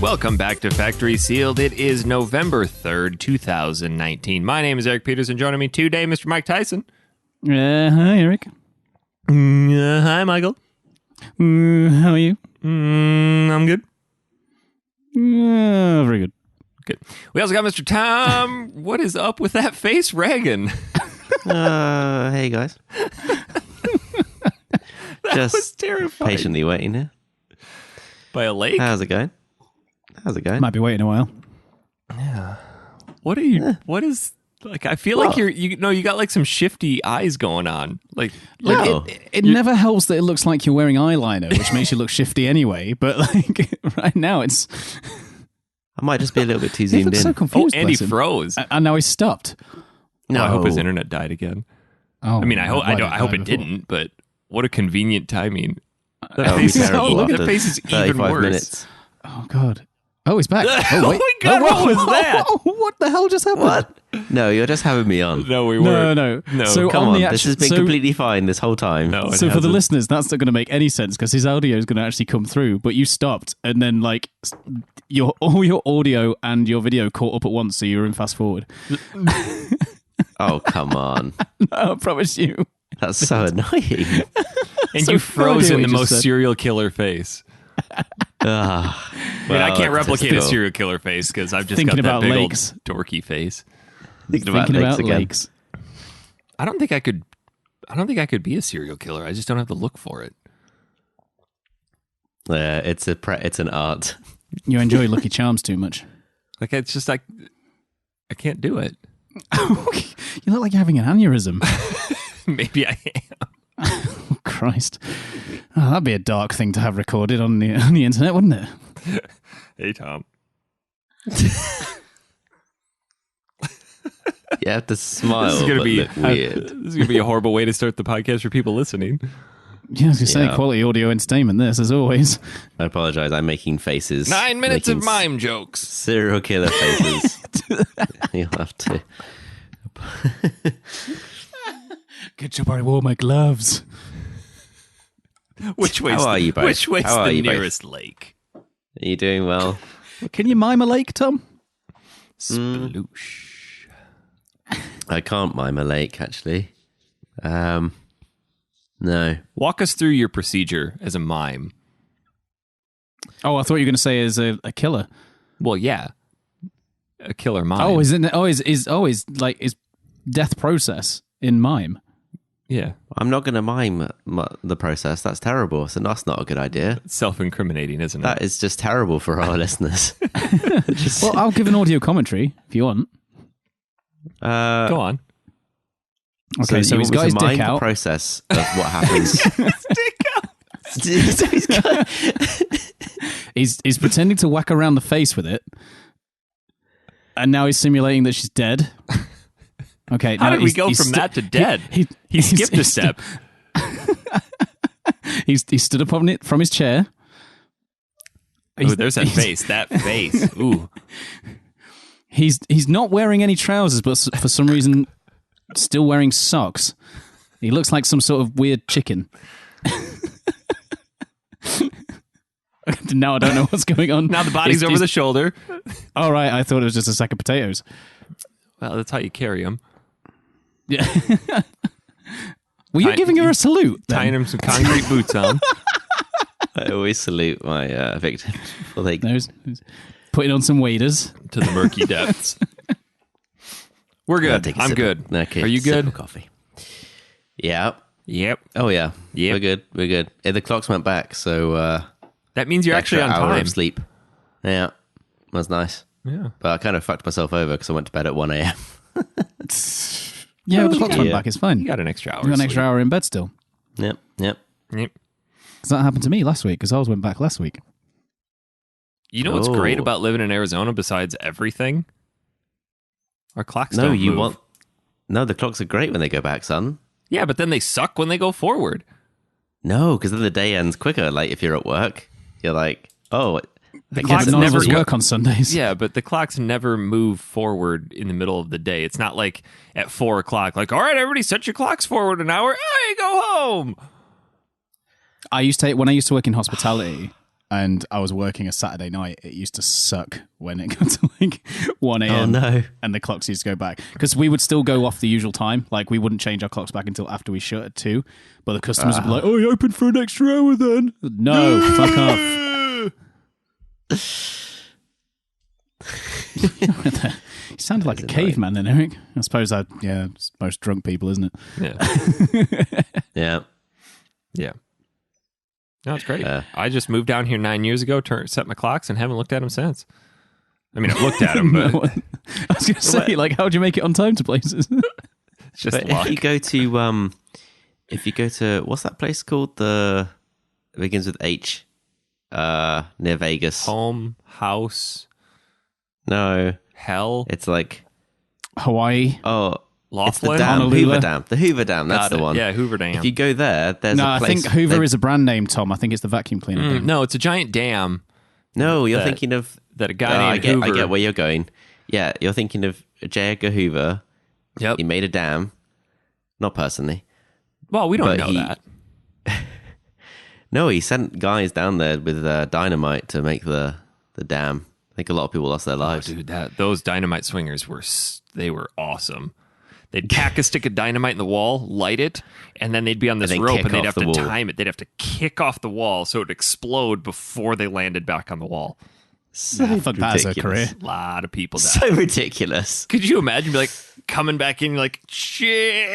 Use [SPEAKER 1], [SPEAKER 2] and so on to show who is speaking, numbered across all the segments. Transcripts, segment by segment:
[SPEAKER 1] Welcome back to Factory Sealed. It is November 3rd, 2019. My name is Eric Peters, and joining me today, Mr. Mike Tyson.
[SPEAKER 2] Hi, Eric.
[SPEAKER 1] Hi, Michael.
[SPEAKER 2] How are you?
[SPEAKER 1] I'm good.
[SPEAKER 2] Very good.
[SPEAKER 1] Good. We also got Mr. Tom. What is up with that face, Reagan?
[SPEAKER 3] Hey, guys.
[SPEAKER 1] That
[SPEAKER 3] Just
[SPEAKER 1] was terrifying.
[SPEAKER 3] patiently waiting here.
[SPEAKER 1] By a lake?
[SPEAKER 3] How's it going?
[SPEAKER 2] Might be waiting a while.
[SPEAKER 1] Yeah. What are you? What is? Like, I feel like you got like some shifty eyes going on. Like
[SPEAKER 3] No.
[SPEAKER 2] It never helps that it looks like you're wearing eyeliner, which makes you look shifty anyway. But like right now, it's.
[SPEAKER 3] I might just be a little bit too
[SPEAKER 2] He
[SPEAKER 3] zoomed
[SPEAKER 2] looks so
[SPEAKER 3] in.
[SPEAKER 2] confused.
[SPEAKER 1] and he
[SPEAKER 2] bless him.
[SPEAKER 1] froze.
[SPEAKER 2] And now he's stopped.
[SPEAKER 3] No,
[SPEAKER 1] I hope his internet died again.
[SPEAKER 2] Oh,
[SPEAKER 1] I mean, I hope
[SPEAKER 2] might
[SPEAKER 1] I
[SPEAKER 2] have
[SPEAKER 1] hope
[SPEAKER 2] died
[SPEAKER 1] it
[SPEAKER 2] before.
[SPEAKER 1] didn't. But what a convenient timing. That
[SPEAKER 3] That would be
[SPEAKER 1] face is
[SPEAKER 3] terrible
[SPEAKER 1] that
[SPEAKER 3] after
[SPEAKER 1] face is even
[SPEAKER 3] 35
[SPEAKER 1] worse.
[SPEAKER 3] minutes.
[SPEAKER 2] Oh God. Oh, he's back.
[SPEAKER 1] Oh
[SPEAKER 2] wait.
[SPEAKER 1] my God, what was that?
[SPEAKER 2] What the hell just happened?
[SPEAKER 3] What? No, you're just having me on.
[SPEAKER 1] No, we
[SPEAKER 2] No,
[SPEAKER 1] weren't.
[SPEAKER 2] no. So
[SPEAKER 3] Come
[SPEAKER 2] on
[SPEAKER 3] on,
[SPEAKER 2] the
[SPEAKER 3] this has been completely fine this whole time.
[SPEAKER 1] No, it
[SPEAKER 2] So for the
[SPEAKER 1] hasn't.
[SPEAKER 2] listeners, that's not going to make any sense because his audio is going to actually come through. But you stopped, and then like all your audio and your video caught up at once, so you were in fast forward.
[SPEAKER 3] Oh, come on.
[SPEAKER 2] No, I promise you.
[SPEAKER 3] That's so annoying.
[SPEAKER 1] And
[SPEAKER 2] So
[SPEAKER 1] you
[SPEAKER 2] no
[SPEAKER 1] froze
[SPEAKER 2] idea
[SPEAKER 1] in
[SPEAKER 2] what
[SPEAKER 1] the
[SPEAKER 2] you
[SPEAKER 1] most
[SPEAKER 2] just said.
[SPEAKER 1] serial killer face.
[SPEAKER 3] Ah,
[SPEAKER 1] I mean, I can't
[SPEAKER 3] well,
[SPEAKER 1] replicate a
[SPEAKER 3] it's
[SPEAKER 1] serial killer face because I've just
[SPEAKER 2] Thinking
[SPEAKER 1] got that
[SPEAKER 2] about
[SPEAKER 1] big
[SPEAKER 2] lakes.
[SPEAKER 1] old dorky face.
[SPEAKER 3] Thinking about
[SPEAKER 2] Thinking
[SPEAKER 3] lakes
[SPEAKER 2] about
[SPEAKER 3] again.
[SPEAKER 2] lakes.
[SPEAKER 1] I don't think I could be a serial killer. I just don't have to look for it.
[SPEAKER 3] It's an art.
[SPEAKER 2] You enjoy Lucky Charms too much.
[SPEAKER 1] Like, it's just like I can't do it.
[SPEAKER 2] You look like you're having an aneurysm.
[SPEAKER 1] Maybe I am.
[SPEAKER 2] Oh, Christ. Oh, that'd be a dark thing to have recorded on the internet, wouldn't it?
[SPEAKER 1] Hey, Tom.
[SPEAKER 3] You have to smile,
[SPEAKER 1] This is gonna
[SPEAKER 3] but
[SPEAKER 1] be
[SPEAKER 3] look weird.
[SPEAKER 1] This is gonna be a horrible way to start the podcast for people listening.
[SPEAKER 2] Yeah, I was going to say,
[SPEAKER 3] Yeah.
[SPEAKER 2] quality audio entertainment, this, as always.
[SPEAKER 3] I apologize. I'm making faces.
[SPEAKER 1] 9 minutes of
[SPEAKER 3] Making
[SPEAKER 1] mime jokes.
[SPEAKER 3] Serial killer faces. You'll have to.
[SPEAKER 2] Good job, I wore my gloves.
[SPEAKER 1] Which way's
[SPEAKER 3] How are you both?
[SPEAKER 1] Which way's
[SPEAKER 3] How are
[SPEAKER 1] the
[SPEAKER 3] you both?
[SPEAKER 1] nearest lake?
[SPEAKER 3] Are you doing well?
[SPEAKER 2] Can you mime a lake, Tom?
[SPEAKER 1] Sploosh.
[SPEAKER 3] I can't mime a lake, actually. No.
[SPEAKER 1] Walk us through your procedure as a mime.
[SPEAKER 2] Oh, I thought you were going to say as a killer.
[SPEAKER 1] Well, yeah, a killer mime.
[SPEAKER 2] Oh, is is death process in mime?
[SPEAKER 1] Yeah,
[SPEAKER 3] I'm not going to mime the process. That's terrible. So that's not a good idea.
[SPEAKER 1] it's self-incriminating, isn't it?
[SPEAKER 3] That is just terrible for our listeners.
[SPEAKER 2] Well, I'll give an audio commentary if you want.
[SPEAKER 1] Go on.
[SPEAKER 2] Okay, so
[SPEAKER 3] you
[SPEAKER 2] he's
[SPEAKER 3] want me
[SPEAKER 2] got
[SPEAKER 3] to
[SPEAKER 2] his
[SPEAKER 3] mime
[SPEAKER 2] dick
[SPEAKER 3] the
[SPEAKER 2] out.
[SPEAKER 3] process of what happens.
[SPEAKER 2] He's pretending to whack around the face with it, and now he's simulating that she's dead. Okay,
[SPEAKER 1] How
[SPEAKER 2] now
[SPEAKER 1] did we
[SPEAKER 2] he's-
[SPEAKER 1] go
[SPEAKER 2] he's
[SPEAKER 1] from that to dead? He
[SPEAKER 2] he's-
[SPEAKER 1] skipped a
[SPEAKER 2] he's-
[SPEAKER 1] step.
[SPEAKER 2] He stood up on it from his chair.
[SPEAKER 1] Oh, there's that face. That face. Ooh.
[SPEAKER 2] He's not wearing any trousers, but for some reason, still wearing socks. He looks like some sort of weird chicken. Now I don't know what's going on.
[SPEAKER 1] Now the body's over the shoulder.
[SPEAKER 2] All right, I thought it was just a sack of potatoes.
[SPEAKER 1] Well, that's how you carry him.
[SPEAKER 2] Yeah. Were you giving her a salute? then?
[SPEAKER 1] Tying him some concrete boots on.
[SPEAKER 3] I always salute my victims before they.
[SPEAKER 2] No, he's putting on some waders.
[SPEAKER 1] To the murky depths. We're good.
[SPEAKER 3] Take a
[SPEAKER 1] I'm
[SPEAKER 3] sip
[SPEAKER 1] good.
[SPEAKER 3] of- okay,
[SPEAKER 1] Are you
[SPEAKER 3] sip
[SPEAKER 1] good?
[SPEAKER 3] of coffee. Yeah.
[SPEAKER 1] Yep.
[SPEAKER 3] Oh yeah.
[SPEAKER 1] Yep.
[SPEAKER 3] We're good. We're good. Yeah, the clocks went back, so
[SPEAKER 1] That means you're actually on
[SPEAKER 3] extra hour
[SPEAKER 1] time.
[SPEAKER 3] of sleep. Yeah, that's nice.
[SPEAKER 1] Yeah.
[SPEAKER 3] But I kind of fucked myself over because I went to bed at 1 a.m.
[SPEAKER 2] Yeah, the clock's went
[SPEAKER 3] yeah.
[SPEAKER 2] back. It's fine.
[SPEAKER 1] You got an extra hour.
[SPEAKER 2] You got an
[SPEAKER 1] of
[SPEAKER 2] extra hour in bed still.
[SPEAKER 3] Yep.
[SPEAKER 1] sleep. Yep.
[SPEAKER 2] Because that happened to me last week, because I went back last week.
[SPEAKER 1] You know what's great
[SPEAKER 3] Oh.
[SPEAKER 1] about living in Arizona besides everything? Our clocks
[SPEAKER 3] No,
[SPEAKER 1] don't
[SPEAKER 3] you
[SPEAKER 1] move.
[SPEAKER 3] want. No, the clocks are great when they go back, son.
[SPEAKER 1] Yeah, but then they suck when they go forward.
[SPEAKER 3] No, because then the day ends quicker. Like if you're at work, you're like, oh,
[SPEAKER 1] The
[SPEAKER 2] Yeah,
[SPEAKER 1] clocks
[SPEAKER 2] but none of
[SPEAKER 1] never
[SPEAKER 2] us work on Sundays.
[SPEAKER 1] Yeah, but the clocks never move forward in the middle of the day. It's not like at 4 o'clock, like, all right, everybody set your clocks forward an hour. Hey, go home.
[SPEAKER 2] When I used to work in hospitality and I was working a Saturday night, it used to suck when it got to like 1 a.m.
[SPEAKER 3] Oh, no.
[SPEAKER 2] And the clocks used to go back. Because we would still go off the usual time. Like, we wouldn't change our clocks back until after we shut at 2. But the customers would be like, oh, you open for an extra hour then? No, fuck off. You sounded like a caveman then, Eric. I suppose it's most drunk people, isn't it?
[SPEAKER 1] Yeah.
[SPEAKER 3] Yeah.
[SPEAKER 1] Yeah. No, it's great. I just moved down here 9 years ago, set my clocks, and haven't looked at them since. I mean, I've looked at them, but
[SPEAKER 2] I was going to say, like, how'd you make it on time to places?
[SPEAKER 1] it's just
[SPEAKER 3] But
[SPEAKER 1] luck.
[SPEAKER 3] if you go to what's that place called? It begins with H. Near Vegas.
[SPEAKER 1] Home, house,
[SPEAKER 3] No,
[SPEAKER 1] hell,
[SPEAKER 3] it's like
[SPEAKER 2] Hawaii.
[SPEAKER 3] it's the
[SPEAKER 1] Laughlin.
[SPEAKER 3] dam,
[SPEAKER 2] Honolulu.
[SPEAKER 3] Hoover Dam. The Hoover Dam. That's
[SPEAKER 1] Got
[SPEAKER 3] the
[SPEAKER 1] it.
[SPEAKER 3] one.
[SPEAKER 1] Yeah, Hoover Dam.
[SPEAKER 3] If you go there, there's
[SPEAKER 2] No,
[SPEAKER 3] a
[SPEAKER 2] I
[SPEAKER 3] place.
[SPEAKER 2] think Hoover is a brand name, Tom. I think it's the vacuum cleaner. thing.
[SPEAKER 1] No, it's a giant dam
[SPEAKER 3] No, you're
[SPEAKER 1] that-
[SPEAKER 3] thinking of
[SPEAKER 1] that a guy named Hoover.
[SPEAKER 3] I get where you're going. Yeah, you're thinking of J. Edgar Hoover.
[SPEAKER 1] Yep.
[SPEAKER 3] He made a dam. Not personally.
[SPEAKER 1] Well, we don't
[SPEAKER 3] but
[SPEAKER 1] know that.
[SPEAKER 3] No, he sent guys down there with dynamite to make the dam. I think a lot of people lost their lives.
[SPEAKER 1] Dude, those dynamite swingers they were awesome. They'd pack a stick of dynamite in the wall, light it, and then they'd be on this
[SPEAKER 3] then
[SPEAKER 1] rope
[SPEAKER 3] kick
[SPEAKER 1] and they'd
[SPEAKER 3] off
[SPEAKER 1] have
[SPEAKER 3] the
[SPEAKER 1] to
[SPEAKER 3] wall.
[SPEAKER 1] time it. They'd have to kick off the wall so it'd explode before they landed back on the wall.
[SPEAKER 3] So
[SPEAKER 2] Fuck that as a
[SPEAKER 3] ridiculous.
[SPEAKER 2] career.
[SPEAKER 1] A lot of people died.
[SPEAKER 3] So ridiculous.
[SPEAKER 1] Could you imagine, be like, coming back in, you're like, shit.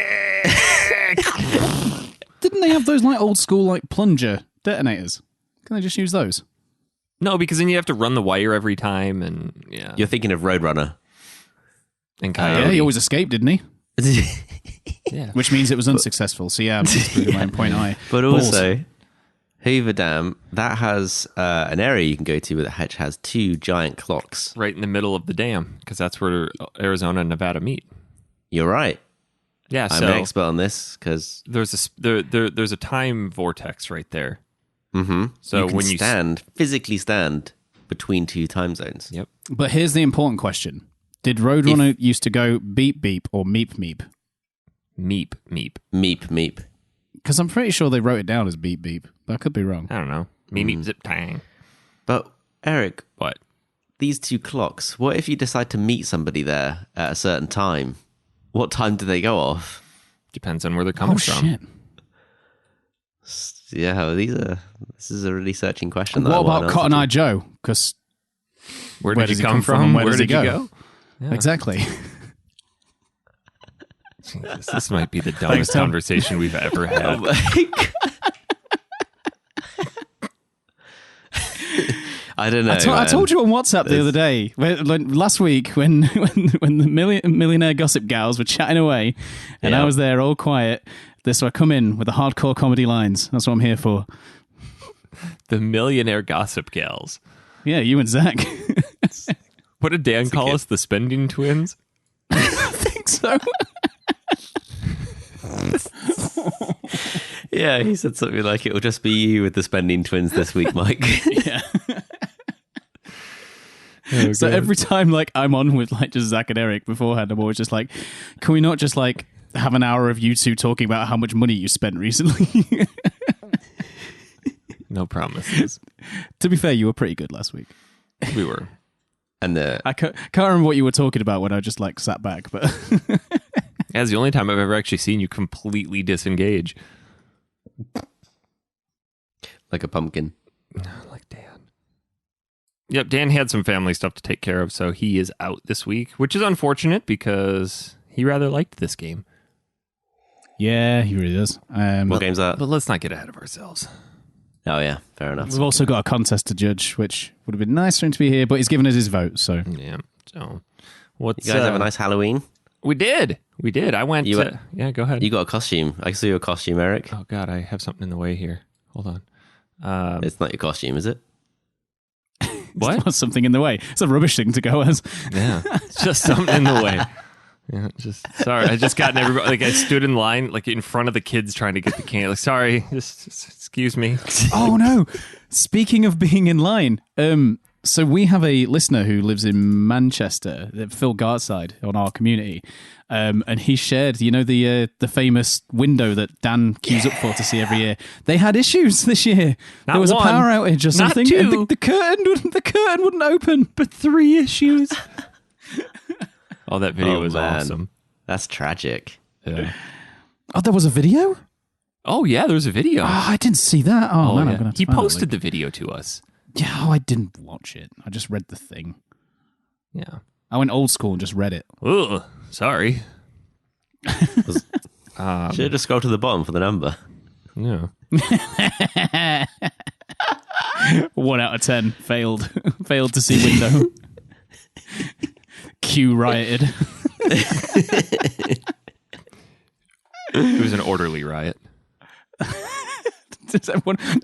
[SPEAKER 2] Didn't they have those like old school like plunger detonators? Can they just use those?
[SPEAKER 1] No, because then you have to run the wire every time, and yeah.
[SPEAKER 3] You're thinking of Roadrunner.
[SPEAKER 1] And
[SPEAKER 2] Yeah,
[SPEAKER 1] Coyote.
[SPEAKER 2] he always escaped, didn't he?
[SPEAKER 1] Yeah.
[SPEAKER 2] Which means it was unsuccessful. So yeah, I'm just proving my own point.
[SPEAKER 3] But
[SPEAKER 2] Balls.
[SPEAKER 3] also, Hoover Dam, that has an area you can go to that has 2 giant clocks.
[SPEAKER 1] Right in the middle of the dam, because that's where Arizona and Nevada meet.
[SPEAKER 3] You're right.
[SPEAKER 1] Yeah,
[SPEAKER 3] I'm
[SPEAKER 1] so
[SPEAKER 3] an expert on this because
[SPEAKER 1] there's a time vortex right there. So
[SPEAKER 3] you can
[SPEAKER 1] when you
[SPEAKER 3] physically stand between 2 time zones.
[SPEAKER 1] Yep.
[SPEAKER 2] But here's the important question: did Roadrunner used to go beep beep or meep meep?
[SPEAKER 1] Meep, meep.
[SPEAKER 3] Meep, meep.
[SPEAKER 2] Because I'm pretty sure they wrote it down as beep beep, but I could be wrong.
[SPEAKER 1] I don't know. Meep, meep, zip, tang.
[SPEAKER 3] But, Eric,
[SPEAKER 1] What?
[SPEAKER 3] these 2 clocks, what if you decide to meet somebody there at a certain time? What time do they go off?
[SPEAKER 1] Depends on where they're coming
[SPEAKER 2] Oh
[SPEAKER 1] from.
[SPEAKER 2] shit!
[SPEAKER 3] Yeah, this is a really searching question. that I
[SPEAKER 2] What
[SPEAKER 3] want
[SPEAKER 2] about
[SPEAKER 3] an
[SPEAKER 2] Cotton
[SPEAKER 3] answer
[SPEAKER 2] Eye Joe? Because
[SPEAKER 1] Where
[SPEAKER 2] Where
[SPEAKER 1] did
[SPEAKER 2] does
[SPEAKER 1] you
[SPEAKER 2] he
[SPEAKER 1] come
[SPEAKER 2] come from
[SPEAKER 1] from?
[SPEAKER 2] and where
[SPEAKER 1] Where
[SPEAKER 2] does he
[SPEAKER 1] did you
[SPEAKER 2] go?
[SPEAKER 1] go? Yeah.
[SPEAKER 2] exactly.
[SPEAKER 1] Jesus, this might be the dumbest conversation we've ever
[SPEAKER 3] to.
[SPEAKER 1] had.
[SPEAKER 3] I don't know.
[SPEAKER 2] I told you on WhatsApp the other day, last week, when the millionaire gossip gals were chatting away, and
[SPEAKER 3] Yeah.
[SPEAKER 2] I was there all quiet. So I come in with the hardcore comedy lines. That's what I'm here for.
[SPEAKER 1] The millionaire gossip gals.
[SPEAKER 2] Yeah, you and Zach.
[SPEAKER 1] What did Dan call us? The spending twins?
[SPEAKER 2] I think so.
[SPEAKER 3] Yeah, he said something like, it'll just be you with the spending twins this week, Mike.
[SPEAKER 2] Yeah. So every time like I'm on with like just Zach and Eric beforehand, I'm always just like, can we not just like have an hour of you two talking about how much money you spent recently?
[SPEAKER 1] No promises.
[SPEAKER 2] To be fair, you were pretty good last week.
[SPEAKER 1] We were.
[SPEAKER 3] And
[SPEAKER 2] I can't remember what you were talking about when I just like sat back, but
[SPEAKER 1] That's the only time I've ever actually seen you completely disengage.
[SPEAKER 3] like a pumpkin.
[SPEAKER 1] Like Dan. Yep, Dan had some family stuff to take care of, so he is out this week, which is unfortunate because he rather liked this game.
[SPEAKER 2] yeah, he really does.
[SPEAKER 3] What game's that?
[SPEAKER 1] But let's not get ahead of ourselves.
[SPEAKER 3] Oh, yeah, fair enough.
[SPEAKER 2] We've also got a contest to judge, which would have been nice for him to be here, but he's given us his vote, so
[SPEAKER 1] Yeah. So, what's
[SPEAKER 3] You guys have a nice Halloween?
[SPEAKER 1] We did. I went.
[SPEAKER 3] You-
[SPEAKER 1] Yeah, go ahead.
[SPEAKER 3] You got a costume. I saw your costume, Eric.
[SPEAKER 1] Oh God, I have something in the way here. Hold on.
[SPEAKER 3] It's not your costume, is it?
[SPEAKER 1] What?
[SPEAKER 2] there's something in the way. It's a rubbish thing to go as.
[SPEAKER 1] Yeah, it's just something in the way. Yeah, just sorry. I just gotten everybody. Like I stood in line, like in front of the kids, trying to get the candy. Like, sorry, just excuse me.
[SPEAKER 2] Oh no! Speaking of being in line, so we have a listener who lives in Manchester, Phil Gartside, on our community, and he shared, the famous window that Dan queues up for to see every year. They had issues this year.
[SPEAKER 1] Not
[SPEAKER 2] there was
[SPEAKER 1] one,
[SPEAKER 2] a power outage or something.
[SPEAKER 1] two.
[SPEAKER 2] And the curtain wouldn't open.
[SPEAKER 1] But 3 issues. Oh, that video was awesome.
[SPEAKER 3] That's tragic.
[SPEAKER 1] Yeah.
[SPEAKER 2] Oh, there was a video?
[SPEAKER 1] Oh, yeah, there was a video.
[SPEAKER 2] Oh, I didn't see that. Oh, man,
[SPEAKER 1] yeah.
[SPEAKER 2] I'm gonna have to
[SPEAKER 1] He
[SPEAKER 2] find it
[SPEAKER 1] posted
[SPEAKER 2] later.
[SPEAKER 1] the video to us.
[SPEAKER 2] Yeah, I didn't watch it. I just read the thing.
[SPEAKER 1] Yeah.
[SPEAKER 2] I went old school and just read it.
[SPEAKER 1] Ugh, sorry.
[SPEAKER 3] Should have just scrolled to the bottom for the number.
[SPEAKER 1] Yeah.
[SPEAKER 2] 1 out of 10 failed. Failed to see window. Q rioted.
[SPEAKER 1] It was an orderly riot.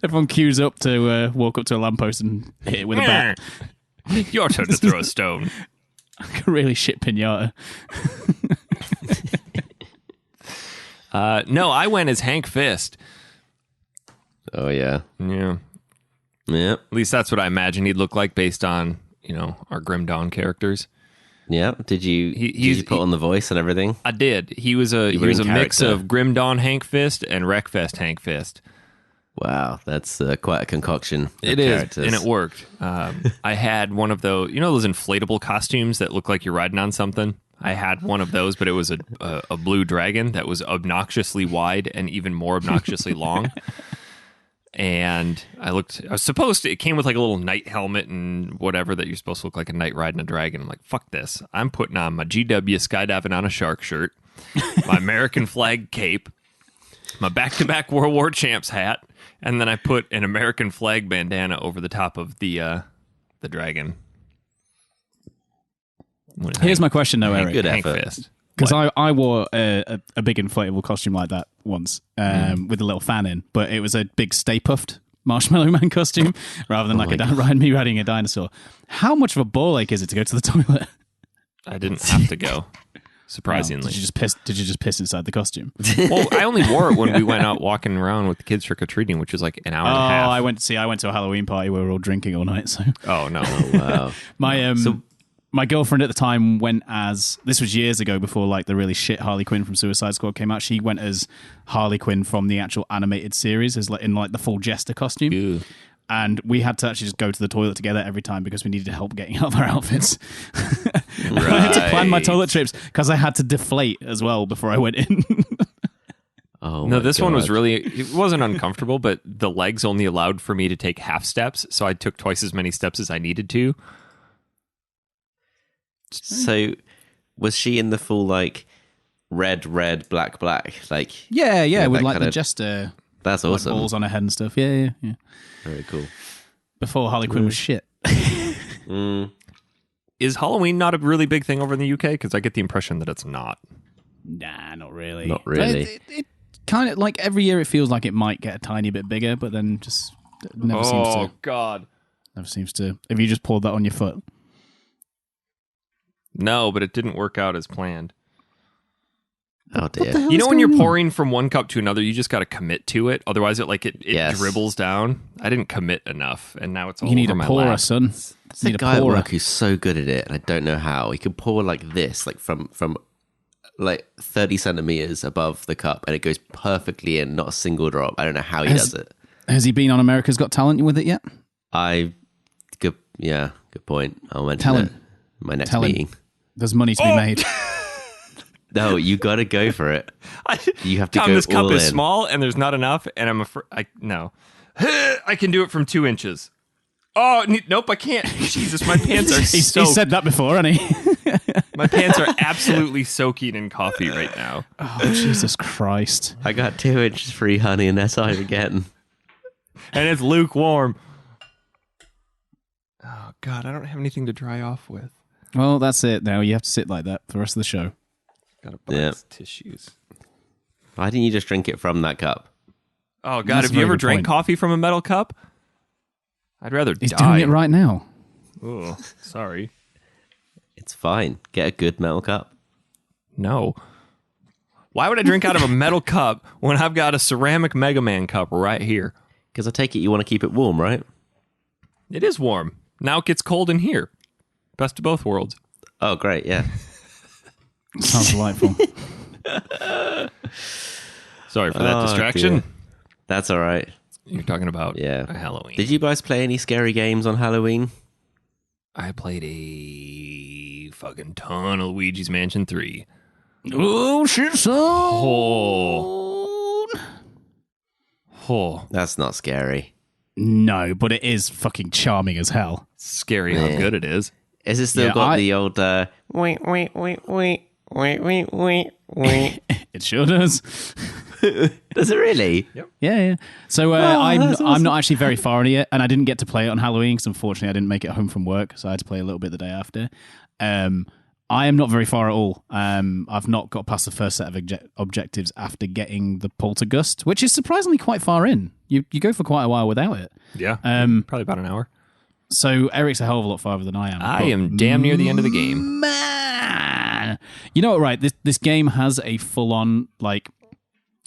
[SPEAKER 2] Everyone queues up to walk up to a lamppost and hit it with a bat.
[SPEAKER 1] Your turn to throw a stone.
[SPEAKER 2] Like a really shit pinata.
[SPEAKER 1] No, I went as Hank Fist.
[SPEAKER 3] Oh, yeah.
[SPEAKER 1] Yeah.
[SPEAKER 3] Yeah.
[SPEAKER 1] At least that's what I imagine he'd look like based on, our Grim Dawn characters.
[SPEAKER 3] Yeah. Did you put on the voice and everything?
[SPEAKER 1] I did. He was a
[SPEAKER 3] were in
[SPEAKER 1] mix
[SPEAKER 3] character.
[SPEAKER 1] of Grim Dawn Hank Fist and Wreckfest Hank Fist.
[SPEAKER 3] Wow, that's quite a concoction. Of
[SPEAKER 1] It is,
[SPEAKER 3] characters.
[SPEAKER 1] and it worked. I had one of those, those inflatable costumes that look like you're riding on something? I had one of those, but it was a blue dragon that was obnoxiously wide and even more obnoxiously long. And it came with like a little knight helmet and whatever that you're supposed to look like a knight riding a dragon. I'm like, fuck this. I'm putting on my GW skydiving on a shark shirt, my American flag cape, my back-to-back World War Champs hat, and then I put an American flag bandana over the top of the dragon.
[SPEAKER 2] Here's my question, though, Eric.
[SPEAKER 3] Good
[SPEAKER 1] Hank
[SPEAKER 3] effort.
[SPEAKER 1] Fist.
[SPEAKER 2] Because I wore a big inflatable costume like that once with a little fan in, but it was a big Stay Puffed Marshmallow Man costume rather than me riding a dinosaur. How much of a ball ache is it to go to the toilet?
[SPEAKER 1] I didn't have to go, surprisingly.
[SPEAKER 2] Did you just piss inside the costume?
[SPEAKER 1] Well, I only wore it when we went out walking around with the kids trick-or-treating, which was like an hour and a half.
[SPEAKER 2] I went to a Halloween party where we were all drinking all night. So
[SPEAKER 1] Oh, no.
[SPEAKER 3] Wow.
[SPEAKER 2] my girlfriend at the time went as, this was years ago before like the really shit Harley Quinn from Suicide Squad came out. She went as Harley Quinn from the actual animated series, as like in like the full jester costume.
[SPEAKER 1] Ew.
[SPEAKER 2] And we had to actually just go to the toilet together every time because we needed help getting out of our outfits. I had to plan my toilet trips because I had to deflate as well before I went in.
[SPEAKER 3] Oh,
[SPEAKER 1] No,
[SPEAKER 3] my
[SPEAKER 1] this one was
[SPEAKER 3] God.
[SPEAKER 1] really, it wasn't uncomfortable, but the legs only allowed for me to take half steps, so I took twice as many steps as I needed to.
[SPEAKER 3] So, was she in the full like red, black? Like,
[SPEAKER 2] yeah, with
[SPEAKER 3] that
[SPEAKER 2] like
[SPEAKER 3] kind
[SPEAKER 2] the
[SPEAKER 3] of-
[SPEAKER 2] jester
[SPEAKER 3] that's
[SPEAKER 2] like
[SPEAKER 3] awesome.
[SPEAKER 2] balls on her head and stuff. Yeah.
[SPEAKER 3] Very cool.
[SPEAKER 2] Before Harley Quinn was shit.
[SPEAKER 1] Is Halloween not a really big thing over in the UK? Because I get the impression that it's not.
[SPEAKER 2] Nah, not really.
[SPEAKER 3] Not really.
[SPEAKER 2] It kind of like every year it feels like it might get a tiny bit bigger, but then just never seems to.
[SPEAKER 1] God.
[SPEAKER 2] Never seems to. If you just pulled that on your foot.
[SPEAKER 1] No, but it didn't work out as planned.
[SPEAKER 3] Oh dear.
[SPEAKER 2] hell
[SPEAKER 1] You
[SPEAKER 2] is
[SPEAKER 1] know when you're
[SPEAKER 2] going on?
[SPEAKER 1] pouring from one cup to another, you just got to commit to it. Otherwise, it
[SPEAKER 3] Yes.
[SPEAKER 1] dribbles down. I didn't commit enough, and now it's all
[SPEAKER 2] You need
[SPEAKER 1] over
[SPEAKER 2] a
[SPEAKER 1] my
[SPEAKER 2] pourer,
[SPEAKER 1] lap.
[SPEAKER 2] son.
[SPEAKER 3] There's
[SPEAKER 2] You
[SPEAKER 3] a
[SPEAKER 2] need
[SPEAKER 3] guy at
[SPEAKER 2] pourer.
[SPEAKER 3] work who's so good at it, and I don't know how. He can pour like this, like from like 30 centimeters above the cup, and it goes perfectly in, not a single drop. I don't know how he does it.
[SPEAKER 2] Has he been on America's Got Talent with it yet?
[SPEAKER 3] Good point. I'll mention
[SPEAKER 2] Tell
[SPEAKER 3] it
[SPEAKER 2] him.
[SPEAKER 3] in my next
[SPEAKER 2] Tell him.
[SPEAKER 3] meeting.
[SPEAKER 2] There's money to be made.
[SPEAKER 3] No, you got to go for it. You have to
[SPEAKER 1] Tom,
[SPEAKER 3] go
[SPEAKER 1] this cup
[SPEAKER 3] all
[SPEAKER 1] is
[SPEAKER 3] in.
[SPEAKER 1] small, and there's not enough, and I'm afraid. No. I can do it from 2 inches. Oh, nope, I can't. Jesus, my pants are
[SPEAKER 2] He
[SPEAKER 1] soaked.
[SPEAKER 2] said that before, hasn't he?
[SPEAKER 1] My pants are absolutely soaking in coffee right now.
[SPEAKER 2] Oh, Jesus Christ.
[SPEAKER 3] I got 2 inches free, honey, and that's all you're getting.
[SPEAKER 1] And it's lukewarm. Oh, God, I don't have anything to dry off with.
[SPEAKER 2] Well, that's it now. You have to sit like that for the rest of the show.
[SPEAKER 1] Gotta buy
[SPEAKER 3] Yeah.
[SPEAKER 1] tissues.
[SPEAKER 3] Why didn't you just drink it from that cup?
[SPEAKER 1] Oh, God,
[SPEAKER 2] That's
[SPEAKER 1] have
[SPEAKER 2] a
[SPEAKER 1] you
[SPEAKER 2] very
[SPEAKER 1] ever
[SPEAKER 2] good
[SPEAKER 1] drank
[SPEAKER 2] point.
[SPEAKER 1] coffee from a metal cup? I'd rather
[SPEAKER 2] He's
[SPEAKER 1] die.
[SPEAKER 2] doing it right now.
[SPEAKER 1] Oh, sorry.
[SPEAKER 3] It's fine. Get a good metal cup.
[SPEAKER 1] No. Why would I drink out of a metal cup when I've got a ceramic Mega Man cup right here?
[SPEAKER 3] Because I take it you want to keep it warm, right?
[SPEAKER 1] It is warm. Now it gets cold in here. Best of both worlds.
[SPEAKER 3] Oh, great, yeah.
[SPEAKER 2] Sounds delightful.
[SPEAKER 1] Sorry for that distraction.
[SPEAKER 3] Dear. That's all right.
[SPEAKER 1] You're talking about Halloween.
[SPEAKER 3] Did you guys play any scary games on Halloween?
[SPEAKER 1] I played a fucking ton of Luigi's Mansion 3.
[SPEAKER 2] Oh, shit, son.
[SPEAKER 1] Oh.
[SPEAKER 3] That's not scary.
[SPEAKER 2] No, but it is fucking charming as hell.
[SPEAKER 1] Scary how good it is.
[SPEAKER 3] Is it still got the old wait.
[SPEAKER 2] It sure does.
[SPEAKER 3] Does it really?
[SPEAKER 1] Yep.
[SPEAKER 2] Yeah. So I'm not actually very far in it, and I didn't get to play it on Halloween because unfortunately I didn't make it home from work, so I had to play a little bit the day after. I am not very far at all. I've not got past the first set of objectives after getting the Poltergust, which is surprisingly quite far in. You go for quite a while without it.
[SPEAKER 1] Yeah, probably about an hour.
[SPEAKER 2] So Eric's a hell of a lot farther than I am.
[SPEAKER 1] I am damn near the end of the game.
[SPEAKER 2] Man! You know what, right? This game has a full-on, like,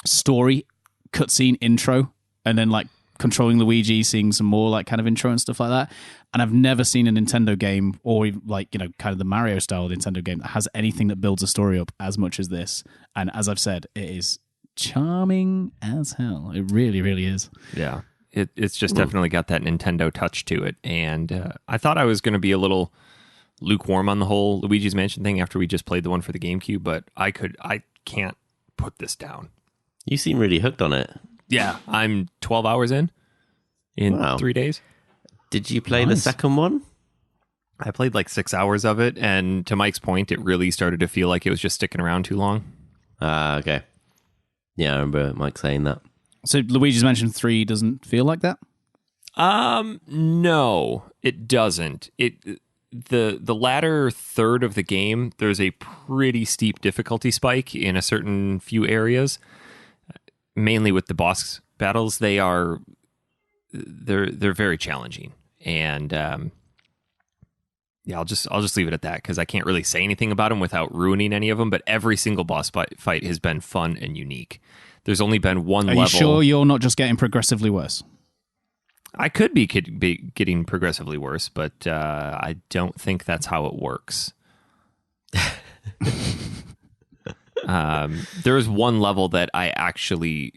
[SPEAKER 2] story, cutscene intro, and then, like, controlling Luigi, seeing some more, like, kind of intro and stuff like that. And I've never seen a Nintendo game, or, like, you know, kind of the Mario-style Nintendo game that has anything that builds a story up as much as this. And as I've said, it is charming as hell. It really, really is.
[SPEAKER 1] Yeah. It's just definitely got that Nintendo touch to it. And I thought I was going to be a little lukewarm on the whole Luigi's Mansion thing after we just played the one for the GameCube, but I can't put this down.
[SPEAKER 3] You seem really hooked on it.
[SPEAKER 1] Yeah, I'm 12 hours in 3 days.
[SPEAKER 3] Did you play the second one?
[SPEAKER 1] I played like 6 hours of it, and to Mike's point, it really started to feel like it was just sticking around too long.
[SPEAKER 3] Okay. Yeah, I remember Mike saying that.
[SPEAKER 2] So Luigi's Mansion 3 doesn't feel like that?
[SPEAKER 1] No, it doesn't. The latter third of the game, there's a pretty steep difficulty spike in a certain few areas, mainly with the boss battles. They're very challenging, and I'll just leave it at that because I can't really say anything about them without ruining any of them. But every single boss fight has been fun and unique. There's only been one level.
[SPEAKER 2] Are you sure you're not just getting progressively worse?
[SPEAKER 1] I could be getting progressively worse, but I don't think that's how it works. There was one level that I actually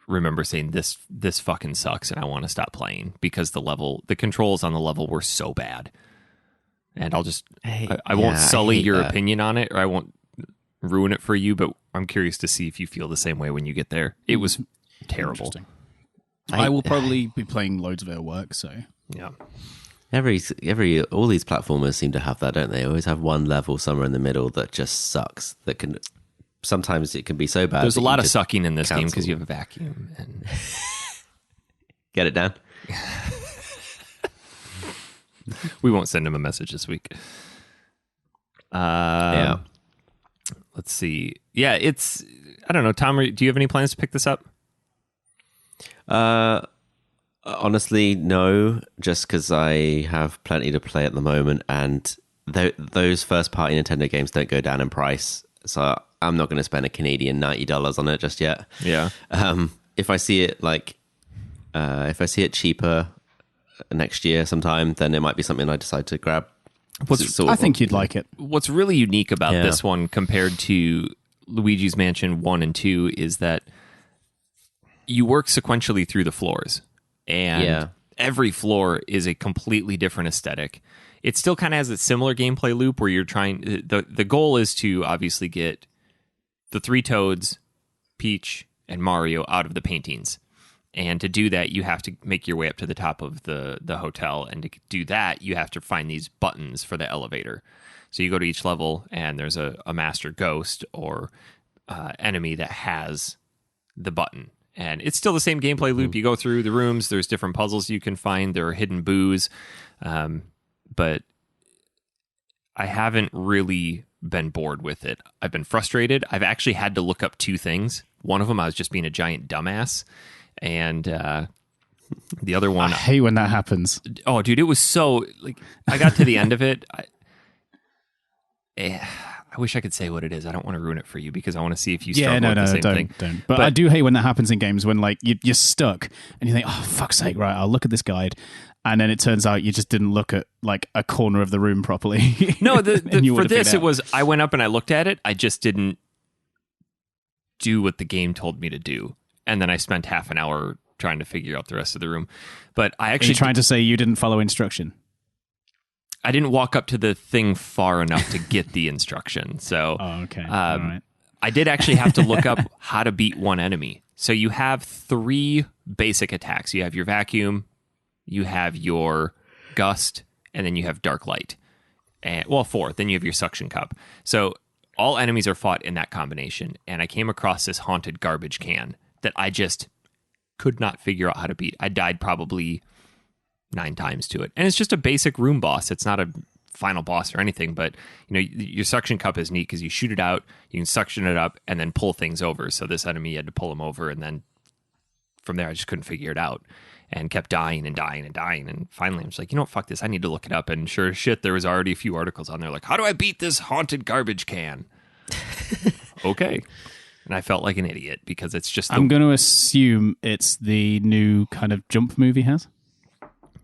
[SPEAKER 1] remember saying, this fucking sucks and I want to stop playing because the controls on the level were so bad. And I won't sully your opinion on it, or I won't ruin it for you, but I'm curious to see if you feel the same way when you get there. It was terrible.
[SPEAKER 2] I will probably be playing loads of it at work, so
[SPEAKER 1] yeah.
[SPEAKER 3] All these platformers seem to have that, don't they? Always have one level somewhere in the middle that just sucks. Sometimes it can be so bad.
[SPEAKER 1] There's a lot of sucking in this game because you have a vacuum. And
[SPEAKER 3] get it down.
[SPEAKER 1] We won't send him a message this week.
[SPEAKER 3] Yeah.
[SPEAKER 1] Let's see. Yeah, I don't know. Tom, do you have any plans to pick this up?
[SPEAKER 3] Honestly, no. Just because I have plenty to play at the moment, and those first-party Nintendo games don't go down in price, so I'm not going to spend a Canadian $90 on it just yet.
[SPEAKER 1] Yeah.
[SPEAKER 3] If I see it cheaper next year sometime, then it might be something I decide to grab.
[SPEAKER 2] I think you'd like it.
[SPEAKER 1] What's really unique about this one compared to Luigi's Mansion 1 and 2 is that you work sequentially through the floors, and every floor is a completely different aesthetic. It still kind of has a similar gameplay loop where you're trying. The goal is to obviously get the three Toads, Peach, and Mario out of the paintings. And to do that, you have to make your way up to the top of the hotel. And to do that, you have to find these buttons for the elevator. So you go to each level, and there's a master ghost or enemy that has the button. And it's still the same gameplay loop. You go through the rooms. There's different puzzles you can find. There are hidden boos. But I haven't really been bored with it. I've been frustrated. I've actually had to look up two things. One of them, I was just being a giant dumbass. And the other one,
[SPEAKER 2] I hate when that happens.
[SPEAKER 1] Oh, dude, it was so like I got to the end of it. I wish I could say what it is. I don't want to ruin it for you because I want to see if you struggle with the same thing.
[SPEAKER 2] Don't. But I do hate when that happens in games when like you're stuck and you think, oh fuck's sake, right? I'll look at this guide, and then it turns out you just didn't look at like a corner of the room properly.
[SPEAKER 1] No, for this it was I went up and I looked at it. I just didn't do what the game told me to do, and then I spent half an hour trying to figure out the rest of the room. But I actually
[SPEAKER 2] trying to say you didn't follow instruction.
[SPEAKER 1] I didn't walk up to the thing far enough to get the instruction. So,
[SPEAKER 2] okay. All right.
[SPEAKER 1] I did actually have to look up how to beat one enemy. So you have 3 basic attacks. You have your vacuum, you have your gust, and then you have dark light. And 4. Then you have your suction cup. So all enemies are fought in that combination. And I came across this haunted garbage can that I just could not figure out how to beat. I died probably 9 times to it. And it's just a basic room boss. It's not a final boss or anything, but your suction cup is neat because you shoot it out, you can suction it up, and then pull things over. So this enemy had to pull him over, and then from there I just couldn't figure it out and kept dying and dying and dying. And finally I'm just like, fuck this. I need to look it up. And sure as shit, there was already a few articles on there like, how do I beat this haunted garbage can? Okay. And I felt like an idiot because it's just...
[SPEAKER 2] I'm going to assume it's the new kind of jump move he has.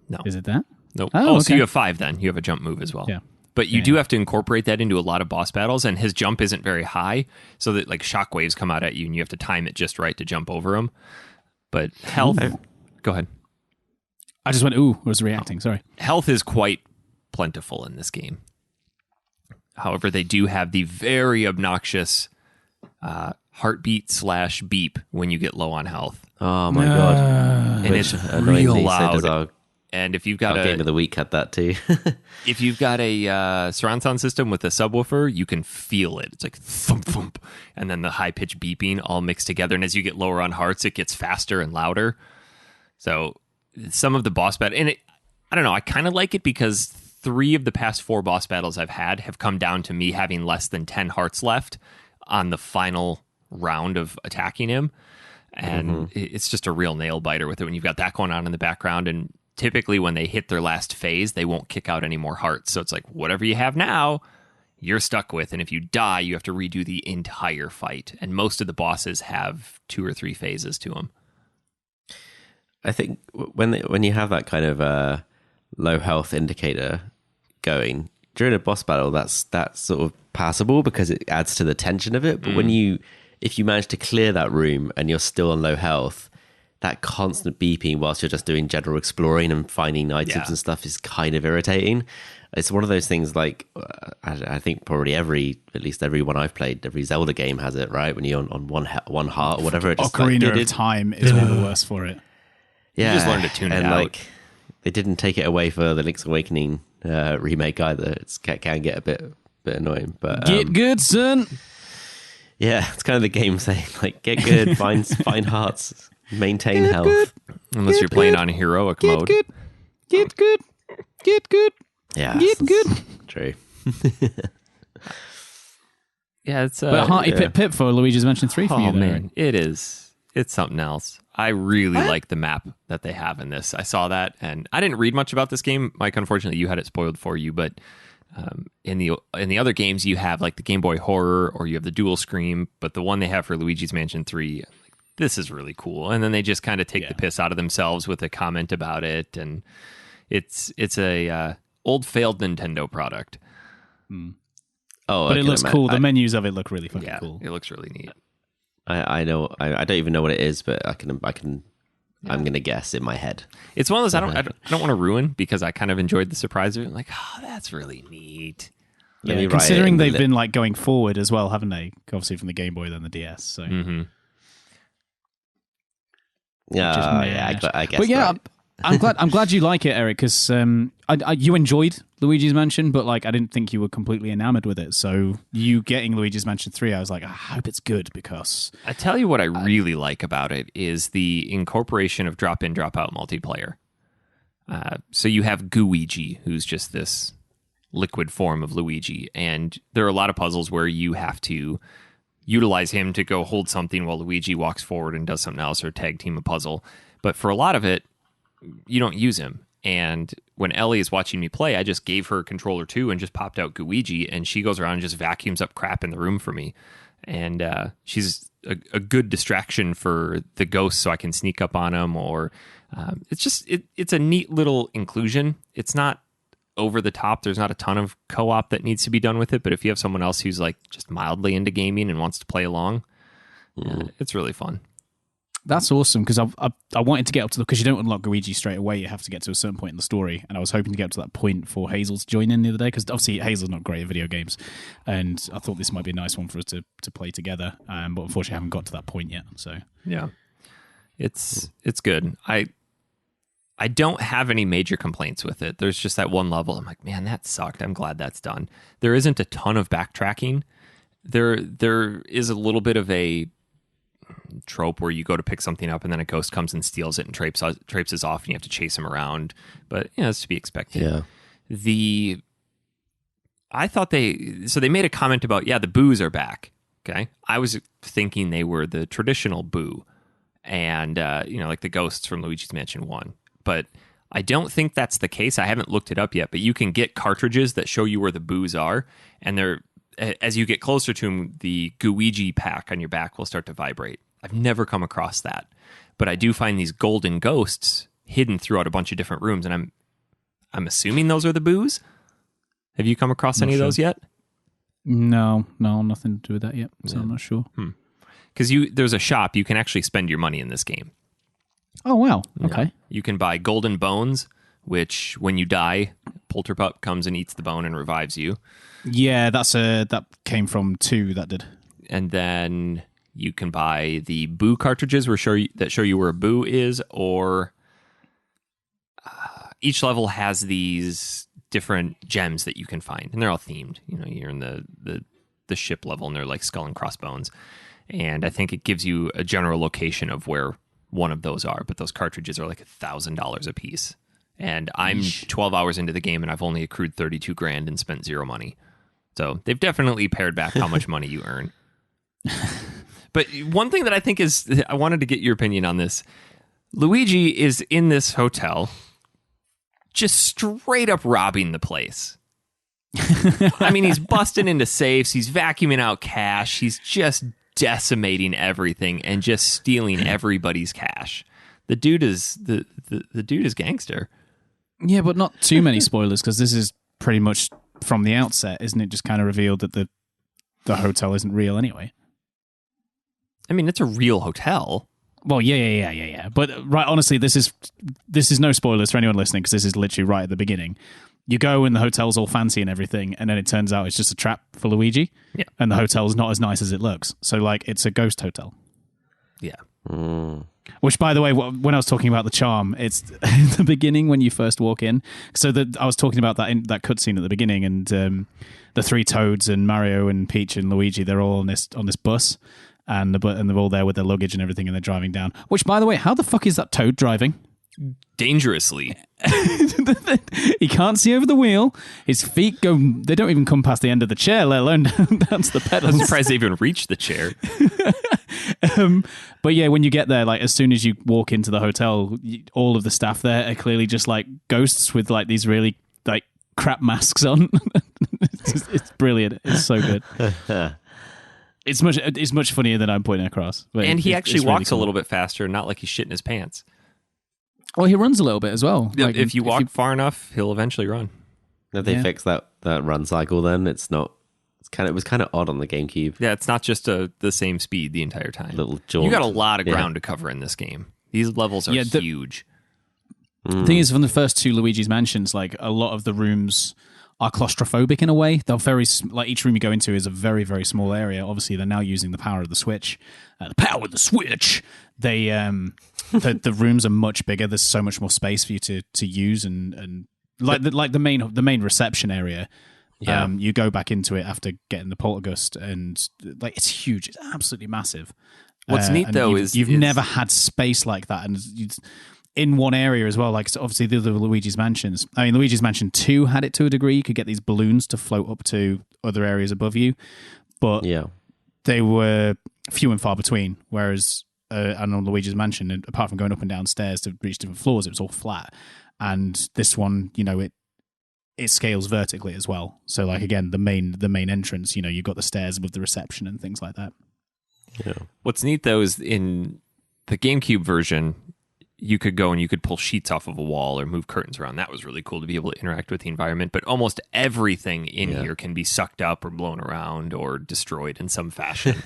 [SPEAKER 1] No.
[SPEAKER 2] Is it that?
[SPEAKER 1] Nope.
[SPEAKER 2] Oh, okay.
[SPEAKER 1] So you have 5 then. You have a jump move as well.
[SPEAKER 2] Yeah.
[SPEAKER 1] But you do have to incorporate that into a lot of boss battles, and his jump isn't very high, so that like shockwaves come out at you, and you have to time it just right to jump over them. But health... Go ahead.
[SPEAKER 2] I just went, ooh, I was reacting, sorry.
[SPEAKER 1] Health is quite plentiful in this game. However, they do have the very obnoxious heartbeat/beep when you get low on health.
[SPEAKER 3] Oh my god.
[SPEAKER 1] And it's real loud. And if you've got
[SPEAKER 3] Game of the Week had that too.
[SPEAKER 1] If you've got a surround sound system with a subwoofer, you can feel it. It's like thump thump, and then the high pitched beeping all mixed together. And as you get lower on hearts, it gets faster and louder. So some of the boss battle, and I don't know, I kind of like it because 3 of the past 4 boss battles I've had have come down to me having less than 10 hearts left on the final round of attacking him. And it's just a real nail biter with it when you've got that going on in the background. And typically when they hit their last phase, they won't kick out any more hearts. So it's like, whatever you have now, you're stuck with. And if you die, you have to redo the entire fight. And most of the bosses have 2 or 3 phases to them.
[SPEAKER 3] I think when you have that kind of low health indicator going during a boss battle, that's sort of passable because it adds to the tension of it. But if you manage to clear that room and you're still on low health, that constant beeping whilst you're just doing general exploring and finding items and stuff is kind of irritating. It's one of those things like I think probably at least every one I've played, every Zelda game has it, right? When you're on one heart or whatever. It just
[SPEAKER 2] Ocarina of Time is one of the worst for it.
[SPEAKER 3] Yeah,
[SPEAKER 1] you just learn to tune it out.
[SPEAKER 3] Like, they didn't take it away for the Link's Awakening remake either. It can get a bit annoying, but
[SPEAKER 2] get good, son.
[SPEAKER 3] Yeah, it's kind of the game saying like, get good, find hearts, maintain health.
[SPEAKER 2] Good.
[SPEAKER 1] Unless you're playing on heroic mode.
[SPEAKER 2] Get good.
[SPEAKER 3] Yeah,
[SPEAKER 2] get good.
[SPEAKER 3] True.
[SPEAKER 1] Yeah, it's
[SPEAKER 2] but Hearty Pip Pip for Luigi's Mansion 3 for you, though,
[SPEAKER 1] man, it is. It's something else. I really like the map that they have in this. I saw that, and I didn't read much about this game. Mike, unfortunately, you had it spoiled for you. But in the other games, you have like the Game Boy Horror, or you have the Dual Screen. But the one they have for Luigi's Mansion 3, like, this is really cool. And then they just kind of take the piss out of themselves with a comment about it, and it's a old failed Nintendo product.
[SPEAKER 3] Oh,
[SPEAKER 2] but it looks cool. The menus of it look really fucking cool.
[SPEAKER 1] It looks really neat.
[SPEAKER 3] I know. I don't even know what it is, but I can. I'm gonna guess in my head.
[SPEAKER 1] It's one of those I don't want to ruin because I kind of enjoyed the surprise of it. Like, oh, that's really neat.
[SPEAKER 2] Yeah, considering they've been like going forward as well, haven't they? Obviously from the Game Boy, then the DS. So
[SPEAKER 3] I guess.
[SPEAKER 2] But yeah,
[SPEAKER 3] right.
[SPEAKER 2] I'm glad you like it, Eric, because you enjoyed Luigi's Mansion, but like I didn't think you were completely enamored with it. So you getting Luigi's Mansion 3, I was like, I hope it's good because
[SPEAKER 1] I tell you what I really like about it is the incorporation of drop in, drop out multiplayer. So you have Gooigi, who's just this liquid form of Luigi, and there are a lot of puzzles where you have to utilize him to go hold something while Luigi walks forward and does something else, or tag team a puzzle. But for a lot of it, you don't use him. And when Ellie is watching me play, I just gave her a controller too and just popped out Luigi, and she goes around and just vacuums up crap in the room for me. And she's a good distraction for the ghosts, so I can sneak up on them. Or it's a neat little inclusion. It's not over the top. There's not a ton of co-op that needs to be done with it, but if you have someone else who's like just mildly into gaming and wants to play along, it's really fun.
[SPEAKER 2] That's awesome, because I wanted to get up to because you don't unlock Luigi straight away. You have to get to a certain point in the story, and I was hoping to get up to that point for Hazel to join in the other day, because obviously Hazel's not great at video games, and I thought this might be a nice one for us to play together, but unfortunately I haven't got to that point yet. So
[SPEAKER 1] yeah, it's good. I don't have any major complaints with it. There's just that one level I'm like, man, that sucked. I'm glad that's done. There isn't a ton of backtracking. There is a little bit of a trope where you go to pick something up and then a ghost comes and steals it and traipses off and you have to chase him around. But yeah, it's to be expected.
[SPEAKER 3] Yeah.
[SPEAKER 1] I thought they made a comment about, the boos are back. Okay. I was thinking they were the traditional boo and, like the ghosts from Luigi's Mansion 1. But I don't think that's the case. I haven't looked it up yet, but you can get cartridges that show you where the boos are. And as you get closer to them, the Luigi pack on your back will start to vibrate. I've never come across that, but I do find these golden ghosts hidden throughout a bunch of different rooms, and I'm assuming those are the boos. Have you come across any of those yet?
[SPEAKER 2] No, nothing to do with that yet. So I'm not sure.
[SPEAKER 1] Because there's a shop you can actually spend your money in this game.
[SPEAKER 2] Oh wow! Okay.
[SPEAKER 1] Yeah. You can buy golden bones, which when you die, Polterpup comes and eats the bone and revives you.
[SPEAKER 2] Yeah, that came from 2. That did.
[SPEAKER 1] And then you can buy the boo cartridges that show you where a boo is, or each level has these different gems that you can find, and they're all themed. You're in the ship level, and they're like skull and crossbones. And I think it gives you a general location of where one of those are, but those cartridges are like $1,000 a piece. And I'm 12 hours into the game, and I've only accrued $32,000 and spent 0 money. So they've definitely pared back how much money you earn. But one thing that I think I wanted to get your opinion on this. Luigi is in this hotel, just straight up robbing the place. I mean, he's busting into safes. He's vacuuming out cash. He's just decimating everything and just stealing everybody's cash. The dude is the dude is gangster.
[SPEAKER 2] Yeah, but not too many spoilers, because this is pretty much from the outset, isn't it? Just kind of revealed that the hotel isn't real anyway.
[SPEAKER 1] I mean, it's a real hotel.
[SPEAKER 2] Well, yeah. But right, honestly, this is no spoilers for anyone listening, because this is literally right at the beginning. You go and the hotel's all fancy and everything, and then it turns out it's just a trap for Luigi.
[SPEAKER 1] Yeah.
[SPEAKER 2] And the hotel's not as nice as it looks. So, like, it's a ghost hotel.
[SPEAKER 1] Yeah.
[SPEAKER 2] Which, by the way, when I was talking about the charm, it's the beginning when you first walk in. So I was talking about that in that cutscene at the beginning, and the 3 Toads and Mario and Peach and Luigi, they're all on this bus, and they're all there with their luggage and everything, and they're driving down. Which, by the way, how the fuck is that Toad driving?
[SPEAKER 1] Dangerously.
[SPEAKER 2] He can't see over the wheel. His feet they don't even come past the end of the chair, let alone down to the pedals.
[SPEAKER 1] I'm surprised they even reached the chair.
[SPEAKER 2] But yeah, when you get there, like as soon as you walk into the hotel, all of the staff there are clearly just like ghosts with like these really like crap masks on. It's brilliant. It's so good. It's much funnier than I'm pointing across.
[SPEAKER 1] And he actually
[SPEAKER 2] really
[SPEAKER 1] walks
[SPEAKER 2] cool.
[SPEAKER 1] a little bit faster, not like he's shitting his pants.
[SPEAKER 2] Well, he runs a little bit as well.
[SPEAKER 1] Like, if you walk far enough, he'll eventually run.
[SPEAKER 3] If they fix that run cycle, then it was kind of odd on the GameCube.
[SPEAKER 1] Yeah, it's not just the same speed the entire time.
[SPEAKER 3] Little jaunt.
[SPEAKER 1] You got a lot of ground to cover in this game. These levels are huge.
[SPEAKER 2] The thing is, from the first 2 Luigi's Mansions, like a lot of the rooms are claustrophobic in a way. They're very like each room you go into is a very, very small area. Obviously, they're now using the power of the Switch. The power of the Switch. They the rooms are much bigger. There's so much more space for you to use, and like the main reception area.
[SPEAKER 1] Yeah.
[SPEAKER 2] You go back into it after getting the poltergust, and like it's huge. It's absolutely massive.
[SPEAKER 1] What's neat though is
[SPEAKER 2] you've never had space like that, and in one area as well. Like, so obviously the other Luigi's Mansions. I mean, Luigi's Mansion 2 had it to a degree. You could get these balloons to float up to other areas above you, but they were few and far between. Whereas on Luigi's Mansion, apart from going up and down stairs to reach different floors, it was all flat. and this one, it scales vertically as well. So like again, the main entrance, you've got the stairs above the reception and things like that.
[SPEAKER 3] Yeah.
[SPEAKER 1] What's neat though is in the GameCube version, you could go and you could pull sheets off of a wall or move curtains around. That was really cool to be able to interact with the environment. But almost everything in here can be sucked up or blown around or destroyed in some fashion.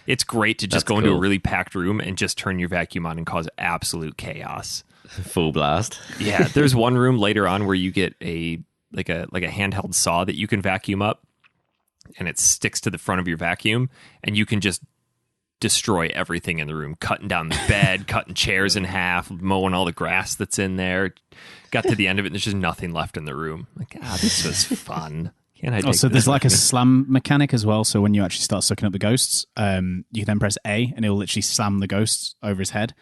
[SPEAKER 1] It's great to just go into a really packed room and just turn your vacuum on and cause absolute chaos.
[SPEAKER 3] Full blast.
[SPEAKER 1] Yeah, there's one room later on where you get a handheld saw that you can vacuum up, and it sticks to the front of your vacuum, and you can just destroy everything in the room, cutting down the bed, cutting chairs in half, mowing all the grass that's in there. Got to the end of it, and there's just nothing left in the room. Like, this was fun. Can't I take
[SPEAKER 2] Also,
[SPEAKER 1] this
[SPEAKER 2] there's like a
[SPEAKER 1] with me?
[SPEAKER 2] slam mechanic as well. So when you actually start sucking up the ghosts, you can then press A, and it will literally slam the ghosts over his head.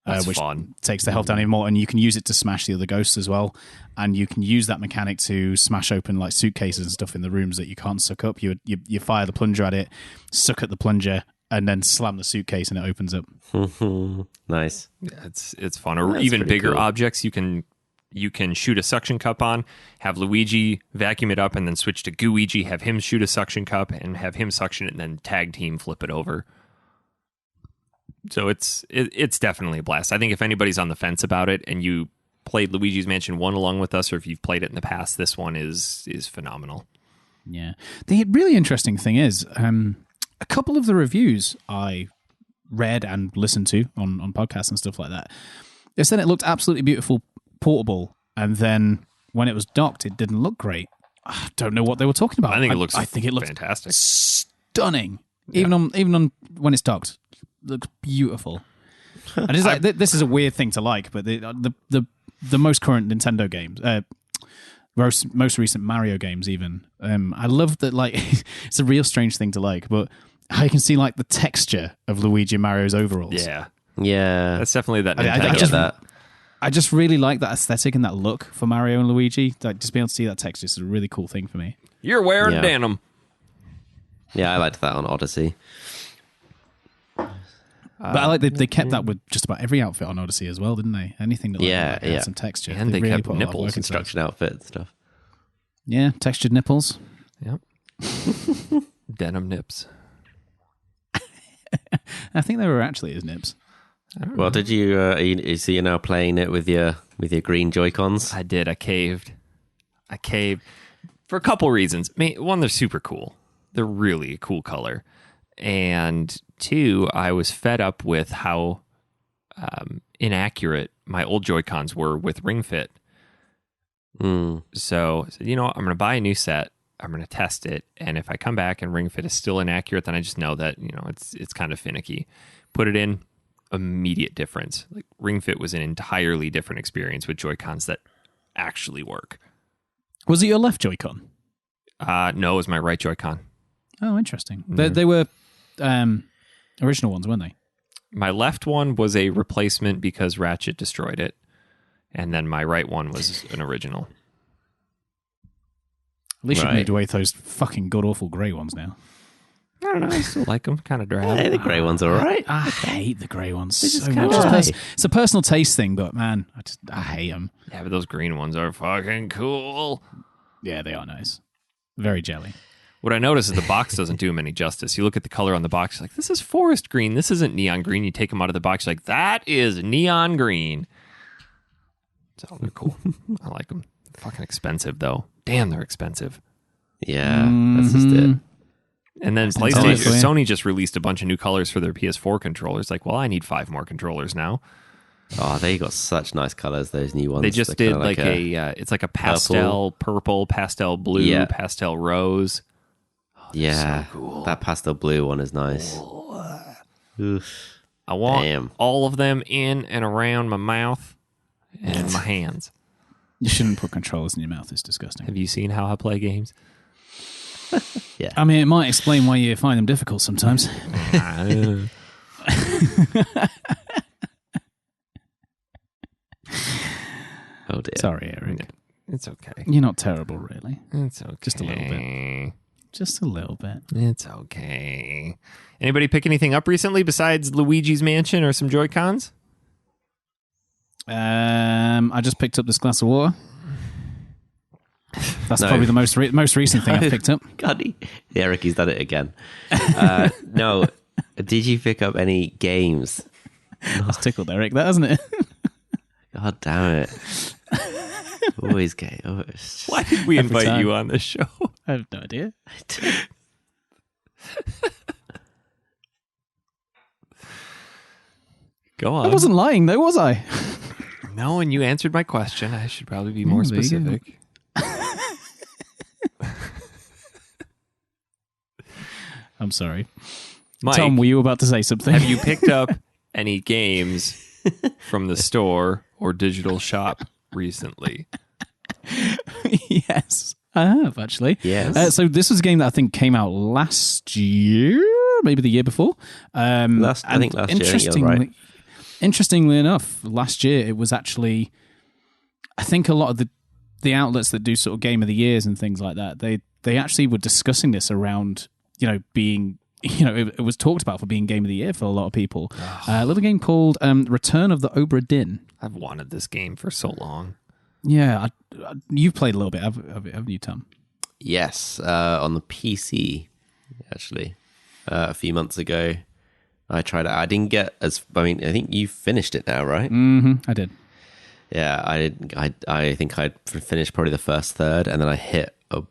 [SPEAKER 1] That's
[SPEAKER 2] which
[SPEAKER 1] fun.
[SPEAKER 2] takes the health down even more, and you can use it to smash the other ghosts as well. And you can use that mechanic to smash open like suitcases and stuff in the rooms that you can't suck up. You fire the plunger at it, suck at the plunger, and then slam the suitcase, and it opens up.
[SPEAKER 3] Nice.
[SPEAKER 1] Yeah, it's fun. Or
[SPEAKER 3] That's
[SPEAKER 1] even
[SPEAKER 3] pretty
[SPEAKER 1] bigger
[SPEAKER 3] cool.
[SPEAKER 1] objects, you can shoot a suction cup on, have Luigi vacuum it up, and then switch to Gooigi, have him shoot a suction cup, and have him suction it, and then tag team flip it over. So it's definitely a blast. I think if anybody's on the fence about it and you played Luigi's Mansion 1 along with us, or if you've played it in the past, this one is phenomenal.
[SPEAKER 2] Yeah. The really interesting thing is, a couple of the reviews I read and listened to on podcasts and stuff like that, they said it looked absolutely beautiful, portable, and then when it was docked, it didn't look great. I don't know what they were talking about.
[SPEAKER 1] I think it looks
[SPEAKER 2] fantastic,
[SPEAKER 1] fantastic.
[SPEAKER 2] stunning.
[SPEAKER 1] Yeah.
[SPEAKER 2] Even on when it's docked, it looks beautiful. And it's like this is a weird thing to like, but the most current Nintendo games, most recent Mario games, even I love that. Like it's a real strange thing to like, but I can see like the texture of Luigi and Mario's overalls.
[SPEAKER 1] Yeah.
[SPEAKER 3] Yeah.
[SPEAKER 1] That's definitely that
[SPEAKER 2] I
[SPEAKER 1] Nintendo.
[SPEAKER 3] get that.
[SPEAKER 2] I just really like that aesthetic and that look for Mario and Luigi. Like, just being able to see that texture is a really cool thing for me.
[SPEAKER 1] You're wearing
[SPEAKER 3] Yeah.
[SPEAKER 1] denim.
[SPEAKER 3] Yeah, I liked that on Odyssey.
[SPEAKER 2] But I like they kept that with just about every outfit on Odyssey as well, didn't they? Anything that had some texture.
[SPEAKER 1] And they kept
[SPEAKER 2] put a lot of
[SPEAKER 1] nipples
[SPEAKER 2] work into those.
[SPEAKER 3] Construction outfit and stuff.
[SPEAKER 2] Yeah, textured nipples.
[SPEAKER 1] Yep. Denim nips.
[SPEAKER 2] I think they were actually his nips.
[SPEAKER 3] Well, did you? So you're now playing it with your green Joy-Cons?
[SPEAKER 1] I did. I caved for a couple reasons. One, they're super cool. They're really a cool color. And two, I was fed up with how inaccurate my old Joy-Cons were with Ring Fit. So I said, I'm going to buy a new set. I'm going to test it. And if I come back and Ring Fit is still inaccurate, then I just know that, it's kind of finicky. Put it in, immediate difference. Like Ring Fit was an entirely different experience with Joy-Cons that actually work.
[SPEAKER 2] Was it your left Joy-Con?
[SPEAKER 1] No, it was my right Joy-Con.
[SPEAKER 2] Oh, interesting. They were original ones, weren't they?
[SPEAKER 1] My left one was a replacement because Ratchet destroyed it. And then my right one was an original.
[SPEAKER 2] At least
[SPEAKER 3] Right.
[SPEAKER 2] you've made away with those fucking god-awful grey ones now.
[SPEAKER 1] I don't know. I still like them. Kind of drab.
[SPEAKER 3] Hey, the grey one's all right.
[SPEAKER 2] I hate the grey ones
[SPEAKER 3] just
[SPEAKER 2] so
[SPEAKER 3] kinda
[SPEAKER 2] much.
[SPEAKER 3] right.
[SPEAKER 2] It's a personal taste thing, but man, I hate them.
[SPEAKER 1] Yeah, but those green ones are fucking cool.
[SPEAKER 2] Yeah, they are nice. Very jelly.
[SPEAKER 1] What I notice is the box doesn't do them any justice. You look at the color on the box, you're like, this is forest green. This isn't neon green. You take them out of the box, you're like, that is neon green. So they're cool. I like them. Fucking expensive, though. Damn, they're expensive.
[SPEAKER 3] Yeah, that's just it.
[SPEAKER 1] And then
[SPEAKER 2] Nintendo
[SPEAKER 1] PlayStation,
[SPEAKER 2] for you.
[SPEAKER 1] Sony just released a bunch of new colors for their PS4 controllers. Like, well, I need 5 more controllers now.
[SPEAKER 3] Oh, they got such nice colors. Those new ones.
[SPEAKER 1] They just
[SPEAKER 3] They're
[SPEAKER 1] did
[SPEAKER 3] kinda
[SPEAKER 1] like it's like a pastel purple, pastel blue,
[SPEAKER 3] Yeah.
[SPEAKER 1] pastel rose.
[SPEAKER 3] yeah,
[SPEAKER 1] so cool.
[SPEAKER 3] that pastel blue one is nice. Oof.
[SPEAKER 1] I want
[SPEAKER 3] Damn.
[SPEAKER 1] all of them in and around my mouth and my hands.
[SPEAKER 2] You shouldn't put controllers in your mouth. It's disgusting.
[SPEAKER 1] Have you seen how I play games?
[SPEAKER 2] I mean, it might explain why you find them difficult sometimes.
[SPEAKER 3] Oh dear.
[SPEAKER 2] Sorry, Eric.
[SPEAKER 1] It's okay.
[SPEAKER 2] You're not terrible, really.
[SPEAKER 1] It's okay.
[SPEAKER 2] Just a little bit. Just a little bit.
[SPEAKER 1] It's okay. Anybody pick anything up recently besides Luigi's Mansion or some Joy-Cons?
[SPEAKER 2] I just picked up this glass of water. That's probably the most recent thing I've picked up.
[SPEAKER 3] God, Eric, he's done it again. No, did you pick up any games?
[SPEAKER 2] That's tickled Eric, that, hasn't it?
[SPEAKER 3] God damn it. Always gay.
[SPEAKER 1] Why did we invite you on this show?
[SPEAKER 2] I have no idea.
[SPEAKER 1] Go on.
[SPEAKER 2] I wasn't lying though, was I?
[SPEAKER 1] No, and you answered my question. I should probably be more specific.
[SPEAKER 2] I'm sorry.
[SPEAKER 1] Mike,
[SPEAKER 2] Tom, were you about to say something?
[SPEAKER 1] have you picked up any games from the store or digital shop recently?
[SPEAKER 2] Yes, I have actually.
[SPEAKER 3] Yes.
[SPEAKER 2] So this was a game that I think came out last year, maybe the year before.
[SPEAKER 3] I think last year. You're right.
[SPEAKER 2] Interestingly enough, last year it was actually, I think a lot of the outlets that do sort of Game of the Years and things like that, they actually were discussing this around, being, it was talked about for being Game of the Year for a lot of people. A little game called Return of the Obra Dinn.
[SPEAKER 1] I've wanted this game for so long.
[SPEAKER 2] Yeah, you've played a little bit, haven't you, Tom?
[SPEAKER 3] Yes, on the PC, actually, a few months ago. I tried it. I didn't get I think you finished it now, right?
[SPEAKER 2] Mm-hmm, I did.
[SPEAKER 3] Yeah, I did. I think I'd finished probably the first third, and then I hit a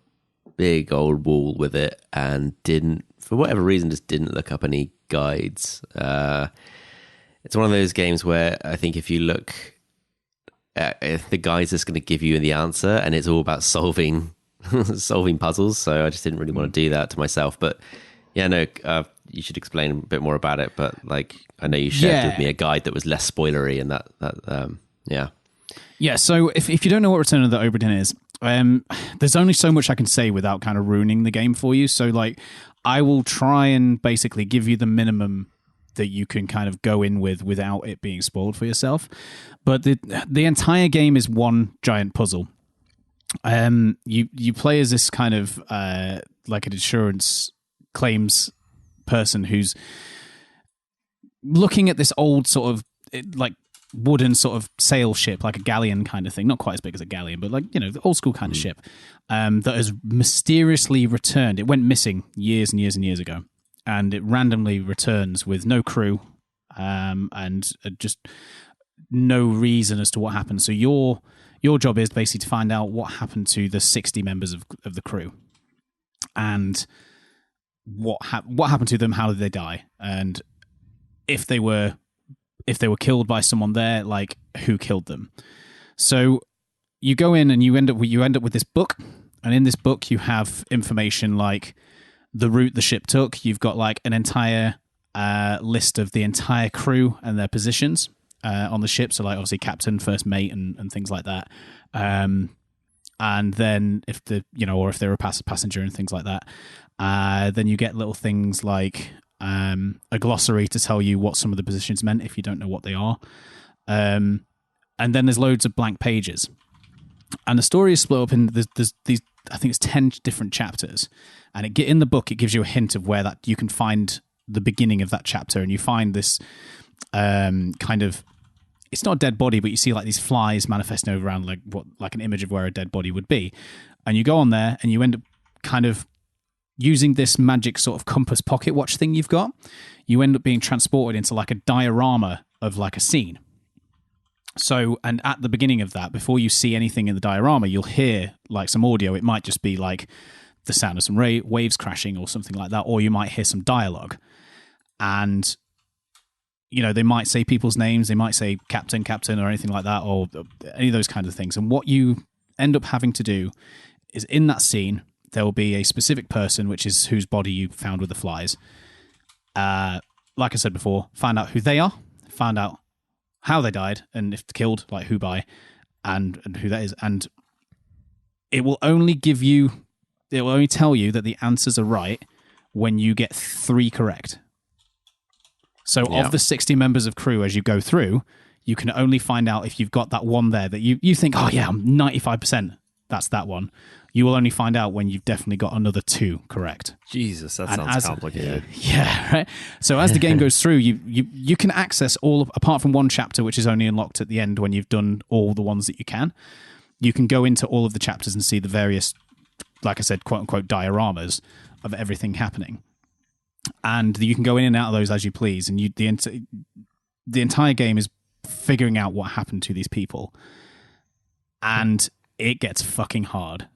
[SPEAKER 3] big old wall with it, and for whatever reason, just didn't look up any guides. It's one of those games where I think if you look, if the guide's just going to give you the answer, and it's all about solving puzzles. So I just didn't really want to do that to myself. But yeah, no, you should explain a bit more about it. But I know you shared with me a guide that was less spoilery, and that yeah.
[SPEAKER 2] Yeah, so if you don't know what Return of the Obra Dinn is, there's only so much I can say without kind of ruining the game for you. So I will try and basically give you the minimum that you can kind of go in with without it being spoiled for yourself. But the entire game is one giant puzzle. You play as this kind of like an insurance claims person who's looking at this old sort of wooden sort of sail ship, like a galleon kind of thing, not quite as big as a galleon, but the old school kind of ship that has mysteriously returned. It went missing years and years and years ago, and it randomly returns with no crew and just no reason as to what happened. So your job is basically to find out what happened to the 60 members of the crew, and what happened to them, how did they die, and if they were killed by someone there, who killed them. So you go in and you end up with this book, and in this book you have information like the route the ship took. You've got an entire list of the entire crew and their positions on the ship. So obviously captain, first mate, and things like that. And then if or if they're a passenger and things like that, then you get little things like a glossary to tell you what some of the positions meant if you don't know what they are. And then there's loads of blank pages. And the story is split up in there's these, I think it's 10 different chapters. And in the book, it gives you a hint of where that you can find the beginning of that chapter. And you find this kind of, it's not a dead body, but you see these flies manifesting over around like an image of where a dead body would be. And you go on there and you end up kind of using this magic sort of compass pocket watch thing you've got. You end up being transported into a diorama of a scene. So, and at the beginning of that, before you see anything in the diorama, you'll hear some audio. It might just be the sound of some waves crashing or something like that, or you might hear some dialogue. And, they might say people's names, they might say captain, or anything like that, or any of those kinds of things. And what you end up having to do is in that scene, there will be a specific person, which is whose body you found with the flies. Like I said before, find out who they are, find out how they died, and if killed, who by, and who that is. And it will only tell you that the answers are right when you get 3 correct. So of the 60 members of crew, as you go through, you can only find out if you've got that one there that you think, oh yeah, I'm 95%. that's that one. You will only find out when you've definitely got another 2 correct.
[SPEAKER 1] Jesus, that sounds complicated.
[SPEAKER 2] Yeah, right. So as the game goes through, you can access all, apart from one chapter, which is only unlocked at the end when you've done all the ones that you can. You can go into all of the chapters and see the various, like I said, quote unquote, dioramas of everything happening. And you can go in and out of those as you please. And the entire game is figuring out what happened to these people. And it gets fucking hard.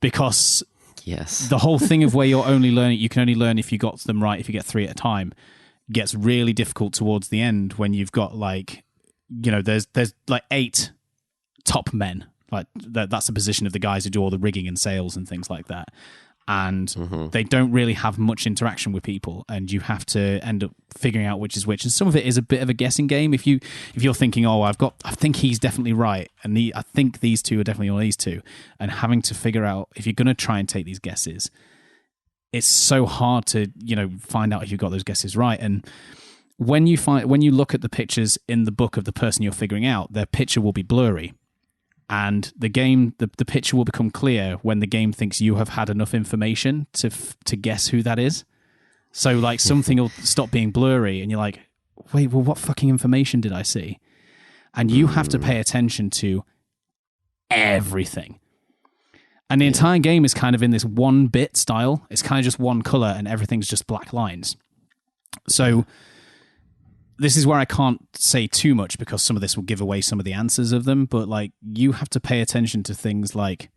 [SPEAKER 2] Because the whole thing of where you're only learning, you can only learn if you got them right, if you get 3 at a time, gets really difficult towards the end when you've got like, there's like 8 top men. Like that's the position of the guys who do all the rigging and sails and things like that. And they don't really have much interaction with people, and you have to end up figuring out which is which. And some of it is a bit of a guessing game. If you're thinking, I think he's definitely right, and I think these 2 are definitely on these 2, and having to figure out if you're going to try and take these guesses, it's so hard to find out if you've got those guesses right. And when you look at the pictures in the book of the person you're figuring out, their picture will be blurry. And the picture will become clear when the game thinks you have had enough information to guess who that is. So, like, something will stop being blurry, and you're like, wait, well, what fucking information did I see? And you have to pay attention to everything. And the entire game is kind of in this 1-bit style. It's kind of just one color, and everything's just black lines. So this is where I can't say too much because some of this will give away some of the answers of them, but like you have to pay attention to things like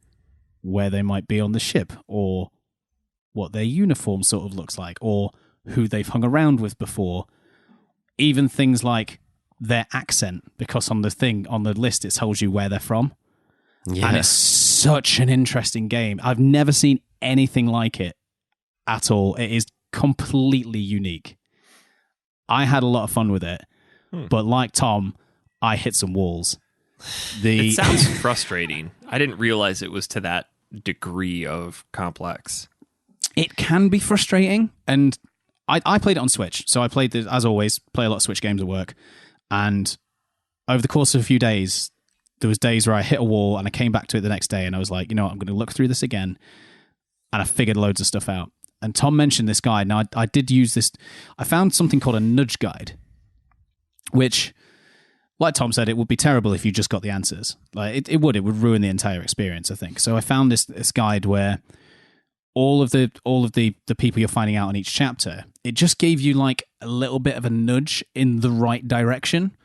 [SPEAKER 2] where they might be on the ship, or what their uniform sort of looks like, or who they've hung around with before. Even things like their accent, because on the list it tells you where they're from. Yeah. And it's such an interesting game. I've never seen anything like it at all. It is completely unique. I had a lot of fun with it, but like Tom, I hit some walls.
[SPEAKER 1] It sounds frustrating. I didn't realize it was to that degree of complex.
[SPEAKER 2] It can be frustrating, and I played it on Switch, so I played, as always, play a lot of Switch games at work, and over the course of a few days, there was days where I hit a wall, and I came back to it the next day, and I was like, I'm going to look through this again, and I figured loads of stuff out. And Tom mentioned this guide. Now, I did use this. I found something called a nudge guide, which, like Tom said, it would be terrible if you just got the answers. Like it would ruin the entire experience, I think. So I found this guide where all of the people you're finding out in each chapter, it just gave you like a little bit of a nudge in the right direction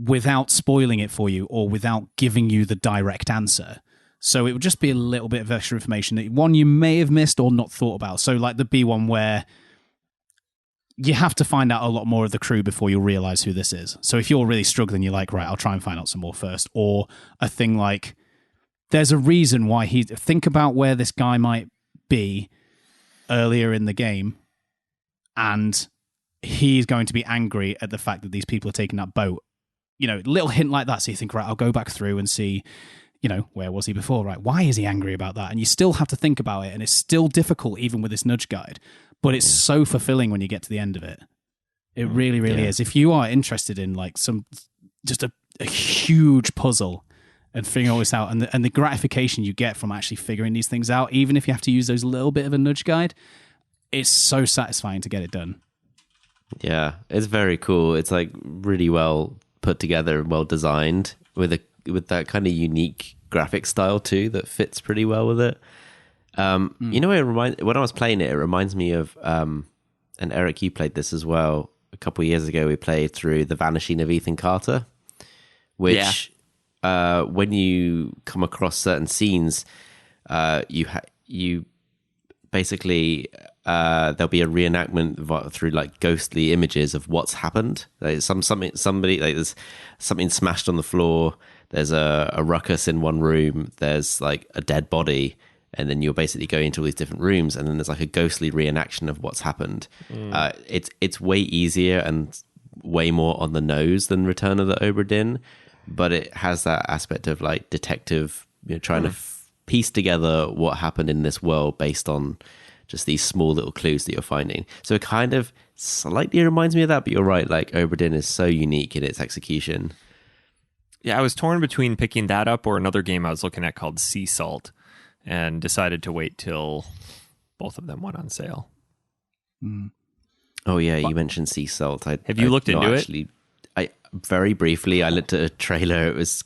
[SPEAKER 2] without spoiling it for you or without giving you the direct answer. So it would just be a little bit of extra information that one you may have missed or not thought about. So like the B one where you have to find out a lot more of the crew before you realize who this is. So if you're really struggling, you're like, right, I'll try and find out some more first. Or a thing like, there's a reason why think about where this guy might be earlier in the game, and he's going to be angry at the fact that these people are taking that boat. Little hint like that. So you think, right, I'll go back through and see, where was he before, right? Why is he angry about that? And you still have to think about it, and it's still difficult even with this nudge guide, but it's so fulfilling when you get to the end of it. It really, really is. If you are interested in like just a huge puzzle and figuring all this out, and the gratification you get from actually figuring these things out, even if you have to use those little bit of a nudge guide, it's so satisfying to get it done.
[SPEAKER 3] Yeah, it's very cool. It's like really well put together, well designed with that kind of unique graphic style too that fits pretty well with it. When I was playing it reminds me of and Eric, you played this as well a couple of years ago. We played through The Vanishing of Ethan Carter, which when you come across certain scenes, you basically there'll be a reenactment through like ghostly images of what's happened. Like somebody like there's something smashed on the floor. There's a ruckus in one room. There's like a dead body, and then you're basically going into all these different rooms, and then there's like a ghostly reenaction of what's happened. It's way easier and way more on the nose than Return of the Obra Dinn, but it has that aspect of like detective, trying to piece together what happened in this world based on just these small little clues that you're finding. So it kind of slightly reminds me of that, but you're right, like Obra Dinn is so unique in its execution.
[SPEAKER 1] I was torn between picking that up or another game I was looking at called Sea Salt, and decided to wait till both of them went on sale.
[SPEAKER 3] Oh yeah, you mentioned Sea Salt.
[SPEAKER 1] Have you looked into it?
[SPEAKER 3] I very briefly. I looked at a trailer. It was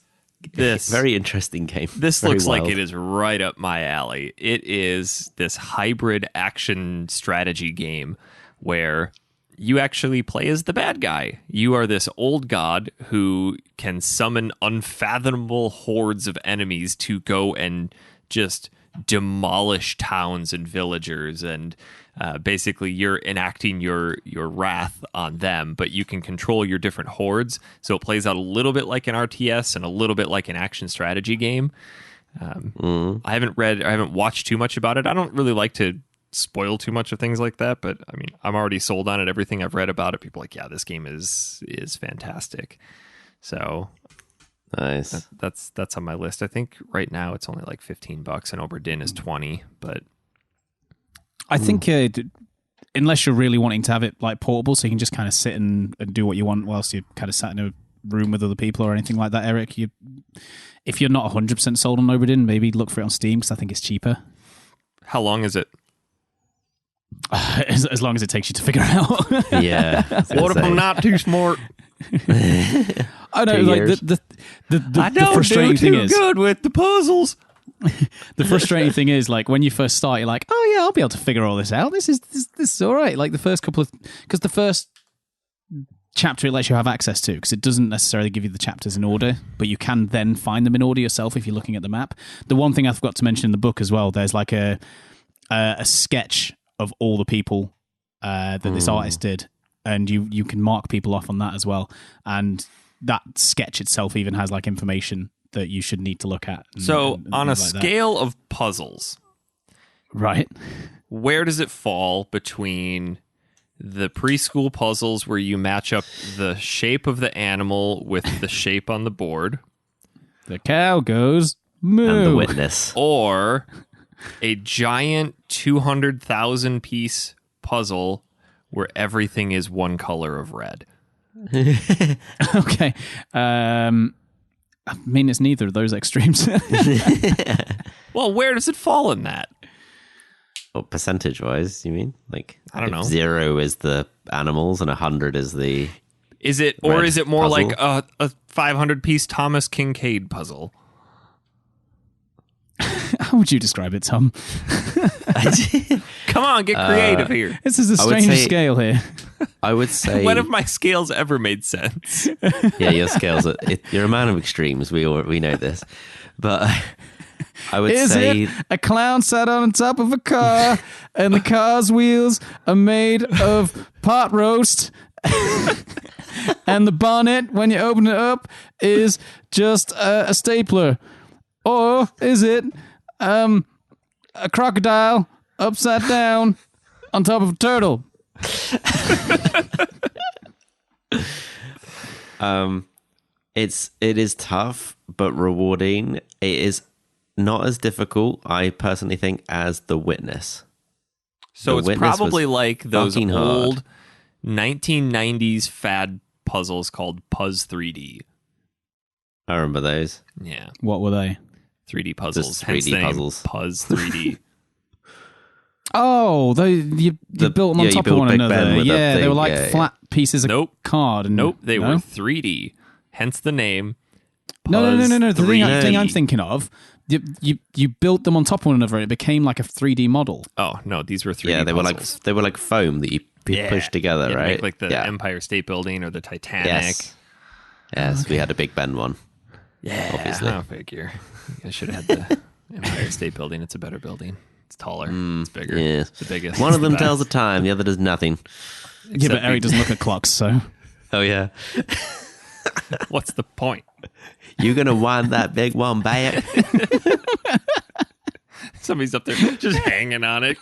[SPEAKER 3] very interesting game.
[SPEAKER 1] This
[SPEAKER 3] Very
[SPEAKER 1] looks
[SPEAKER 3] wild.
[SPEAKER 1] like it is right up my alley. It is this hybrid action strategy game where you actually play as the bad guy. You are this old god who can summon unfathomable hordes of enemies to go and just demolish towns and villagers, and basically you're enacting your wrath on them, but you can control your different hordes, so it plays out a little bit like an RTS and a little bit like an action strategy game. I haven't watched too much about it. I don't really like to spoil too much of things like that, but I mean, I'm already sold on it. Everything I've read about it, people are like, yeah, this game is fantastic. So
[SPEAKER 3] Nice.
[SPEAKER 1] that's on my list. I think right now it's only like $15 and Oberdin is 20, but
[SPEAKER 2] I think unless you're really wanting to have it like portable, so you can just kind of sit and do what you want whilst you're kind of sat in a room with other people or anything like that, Eric, if you're not 100% sold on Oberdin, maybe look for it on Steam because I think it's cheaper.
[SPEAKER 1] how long is it?
[SPEAKER 2] As long as it takes you to figure it out.
[SPEAKER 3] Yeah.
[SPEAKER 1] What if I'm not too smart?
[SPEAKER 2] I know,
[SPEAKER 3] 2
[SPEAKER 2] like
[SPEAKER 3] years.
[SPEAKER 2] the frustrating thing is
[SPEAKER 1] good with the puzzles.
[SPEAKER 2] the frustrating thing is like when you first start, you're like, oh yeah, I'll be able to figure all this out. This is all right. Like the first couple of, because the first chapter it lets you have access to, because it doesn't necessarily give you the chapters in order, but you can then find them in order yourself if you're looking at the map. The one thing I forgot to mention in the book as well, there's like a sketch of all the people that this artist did, and you can mark people off on that as well, and that sketch itself even has like information that you should need to look at.
[SPEAKER 1] So on a
[SPEAKER 2] things like
[SPEAKER 1] scale of puzzles,
[SPEAKER 2] that. Right?
[SPEAKER 1] where does it fall between the preschool puzzles where you match up the shape of the animal with the shape on the board,
[SPEAKER 2] The cow goes moo.
[SPEAKER 3] And the witness.
[SPEAKER 1] or a giant 200,000 piece puzzle where everything is one color of red?
[SPEAKER 2] Okay. I mean, it's neither of those extremes.
[SPEAKER 1] Well, where does it fall in that?
[SPEAKER 3] Well, percentage-wise, you mean? Like,
[SPEAKER 1] I don't know.
[SPEAKER 3] 0 is the animals and 100 is the...
[SPEAKER 1] Is it, or
[SPEAKER 3] Red
[SPEAKER 1] is it more
[SPEAKER 3] puzzle?
[SPEAKER 1] like a 500 piece Thomas Kincaid puzzle?
[SPEAKER 2] How would you describe it, Tom?
[SPEAKER 1] Come on, get creative here.
[SPEAKER 2] This is a
[SPEAKER 3] I would
[SPEAKER 2] strange
[SPEAKER 3] say-
[SPEAKER 2] scale here.
[SPEAKER 3] I would say...
[SPEAKER 1] When have my scales ever made sense?
[SPEAKER 3] Yeah, your scales are... You're a man of extremes. We know this. But I would
[SPEAKER 2] Is
[SPEAKER 3] say...
[SPEAKER 2] it a clown sat on top of a car and the car's wheels are made of pot roast and the bonnet, when you open it up, is just a stapler? Or is it a crocodile upside down on top of a turtle?
[SPEAKER 3] It is tough but rewarding. It is not as difficult, I personally think, as The Witness.
[SPEAKER 1] So
[SPEAKER 3] The
[SPEAKER 1] it's
[SPEAKER 3] Witness
[SPEAKER 1] probably
[SPEAKER 3] was
[SPEAKER 1] like those
[SPEAKER 3] fucking hard.
[SPEAKER 1] old 1990s fad puzzles called Puzz 3D.
[SPEAKER 3] I remember those.
[SPEAKER 1] Yeah,
[SPEAKER 2] What were they?
[SPEAKER 1] 3D puzzles.
[SPEAKER 3] Just
[SPEAKER 1] Hence
[SPEAKER 3] 3D
[SPEAKER 1] the name
[SPEAKER 3] puzzles.
[SPEAKER 1] Puzz 3D.
[SPEAKER 2] Oh, you built them on
[SPEAKER 3] you
[SPEAKER 2] top of
[SPEAKER 3] built
[SPEAKER 2] one
[SPEAKER 3] Big
[SPEAKER 2] another.
[SPEAKER 3] Ben with a
[SPEAKER 2] Yeah, they were
[SPEAKER 3] thing,
[SPEAKER 2] like
[SPEAKER 3] yeah,
[SPEAKER 2] flat pieces of
[SPEAKER 1] Nope.
[SPEAKER 2] card. And,
[SPEAKER 1] Nope, they
[SPEAKER 2] no?
[SPEAKER 1] were 3D. Hence the name.
[SPEAKER 2] No.
[SPEAKER 1] Puzz
[SPEAKER 2] The thing
[SPEAKER 1] 3D.
[SPEAKER 2] I'm thinking of, you built them on top of one another. And it became like a 3D model.
[SPEAKER 1] Oh no, these were 3D.
[SPEAKER 3] Yeah,
[SPEAKER 1] puzzles.
[SPEAKER 3] they were like foam that you push together,
[SPEAKER 1] You'd
[SPEAKER 3] right?
[SPEAKER 1] make like the
[SPEAKER 3] yeah.
[SPEAKER 1] Empire State Building or the Titanic.
[SPEAKER 3] Yes, we had a Big Ben one.
[SPEAKER 1] Yeah,
[SPEAKER 3] Obviously.
[SPEAKER 1] I figure. I should have had the Empire State Building. It's a better building. It's taller. It's bigger.
[SPEAKER 3] Yeah.
[SPEAKER 1] It's the biggest.
[SPEAKER 3] One of them
[SPEAKER 1] It's the
[SPEAKER 3] tells the
[SPEAKER 1] best.
[SPEAKER 3] time, the other does nothing.
[SPEAKER 2] Yeah,
[SPEAKER 1] Except
[SPEAKER 2] but Eric doesn't look at clocks, so
[SPEAKER 3] Oh, yeah.
[SPEAKER 1] What's the point?
[SPEAKER 3] You going to wind that big one back?
[SPEAKER 1] Somebody's up there just hanging on it.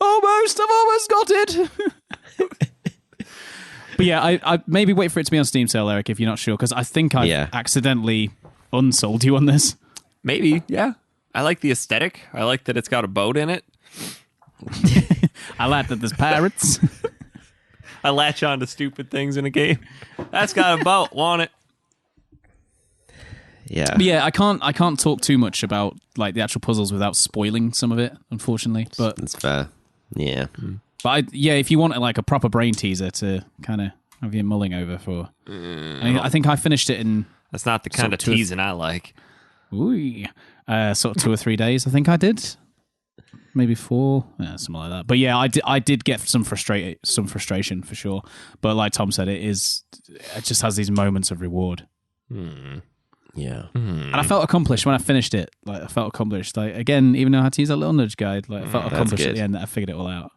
[SPEAKER 2] I've almost got it. But yeah, I maybe wait for it to be on Steam sale, Eric, if you're not sure, because I think I've
[SPEAKER 3] Yeah.
[SPEAKER 2] accidentally unsold you on this.
[SPEAKER 1] Maybe, yeah. I like the aesthetic. I like that it's got a boat in it.
[SPEAKER 2] I like that there's pirates.
[SPEAKER 1] I latch on to stupid things in a game. That's got a boat, want it?
[SPEAKER 3] Yeah.
[SPEAKER 2] But yeah, I can't talk too much about like the actual puzzles without spoiling some of it, unfortunately. But
[SPEAKER 3] That's fair. Yeah.
[SPEAKER 2] if you want like a proper brain teaser to kind of have you mulling over for, I think I finished it in
[SPEAKER 1] That's not the kind of teasing I like.
[SPEAKER 2] sort of 2 or 3 days. I think I did, maybe 4, something like that. But yeah, I did get some frustration for sure. But like Tom said, it just has these moments of reward.
[SPEAKER 3] Yeah.
[SPEAKER 2] And I felt accomplished when I finished it. Like I felt accomplished. Like again, even though I had to use that little nudge guide, like I felt accomplished at the end that I figured it all out.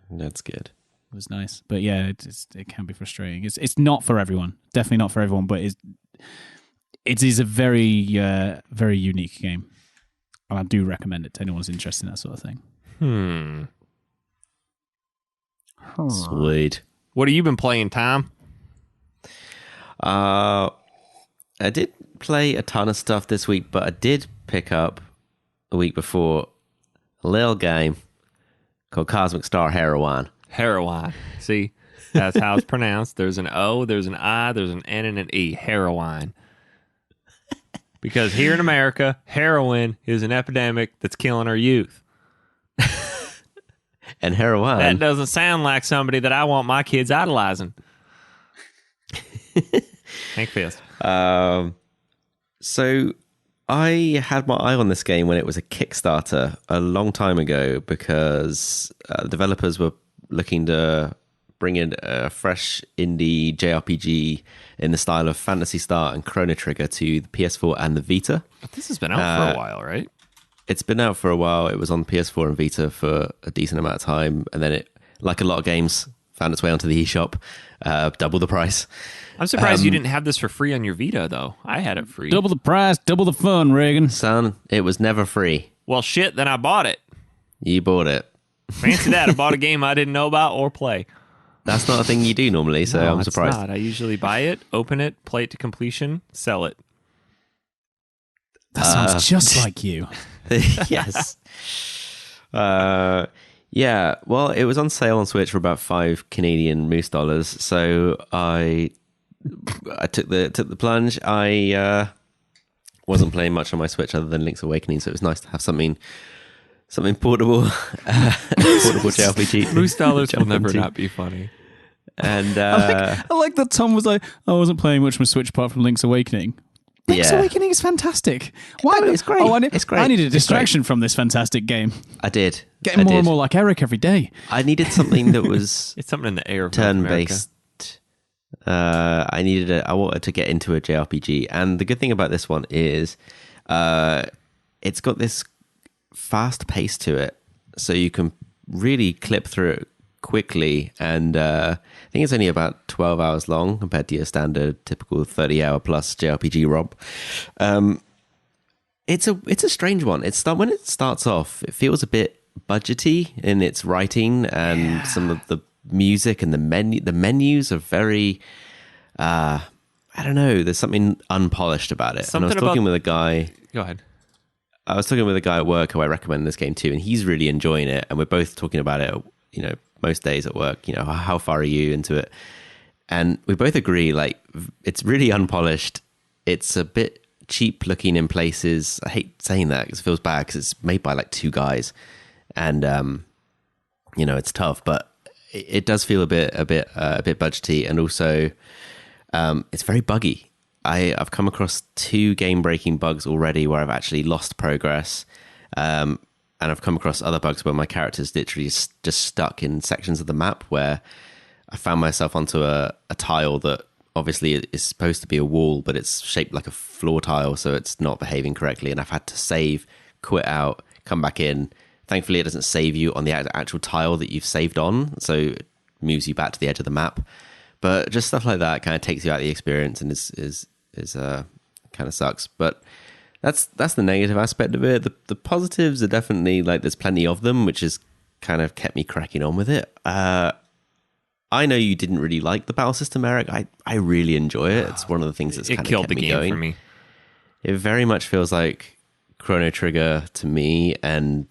[SPEAKER 3] That's good.
[SPEAKER 2] It was nice. But yeah, it can be frustrating. It's not for everyone. Definitely not for everyone. But it is a very very unique game, and I do recommend it to anyone who's interested in that sort of thing.
[SPEAKER 3] Sweet.
[SPEAKER 1] What have you been playing, Tom?
[SPEAKER 3] I did play a ton of stuff this week, but I did pick up a week before a little game called Cosmic Star Heroine.
[SPEAKER 1] Heroine. See, that's how it's pronounced. There's an O, there's an I, there's an N, and an E. Heroine. Because here in America, heroin is an epidemic that's killing our youth.
[SPEAKER 3] And heroine.
[SPEAKER 1] That doesn't sound like somebody that I want my kids idolizing. Hank Fist.
[SPEAKER 3] So I had my eye on this game when it was a Kickstarter a long time ago because the developers were looking to bring in a fresh indie JRPG in the style of Phantasy Star and Chrono Trigger to the PS4 and the Vita.
[SPEAKER 1] But this has been out for a while, right?
[SPEAKER 3] It's been out for a while. It was on PS4 and Vita for a decent amount of time. And then it, like a lot of games, found its way onto the eShop, double the price.
[SPEAKER 1] I'm surprised you didn't have this for free on your Vita, though. I had it free.
[SPEAKER 2] Double the price, double the fun, Reagan.
[SPEAKER 3] Son, it was never free.
[SPEAKER 1] Well, shit, then I bought it.
[SPEAKER 3] You bought it.
[SPEAKER 1] Fancy that. I bought a game I didn't know about or play.
[SPEAKER 3] That's not a thing you do normally, so
[SPEAKER 1] No,
[SPEAKER 3] I'm
[SPEAKER 1] it's
[SPEAKER 3] surprised.
[SPEAKER 1] not. I usually buy it, open it, play it to completion, sell it.
[SPEAKER 2] That sounds just like you.
[SPEAKER 3] Yes. Yeah, well, it was on sale on Switch for about 5 Canadian moose dollars, so I took the plunge. I wasn't playing much on my Switch other than Link's Awakening, so it was nice to have something portable, portable JRPG.
[SPEAKER 1] Moose dollars will never not be funny.
[SPEAKER 3] And
[SPEAKER 2] I like that Tom was like, I wasn't playing much on my Switch apart from Link's Awakening. Link's Awakening is fantastic. Why?
[SPEAKER 3] It's great.
[SPEAKER 2] It's great. I needed a distraction from this fantastic game.
[SPEAKER 3] I did.
[SPEAKER 2] Getting more and more like Eric every day.
[SPEAKER 3] I needed something that was
[SPEAKER 1] It's something in the air of North America.
[SPEAKER 3] turn-based. I wanted to get into a JRPG, and the good thing about this one is, it's got this fast pace to it, so you can really clip through it quickly. And I think it's only about 12 hours long compared to your standard, typical 30-hour plus JRPG ROM. It's a strange one. When it starts off, it feels a bit budgety in its writing, and some of the music and the menus are very I don't know, there's something unpolished about it. And I was talking with a guy.
[SPEAKER 1] Go ahead.
[SPEAKER 3] I was talking with a guy at work who I recommend this game to, and he's really enjoying it, and we're both talking about it, most days at work, how far are you into it? And we both agree, like, it's really unpolished. It's a bit cheap looking in places. I hate saying that because it feels bad because it's made by like 2 guys, and it's tough, but it does feel a bit budgety, and also it's very buggy. I've come across 2 game-breaking bugs already where I've actually lost progress, and I've come across other bugs where my character's literally just stuck in sections of the map where I found myself onto a tile that obviously is supposed to be a wall, but it's shaped like a floor tile, so it's not behaving correctly, and I've had to save, quit out, come back in. Thankfully, it doesn't save you on the actual tile that you've saved on, so it moves you back to the edge of the map. But just stuff like that kind of takes you out of the experience, and is kind of sucks. But that's the negative aspect of it. The positives are definitely, like, there's plenty of them, which has kind of kept me cracking on with it. I know you didn't really like the battle system, Eric. I really enjoy it. It's one of the things that's kind of
[SPEAKER 1] killed
[SPEAKER 3] kept
[SPEAKER 1] the
[SPEAKER 3] me
[SPEAKER 1] game
[SPEAKER 3] going.
[SPEAKER 1] for me.
[SPEAKER 3] It very much feels like Chrono Trigger to me, and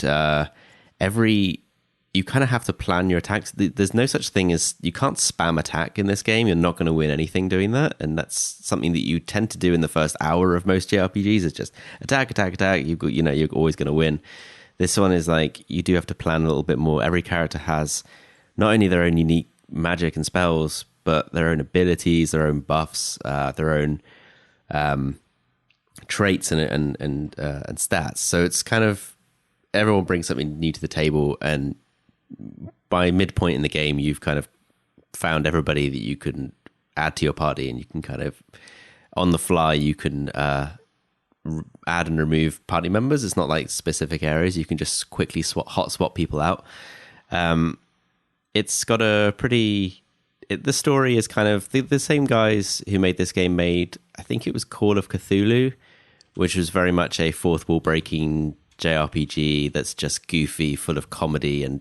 [SPEAKER 3] you kind of have to plan your attacks. There's no such thing as, you can't spam attack in this game. You're not going to win anything doing that, and that's something that you tend to do in the first hour of most JRPGs. Is just attack, attack, attack. You're always going to win. This one is like, you do have to plan a little bit more. Every character has not only their own unique magic and spells, but their own abilities, their own buffs, their own traits and stats. So it's kind of, everyone brings something new to the table, and by midpoint in the game, you've kind of found everybody that you can add to your party, and you can kind of, on the fly, you can add and remove party members. It's not like specific areas. You can just quickly hot swap people out. It's got a pretty... the story is kind of... The same guys who made this game made, I think it was Call of Cthulhu, which was very much a fourth wall breaking JRPG that's just goofy, full of comedy and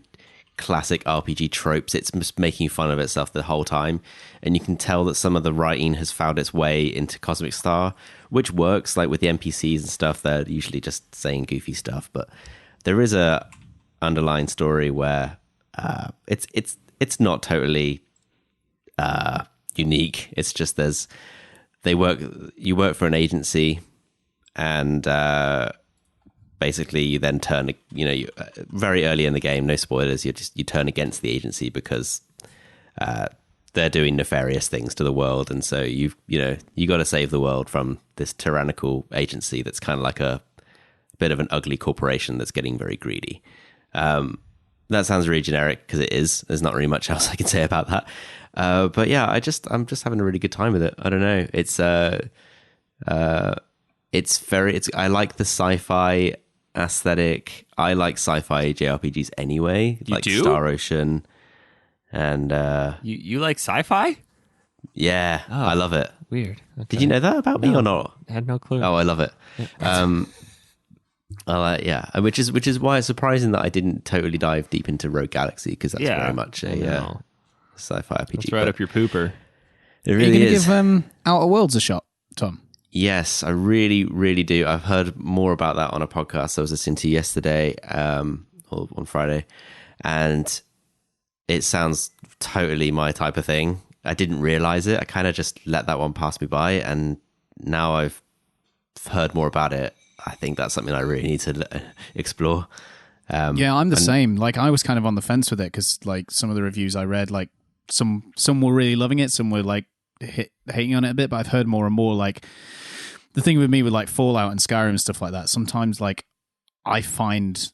[SPEAKER 3] classic RPG tropes. It's just making fun of itself the whole time, and you can tell that some of the writing has found its way into Cosmic Star, which works. Like with the NPCs and stuff, they're usually just saying goofy stuff, but there is a underlying story where it's not totally unique. It's just you work for an agency, and basically you then turn, very early in the game, no spoilers, you turn against the agency because they're doing nefarious things to the world, and so you got to save the world from this tyrannical agency that's kind of like a bit of an ugly corporation that's getting very greedy. That sounds really generic, because it is. There's not really much else I can say about that. But yeah, I'm just having a really good time with it. I don't know. I like the sci-fi aesthetic. I like sci-fi JRPGs anyway.
[SPEAKER 1] You
[SPEAKER 3] like
[SPEAKER 1] do?
[SPEAKER 3] Star Ocean. And
[SPEAKER 1] you like sci-fi?
[SPEAKER 3] Yeah,
[SPEAKER 1] Oh,
[SPEAKER 3] I love it.
[SPEAKER 1] Weird. Okay.
[SPEAKER 3] Did you know that about me or not?
[SPEAKER 1] I had no clue.
[SPEAKER 3] Oh, I love it. Which is why it's surprising that I didn't totally dive deep into Rogue Galaxy, because that's very much a sci-fi RPG.
[SPEAKER 1] It's right up your pooper.
[SPEAKER 3] It
[SPEAKER 2] Are
[SPEAKER 3] really
[SPEAKER 2] you
[SPEAKER 3] is.
[SPEAKER 2] going to give Outer Worlds a shot, Tom?
[SPEAKER 3] Yes, I really, really do. I've heard more about that on a podcast I was listening to yesterday, or on Friday, and it sounds totally my type of thing. I didn't realize it. I kind of just let that one pass me by, and now I've heard more about it. I think that's something I really need to explore.
[SPEAKER 2] Yeah, I'm the same. Like, I was kind of on the fence with it, because like some of the reviews I read, like some were really loving it, some were like hating on it a bit, but I've heard more and more, like, the thing with me with like Fallout and Skyrim and stuff like that, sometimes like I find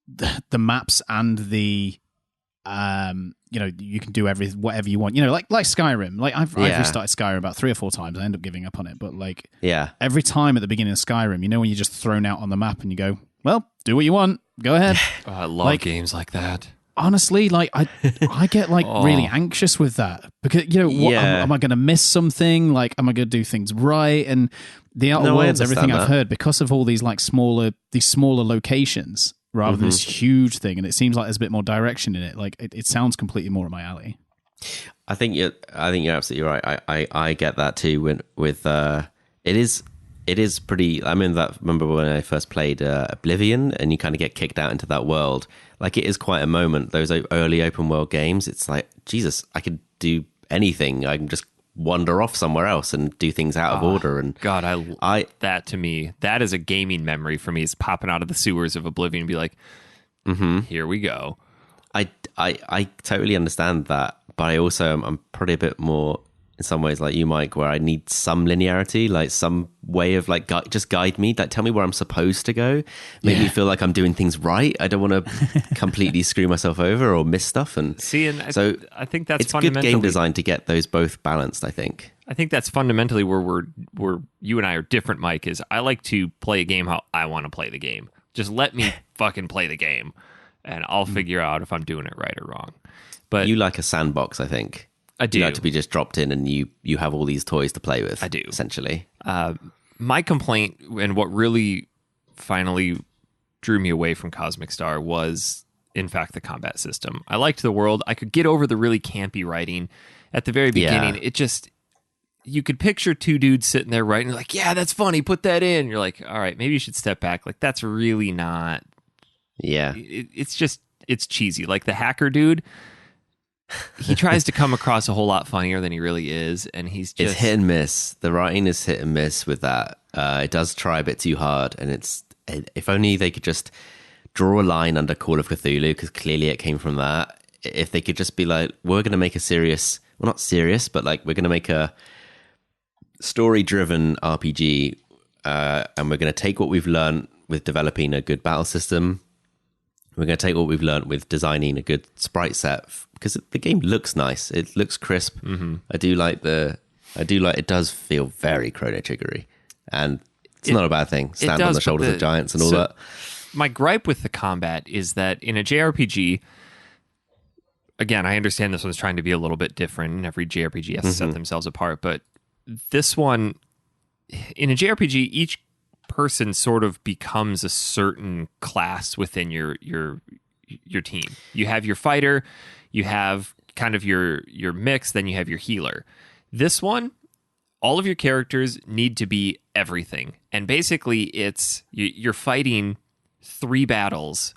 [SPEAKER 2] the maps and the you can do whatever you want, like Skyrim. Like I've restarted Skyrim about 3 or 4 times. I end up giving up on it, but like every time at the beginning of Skyrim, when you're just thrown out on the map and you go, well, do what you want, go ahead.
[SPEAKER 1] I love games like that.
[SPEAKER 2] Honestly, like I get like really anxious with that, because am I going to miss something? Like, am I going to do things right? And the Outer Worlds, everything I've heard, because of all these like smaller locations rather than this huge thing, and it seems like there's a bit more direction in it. Like it sounds completely more up my alley.
[SPEAKER 3] I think you're absolutely right. I get that too. With it is pretty. I mean, remember when I first played Oblivion, and you kind of get kicked out into that world. Like, it is quite a moment. Those early open world games, it's like, Jesus, I could do anything. I can just wander off somewhere else and do things out of order. And
[SPEAKER 1] God, that to me, that is a gaming memory for me. Is popping out of the sewers of Oblivion and be like, here we go.
[SPEAKER 3] I totally understand that, but I also I'm probably a bit more in some ways like you, Mike, where I need some linearity, like some way of like just guide me, like tell me where I'm supposed to go, make me feel like I'm doing things right. I don't want to completely screw myself over or miss stuff. And so
[SPEAKER 1] I think that's
[SPEAKER 3] it's good game design to get those both balanced. I think
[SPEAKER 1] that's fundamentally where you and I are different, Mike. Is I like to play a game how I want to play the game. Just let me fucking play the game, and I'll figure out if I'm doing it right or wrong. But
[SPEAKER 3] you like a sandbox, I think.
[SPEAKER 1] I do.
[SPEAKER 3] You like to be just dropped in and you have all these toys to play with.
[SPEAKER 1] I do.
[SPEAKER 3] Essentially.
[SPEAKER 1] My complaint, and what really finally drew me away from Cosmic Star, was, in fact, the combat system. I liked the world. I could get over the really campy writing. At the very beginning, it just... You could picture 2 dudes sitting there writing, like, yeah, that's funny, put that in. You're like, all right, maybe you should step back. Like, that's really not...
[SPEAKER 3] Yeah.
[SPEAKER 1] It's just... it's cheesy. Like the hacker dude, he tries to come across a whole lot funnier than he really is, and he's just...
[SPEAKER 3] It's hit and miss. The writing is hit and miss with that. It does try a bit too hard, and if only they could just draw a line under Call of Cthulhu, because clearly it came from that. If they could just be like, we're going to make a serious, well, not serious, but like we're going to make a story-driven RPG, and we're going to take what we've learned with developing a good battle system. We're going to take what we've learned with designing a good sprite set, because the game looks nice. It looks crisp.
[SPEAKER 1] Mm-hmm.
[SPEAKER 3] I do like it does feel very Chrono Triggery, and it's not a bad thing. Stand on the shoulders of giants and all that.
[SPEAKER 1] My gripe with the combat is that in a JRPG, again, I understand this one's trying to be a little bit different, and every JRPG has to set themselves apart, but this one, in a JRPG, each person sort of becomes a certain class within your team. You have your fighter, you have kind of your mix, then you have your healer. This one, all of your characters need to be everything. And basically it's you're fighting 3 battles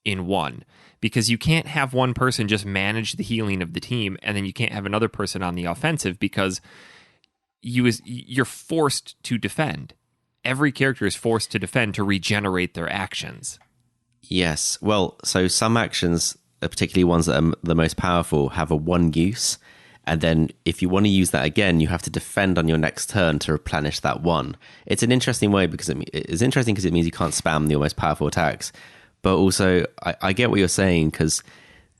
[SPEAKER 1] in one, because you can't have one person just manage the healing of the team, and then you can't have another person on the offensive, because you're forced to defend. Every character is forced to defend to regenerate their actions.
[SPEAKER 3] Yes. Well, so some actions, particularly ones that are the most powerful, have a one use. And then if you want to use that again, you have to defend on your next turn to replenish that one. It's an interesting way, because it's interesting because it means you can't spam the most powerful attacks. But also, I get what you're saying, because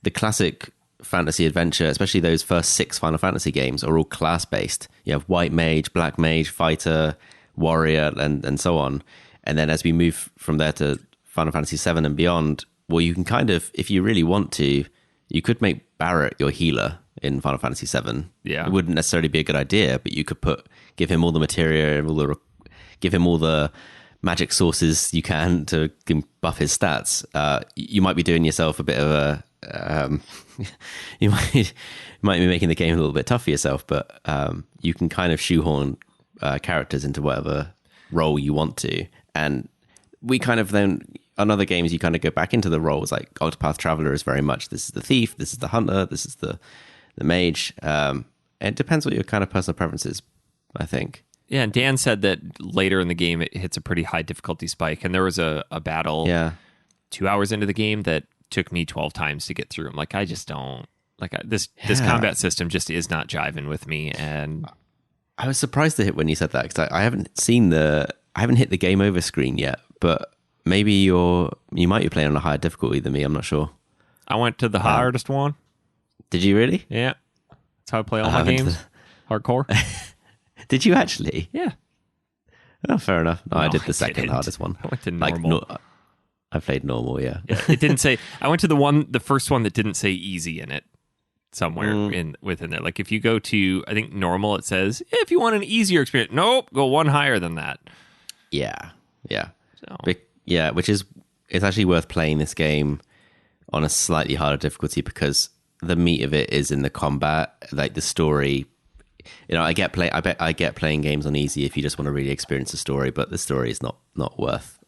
[SPEAKER 3] the classic fantasy adventure, especially those first 6 Final Fantasy games, are all class-based. You have white mage, black mage, fighter, warrior, and so on. And then as we move from there to Final Fantasy 7 and beyond, well, you can kind of, if you really want to, you could make Barrett your healer in Final Fantasy 7.
[SPEAKER 1] Yeah.
[SPEAKER 3] It wouldn't necessarily be a good idea, but you could give him all the materia, give him all the magic sources you can to buff his stats. You might be doing yourself a bit of a you might be making the game a little bit tough for yourself, but you can kind of shoehorn characters into whatever role you want to. And we kind of then, on other games, you kind of go back into the roles. Like Octopath Traveler is very much, this is the thief, this is the hunter, this is the mage. It depends what your kind of personal preference is, I think.
[SPEAKER 1] Yeah, and Dan said that later in the game it hits a pretty high difficulty spike, and there was a battle 2 hours into the game that took me 12 times to get through. I'm like, I just don't like this combat system just is not jiving with me. And
[SPEAKER 3] I was surprised to hit when you said that, because I haven't hit the game over screen yet, but maybe you might be playing on a higher difficulty than me. I'm not sure.
[SPEAKER 1] I went to the hardest one.
[SPEAKER 3] Did you really?
[SPEAKER 1] Yeah, that's how I play all my games. Hardcore.
[SPEAKER 3] Did you actually?
[SPEAKER 1] Yeah.
[SPEAKER 3] Oh, fair enough. No, I did the second hardest one.
[SPEAKER 1] I went to normal.
[SPEAKER 3] I played normal, yeah.
[SPEAKER 1] It didn't say. I went to the first one that didn't say easy in it. Somewhere within there. Like if you go to, I think normal, it says, if you want an easier experience, nope, go one higher than that.
[SPEAKER 3] Yeah.
[SPEAKER 1] So.
[SPEAKER 3] Which is, it's actually worth playing this game on a slightly harder difficulty, because the meat of it is in the combat, like the story. You know, I get playing games on easy if you just want to really experience the story, but the story is not worth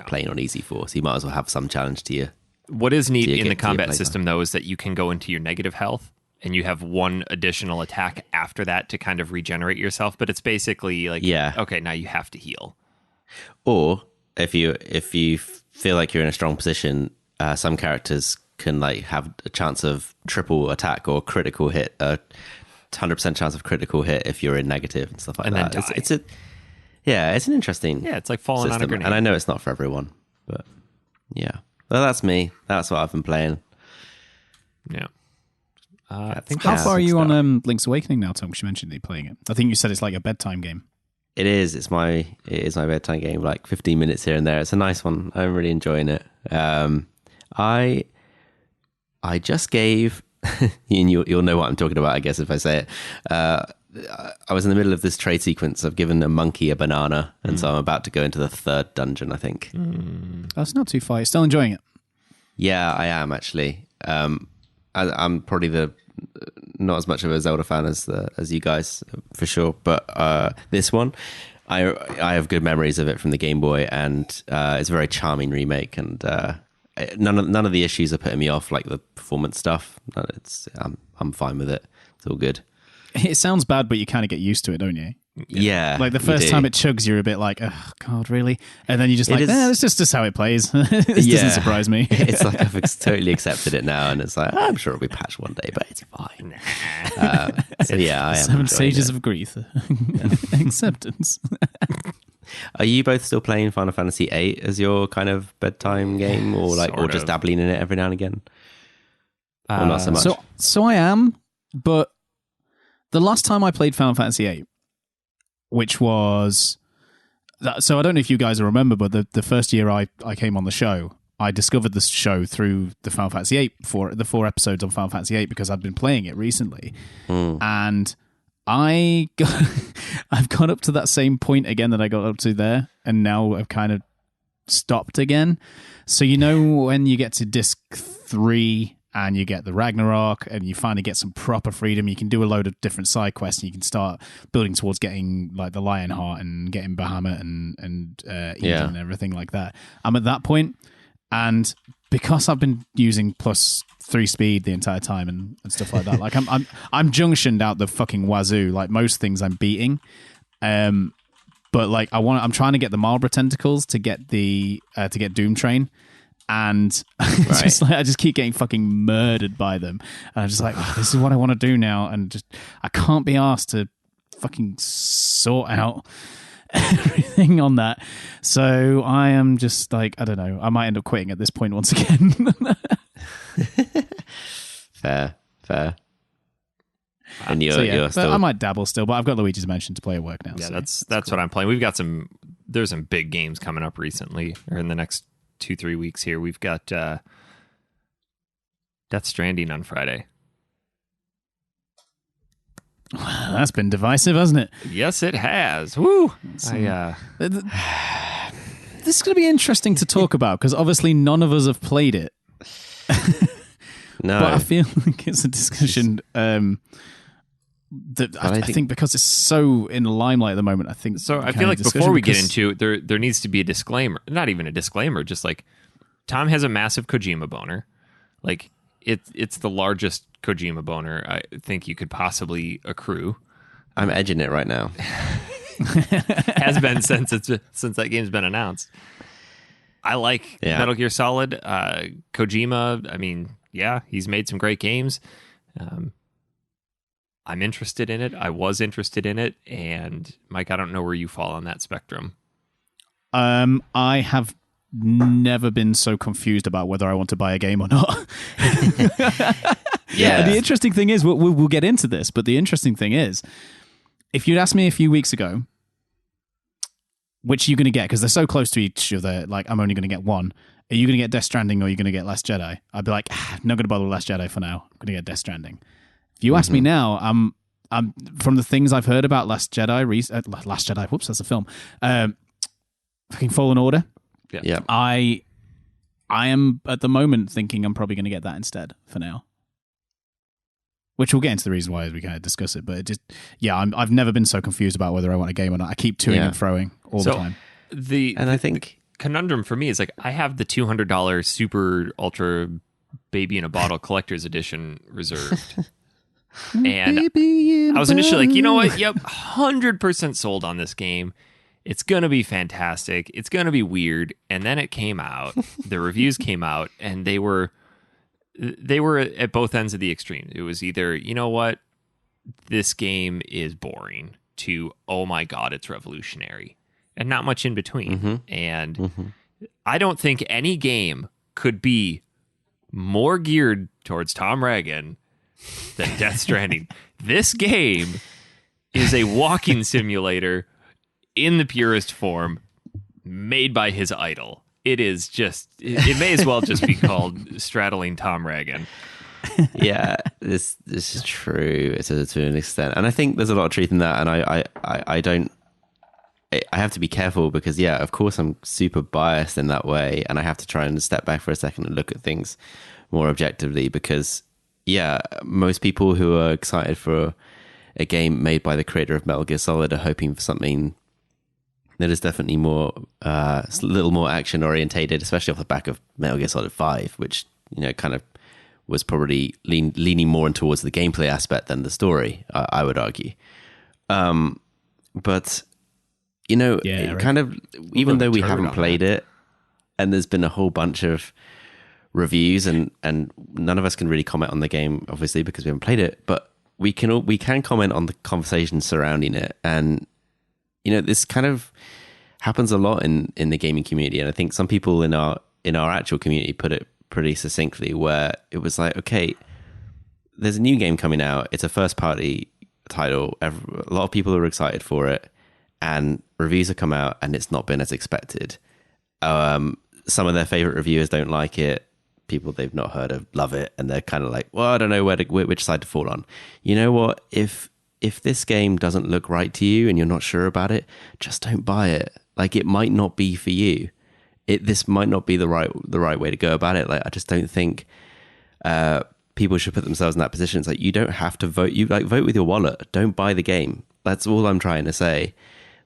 [SPEAKER 3] playing on easy for. So you might as well have some challenge to you.
[SPEAKER 1] What is neat in the combat system, though, is that you can go into your negative health, and you have one additional attack after that to kind of regenerate yourself. But it's basically like, okay, now you have to heal. Or
[SPEAKER 3] if you feel like you're in a strong position, some characters can like have a chance of triple attack or critical hit, 100% chance of critical hit if you're in negative and stuff like
[SPEAKER 1] and
[SPEAKER 3] that.
[SPEAKER 1] Then die.
[SPEAKER 3] It's an interesting
[SPEAKER 1] it's like falling
[SPEAKER 3] system.
[SPEAKER 1] on a grenade.
[SPEAKER 3] And I know it's not for everyone, but yeah. Well, that's me. That's what I've been playing.
[SPEAKER 1] Yeah. I think
[SPEAKER 2] How far are you on Link's Awakening now, Tom? Because you mentioned that you're playing it. I think you said it's like a bedtime game.
[SPEAKER 3] It is. It is my bedtime game. Like 15 minutes here and there. It's a nice one. I'm really enjoying it. I just gave. You'll know what I'm talking about, I guess, if I say it. I was in the middle of this trade sequence. I've given a monkey a banana, and so I'm about to go into the 3rd dungeon, I think.
[SPEAKER 2] That's not too far. You're still enjoying it?
[SPEAKER 3] Yeah, I am, actually. I'm probably not as much of a Zelda fan as you guys, for sure. But this one, I have good memories of it from the Game Boy, and it's a very charming remake, and none of the issues are putting me off, like the performance stuff. I'm fine with it. It's all good.
[SPEAKER 2] It sounds bad, but you kind of get used to it, don't you?
[SPEAKER 3] Yeah.
[SPEAKER 2] Like the first time it chugs, you're a bit like, oh, God, really? And then you're just like, that's just how it plays. This doesn't surprise me.
[SPEAKER 3] It's like I've totally accepted it now, and it's like, I'm sure it'll be patched one day, but it's fine. So yeah, I am
[SPEAKER 2] 7 stages of grief. Acceptance.
[SPEAKER 3] Are you both still playing Final Fantasy VIII as your kind of bedtime game, or just dabbling in it every now and again? Or not so much?
[SPEAKER 2] So I am, but the last time I played Final Fantasy VIII, which was... So I don't know if you guys remember, but the first year I came on the show, I discovered the show through the Final Fantasy VIII, the 4 episodes on Final Fantasy VIII, because I've been playing it recently. And I've got up to that same point again that I got up to there, and now I've kind of stopped again. So when you get to disc 3 and you get the Ragnarok and you finally get some proper freedom, you can do a load of different side quests and you can start building towards getting like the Lionheart and getting Bahamut and Eden and everything like that. I'm at that point, and because I've been using +3 speed the entire time and stuff like that, like I'm junctioned out the fucking wazoo. Like most things I'm beating, but like I'm trying to get the Marlborough tentacles to get to get Doom Train, and I just keep getting fucking murdered by them. And I'm just like, this is what I want to do now, and I can't be asked to fucking sort out everything on that. So I am just like, I don't know, I might end up quitting at this point once again.
[SPEAKER 3] Fair. And you're still...
[SPEAKER 2] I might dabble still, but I've got Luigi's Mansion to play at work now.
[SPEAKER 1] Yeah,
[SPEAKER 2] so
[SPEAKER 1] that's cool. What I'm playing. We've got there's some big games coming up recently, or in the next 2-3 weeks here. We've got Death Stranding on Friday.
[SPEAKER 2] That's been divisive, hasn't it?
[SPEAKER 1] Yes, it has. Woo!
[SPEAKER 2] This is going to be interesting to talk about, because obviously none of us have played it.
[SPEAKER 3] No.
[SPEAKER 2] But I feel like it's a discussion that I think because it's so in the limelight at the moment, I think...
[SPEAKER 1] So I feel like before we get into it, there needs to be a disclaimer. Not even a disclaimer, just like, Tom has a massive Kojima boner. Like, it's the largest Kojima boner I think you could possibly accrue.
[SPEAKER 3] I'm edging it right now.
[SPEAKER 1] Has been since that game's been announced. I like Metal Gear Solid. Kojima, I mean, yeah, he's made some great games. I'm interested in it. I was interested in it. And Mike, I don't know where you fall on that spectrum.
[SPEAKER 2] I have never been so confused about whether I want to buy a game or not.
[SPEAKER 3] Yeah.
[SPEAKER 2] And the interesting thing is, we'll get into this, but the interesting thing is, if you'd asked me a few weeks ago, which are you going to get? Because they're so close to each other, like, I'm only going to get one. Are you going to get Death Stranding or are you going to get Last Jedi? I'd be like, I'm not going to bother with Last Jedi for now. I'm going to get Death Stranding. If you ask me now, I'm from the things I've heard about Last Jedi, whoops, that's a film. Fucking Fallen Order.
[SPEAKER 3] Yeah.
[SPEAKER 2] I am at the moment thinking I'm probably going to get that instead for now. Which we'll get into the reason why as we kind of discuss it, but it just, I've never been so confused about whether I want a game or not. I keep toing and throwing all the time.
[SPEAKER 3] I think
[SPEAKER 1] conundrum for me is, like, I have the $200 super ultra baby in a bottle collector's edition reserved. And I was initially like, you know what? Yep, 100% sold on this game. It's going to be fantastic. It's going to be weird. And then it came out. The reviews came out, and they were at both ends of the extreme. It was either, you know what, this game is boring, to, oh my God, it's revolutionary, and not much in between.
[SPEAKER 3] Mm-hmm.
[SPEAKER 1] And I don't think any game could be more geared towards Tom Regan than Death Stranding. This game is a walking simulator in the purest form, made by his idol. It is just, it may as well just be called straddling Tom Regan.
[SPEAKER 3] Yeah, this is true to an extent. And I think there's a lot of truth in that. And I have to be careful because, of course I'm super biased in that way. And I have to try and step back for a second and look at things more objectively because, most people who are excited for a game made by the creator of Metal Gear Solid are hoping for something It is definitely more, a little more action orientated, especially off the back of Metal Gear Solid 5, which, kind of was probably leaning more in towards the gameplay aspect than the story, I would argue. But,
[SPEAKER 2] Yeah,
[SPEAKER 3] kind of, even though we haven't
[SPEAKER 1] on
[SPEAKER 3] played it, and there's been a whole bunch of reviews, and none of us can really comment on the game, obviously, because we haven't played it, but we can comment on the conversation surrounding it. And, this kind of happens a lot in the gaming community. And I think some people in our actual community put it pretty succinctly, where it was like, okay, there's a new game coming out. It's a first party title. A lot of people are excited for it, and reviews have come out and it's not been as expected. Some of their favorite reviewers don't like it. People they've not heard of love it, and they're kind of like, well, I don't know which side to fall on. You know what? If this game doesn't look right to you and you're not sure about it, just don't buy it. Like, it might not be for you. This might not be the right way to go about it. Like, I just don't think people should put themselves in that position. It's like, you don't have to vote. You vote with your wallet. Don't buy the game. That's all I'm trying to say.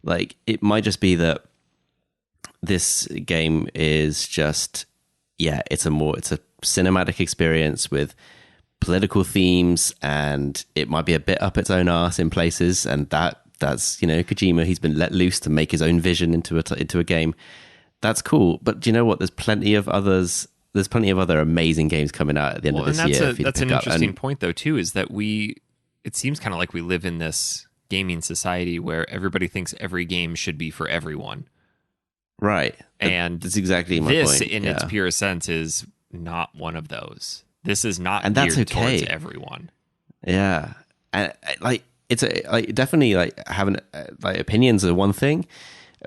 [SPEAKER 3] Like, it might just be that this game is just, it's a cinematic experience with political themes, and it might be a bit up its own arse in places, and that's Kojima. He's been let loose to make his own vision into a game. That's cool, but do you know what? There's plenty of other amazing games coming out at the end of this year.
[SPEAKER 1] That's an interesting point, though, too, is that it seems kind of like we live in this gaming society where everybody thinks every game should be for everyone.
[SPEAKER 3] Right.
[SPEAKER 1] And
[SPEAKER 3] that's exactly my
[SPEAKER 1] this,
[SPEAKER 3] point.
[SPEAKER 1] in its purest sense, is not one of those. This is not
[SPEAKER 3] and that's
[SPEAKER 1] geared
[SPEAKER 3] okay.
[SPEAKER 1] towards everyone.
[SPEAKER 3] Yeah. And definitely having opinions are one thing,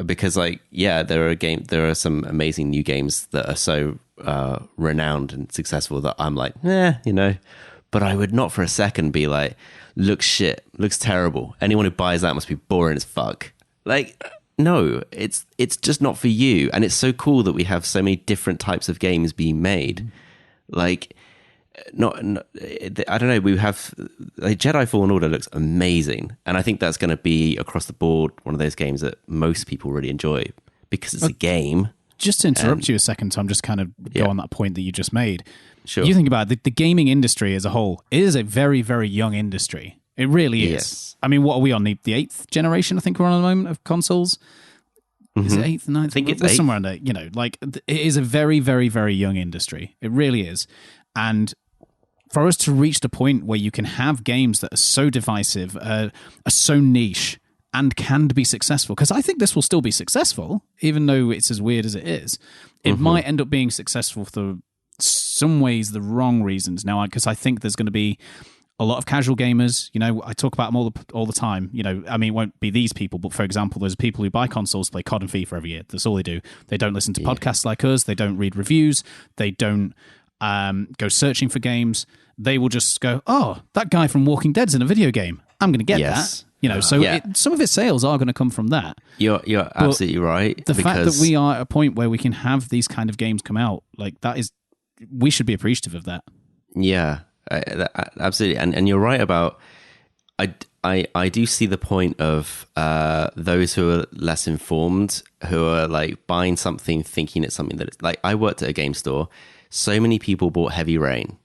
[SPEAKER 3] because there are some amazing new games that are so renowned and successful that I'm like, but I would not for a second be like, looks shit, looks terrible. Anyone who buys that must be boring as fuck. Like, no, it's just not for you. And it's so cool that we have so many different types of games being made. Like, I don't know. We have Jedi Fallen Order looks amazing, and I think that's going to be across the board one of those games that most people really enjoy because it's a game.
[SPEAKER 2] Just to interrupt you a second, Tom, just kind of go on that point that you just made.
[SPEAKER 3] Sure.
[SPEAKER 2] You think about it, the gaming industry as a whole, it is a very, very young industry. It really is.
[SPEAKER 3] Yes.
[SPEAKER 2] I mean, what are we on? The 8th generation, I think we're on at the moment, of consoles? Is it 8th, 9th?
[SPEAKER 3] I think it's
[SPEAKER 2] we're
[SPEAKER 3] 8th.
[SPEAKER 2] somewhere in there. It is a very, very, very young industry. It really is. And for us to reach the point where you can have games that are so divisive, are so niche, and can be successful, because I think this will still be successful, even though it's as weird as it is. It might end up being successful for some ways the wrong reasons now, because I think there's going to be a lot of casual gamers. I talk about them all the time. I mean, it won't be these people, but for example, there's people who buy consoles, play COD and FIFA every year. That's all they do. They don't listen to podcasts like us. They don't read reviews. They don't go searching for games. They will just go, oh, that guy from Walking Dead's in a video game. I'm going to get that. Some of its sales are going to come from that.
[SPEAKER 3] You're absolutely right.
[SPEAKER 2] The fact that we are at a point where we can have these kind of games come out, like that is, we should be appreciative of that.
[SPEAKER 3] Yeah, absolutely. And you're right about, I do see the point of those who are less informed, who are like buying something thinking it's something that it's like. I worked at a game store. So many people bought Heavy Rain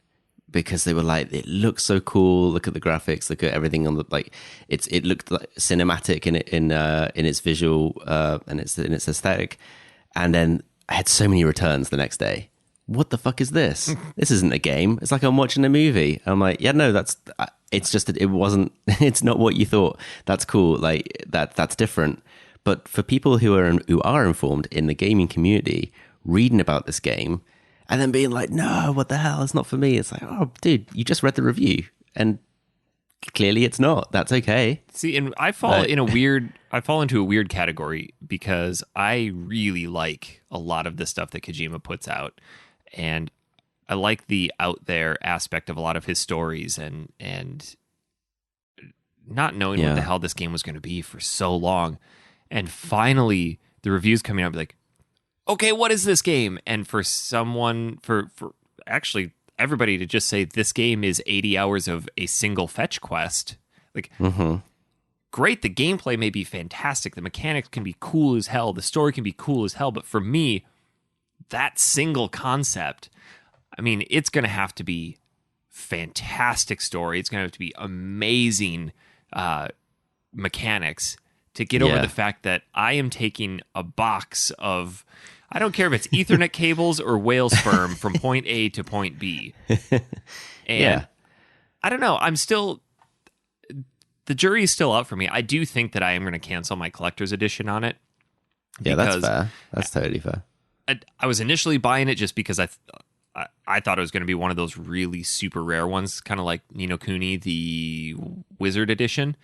[SPEAKER 3] because they were like, it looks so cool. Look at the graphics. Look at everything on the it looked like cinematic in its visual and in its aesthetic. And then I had so many returns the next day. What the fuck is this? This isn't a game. It's like I'm watching a movie. I'm like, yeah, no, it's just that it wasn't. It's not what you thought. That's cool. Like that's different. But for people who are informed in the gaming community, reading about this game, and then being like, no, what the hell? It's not for me. It's like, oh, dude, you just read the review, and clearly it's not. That's okay.
[SPEAKER 1] See, and I fall into a weird category because I really like a lot of the stuff that Kojima puts out, and I like the out there aspect of a lot of his stories, and not knowing what the hell this game was going to be for so long, and finally the reviews coming out, like, okay, what is this game? And for actually everybody to just say this game is 80 hours of a single fetch quest, like, great, the gameplay may be fantastic, the mechanics can be cool as hell, the story can be cool as hell, but for me, that single concept, I mean, it's going to have to be fantastic story. It's going to have to be amazing mechanics to get over the fact that I am taking a box of, I don't care if it's Ethernet cables or whale sperm from point A to point B. And I don't know. The jury is still out for me. I do think that I am going to cancel my collector's edition on it.
[SPEAKER 3] Yeah, that's fair. That's totally fair.
[SPEAKER 1] I was initially buying it just because I thought it was going to be one of those really super rare ones, kind of like Ni no Kuni, the Wizard edition.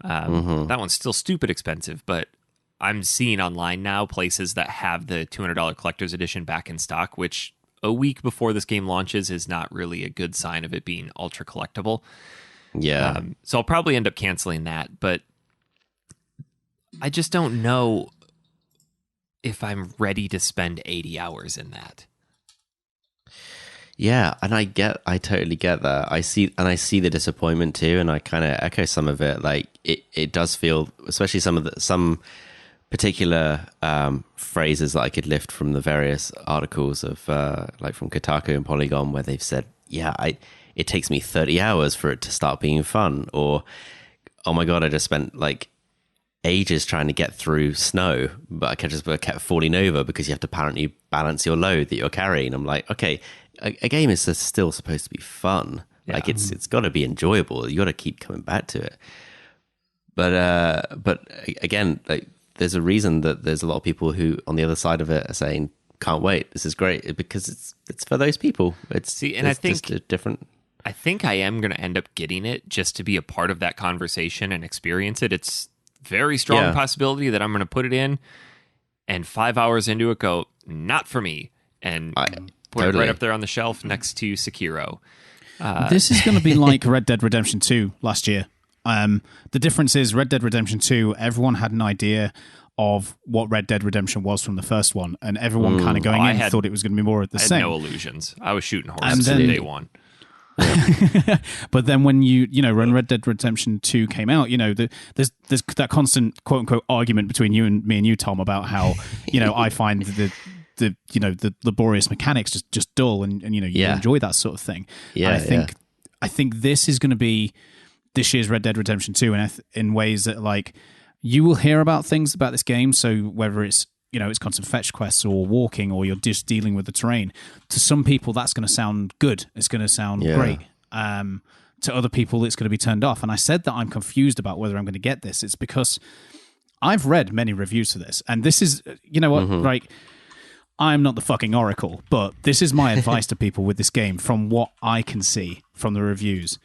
[SPEAKER 1] That one's still stupid expensive, but I'm seeing online now places that have the $200 collector's edition back in stock, which a week before this game launches is not really a good sign of it being ultra collectible.
[SPEAKER 3] Yeah.
[SPEAKER 1] So I'll probably end up canceling that, but I just don't know if I'm ready to spend 80 hours in that.
[SPEAKER 3] Yeah, and I totally get that. I see the disappointment too, and I kind of echo some of it. Like it does feel, especially some particular phrases that I could lift from the various articles of like from Kotaku and Polygon, where they've said, it takes me 30 hours for it to start being fun, or oh my god, I just spent like ages trying to get through snow, but I kept falling over because you have to apparently balance your load that you're carrying. I'm like, okay, a game is still supposed to be fun.
[SPEAKER 1] Yeah.
[SPEAKER 3] Like it's got to be enjoyable. You got to keep coming back to it. But again, like there's a reason that there's a lot of people who on the other side of it are saying, "Can't wait, this is great," because it's for those people. I think just a different.
[SPEAKER 1] I think I am going to end up getting it just to be a part of that conversation and experience it. It's very strong possibility that I'm going to put it in and 5 hours into it go, not for me, and put it right up there on the shelf next to Sekiro.
[SPEAKER 2] This is going to be like Red Dead Redemption 2 last year. The difference is Red Dead Redemption 2, everyone had an idea of what Red Dead Redemption was from the first one, and everyone kind of going in thought it was going to be more of the same.
[SPEAKER 1] I had no illusions. I was shooting horses from day one.
[SPEAKER 2] But then when when Red Dead Redemption 2 came out, there's that constant quote unquote argument between me and you, Tom, about how I find the laborious mechanics just dull, and you enjoy that sort of thing.
[SPEAKER 3] Yeah,
[SPEAKER 2] and I think this is going to be this year's Red Dead Redemption 2 in ways that like you will hear about things about this game. So whether it's it's constant fetch quests or walking, or you're just dealing with the terrain. To some people, that's going to sound good. It's going to sound great. To other people, it's going to be turned off. And I said that I'm confused about whether I'm going to get this. It's because I've read many reviews for this. And this is, like, I'm not the fucking oracle, but this is my advice to people with this game from what I can see from the reviews.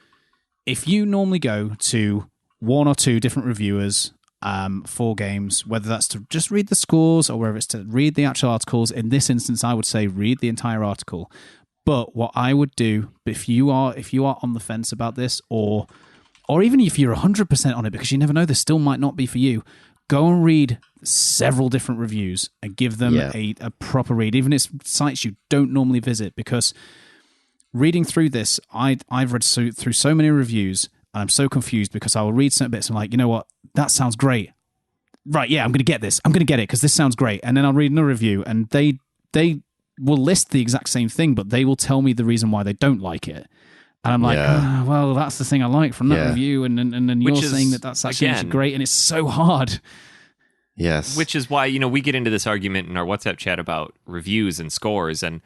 [SPEAKER 2] If you normally go to one or two different reviewers for games, whether that's to just read the scores or whether it's to read the actual articles. In this instance, I would say read the entire article. But what I would do, if you are on the fence about this, or even if you're 100% on it, because you never know, this still might not be for you, go and read several different reviews and give them a proper read, even if it's sites you don't normally visit. Because reading through this, I've read through so many reviews, and I'm so confused because I will read certain bits and I'm like, you know what? That sounds great. Right, yeah, I'm going to get this. I'm going to get it because this sounds great. And then I'll read another review and they will list the exact same thing, but they will tell me the reason why they don't like it. And I'm like, well, that's the thing I like from that review. And then you're saying that's actually great. And it's so hard.
[SPEAKER 3] Yes.
[SPEAKER 1] Which is why, we get into this argument in our WhatsApp chat about reviews and scores. And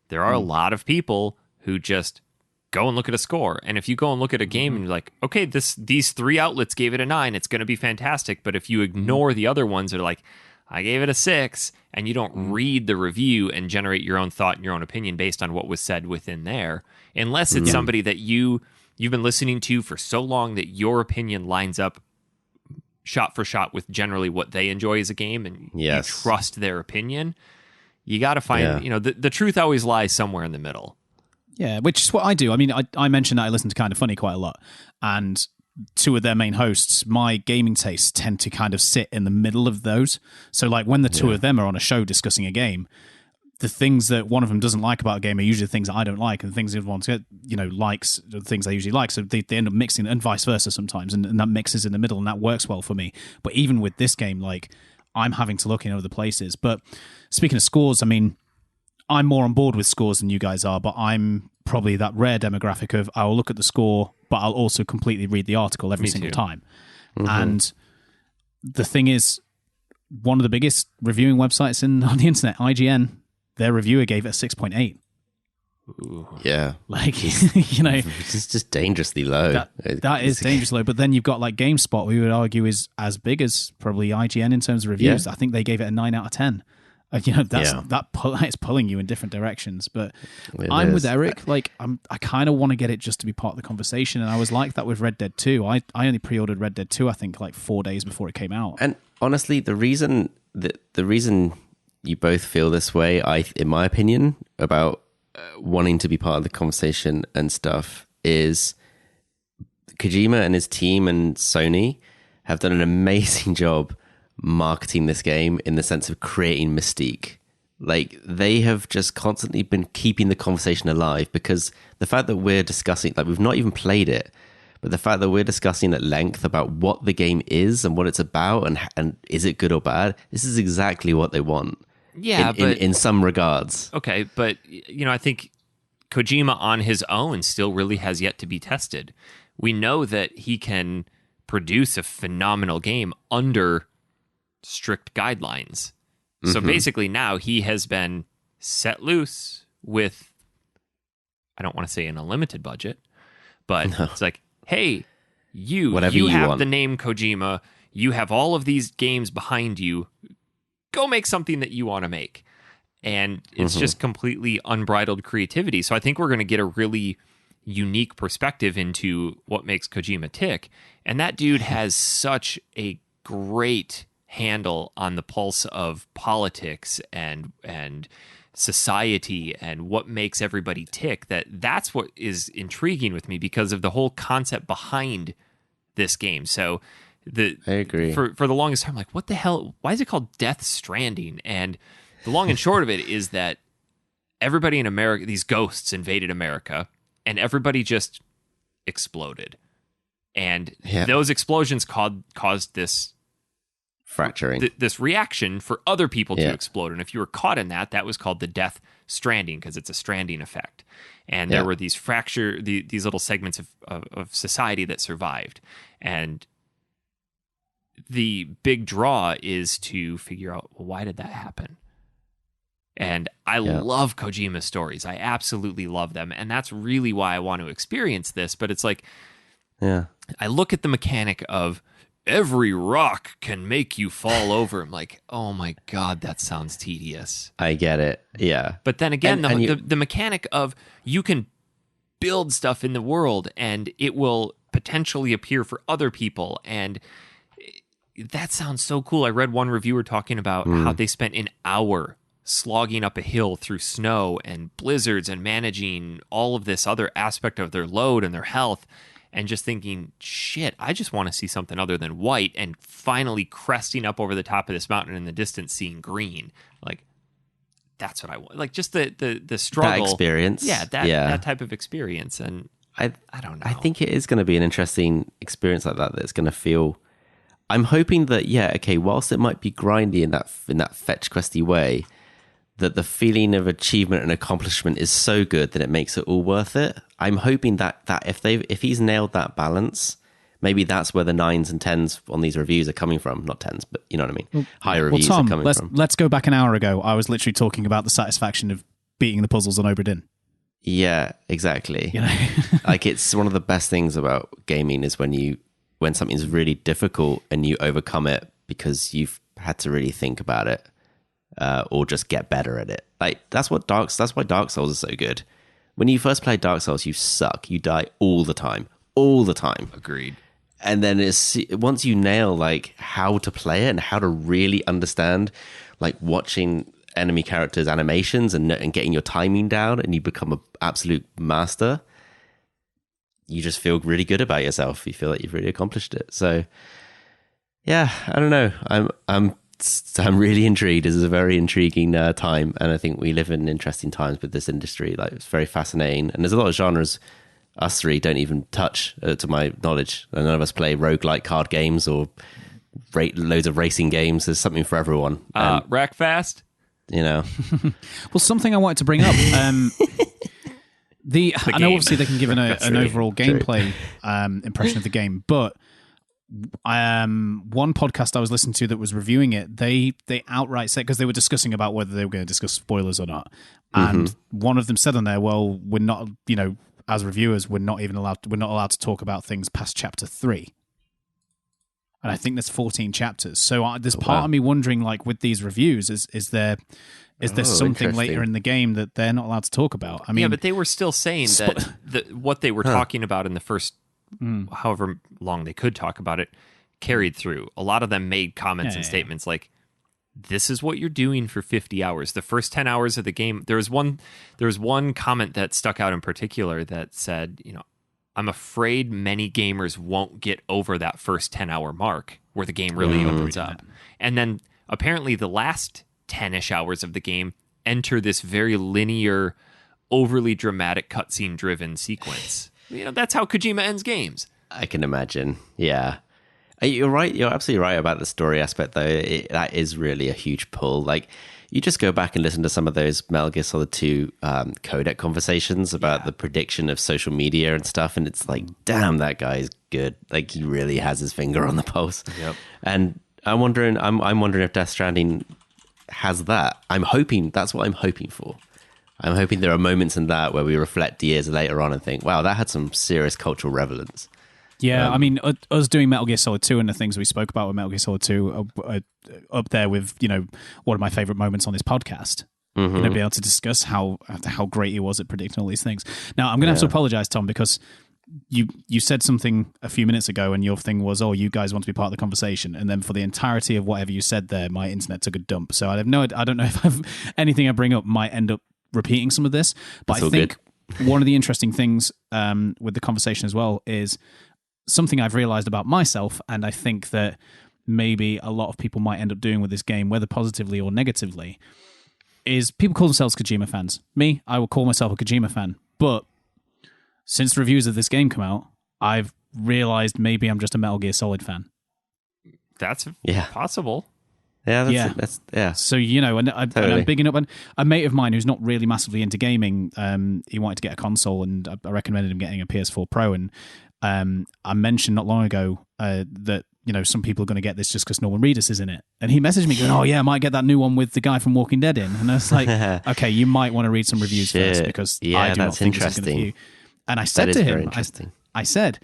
[SPEAKER 1] there are a lot of people who just go and look at a score. And if you go and look at a game and you're like, okay, these three outlets gave it a 9, it's going to be fantastic. But if you ignore the other ones that are like, I gave it a 6, and you don't read the review and generate your own thought and your own opinion based on what was said within there, unless it's somebody that you've been listening to for so long that your opinion lines up shot for shot with generally what they enjoy as a game, and you trust their opinion, you got to find, the truth always lies somewhere in the middle.
[SPEAKER 2] Yeah, which is what I do. I mean, I mentioned that I listen to Kind of Funny quite a lot, and two of their main hosts, my gaming tastes tend to kind of sit in the middle of those. So like when the two of them are on a show discussing a game, the things that one of them doesn't like about a game are usually the things that I don't like, and the things the other one likes are the things I usually like. So they end up mixing, and vice versa sometimes, and that mixes in the middle, and that works well for me. But even with this game, like, I'm having to look in other places. But speaking of scores, I mean, I'm more on board with scores than you guys are, but I'm probably that rare demographic of I'll look at the score, but I'll also completely read the article every single time. Mm-hmm. And the thing is, one of the biggest reviewing websites on the internet, IGN, their reviewer gave it a 6.8.
[SPEAKER 3] Ooh. Yeah.
[SPEAKER 2] Like,
[SPEAKER 3] it's just dangerously low.
[SPEAKER 2] That is dangerously low. But then you've got like GameSpot, we would argue is as big as probably IGN in terms of reviews. Yeah. I think they gave it a 9 out of 10. It's pulling you in different directions. But I'm with Eric. Like, I kind of want to get it just to be part of the conversation. And I was like that with Red Dead 2. I only pre-ordered Red Dead 2, I think, like 4 days before it came out.
[SPEAKER 3] And honestly, the reason you both feel this way, in my opinion, about wanting to be part of the conversation and stuff, is Kojima and his team and Sony have done an amazing job marketing this game in the sense of creating mystique. Like, they have just constantly been keeping the conversation alive, because the fact that we're discussing, like, we've not even played it, but the fact that we're discussing at length about what the game is and what it's about and is it good or bad, this is exactly what they want.
[SPEAKER 1] Yeah,
[SPEAKER 3] in some regards.
[SPEAKER 1] Okay, but I think Kojima on his own still really has yet to be tested. We know that he can produce a phenomenal game under strict guidelines. Mm-hmm. So basically now he has been set loose with, I don't want to say an unlimited budget, but it's like, hey, you have want. The name Kojima, you have all of these games behind you, go make something that you want to make. And it's just completely unbridled creativity. So I think we're going to get a really unique perspective into what makes Kojima tick. And that dude has such a great handle on the pulse of politics and society and what makes everybody tick. That's what is intriguing with me because of the whole concept behind this game. So I agree. For the longest time, like, what the hell? Why is it called Death Stranding? And the long and short of it is that everybody in America, these ghosts invaded America, and everybody just exploded. And those explosions caused this
[SPEAKER 3] fracturing,
[SPEAKER 1] this reaction for other people to explode. And if you were caught in that was called the Death Stranding, because it's a stranding effect. And there were these these little segments of society that survived. And the big draw is to figure out, well, why did that happen? And I love Kojima's stories. I absolutely love them. And that's really why I want to experience this. But it's like, I look at the mechanic of every rock can make you fall over. I'm like, oh my God, that sounds tedious.
[SPEAKER 3] I get it. Yeah.
[SPEAKER 1] But then again, the mechanic of you can build stuff in the world and it will potentially appear for other people. And that sounds so cool. I read one reviewer talking about how they spent an hour slogging up a hill through snow and blizzards and managing all of this other aspect of their load and their health, and just thinking, shit, I just want to see something other than white, and finally cresting up over the top of this mountain in the distance seeing green. Like, that's what I want. Like, just the struggle.
[SPEAKER 3] That experience.
[SPEAKER 1] That type of experience. And I don't know.
[SPEAKER 3] I think it is going to be an interesting experience like that that's going to feel... I'm hoping that, whilst it might be grindy in that fetch questy way, that the feeling of achievement and accomplishment is so good that it makes it all worth it. I'm hoping that if he's nailed that balance, maybe that's where the 9s and 10s on these reviews are coming from. Not 10s, but you know what I mean? Higher reviews are coming from.
[SPEAKER 2] Let's go back an hour ago. I was literally talking about the satisfaction of beating the puzzles on Obra Dinn.
[SPEAKER 3] Yeah, exactly. Like, it's one of the best things about gaming is when something's really difficult and you overcome it because you've had to really think about it, or just get better at it. Like, that's why Dark Souls is so good. When you first play Dark Souls, you suck. You die all the time.
[SPEAKER 1] Agreed.
[SPEAKER 3] And then once you nail like how to play it and how to really understand, like watching enemy characters' animations and getting your timing down, and you become an absolute master, you just feel really good about yourself. You feel like you've really accomplished it. So, yeah, I don't know. I'm So I'm really intrigued. This is a very intriguing time, and I think we live in interesting times with this industry. Like, it's very fascinating, and there's a lot of genres us three don't even touch, to my knowledge. And none of us play roguelike card games or loads of racing games. There's something for everyone.
[SPEAKER 1] Rack fast.
[SPEAKER 3] You know,
[SPEAKER 2] Well, something I wanted to bring up. I know obviously they can give an overall gameplay impression of the game, but one podcast I was listening to that was reviewing it, they outright said, because they were discussing about whether they were going to discuss spoilers or not, and one of them said on there, well, we're not, as reviewers, we're not allowed to talk about things past chapter 3. And I think there's 14 chapters. So there's part of me wondering, like, with these reviews, is there something later in the game that they're not allowed to talk about? I mean,
[SPEAKER 1] yeah, but they were still saying that what they were talking about in the first, however long they could talk about it, carried through. A lot of them made comments and statements like, this is what you're doing for 50 hours. The first 10 hours of the game, there was one comment that stuck out in particular that said, I'm afraid many gamers won't get over that first 10-hour mark where the game really opens up. And then apparently the last 10-ish hours of the game enter this very linear, overly dramatic cutscene-driven sequence. That's how Kojima ends games.
[SPEAKER 3] I can imagine. Yeah. You're right. You're absolutely right about the story aspect, though. That is really a huge pull. Like, you just go back and listen to some of those Metal Gear Solid 2 codec conversations about the prediction of social media and stuff, and it's like, damn, that guy is good. Like, he really has his finger on the pulse.
[SPEAKER 1] Yep.
[SPEAKER 3] And I'm wondering if Death Stranding has that. I'm hoping that's what I'm hoping for. I'm hoping there are moments in that where we reflect years later on and think, wow, that had some serious cultural relevance.
[SPEAKER 2] Yeah, I mean, us doing Metal Gear Solid 2 and the things we spoke about with Metal Gear Solid 2 are up there with, one of my favorite moments on this podcast. Be able to discuss how great he was at predicting all these things. Now, I'm going to have to apologize, Tom, because you said something a few minutes ago and your thing was, oh, you guys want to be part of the conversation. And then for the entirety of whatever you said there, my internet took a dump. So I don't know if anything I bring up might end up repeating some of this. But I think one of the interesting things with the conversation as well is something I've realized about myself, and I think that maybe a lot of people might end up doing with this game, whether positively or negatively, is people call themselves Kojima fans. Me, I will call myself a Kojima fan. But since reviews of this game come out, I've realized maybe I'm just a Metal Gear Solid fan.
[SPEAKER 1] That's possible.
[SPEAKER 3] That's
[SPEAKER 2] So, and I'm bigging up a mate of mine who's not really massively into gaming. He wanted to get a console, and I recommended him getting a PS4 Pro. And I mentioned not long ago that some people are going to get this just because Norman Reedus is in it, and he messaged me going, "Oh yeah, I might get that new one with the guy from Walking Dead in." And I was like, "Okay, you might want to read some reviews first because I do not think this is going to be you." And I said to him, "I said,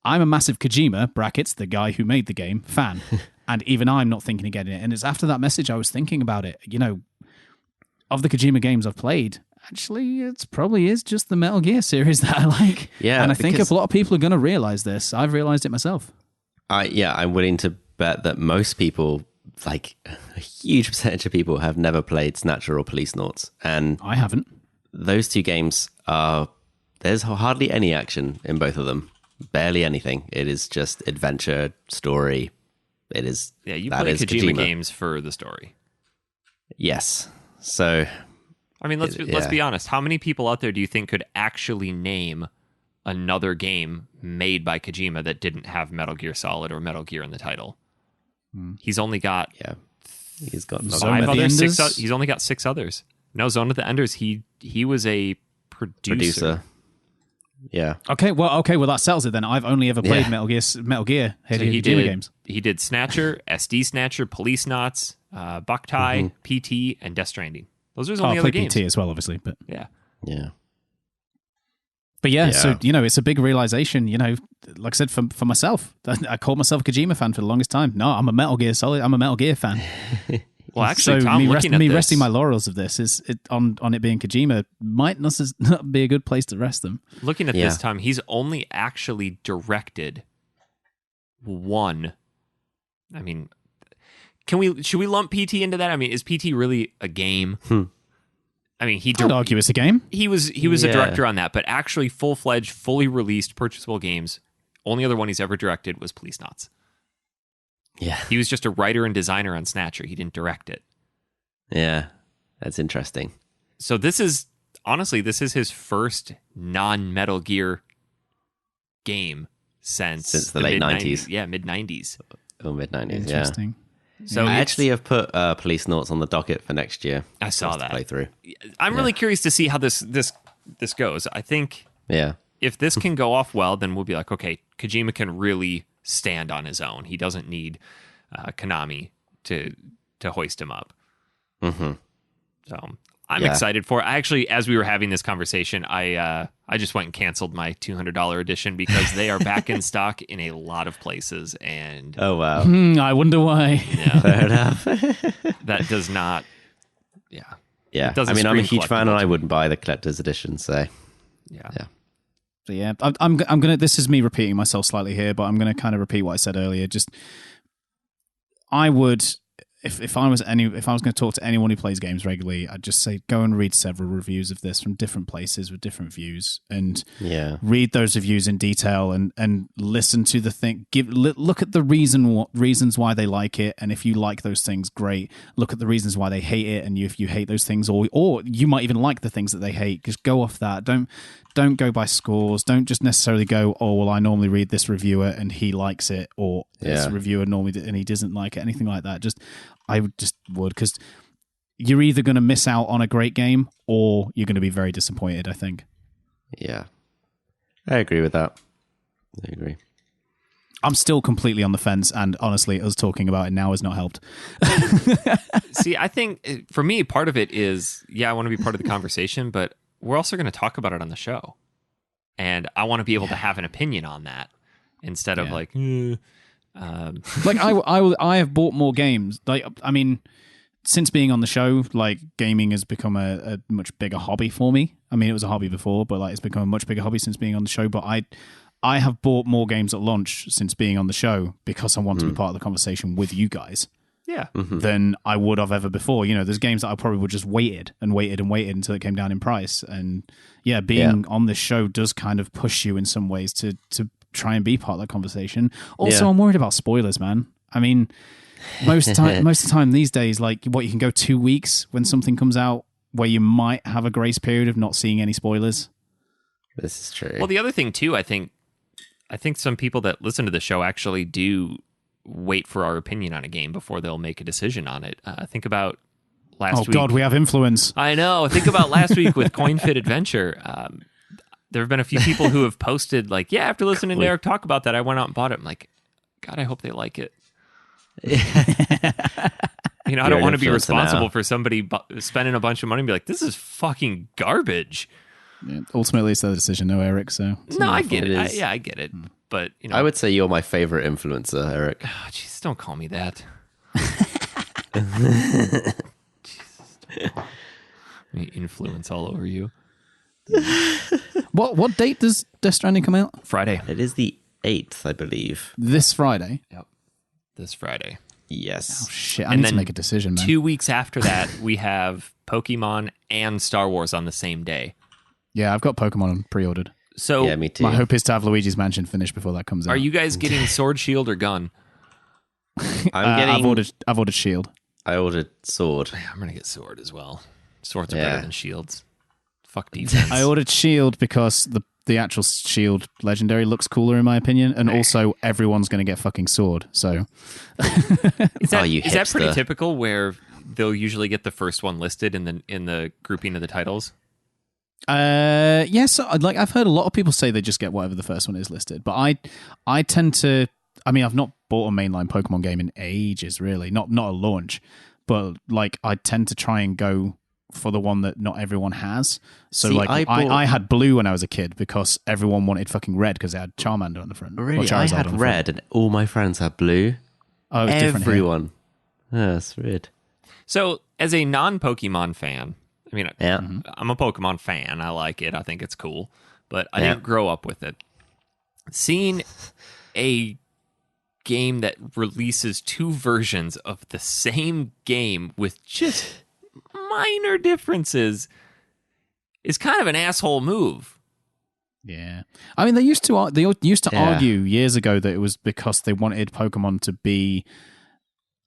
[SPEAKER 2] I'm a massive Kojima (brackets the guy who made the game) fan, and even I'm not thinking of getting it." And it's after that message I was thinking about it. Of the Kojima games I've played, actually, it probably is just the Metal Gear series that I like.
[SPEAKER 3] Yeah,
[SPEAKER 2] and I think if a lot of people are going to realize this, I've realized it myself.
[SPEAKER 3] I'm willing to bet that most people, like a huge percentage of people, have never played Snatcher or Police Noughts. And
[SPEAKER 2] I haven't.
[SPEAKER 3] Those two games there's hardly any action in both of them. Barely anything. It is just adventure, story. It is.
[SPEAKER 1] Yeah, you play Kojima games for the story.
[SPEAKER 3] Yes. So,
[SPEAKER 1] I mean, let's be honest. How many people out there do you think could actually name another game made by Kojima that didn't have Metal Gear Solid or Metal Gear in the title? He's only got
[SPEAKER 3] he's got
[SPEAKER 1] five others. He's only got 6 others. No, Zone of the Enders. He was a producer.
[SPEAKER 3] Yeah.
[SPEAKER 2] Okay. Well, that settles it then. I've only ever played Metal Gear Kojima games.
[SPEAKER 1] He did Snatcher, SD Snatcher, Police Knots, Buktai, PT, and Death Stranding. Those are his only other games.
[SPEAKER 2] PT as well, obviously, but
[SPEAKER 3] yeah.
[SPEAKER 2] But so it's a big realization. Like I said, for myself, I called myself a Kojima fan for the longest time. No, I'm a Metal Gear Solid. I'm a Metal Gear fan.
[SPEAKER 1] Well, actually, Tom,
[SPEAKER 2] resting my laurels of this is on it being Kojima might not be a good place to rest them.
[SPEAKER 1] Looking at this, Tom, he's only actually directed one. I mean, should we lump PT into that? I mean, is PT really a game? I mean,
[SPEAKER 2] I'd argue it's a game.
[SPEAKER 1] He was a director on that, but actually full-fledged, fully released, purchasable games. Only other one he's ever directed was Police Knots.
[SPEAKER 3] Yeah.
[SPEAKER 1] He was just a writer and designer on Snatcher. He didn't direct it.
[SPEAKER 3] Yeah. That's interesting.
[SPEAKER 1] So this is his first non-Metal Gear game since
[SPEAKER 3] the late 90s.
[SPEAKER 1] Yeah, mid-90s.
[SPEAKER 3] Or mid-90s, yeah.
[SPEAKER 2] Interesting.
[SPEAKER 1] So
[SPEAKER 3] I actually have put Police Noughts on the docket for next year.
[SPEAKER 1] I saw
[SPEAKER 3] for us to
[SPEAKER 1] that.
[SPEAKER 3] play through.
[SPEAKER 1] I'm really curious to see how this goes. I think
[SPEAKER 3] Yeah.
[SPEAKER 1] if this can go off well, then we'll be like, okay, Kojima can really stand on his own. He doesn't need Konami to hoist him up.
[SPEAKER 3] Mm-hmm.
[SPEAKER 1] So I'm excited for it. I actually, as we were having this conversation, I just went and canceled my $200 edition because they are back in stock in a lot of places. And
[SPEAKER 3] Oh, wow.
[SPEAKER 2] I wonder why.
[SPEAKER 1] yeah,
[SPEAKER 3] Fair enough.
[SPEAKER 1] that does not. Yeah.
[SPEAKER 3] Yeah.
[SPEAKER 1] It doesn't
[SPEAKER 3] I mean, I'm a
[SPEAKER 1] scream
[SPEAKER 3] huge fan and
[SPEAKER 1] collectible
[SPEAKER 3] I
[SPEAKER 1] to me.
[SPEAKER 3] wouldn't buy the collector's edition, so
[SPEAKER 1] Yeah.
[SPEAKER 3] yeah.
[SPEAKER 2] So yeah, I'm gonna. This is me repeating myself slightly here, but I'm gonna kind of repeat what I said earlier. Just, I would, if I was going to talk to anyone who plays games regularly, I'd just say go and read several reviews of this from different places with different views, and
[SPEAKER 3] Yeah.
[SPEAKER 2] read those reviews in detail and listen to the thing. Look at the reasons why they like it, and if you like those things, great. Look at the reasons why they hate it, and if you hate those things, or you might even like the things that they hate. Just go off that. Don't go by scores. Don't just necessarily go, oh, well, I normally read this reviewer and he likes it, or this reviewer normally and he doesn't like it, anything like that. I would because you're either going to miss out on a great game or you're going to be very disappointed, I think.
[SPEAKER 3] Yeah. I agree with that. I agree.
[SPEAKER 2] I'm still completely on the fence, and honestly, us talking about it now has not helped.
[SPEAKER 1] See, I think for me, part of it is, I want to be part of the conversation, but we're also going to talk about it on the show. And I want to be able to have an opinion on that instead of like,
[SPEAKER 2] Like I have bought more games. Like, I mean, since being on the show, like gaming has become a much bigger hobby for me. I mean, it was a hobby before, but like it's become a much bigger hobby since being on the show. But I have bought more games at launch since being on the show because I want to be part of the conversation with you guys.
[SPEAKER 1] yeah.
[SPEAKER 2] Than I would have ever before. You know, there's games that I probably would just waited until it came down in price. And being on this show does kind of push you in some ways to try and be part of that conversation. Also, I'm worried about spoilers, man. I mean, most of the time these days, like you can go 2 weeks when something comes out where you might have a grace period of not seeing any spoilers.
[SPEAKER 3] This is true.
[SPEAKER 1] Well, the other thing too, I think some people that listen to the show actually do wait for our opinion on a game before they'll make a decision on it. Think about last week.
[SPEAKER 2] Oh God, we have influence.
[SPEAKER 1] I know. Think about last week with Coin Fit Adventure. There have been a few people who have posted like, after listening to Eric talk about that, I went out and bought it. I'm like, God, I hope they like it. I don't want to be responsible for somebody spending a bunch of money and be like, this is fucking garbage.
[SPEAKER 2] Yeah, ultimately, it's their decision, no, Eric. So
[SPEAKER 1] no, I get it. I get it. But
[SPEAKER 3] I would say you're my favorite influencer, Eric.
[SPEAKER 1] Oh, jeez, don't call me that. Jesus, me influence all over you.
[SPEAKER 2] What date does Death Stranding come out?
[SPEAKER 1] Friday.
[SPEAKER 3] It is the 8th, I believe.
[SPEAKER 2] This Friday.
[SPEAKER 1] Yep. This Friday.
[SPEAKER 3] Yes.
[SPEAKER 2] Oh shit! I need to make a decision, man.
[SPEAKER 1] 2 weeks after that, we have Pokemon and Star Wars on the same day.
[SPEAKER 2] Yeah, I've got Pokemon pre-ordered.
[SPEAKER 1] So
[SPEAKER 3] Yeah, me too.
[SPEAKER 2] My hope is to have Luigi's Mansion finished before that comes out.
[SPEAKER 1] are you guys getting Sword, Shield, or Gun?
[SPEAKER 2] I've ordered Shield.
[SPEAKER 3] I ordered Sword.
[SPEAKER 1] I'm gonna get Sword as well. Swords are better than shields. Fuck defense.
[SPEAKER 2] I ordered Shield because the actual Shield Legendary looks cooler in my opinion, and also everyone's going to get fucking Sword. So
[SPEAKER 1] is that,
[SPEAKER 3] you
[SPEAKER 1] is that pretty
[SPEAKER 3] hipster.
[SPEAKER 1] typical? Where they'll usually get the first one listed in the grouping of the titles.
[SPEAKER 2] yes, I've heard a lot of people say they just get whatever the first one is listed, but I tend to. I mean, I've not bought a mainline Pokemon game in ages, really. Not a launch, but like I tend to try and go for the one that not everyone has. So
[SPEAKER 3] See,
[SPEAKER 2] like I had blue when I was a kid because everyone wanted fucking red because they had Charmander on the front.
[SPEAKER 3] Really?
[SPEAKER 2] Or
[SPEAKER 3] I
[SPEAKER 2] Charizard
[SPEAKER 3] had
[SPEAKER 2] on the
[SPEAKER 3] red and all my friends had blue.
[SPEAKER 2] Oh, it was different here.
[SPEAKER 3] Everyone. Oh, that's weird.
[SPEAKER 1] So, as a non-Pokemon fan, I mean,
[SPEAKER 3] Yeah.
[SPEAKER 1] I'm a Pokemon fan. I like it. I think it's cool, but I didn't grow up with it. Seeing a game that releases two versions of the same game with just minor differences is kind of an asshole move.
[SPEAKER 2] Yeah, I mean they used to argue years ago that it was because they wanted Pokemon to be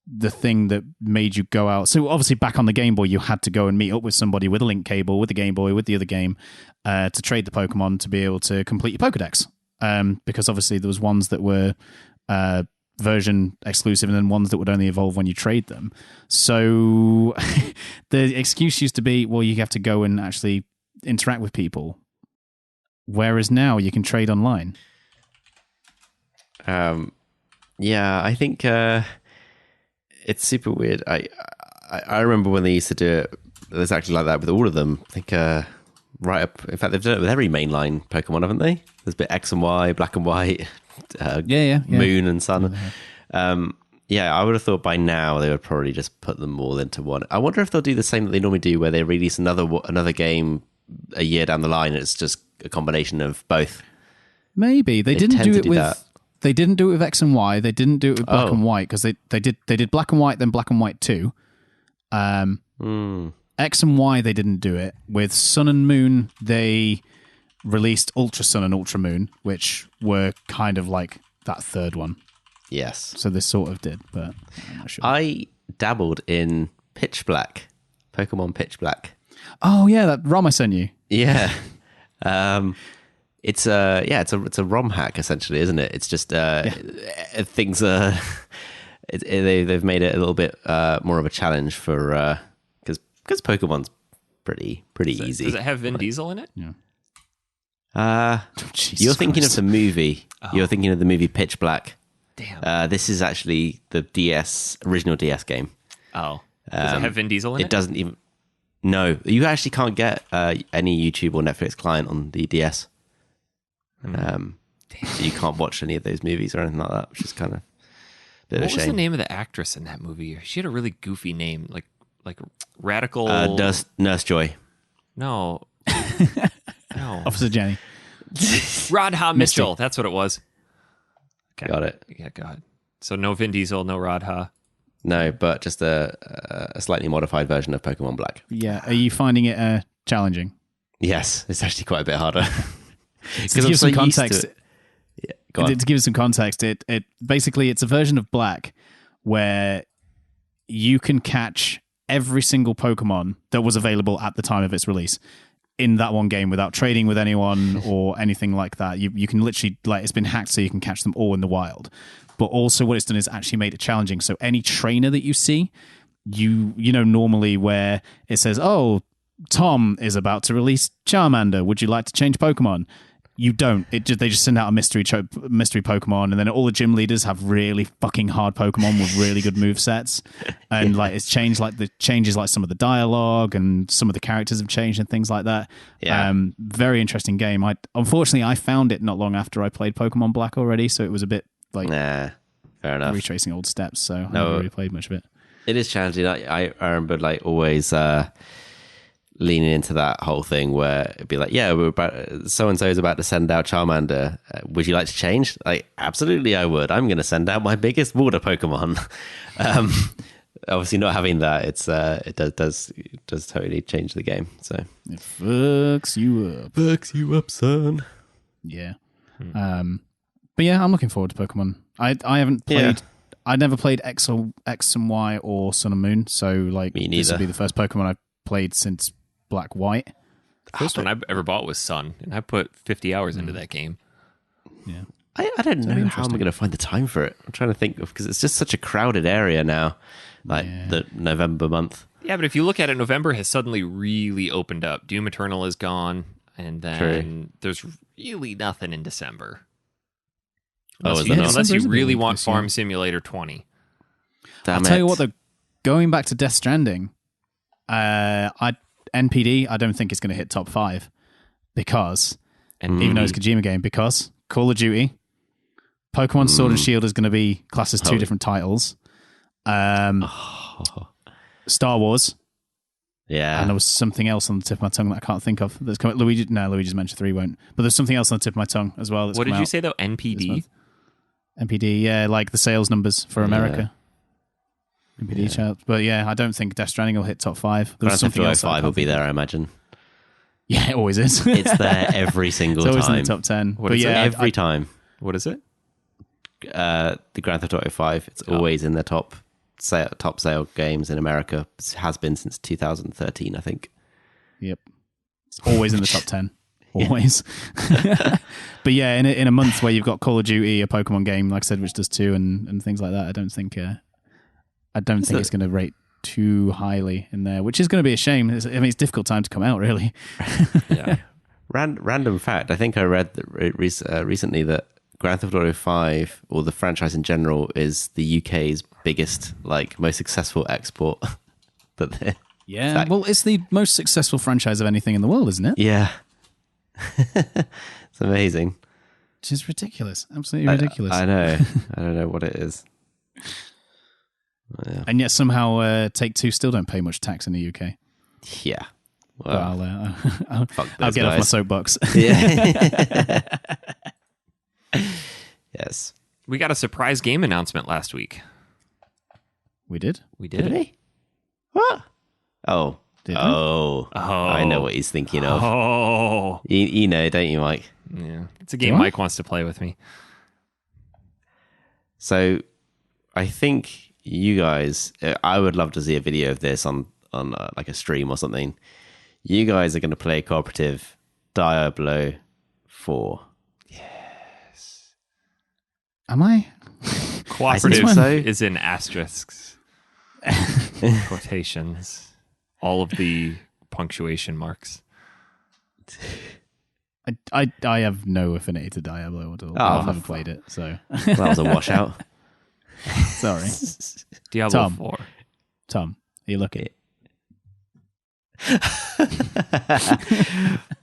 [SPEAKER 2] the thing that made you go out. So obviously back on the Game Boy, you had to go and meet up with somebody with a link cable, with the Game Boy, with the other game, to trade the Pokemon to be able to complete your Pokedex. Because obviously there was ones that were version exclusive and then ones that would only evolve when you trade them. So the excuse used to be, well, you have to go and actually interact with people. Whereas now you can trade online.
[SPEAKER 3] Yeah, I think it's super weird. I remember when they used to do it. There's actually like that with all of them. I think right up. In fact, they've done it with every mainline Pokemon, haven't they? There's a bit X and Y, Black and White, Moon and Sun. Yeah, I would have thought by now they would probably just put them all into one. I wonder if they'll do the same that they normally do, where they release another game a year down the line. It's just a combination of both.
[SPEAKER 2] Maybe they didn't do it with that. They didn't do it with X and Y. They didn't do it with Black and White because they did Black and White, then Black and White 2. X and Y they didn't do it with. Sun and Moon they released Ultra Sun and Ultra Moon, which were kind of like that third one.
[SPEAKER 3] Yes.
[SPEAKER 2] So they sort of did, but I'm not sure.
[SPEAKER 3] I dabbled in Pitch Black, Pokemon Pitch Black.
[SPEAKER 2] Oh yeah, that ROM I sent you.
[SPEAKER 3] Yeah. It's a ROM hack essentially, isn't it? It's just things are they've made it a little bit more of a challenge for because Pokemon's pretty easy.
[SPEAKER 1] Does it have Vin Diesel in it?
[SPEAKER 3] Yeah. You're thinking of the movie.
[SPEAKER 1] Oh.
[SPEAKER 3] You're thinking of the movie Pitch Black.
[SPEAKER 1] Damn.
[SPEAKER 3] This is actually the original DS game.
[SPEAKER 1] Oh. Does it have Vin Diesel in it?
[SPEAKER 3] It doesn't even. No, you actually can't get any YouTube or Netflix client on the DS. So you can't watch any of those movies or anything like that, which is kind of a bit of a shame.
[SPEAKER 1] What was the name of the actress in that movie? She had a really goofy name, like Radical...
[SPEAKER 3] Nurse Joy.
[SPEAKER 1] No. No.
[SPEAKER 2] Officer Jenny.
[SPEAKER 1] Radha Mitchell. That's what it was. Okay.
[SPEAKER 3] Got it.
[SPEAKER 1] Yeah, go ahead. So no Vin Diesel, no Radha.
[SPEAKER 3] No, but just a slightly modified version of Pokemon Black.
[SPEAKER 2] Yeah. Are you finding it challenging?
[SPEAKER 3] Yes, it's actually quite a bit harder.
[SPEAKER 2] To give some context,
[SPEAKER 3] to
[SPEAKER 2] give some context, it basically it's a version of Black where you can catch every single Pokemon that was available at the time of its release in that one game without trading with anyone or anything like that. You can literally, like, it's been hacked so you can catch them all in the wild. But also what it's done is actually made it challenging. So any trainer that you see, you know normally where it says, oh, Tom is about to release Charmander. Would you like to change Pokemon? You don't. They just send out a mystery Pokemon, and then all the gym leaders have really fucking hard Pokemon with really good movesets. And like it's changed, like the changes, like some of the dialogue and some of the characters have changed and things like that.
[SPEAKER 3] Yeah.
[SPEAKER 2] Very interesting game. Unfortunately I found it not long after I played Pokemon Black already, so it was a bit like
[SPEAKER 3] fair enough.
[SPEAKER 2] Retracing old steps. So I never really played much of it.
[SPEAKER 3] It is challenging. I remember like always. Leaning into that whole thing where it'd be like, yeah, so and so is about to send out Charmander. Would you like to change? Like, absolutely, I would. I'm going to send out my biggest water Pokemon. Obviously, not having that, it does totally change the game. So
[SPEAKER 2] it fucks you up,
[SPEAKER 3] son.
[SPEAKER 2] Yeah. But yeah, I'm looking forward to Pokemon. I haven't played. Yeah. I never played X and Y or Sun and Moon. So like, this will be the first Pokemon I've played since Black White.
[SPEAKER 1] First one I ever bought was Sun, and I put 50 hours into that game.
[SPEAKER 2] Yeah,
[SPEAKER 3] I don't know how I'm going to find the time for it. I'm trying to think of because it's just such a crowded area now, like the November month.
[SPEAKER 1] Yeah, but if you look at it, November has suddenly really opened up. Doom Eternal is gone, and then there's really nothing in December. Unless you really want Farm Simulator 20.
[SPEAKER 2] I'll tell you what, though, going back to Death Stranding, NPD, I don't think it's going to hit top 5 because, even though it's a Kojima game, because Call of Duty, Pokemon Sword and Shield is going to be classed as 2 different titles. Star Wars.
[SPEAKER 3] Yeah.
[SPEAKER 2] And there was something else on the tip of my tongue that I can't think of. That's coming. Luigi's Mansion 3 won't. But there's something else on the tip of my tongue as well.
[SPEAKER 1] What did you say, though? NPD?
[SPEAKER 2] NPD, yeah, like the sales numbers for America. NPD charts. But yeah, I don't think Death Stranding will hit top 5.
[SPEAKER 3] Grand Theft Auto 5 will be there, I imagine.
[SPEAKER 2] Yeah, it always is.
[SPEAKER 3] It's there every single
[SPEAKER 2] It's always
[SPEAKER 3] time.
[SPEAKER 2] in the top 10.
[SPEAKER 1] What
[SPEAKER 2] but
[SPEAKER 1] is it?
[SPEAKER 2] yeah,
[SPEAKER 3] Every time.
[SPEAKER 1] What is it?
[SPEAKER 3] The Grand Theft Auto 5. It's always in the top sale games in America. It has been since 2013, I think.
[SPEAKER 2] Yep. It's always in the top 10. Always. But yeah, in a month where you've got Call of Duty, a Pokemon game, like I said, which does too, and things like that, I don't think it's going to rate too highly in there, which is going to be a shame. It's a difficult time to come out, really.
[SPEAKER 1] Yeah.
[SPEAKER 3] Random fact. I think I read that recently that Grand Theft Auto 5, or the franchise in general, is the UK's biggest, most successful export.
[SPEAKER 2] Yeah, well, it's the most successful franchise of anything in the world, isn't it?
[SPEAKER 3] Yeah. It's amazing.
[SPEAKER 2] Which is ridiculous. Absolutely ridiculous.
[SPEAKER 3] I know. I don't know what it is. Yeah.
[SPEAKER 2] And yet somehow Take-Two still don't pay much tax in the UK.
[SPEAKER 3] Yeah.
[SPEAKER 2] Well,
[SPEAKER 3] Fuck
[SPEAKER 2] I'll
[SPEAKER 3] those
[SPEAKER 2] get off my
[SPEAKER 3] guys.
[SPEAKER 2] soapbox.
[SPEAKER 3] Yeah. Yes.
[SPEAKER 1] We got a surprise game announcement last week.
[SPEAKER 2] We did?
[SPEAKER 1] We did.
[SPEAKER 3] Did we? What? Oh.
[SPEAKER 2] Did we?
[SPEAKER 3] Oh. I know what he's thinking of.
[SPEAKER 1] Oh.
[SPEAKER 3] You know, don't you, Mike?
[SPEAKER 1] Yeah. It's a game
[SPEAKER 2] Do I?
[SPEAKER 1] Mike wants to play with me.
[SPEAKER 3] So I think you guys, I would love to see a video of this on a stream or something. You guys are going to play cooperative Diablo 4.
[SPEAKER 2] Am I?
[SPEAKER 1] Cooperative
[SPEAKER 3] so.
[SPEAKER 1] is in asterisks, quotations, all of the punctuation marks.
[SPEAKER 2] I have no affinity to Diablo at all.
[SPEAKER 3] Oh,
[SPEAKER 2] I've never played it, so
[SPEAKER 3] That was a washout.
[SPEAKER 2] sorry.
[SPEAKER 1] Diablo
[SPEAKER 2] Tom.
[SPEAKER 1] 4.
[SPEAKER 2] Tom, are you looking?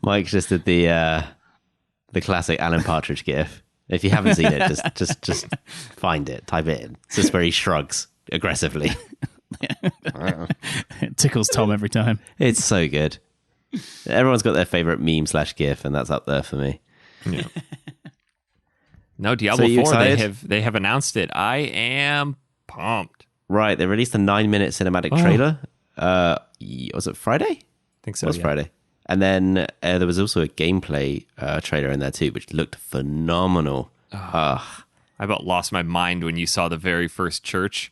[SPEAKER 3] Mike just did the classic Alan Partridge gif. If you haven't seen it, just find it, type it in. It's just where he shrugs aggressively.
[SPEAKER 2] It tickles Tom every time.
[SPEAKER 3] It's so good. Everyone's got their favorite meme/gif, and that's up there for me.
[SPEAKER 1] Yeah. No, Diablo
[SPEAKER 3] So you
[SPEAKER 1] 4,
[SPEAKER 3] excited?
[SPEAKER 1] they have announced it. I am pumped.
[SPEAKER 3] Right, they released a 9-minute cinematic trailer. Was it Friday?
[SPEAKER 1] I think so.
[SPEAKER 3] It was
[SPEAKER 1] yeah.
[SPEAKER 3] Friday. And then there was also a gameplay trailer in there too, which looked phenomenal.
[SPEAKER 1] I about lost my mind when you saw the very first church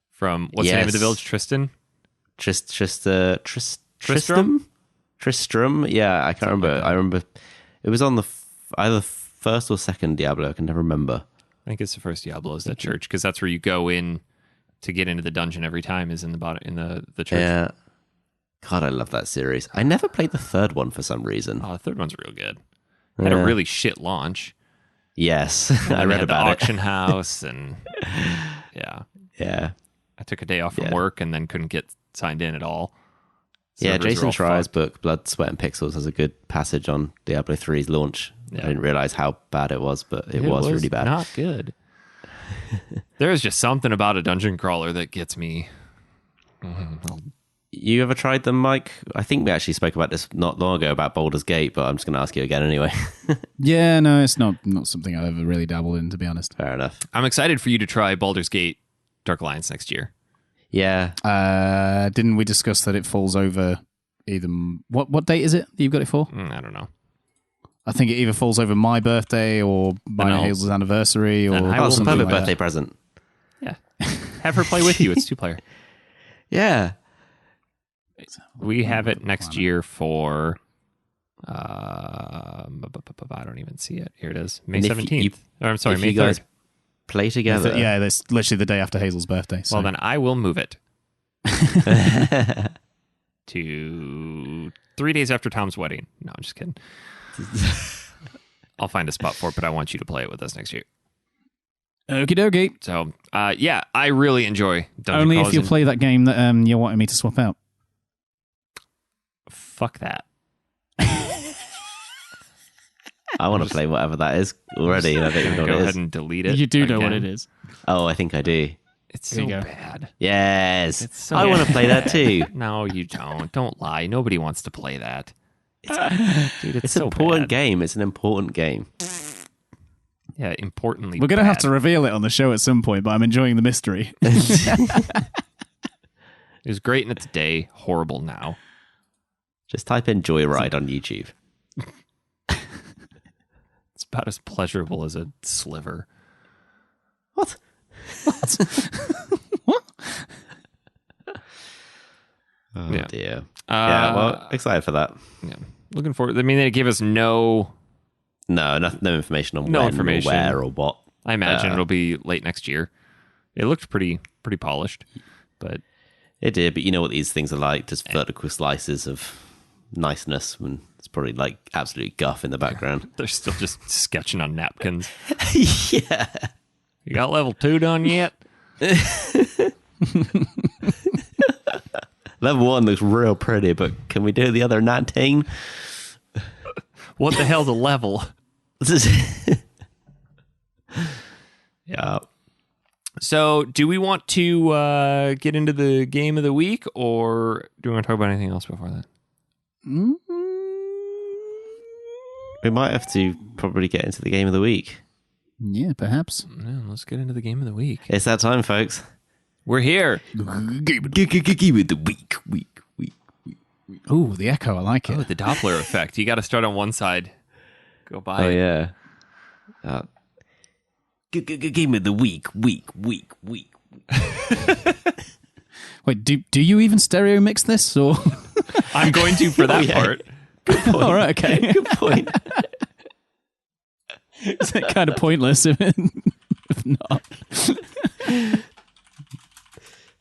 [SPEAKER 1] from, what's the name of the
[SPEAKER 3] Yes.
[SPEAKER 1] village? Tristan?
[SPEAKER 3] Tristram? Yeah, I can't remember. I remember it was on either first or second Diablo. I can never remember.
[SPEAKER 1] I think it's the first Diablo is that church, because that's where you go in to get into the dungeon every time, is in the church.
[SPEAKER 3] Yeah. God, I love that series. I never played the third one for some reason.
[SPEAKER 1] Oh, the third one's real good. Had a really shit launch.
[SPEAKER 3] Yes,
[SPEAKER 1] And
[SPEAKER 3] I
[SPEAKER 1] then
[SPEAKER 3] read
[SPEAKER 1] had
[SPEAKER 3] about
[SPEAKER 1] the
[SPEAKER 3] it.
[SPEAKER 1] auction house, and yeah,
[SPEAKER 3] Yeah.
[SPEAKER 1] I took a day off from
[SPEAKER 3] Yeah.
[SPEAKER 1] work and then couldn't get signed in at all.
[SPEAKER 3] Yeah,
[SPEAKER 1] Servers were
[SPEAKER 3] Jason
[SPEAKER 1] all
[SPEAKER 3] Schreier's
[SPEAKER 1] fucked.
[SPEAKER 3] book, Blood, Sweat, and Pixels, has a good passage on Diablo 3's launch.
[SPEAKER 1] Yeah.
[SPEAKER 3] I didn't realize how bad it was, but it was really bad.
[SPEAKER 1] Not good. There is just something about a dungeon crawler that gets me.
[SPEAKER 3] You ever tried them, Mike? I think we actually spoke about this not long ago about Baldur's Gate, but I'm just going to ask you again anyway.
[SPEAKER 2] Yeah, no, it's not something I've ever really dabbled in, to be honest.
[SPEAKER 3] Fair enough.
[SPEAKER 1] I'm excited for you to try Baldur's Gate Dark Alliance next year.
[SPEAKER 3] Yeah.
[SPEAKER 2] Didn't we discuss that it falls over either... What date is it that you've got it for?
[SPEAKER 1] I don't know.
[SPEAKER 2] I think it either falls over my birthday or mine and
[SPEAKER 1] I'll-
[SPEAKER 2] Hazel's anniversary or
[SPEAKER 1] then I
[SPEAKER 3] Oh,
[SPEAKER 1] will
[SPEAKER 3] it's a
[SPEAKER 2] something
[SPEAKER 3] perfect
[SPEAKER 2] like
[SPEAKER 3] birthday
[SPEAKER 2] that.
[SPEAKER 3] present.
[SPEAKER 1] Yeah. Have her play with you. It's 2-player.
[SPEAKER 3] Yeah.
[SPEAKER 1] We have it next year for... I don't even see it. Here it is. May
[SPEAKER 3] And if
[SPEAKER 1] 17th.
[SPEAKER 3] you-
[SPEAKER 1] Or, I'm sorry,
[SPEAKER 3] if
[SPEAKER 1] May
[SPEAKER 3] you guys
[SPEAKER 1] 3rd.
[SPEAKER 3] play together.
[SPEAKER 2] Yeah, that's literally the day after Hazel's birthday. So.
[SPEAKER 1] Well, then I will move it to 3 days after Tom's wedding. No, I'm just kidding. I'll find a spot for it, but I want you to play it with us next year.
[SPEAKER 2] Okie dokie.
[SPEAKER 1] So, yeah, I really enjoy Dungeon
[SPEAKER 2] Only if
[SPEAKER 1] Crawlers
[SPEAKER 2] you
[SPEAKER 1] and-
[SPEAKER 2] play that game that you're wanting me to swap out.
[SPEAKER 1] Fuck that.
[SPEAKER 3] I want to play whatever that is already. And I don't even know
[SPEAKER 1] Go
[SPEAKER 3] what it
[SPEAKER 1] ahead
[SPEAKER 3] is.
[SPEAKER 1] and delete it.
[SPEAKER 2] You do know what
[SPEAKER 1] again.
[SPEAKER 2] it is.
[SPEAKER 3] Oh, I think I do.
[SPEAKER 1] It's
[SPEAKER 2] There
[SPEAKER 1] so
[SPEAKER 2] you go.
[SPEAKER 1] bad.
[SPEAKER 3] Yes.
[SPEAKER 1] It's so
[SPEAKER 3] I want to play that too.
[SPEAKER 1] No, you don't. Don't lie. Nobody wants to play that. Dude, it's
[SPEAKER 3] It's
[SPEAKER 1] so
[SPEAKER 3] an important
[SPEAKER 1] bad.
[SPEAKER 3] game. It's an important game.
[SPEAKER 1] Yeah, importantly
[SPEAKER 2] We're going to have
[SPEAKER 1] bad.
[SPEAKER 2] to reveal it on the show at some point, but I'm enjoying the mystery.
[SPEAKER 1] It was great in its day, horrible now.
[SPEAKER 3] Just type in Joyride on YouTube.
[SPEAKER 1] It's about as pleasurable as a sliver.
[SPEAKER 3] What?
[SPEAKER 2] What?
[SPEAKER 3] Oh,
[SPEAKER 1] Yeah.
[SPEAKER 3] dear. Yeah, well, excited for that.
[SPEAKER 1] Yeah. Looking forward. I mean, they gave us no
[SPEAKER 3] information on
[SPEAKER 1] No
[SPEAKER 3] when
[SPEAKER 1] information.
[SPEAKER 3] or where or what.
[SPEAKER 1] I imagine it'll be late next year. It looked pretty polished, but
[SPEAKER 3] It did, but you know what these things are like, just vertical slices of niceness, and it's probably like absolute guff in the background.
[SPEAKER 1] they're still just sketching on napkins.
[SPEAKER 3] Yeah.
[SPEAKER 1] You got level 2 done yet?
[SPEAKER 3] Level 1 looks real pretty, but can we do the other 19?
[SPEAKER 1] What the hell's a level?
[SPEAKER 3] Yeah.
[SPEAKER 1] So, do we want to get into the game of the week, or do we want to talk about anything else before that?
[SPEAKER 3] We might have to probably get into the game of the week.
[SPEAKER 2] Yeah, perhaps.
[SPEAKER 1] Yeah, let's get into the game of the week.
[SPEAKER 3] It's that time, folks.
[SPEAKER 1] We're here.
[SPEAKER 3] Game of the week.
[SPEAKER 2] Ooh, the echo. I like it.
[SPEAKER 1] Oh, the Doppler effect. You got to start on one side. Go by.
[SPEAKER 3] Oh, yeah. Game of the week.
[SPEAKER 2] Wait, do you even stereo mix this? Or
[SPEAKER 1] I'm going to for that
[SPEAKER 3] yeah.
[SPEAKER 1] part.
[SPEAKER 2] all right, okay.
[SPEAKER 3] Good point.
[SPEAKER 2] Is that kind of pointless if not?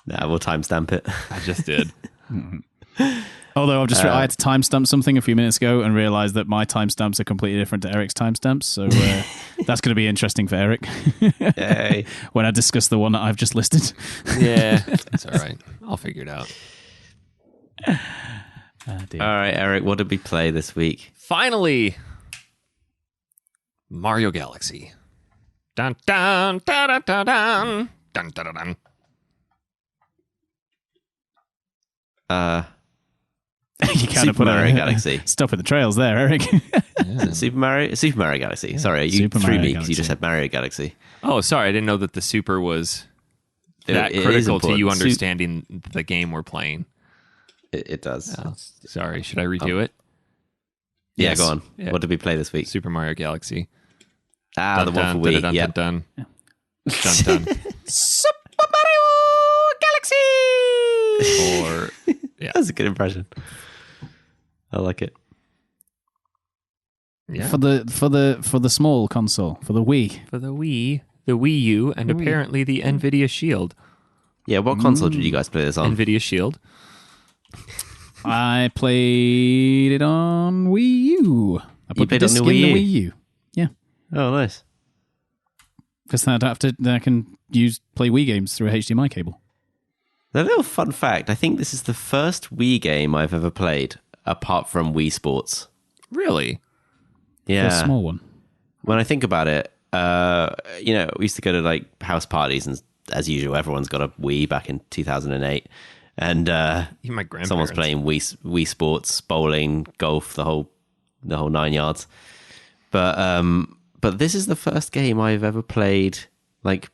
[SPEAKER 3] Nah, we'll timestamp it.
[SPEAKER 1] I just did.
[SPEAKER 2] Although I had to timestamp something a few minutes ago and realized that my timestamps are completely different to Eric's timestamps. So that's going to be interesting for Eric
[SPEAKER 3] Yay.
[SPEAKER 2] when I discuss the one that I've just listed.
[SPEAKER 1] Yeah, that's all right. I'll figure it out.
[SPEAKER 2] Dear.
[SPEAKER 3] All right, Eric, what did we play this week?
[SPEAKER 1] Finally, Mario Galaxy. Dun dun dun dun dun dun dun dun dun.
[SPEAKER 2] You kind of
[SPEAKER 3] Super
[SPEAKER 2] put
[SPEAKER 3] Mario Galaxy.
[SPEAKER 2] Stop at the trails there, Eric.
[SPEAKER 3] Super Mario Galaxy. Sorry, you
[SPEAKER 2] Super
[SPEAKER 3] threw
[SPEAKER 2] Mario
[SPEAKER 3] me because you
[SPEAKER 2] Galaxy.
[SPEAKER 3] just said Mario Galaxy.
[SPEAKER 1] Oh, sorry. I didn't know that the super was that
[SPEAKER 3] It is
[SPEAKER 1] critical to you
[SPEAKER 3] important.
[SPEAKER 1] understanding the game we're playing.
[SPEAKER 3] It does.
[SPEAKER 1] Oh, sorry. Should I redo it?
[SPEAKER 3] Yeah,
[SPEAKER 2] Yes.
[SPEAKER 3] go on.
[SPEAKER 1] Yeah.
[SPEAKER 3] What did we play this week?
[SPEAKER 1] Super Mario Galaxy.
[SPEAKER 3] The one for Wii.
[SPEAKER 1] Dun,
[SPEAKER 3] Yeah.
[SPEAKER 1] dun, dun, dun, dun.
[SPEAKER 2] Super Mario Galaxy!
[SPEAKER 1] Or yeah,
[SPEAKER 3] That's a good impression. I like it.
[SPEAKER 1] yeah.
[SPEAKER 2] For the small console, for the Wii.
[SPEAKER 1] For the Wii U, and apparently the Nvidia Shield.
[SPEAKER 3] Yeah, what console did you guys play this on?
[SPEAKER 1] Nvidia Shield.
[SPEAKER 2] I played it on Wii U. I put the
[SPEAKER 3] played it on
[SPEAKER 2] disc
[SPEAKER 3] the
[SPEAKER 2] in
[SPEAKER 3] Wii
[SPEAKER 2] the
[SPEAKER 3] U?
[SPEAKER 2] Wii U. Yeah,
[SPEAKER 3] Oh, nice.
[SPEAKER 2] because then I can play Wii games through a HDMI cable.
[SPEAKER 3] A little fun fact. I think this is the first Wii game I've ever played, apart from Wii Sports.
[SPEAKER 1] Really?
[SPEAKER 3] Yeah.
[SPEAKER 2] For a small one.
[SPEAKER 3] When I think about it, we used to go to like house parties, and as usual, everyone's got a Wii back in 2008. And
[SPEAKER 1] Even my grandparents.
[SPEAKER 3] someone's playing Wii Sports, bowling, golf, the whole 9 yards. But this is the first game I've ever played, like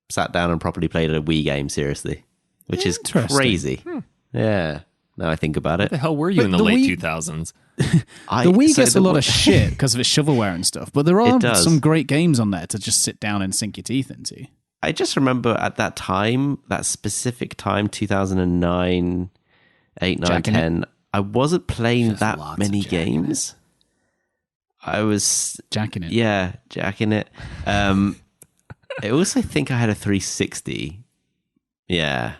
[SPEAKER 3] sat down and properly played a Wii game seriously, which is
[SPEAKER 2] Interesting.
[SPEAKER 3] crazy. Yeah. Now I think about it.
[SPEAKER 1] What the hell were you
[SPEAKER 2] But
[SPEAKER 1] in the
[SPEAKER 2] the
[SPEAKER 1] late
[SPEAKER 2] Wii-
[SPEAKER 1] 2000s?
[SPEAKER 2] The Wii gets a lot of shit because of its shovelware and stuff, but there are
[SPEAKER 3] It does.
[SPEAKER 2] some great games on there to just sit down and sink your teeth into.
[SPEAKER 3] I just remember at that time, that specific time, 2009, 8, 9,
[SPEAKER 2] Jacking
[SPEAKER 3] 10, I wasn't playing
[SPEAKER 1] Just
[SPEAKER 3] that
[SPEAKER 1] lots
[SPEAKER 3] many
[SPEAKER 1] of jacking it.
[SPEAKER 3] games. I was,
[SPEAKER 2] Jacking it.
[SPEAKER 3] yeah, jacking it. I also think I had a 360. Yeah.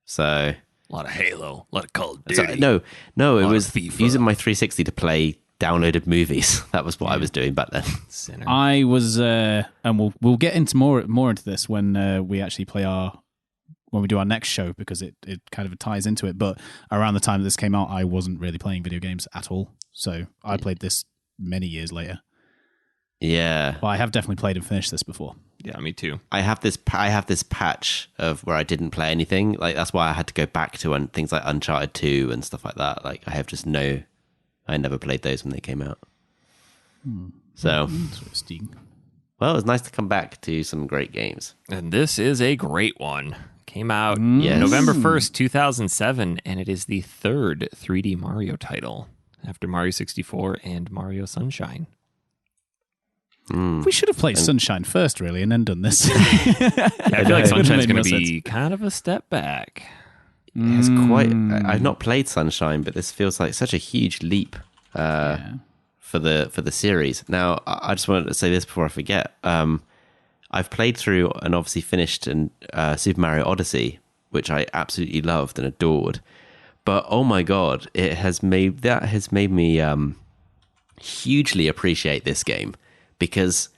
[SPEAKER 3] So,
[SPEAKER 1] A lot of Halo, a lot of Call of
[SPEAKER 3] so
[SPEAKER 1] Duty.
[SPEAKER 3] no, it
[SPEAKER 1] lot of
[SPEAKER 3] was
[SPEAKER 1] FIFA.
[SPEAKER 3] using my 360 to play downloaded movies. That was what I was doing back then.
[SPEAKER 1] Sinner.
[SPEAKER 2] I was, and we'll get into more into this when we actually play when we do our next show, because it kind of ties into it. But around the time this came out, I wasn't really playing video games at all, so I played this many years later.
[SPEAKER 3] Yeah.
[SPEAKER 2] But I have definitely played and finished this before.
[SPEAKER 1] Yeah, me too.
[SPEAKER 3] I have this patch of where I didn't play anything. Like that's why I had to go back to things like Uncharted 2 and stuff like that. Like I have just I never played those when they came out. So,
[SPEAKER 2] Interesting.
[SPEAKER 3] well, it was nice to come back to some great games.
[SPEAKER 1] And this is a great one. Came out
[SPEAKER 3] Yes.
[SPEAKER 1] November 1st, 2007, and it is the third 3D Mario title after Mario 64 and Mario Sunshine.
[SPEAKER 2] We should have played Sunshine first, really, and then done this.
[SPEAKER 1] Yeah, I feel like Sunshine's going to
[SPEAKER 2] Made more
[SPEAKER 1] be kind of a step back.
[SPEAKER 3] It's quite. I've not played Sunshine, but this feels like such a huge leap for the series. Now, I just wanted to say this before I forget. I've played through and obviously finished in Super Mario Odyssey, which I absolutely loved and adored. But oh my god, it has made me hugely appreciate this game, because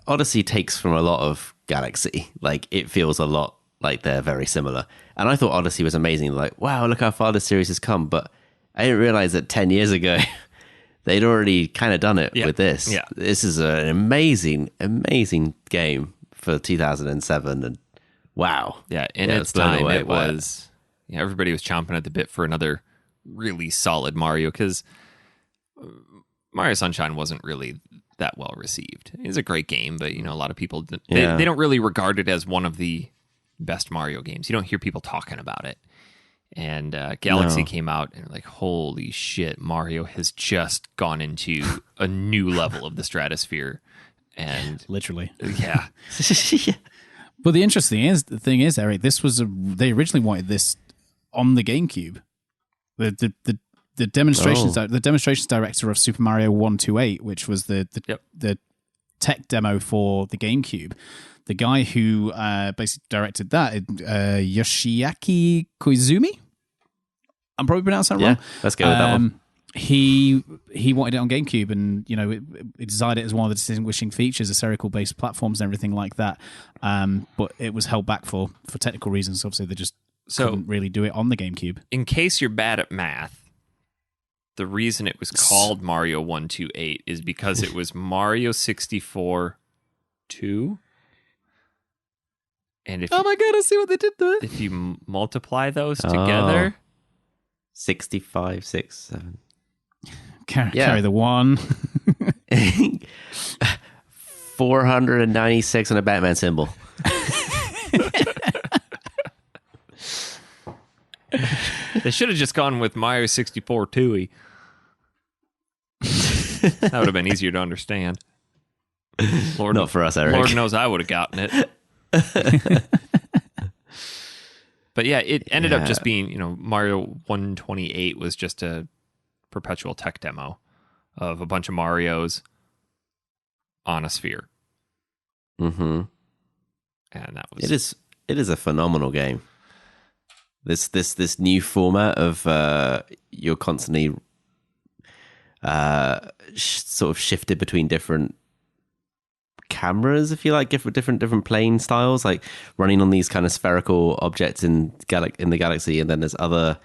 [SPEAKER 3] Odyssey takes from a lot of Galaxy. Like, it feels a lot like they're very similar. And I thought Odyssey was amazing. Like, wow, look how far this series has come. But I didn't realize that 10 years ago they'd already kind of done it with this.
[SPEAKER 1] Yeah.
[SPEAKER 3] This is an amazing, amazing game for 2007. And wow.
[SPEAKER 1] Yeah, in
[SPEAKER 3] Yeah,
[SPEAKER 1] its
[SPEAKER 3] blown
[SPEAKER 1] time,
[SPEAKER 3] away
[SPEAKER 1] it
[SPEAKER 3] by
[SPEAKER 1] was... Yeah, everybody was chomping at the bit for another really solid Mario, because Mario Sunshine wasn't really that well received. It's a great game, but, a lot of people, they don't really regard it as one of the best Mario games. You don't hear people talking about it. And Galaxy came out, and like, holy shit, Mario has just gone into a new level of the stratosphere. And
[SPEAKER 2] Literally.
[SPEAKER 1] yeah.
[SPEAKER 2] But the interesting thing is, Eric, they originally wanted this on the GameCube. The demonstrations director of Super Mario 128, which was the tech demo for the GameCube, the guy who basically directed that, Yoshiaki Koizumi. I'm probably pronouncing that wrong.
[SPEAKER 3] Let's go with that one.
[SPEAKER 2] He wanted it on GameCube, and it designed it as one of the distinguishing features of serial-based platforms and everything like that. But it was held back for technical reasons. Obviously, they just couldn't really do it on the GameCube.
[SPEAKER 1] In case you're bad at math, the reason it was called Mario 128 is because it was Mario 64 2. And if
[SPEAKER 2] Oh my god, I see what they did there.
[SPEAKER 1] if you multiply those together,
[SPEAKER 3] 65, 6, 7.
[SPEAKER 2] Carry the one.
[SPEAKER 3] 496 on a Batman symbol.
[SPEAKER 1] they should have just gone with Mario 64 2. That would have been easier to understand. Lord,
[SPEAKER 3] Not for us, Eric.
[SPEAKER 1] Lord knows I would have gotten it. But yeah, it ended up just being, Mario 128 was just a perpetual tech demo of a bunch of Marios on a sphere.
[SPEAKER 3] Mm-hmm.
[SPEAKER 1] And that was...
[SPEAKER 3] It is a phenomenal game. This new format of you're constantly sort of shifted between different cameras, if you like, different plane styles, like running on these kind of spherical objects in the galaxy, and then there's other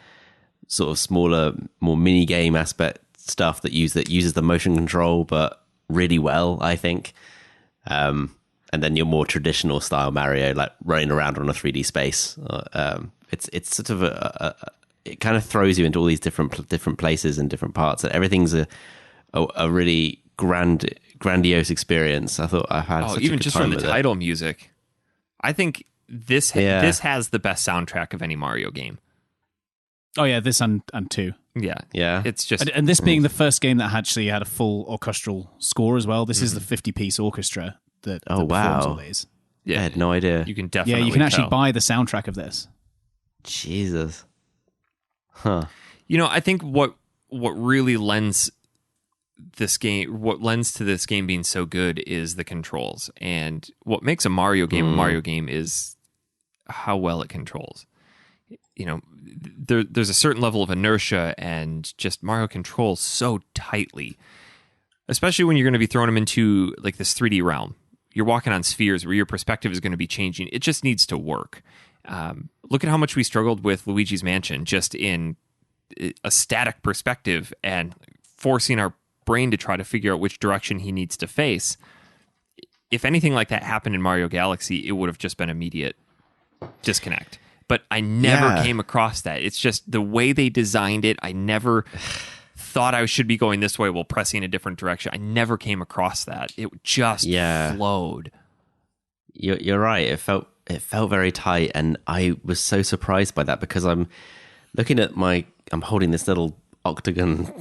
[SPEAKER 3] sort of smaller, more mini game aspect stuff that uses the motion control, but really well, I think. And then your more traditional style Mario, like running around on a 3D space. It's sort of it kind of throws you into all these different places and different parts. And everything's a really grandiose experience. I thought I had such
[SPEAKER 1] even
[SPEAKER 3] a good
[SPEAKER 1] just
[SPEAKER 3] time
[SPEAKER 1] from the
[SPEAKER 3] with
[SPEAKER 1] title music. I think this has the best soundtrack of any Mario game.
[SPEAKER 2] Oh yeah, this and 2.
[SPEAKER 3] Yeah.
[SPEAKER 1] It's just
[SPEAKER 2] And this being the first game that actually had a full orchestral score as well. This is the 50-piece orchestra that performs all these.
[SPEAKER 3] I had no idea.
[SPEAKER 1] You can definitely
[SPEAKER 2] you can actually
[SPEAKER 1] tell.
[SPEAKER 2] buy the soundtrack of this.
[SPEAKER 3] Jesus. Huh.
[SPEAKER 1] I think what really lends to this game being so good is the controls. And what makes a Mario game is how well it controls. There's a certain level of inertia, and just Mario controls so tightly, especially when you're going to be throwing them into like this 3D realm. You're walking on spheres where your perspective is going to be changing. It just needs to work. Look at how much we struggled with Luigi's Mansion, just in a static perspective and forcing our brain to try to figure out which direction he needs to face. If anything like that happened in Mario Galaxy, it would have just been immediate disconnect. But I never came across that. It's just the way they designed it. I never thought I should be going this way while pressing a different direction. I never came across that. It just flowed.
[SPEAKER 3] You're right. It felt felt very tight, and I was so surprised by that because I'm holding this little octagon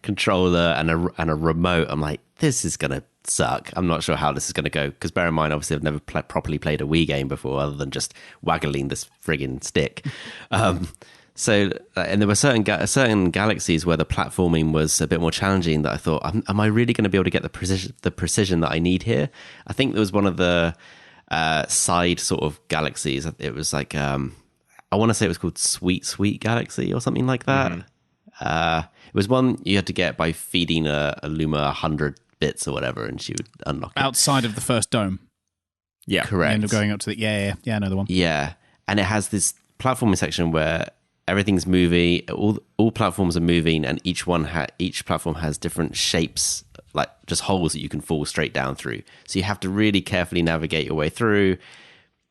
[SPEAKER 3] controller and a remote. I'm like, this is gonna suck. I'm not sure how this is gonna go because bear in mind, obviously, I've never properly played a Wii game before, other than just waggling this friggin' stick. So, and there were certain galaxies where the platforming was a bit more challenging. That I thought, am I really going to be able to get the precision that I need here? I think there was one of the side sort of galaxies. It was like I want to say it was called Sweet Galaxy or something like that. It was one you had to get by feeding a Luma 100 bits or whatever, and she would unlock it.
[SPEAKER 2] Outside of the first dome.
[SPEAKER 3] Yeah, correct.
[SPEAKER 2] You end up going up to the yeah, I know the one.
[SPEAKER 3] Yeah, and it has this platforming section where everything's moving. All platforms are moving, and each platform has different shapes, like just holes that you can fall straight down through. So you have to really carefully navigate your way through,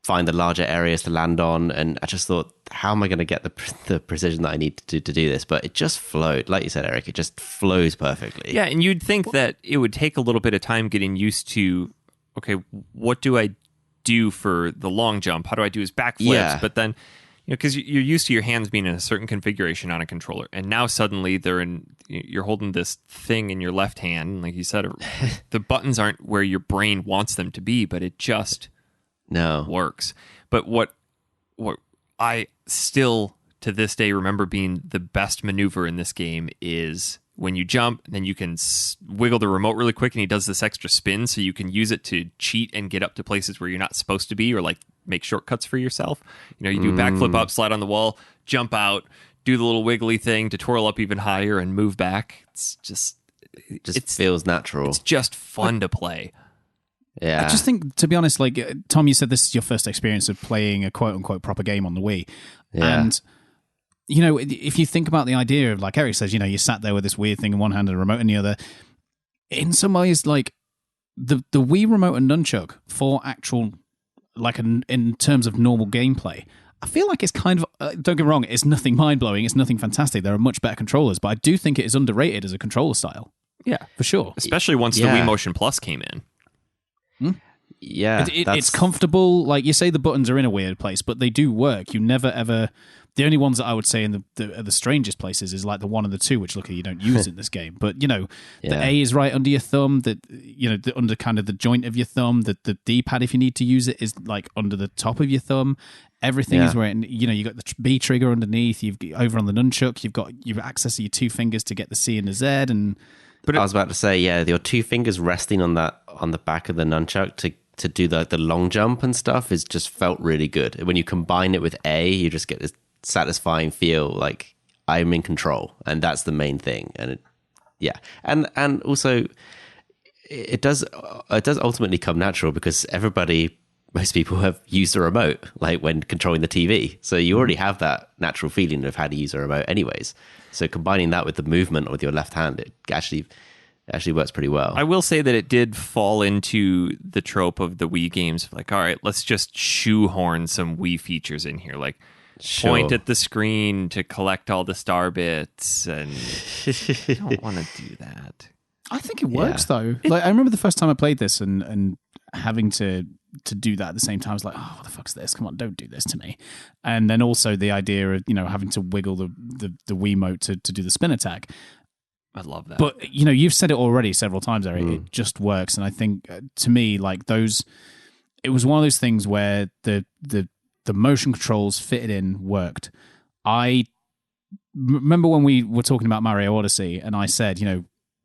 [SPEAKER 3] find the larger areas to land on. And I just thought, how am I going to get the precision that I need to do this? But it just flowed, like you said, Eric. It just flows perfectly.
[SPEAKER 1] Yeah, and you'd think that it would take a little bit of time getting used to. Okay, what do I do for the long jump? How do I do his backflips?
[SPEAKER 3] Yeah.
[SPEAKER 1] But then, because you're used to your hands being in a certain configuration on a controller, and now suddenly you're holding this thing in your left hand, like you said, the buttons aren't where your brain wants them to be, but it just works. But what I still to this day remember being the best maneuver in this game is when you jump, then you can wiggle the remote really quick, and he does this extra spin, so you can use it to cheat and get up to places where you're not supposed to be, or like make shortcuts for yourself. You do backflip up, slide on the wall, jump out, do the little wiggly thing to twirl up even higher and move back. It
[SPEAKER 3] feels natural.
[SPEAKER 1] It's just fun to play.
[SPEAKER 3] Yeah.
[SPEAKER 2] I just think, to be honest, like Tom, you said this is your first experience of playing a quote unquote proper game on the Wii.
[SPEAKER 3] Yeah.
[SPEAKER 2] And if you think about the idea of, like Eric says, you sat there with this weird thing in one hand and a remote in the other. In some ways, like the Wii remote and nunchuck for actual, like in terms of normal gameplay, I feel like it's kind of, don't get me wrong, it's nothing mind-blowing, it's nothing fantastic. There are much better controllers, but I do think it is underrated as a controller style.
[SPEAKER 1] Yeah,
[SPEAKER 2] for sure.
[SPEAKER 1] Especially once the Wii Motion Plus came in.
[SPEAKER 3] Yeah.
[SPEAKER 2] It's comfortable. Like you say, the buttons are in a weird place, but they do work. You never ever... The only ones that I would say in the strangest places is like the 1 and the 2, which luckily you don't use in this game. But the A is right under your thumb. Under kind of the joint of your thumb. The D-pad, if you need to use it, is like under the top of your thumb. Everything is where you got the B trigger underneath. You've over on the nunchuck. You've access to your 2 fingers to get the C and the Z. And
[SPEAKER 3] I was about to say, your 2 fingers resting on the back of the nunchuck to do the long jump and stuff is just felt really good. When you combine it with A, you just get this satisfying feel like I'm in control, and that's the main thing. And and also it does ultimately come natural because most people have used a remote like when controlling the TV, so you already have that natural feeling of how to use a remote anyways. So combining that with the movement with your left hand, it actually works pretty well.
[SPEAKER 1] I will say that it did fall into the trope of the Wii games, like, all right, let's just shoehorn some Wii features in here, like point at the screen to collect all the star bits, and I don't want to do that.
[SPEAKER 2] I think it works though. Like I remember the first time I played this and having to do that at the same time. I was like, oh, what the fuck's this? Come on, don't do this to me. And then also the idea of having to wiggle the Wiimote to do the spin attack.
[SPEAKER 1] I love that.
[SPEAKER 2] But you've said it already several times, Eric. It just works, and I think to me, like it was one of those things where the motion controls fitted in, worked. I remember when we were talking about Mario Odyssey, and I said,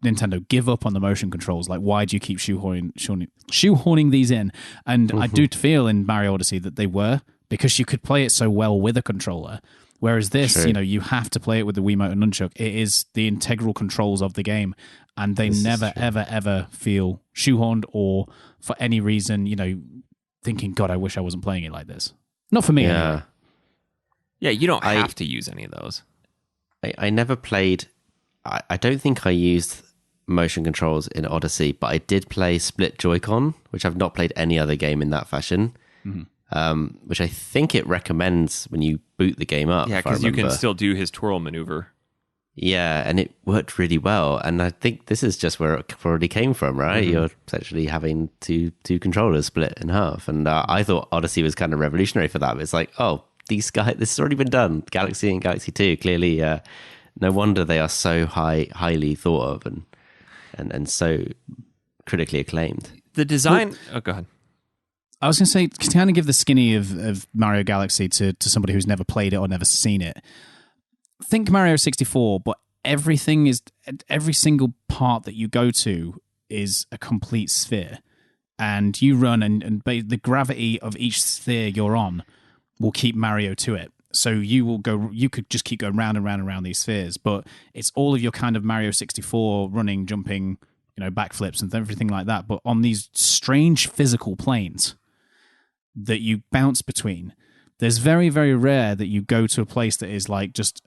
[SPEAKER 2] Nintendo, give up on the motion controls. Like, why do you keep shoehorning these in? And I do feel in Mario Odyssey that they were, because you could play it so well with a controller. Whereas this, you have to play it with the Wiimote and nunchuck. It is the integral controls of the game, and they never, ever, ever feel shoehorned or for any reason, thinking, God, I wish I wasn't playing it like this. Not for me, anyway.
[SPEAKER 1] Yeah, you don't have to use any of those.
[SPEAKER 3] I never played... I don't think I used motion controls in Odyssey, but I did play split Joy-Con, which I've not played any other game in that fashion, which I think it recommends when you boot the game up.
[SPEAKER 1] Yeah, because you can still do his twirl maneuver.
[SPEAKER 3] Yeah, and it worked really well. And I think this is just where it already came from, right? You're essentially having two controllers split in half. And I thought Odyssey was kind of revolutionary for that. But it's like, oh, these guys, this has already been done. Galaxy and Galaxy 2, clearly, no wonder they are so highly thought of and so critically acclaimed.
[SPEAKER 1] The design... Oh, go ahead.
[SPEAKER 2] I was going to say, to kind of give the skinny of Mario Galaxy to somebody who's never played it or never seen it. Think Mario 64, but every single part that you go to is a complete sphere. And you run, and the gravity of each sphere you're on will keep Mario to it. So you could just keep going round and round and round these spheres, but it's all of your kind of Mario 64 running, jumping, backflips and everything like that, but on these strange physical planes that you bounce between. There's very, very rare that you go to a place that is like just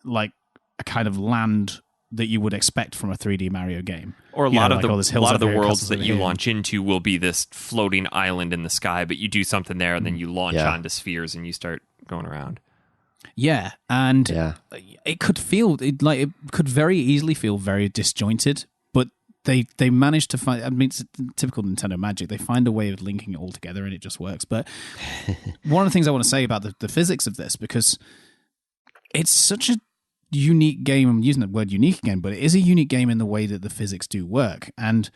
[SPEAKER 2] like a kind of land that you would expect from a 3D Mario game.
[SPEAKER 1] Or a lot of the
[SPEAKER 2] here,
[SPEAKER 1] worlds that you
[SPEAKER 2] here.
[SPEAKER 1] launch into will be this floating island in the sky, but you do something there and then you launch onto spheres and you start going around.
[SPEAKER 2] Yeah, and it could very easily feel very disjointed, but they managed to find, I mean, it's typical Nintendo magic. They find a way of linking it all together and it just works. But one of the things I want to say about the physics of this, because it's such a unique game. I'm using the word unique again, but it is a unique game in the way that the physics do work. And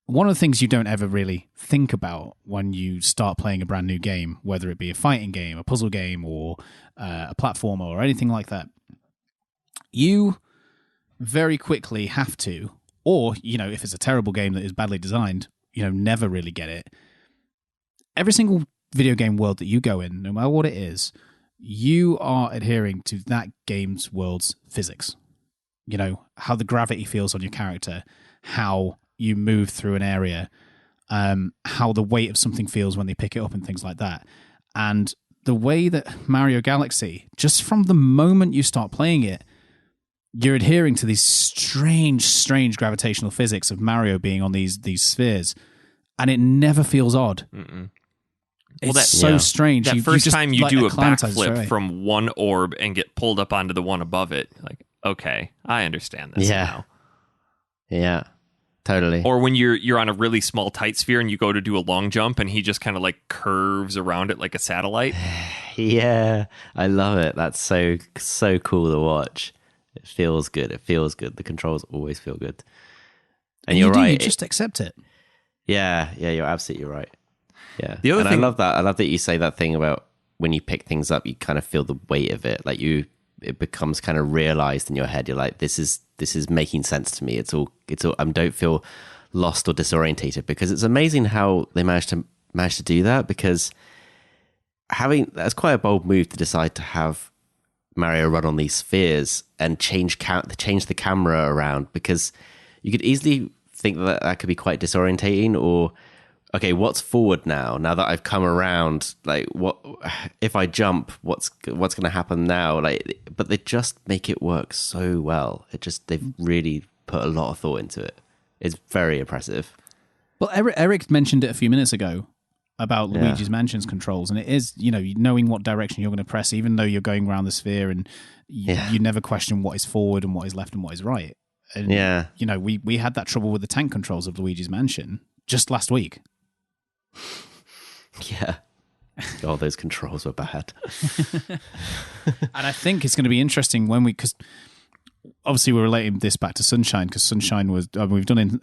[SPEAKER 2] one of the things you don't ever really think about when you start playing a brand new game, whether it be a fighting game, a puzzle game, or a platformer or anything like that, you very quickly have to, or, if it's a terrible game that is badly designed, never really get it. Every single video game world that you go in, no matter what it is, you are adhering to that game's world's physics. How the gravity feels on your character, how you move through an area, how the weight of something feels when they pick it up and things like that. And the way that Mario Galaxy, just from the moment you start playing it, you're adhering to these strange gravitational physics of Mario being on these spheres, and it never feels odd.
[SPEAKER 1] Mm-mm.
[SPEAKER 2] It's so strange.
[SPEAKER 1] That first time you do a backflip
[SPEAKER 2] right
[SPEAKER 1] from one orb and get pulled up onto the one above it, like, okay, I understand this now.
[SPEAKER 3] Yeah, totally.
[SPEAKER 1] Or when you're on a really small tight sphere and you go to do a long jump and he just kind of like curves around it like a satellite.
[SPEAKER 3] Yeah, I love it. That's so cool to watch. It feels good. The controls always feel good. And you're right.
[SPEAKER 2] You just accept it.
[SPEAKER 3] Yeah, you're absolutely right. Yeah.
[SPEAKER 1] The other thing,
[SPEAKER 3] I love that. I love that you say that thing about when you pick things up, you kind of feel the weight of it. Like it becomes kind of realized in your head. You're like, this is making sense to me. It's all. I don't feel lost or disorientated, because it's amazing how they managed to do that, because that's quite a bold move to decide to have Mario run on these spheres and change the camera around, because you could easily think that could be quite disorientating. Or, okay, what's forward now that I've come around? Like, what if I jump? What's going to happen now? Like, but they just make it work so well. They've really put a lot of thought into it. It's very impressive.
[SPEAKER 2] Well, Eric mentioned it a few minutes ago about Luigi's Mansion's controls, and it is, knowing what direction you're going to press, even though you're going around the sphere, and you never question what is forward and what is left and what is right. And, we had that trouble with the tank controls of Luigi's Mansion just last week.
[SPEAKER 3] Yeah. Oh, those controls were bad.
[SPEAKER 2] And I think it's going to be interesting because obviously we're relating this back to Sunshine, because Sunshine was we've done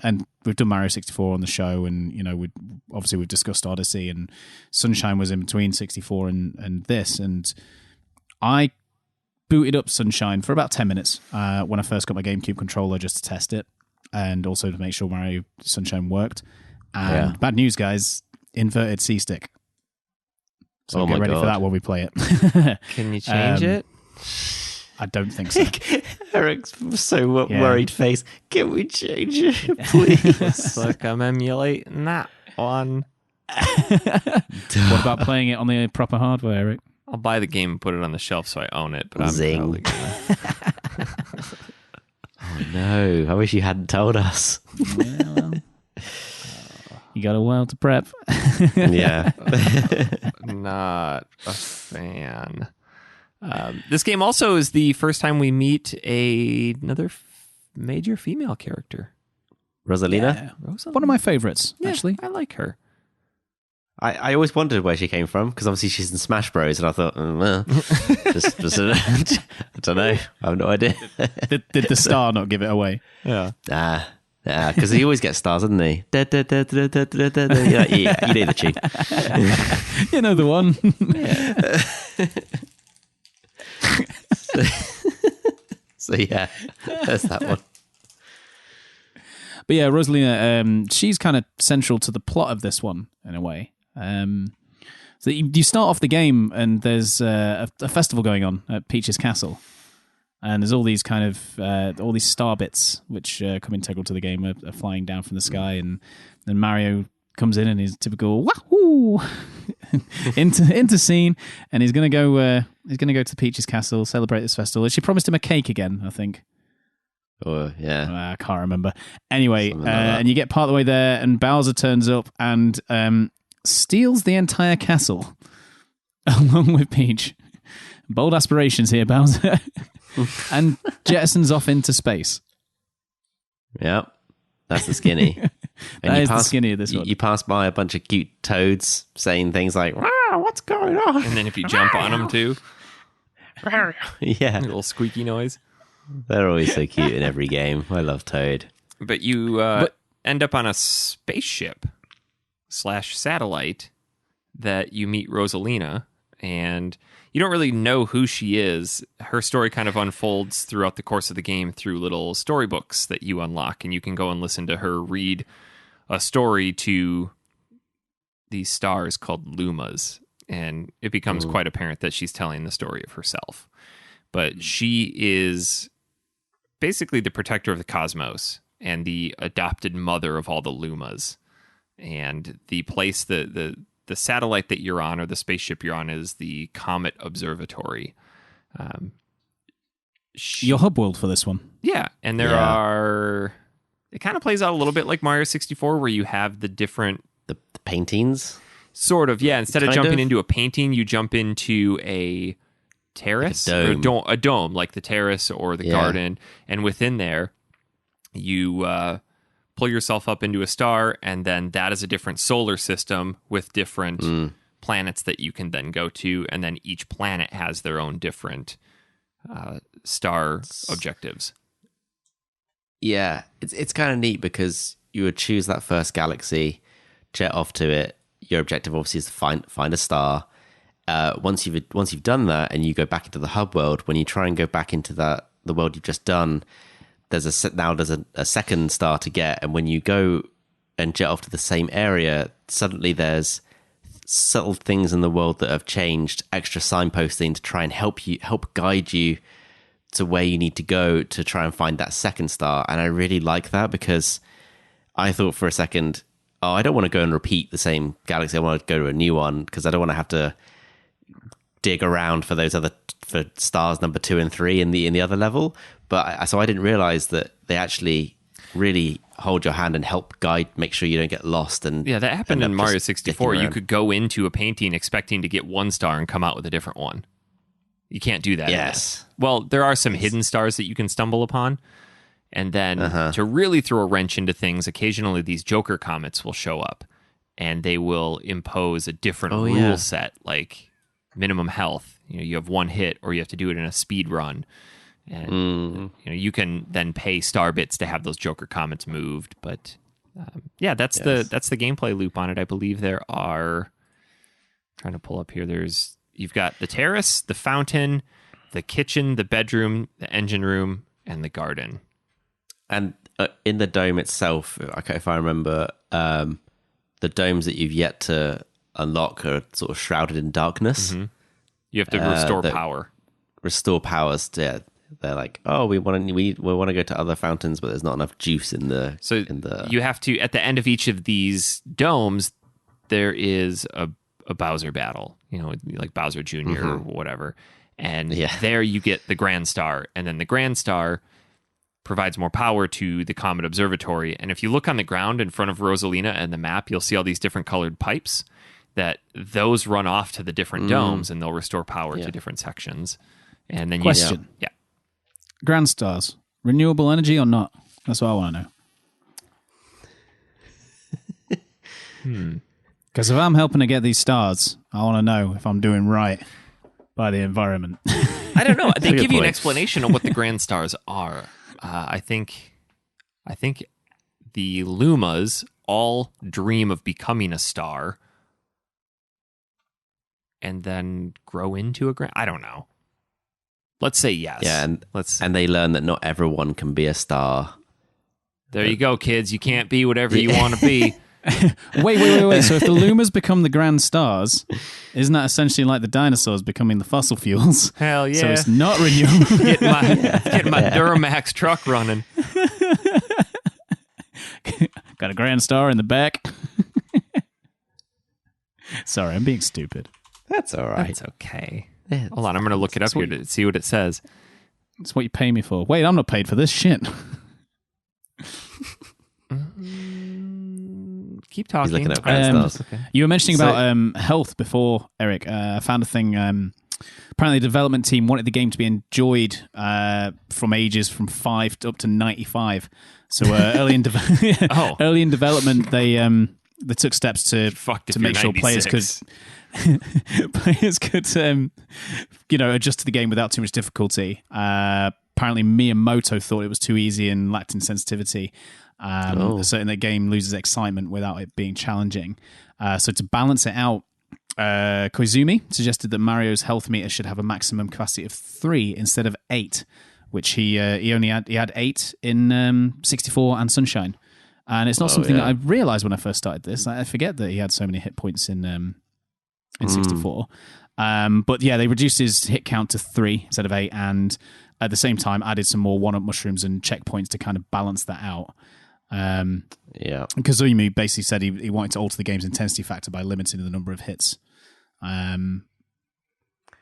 [SPEAKER 2] Mario 64 on the show, and we've discussed Odyssey, and Sunshine was in between 64 and this, and I booted up Sunshine for about 10 minutes when I first got my GameCube controller, just to test it and also to make sure Mario Sunshine worked. And bad news, guys, inverted C stick. So get ready for that when we play it.
[SPEAKER 1] Can you change it?
[SPEAKER 2] I don't think so.
[SPEAKER 3] Eric's so worried face. Can we change it, please?
[SPEAKER 1] Look, I'm emulating that one.
[SPEAKER 2] What about playing it on the proper hardware, Eric?
[SPEAKER 1] I'll buy the game and put it on the shelf so I own it, but I'm
[SPEAKER 3] Zing.
[SPEAKER 1] probably gonna...
[SPEAKER 3] Oh no, I wish you hadn't told us.
[SPEAKER 2] Well, you got a while to prep.
[SPEAKER 3] Yeah.
[SPEAKER 1] Not a fan. This game also is the first time we meet another major female character.
[SPEAKER 3] Rosalina?
[SPEAKER 2] Yeah. One of my favorites, actually.
[SPEAKER 1] I like her.
[SPEAKER 3] I always wondered where she came from, because obviously she's in Smash Bros. And I thought, well, I don't know. I have no idea.
[SPEAKER 2] Did the star not give it away?
[SPEAKER 1] Yeah.
[SPEAKER 3] Yeah, because he always gets stars, doesn't he? Yeah, you know the tune.
[SPEAKER 2] You know the one.
[SPEAKER 3] So yeah, there's that one.
[SPEAKER 2] But yeah, Rosalina, she's kind of central to the plot of this one in a way. So you start off the game and there's a festival going on at Peach's Castle. And there's all these kind of all these star bits which come integral to the game are flying down from the sky, and then Mario comes in and his typical wahoo into scene, and he's gonna go to Peach's Castle, celebrate this festival. She promised him a cake again, I think.
[SPEAKER 3] Oh yeah,
[SPEAKER 2] I can't remember. Anyway, and you get part of the way there, and Bowser turns up and steals the entire castle along with Peach. Bold aspirations here, Bowser. And jettisons off into space.
[SPEAKER 3] Yep, that's the skinny.
[SPEAKER 2] That is the skinny of this one.
[SPEAKER 3] You pass by a bunch of cute toads saying things like, "Wow, what's going on?"
[SPEAKER 1] And then if you jump on them too,
[SPEAKER 3] yeah,
[SPEAKER 1] a little squeaky noise.
[SPEAKER 3] They're always so cute in every game. I love Toad.
[SPEAKER 1] But you end up on a spaceship / satellite that you meet Rosalina, and you don't really know who she is. Her story kind of unfolds throughout the course of the game through little storybooks that you unlock, and you can go and listen to her read a story to these stars called Lumas, and it becomes quite apparent that she's telling the story of herself. But she is basically the protector of the cosmos and the adopted mother of all the Lumas. And the place, the satellite that you're on, or the spaceship you're on, is the Comet Observatory.
[SPEAKER 2] Your hub world for this one.
[SPEAKER 1] Yeah, and there are... It kind of plays out a little bit like Mario 64, where you have the different...
[SPEAKER 3] The paintings?
[SPEAKER 1] Sort of, yeah. Instead of jumping into a painting, you jump into a terrace,
[SPEAKER 3] like
[SPEAKER 1] or a dome, like the terrace or the garden. And within there, you... pull yourself up into a star, and then that is a different solar system with different planets that you can then go to, and then each planet has their own different star objectives.
[SPEAKER 3] Yeah, it's kind of neat because you would choose that first galaxy, jet off to it. Your objective obviously is to find a star. Once you've done that, and you go back into the hub world, when you try and go back into the world you've just done, there's a second star to get, and when you go and jet off to the same area, suddenly there's subtle things in the world that have changed, extra signposting to try and help guide you to where you need to go to try and find that second star. And I really like that, because I thought for a second, I don't want to go and repeat the same galaxy. I want to go to a new one, because I don't want to have to dig around for for stars number 2 and 3 in the other level. But so I didn't realize that they actually really hold your hand and help guide, make sure you don't get lost. And
[SPEAKER 1] yeah, that happened in Mario 64. You could go into a painting expecting to get one star and come out with a different one. You can't do that.
[SPEAKER 3] Yes.
[SPEAKER 1] Well, there are some hidden stars that you can stumble upon. And then to really throw a wrench into things, occasionally these Joker comets will show up, and they will impose a different rule set, like minimum health. You have one hit, or you have to do it in a speed run. And you can then pay star bits to have those Joker comets moved. But that's the gameplay loop on it. I believe there are, trying to pull up here, you've got the terrace, the fountain, the kitchen, the bedroom, the engine room, and the garden.
[SPEAKER 3] And in the dome itself, if I remember, the domes that you've yet to unlock are sort of shrouded in darkness.
[SPEAKER 1] Mm-hmm. You have to restore power.
[SPEAKER 3] Restore powers. Yeah, they're like, we want to go to other fountains, but there's not enough juice in the. So
[SPEAKER 1] you have to, at the end of each of these domes, there is a Bowser battle. Like Bowser Jr. or whatever, and there you get the Grand Star, and then the Grand Star provides more power to the Comet Observatory. And if you look on the ground in front of Rosalina and the map, you'll see all these different colored pipes. that those run off to the different domes and they'll restore power to different sections. And then
[SPEAKER 2] Question.
[SPEAKER 1] Yeah.
[SPEAKER 2] Grand stars, renewable energy or not? That's what I want to know. Because if I'm helping to get these stars, I want to know if I'm doing right by the environment.
[SPEAKER 1] I don't know. They give you an
[SPEAKER 3] point.
[SPEAKER 1] explanation on what the grand stars are. I think the Lumas all dream of becoming a star and then grow into a grand. I don't know. Let's say yes.
[SPEAKER 3] Yeah, and they learn that not everyone can be a star.
[SPEAKER 1] There you go, kids. You can't be whatever you want to be.
[SPEAKER 2] Wait. So if the Lumas become the grand stars, isn't that essentially like the dinosaurs becoming the fossil fuels?
[SPEAKER 1] Hell yeah.
[SPEAKER 2] So it's not renewable.
[SPEAKER 1] Getting my Duramax truck running.
[SPEAKER 2] Got a grand star in the back. Sorry, I'm being stupid.
[SPEAKER 3] That's all right.
[SPEAKER 1] It's okay. Hold on, I'm going to look it up here to see what it says.
[SPEAKER 2] That's what you pay me for. Wait, I'm not paid for this shit.
[SPEAKER 1] Keep talking.
[SPEAKER 3] He's looking at grand stars.
[SPEAKER 1] Okay.
[SPEAKER 2] You were mentioning about health before, Eric. I found a thing. Apparently, the development team wanted the game to be enjoyed from ages from 5 to up to 95. So early in development, they took steps to make sure players could adjust to the game without too much difficulty. Apparently, Miyamoto thought it was too easy and lacked in sensitivity. So the game loses excitement without it being challenging. So to balance it out, Koizumi suggested that Mario's health meter should have a maximum capacity of 3 instead of 8, which he had 8 in 64 and Sunshine. And it's not something that I realized when I first started this. I forget that he had so many hit points in 64. But yeah, they reduced his hit count to 3 instead of 8, and at the same time added some more one-up mushrooms and checkpoints to kind of balance that out. Koizumi basically said he wanted to alter the game's intensity factor by limiting the number of hits.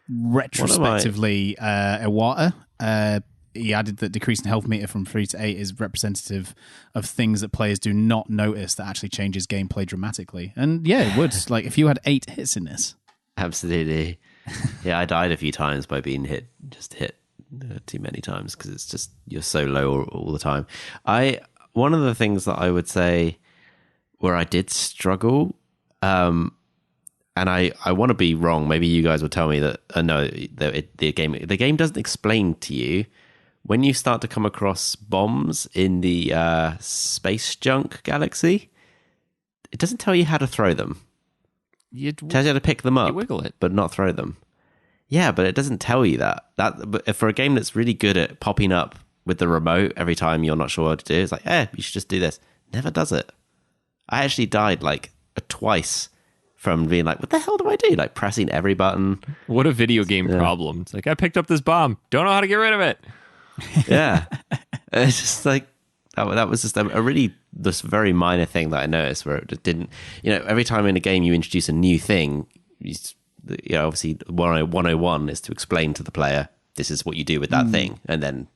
[SPEAKER 2] Retrospectively, Iwata, he added that decreasing health meter from 3 to 8 is representative of things that players do not notice that actually changes gameplay dramatically. And yeah, it would. Like if you had 8 hits in this.
[SPEAKER 3] Absolutely. Yeah, I died a few times by being hit too many times because it's just you're so low all the time. One of the things that I would say where I did struggle, and I want to be wrong. Maybe you guys will tell me that no, the game doesn't explain to you when you start to come across bombs in the space junk galaxy. It doesn't tell you how to throw them. It tells you how to pick them up,
[SPEAKER 1] you wiggle it,
[SPEAKER 3] but not throw them. Yeah, but it doesn't tell you that. But for a game that's really good at popping up with the remote every time you're not sure what to do, it's like, you should just do this. Never does it. I actually died like twice from being like, what the hell do I do? Like pressing every button. What
[SPEAKER 1] a video game problem. It's like, I picked up this bomb. Don't know how to get rid of it.
[SPEAKER 3] Yeah. It's just like, that was just this very minor thing that I noticed where it just didn't, every time in a game you introduce a new thing, obviously 101 is to explain to the player, this is what you do with that thing. And then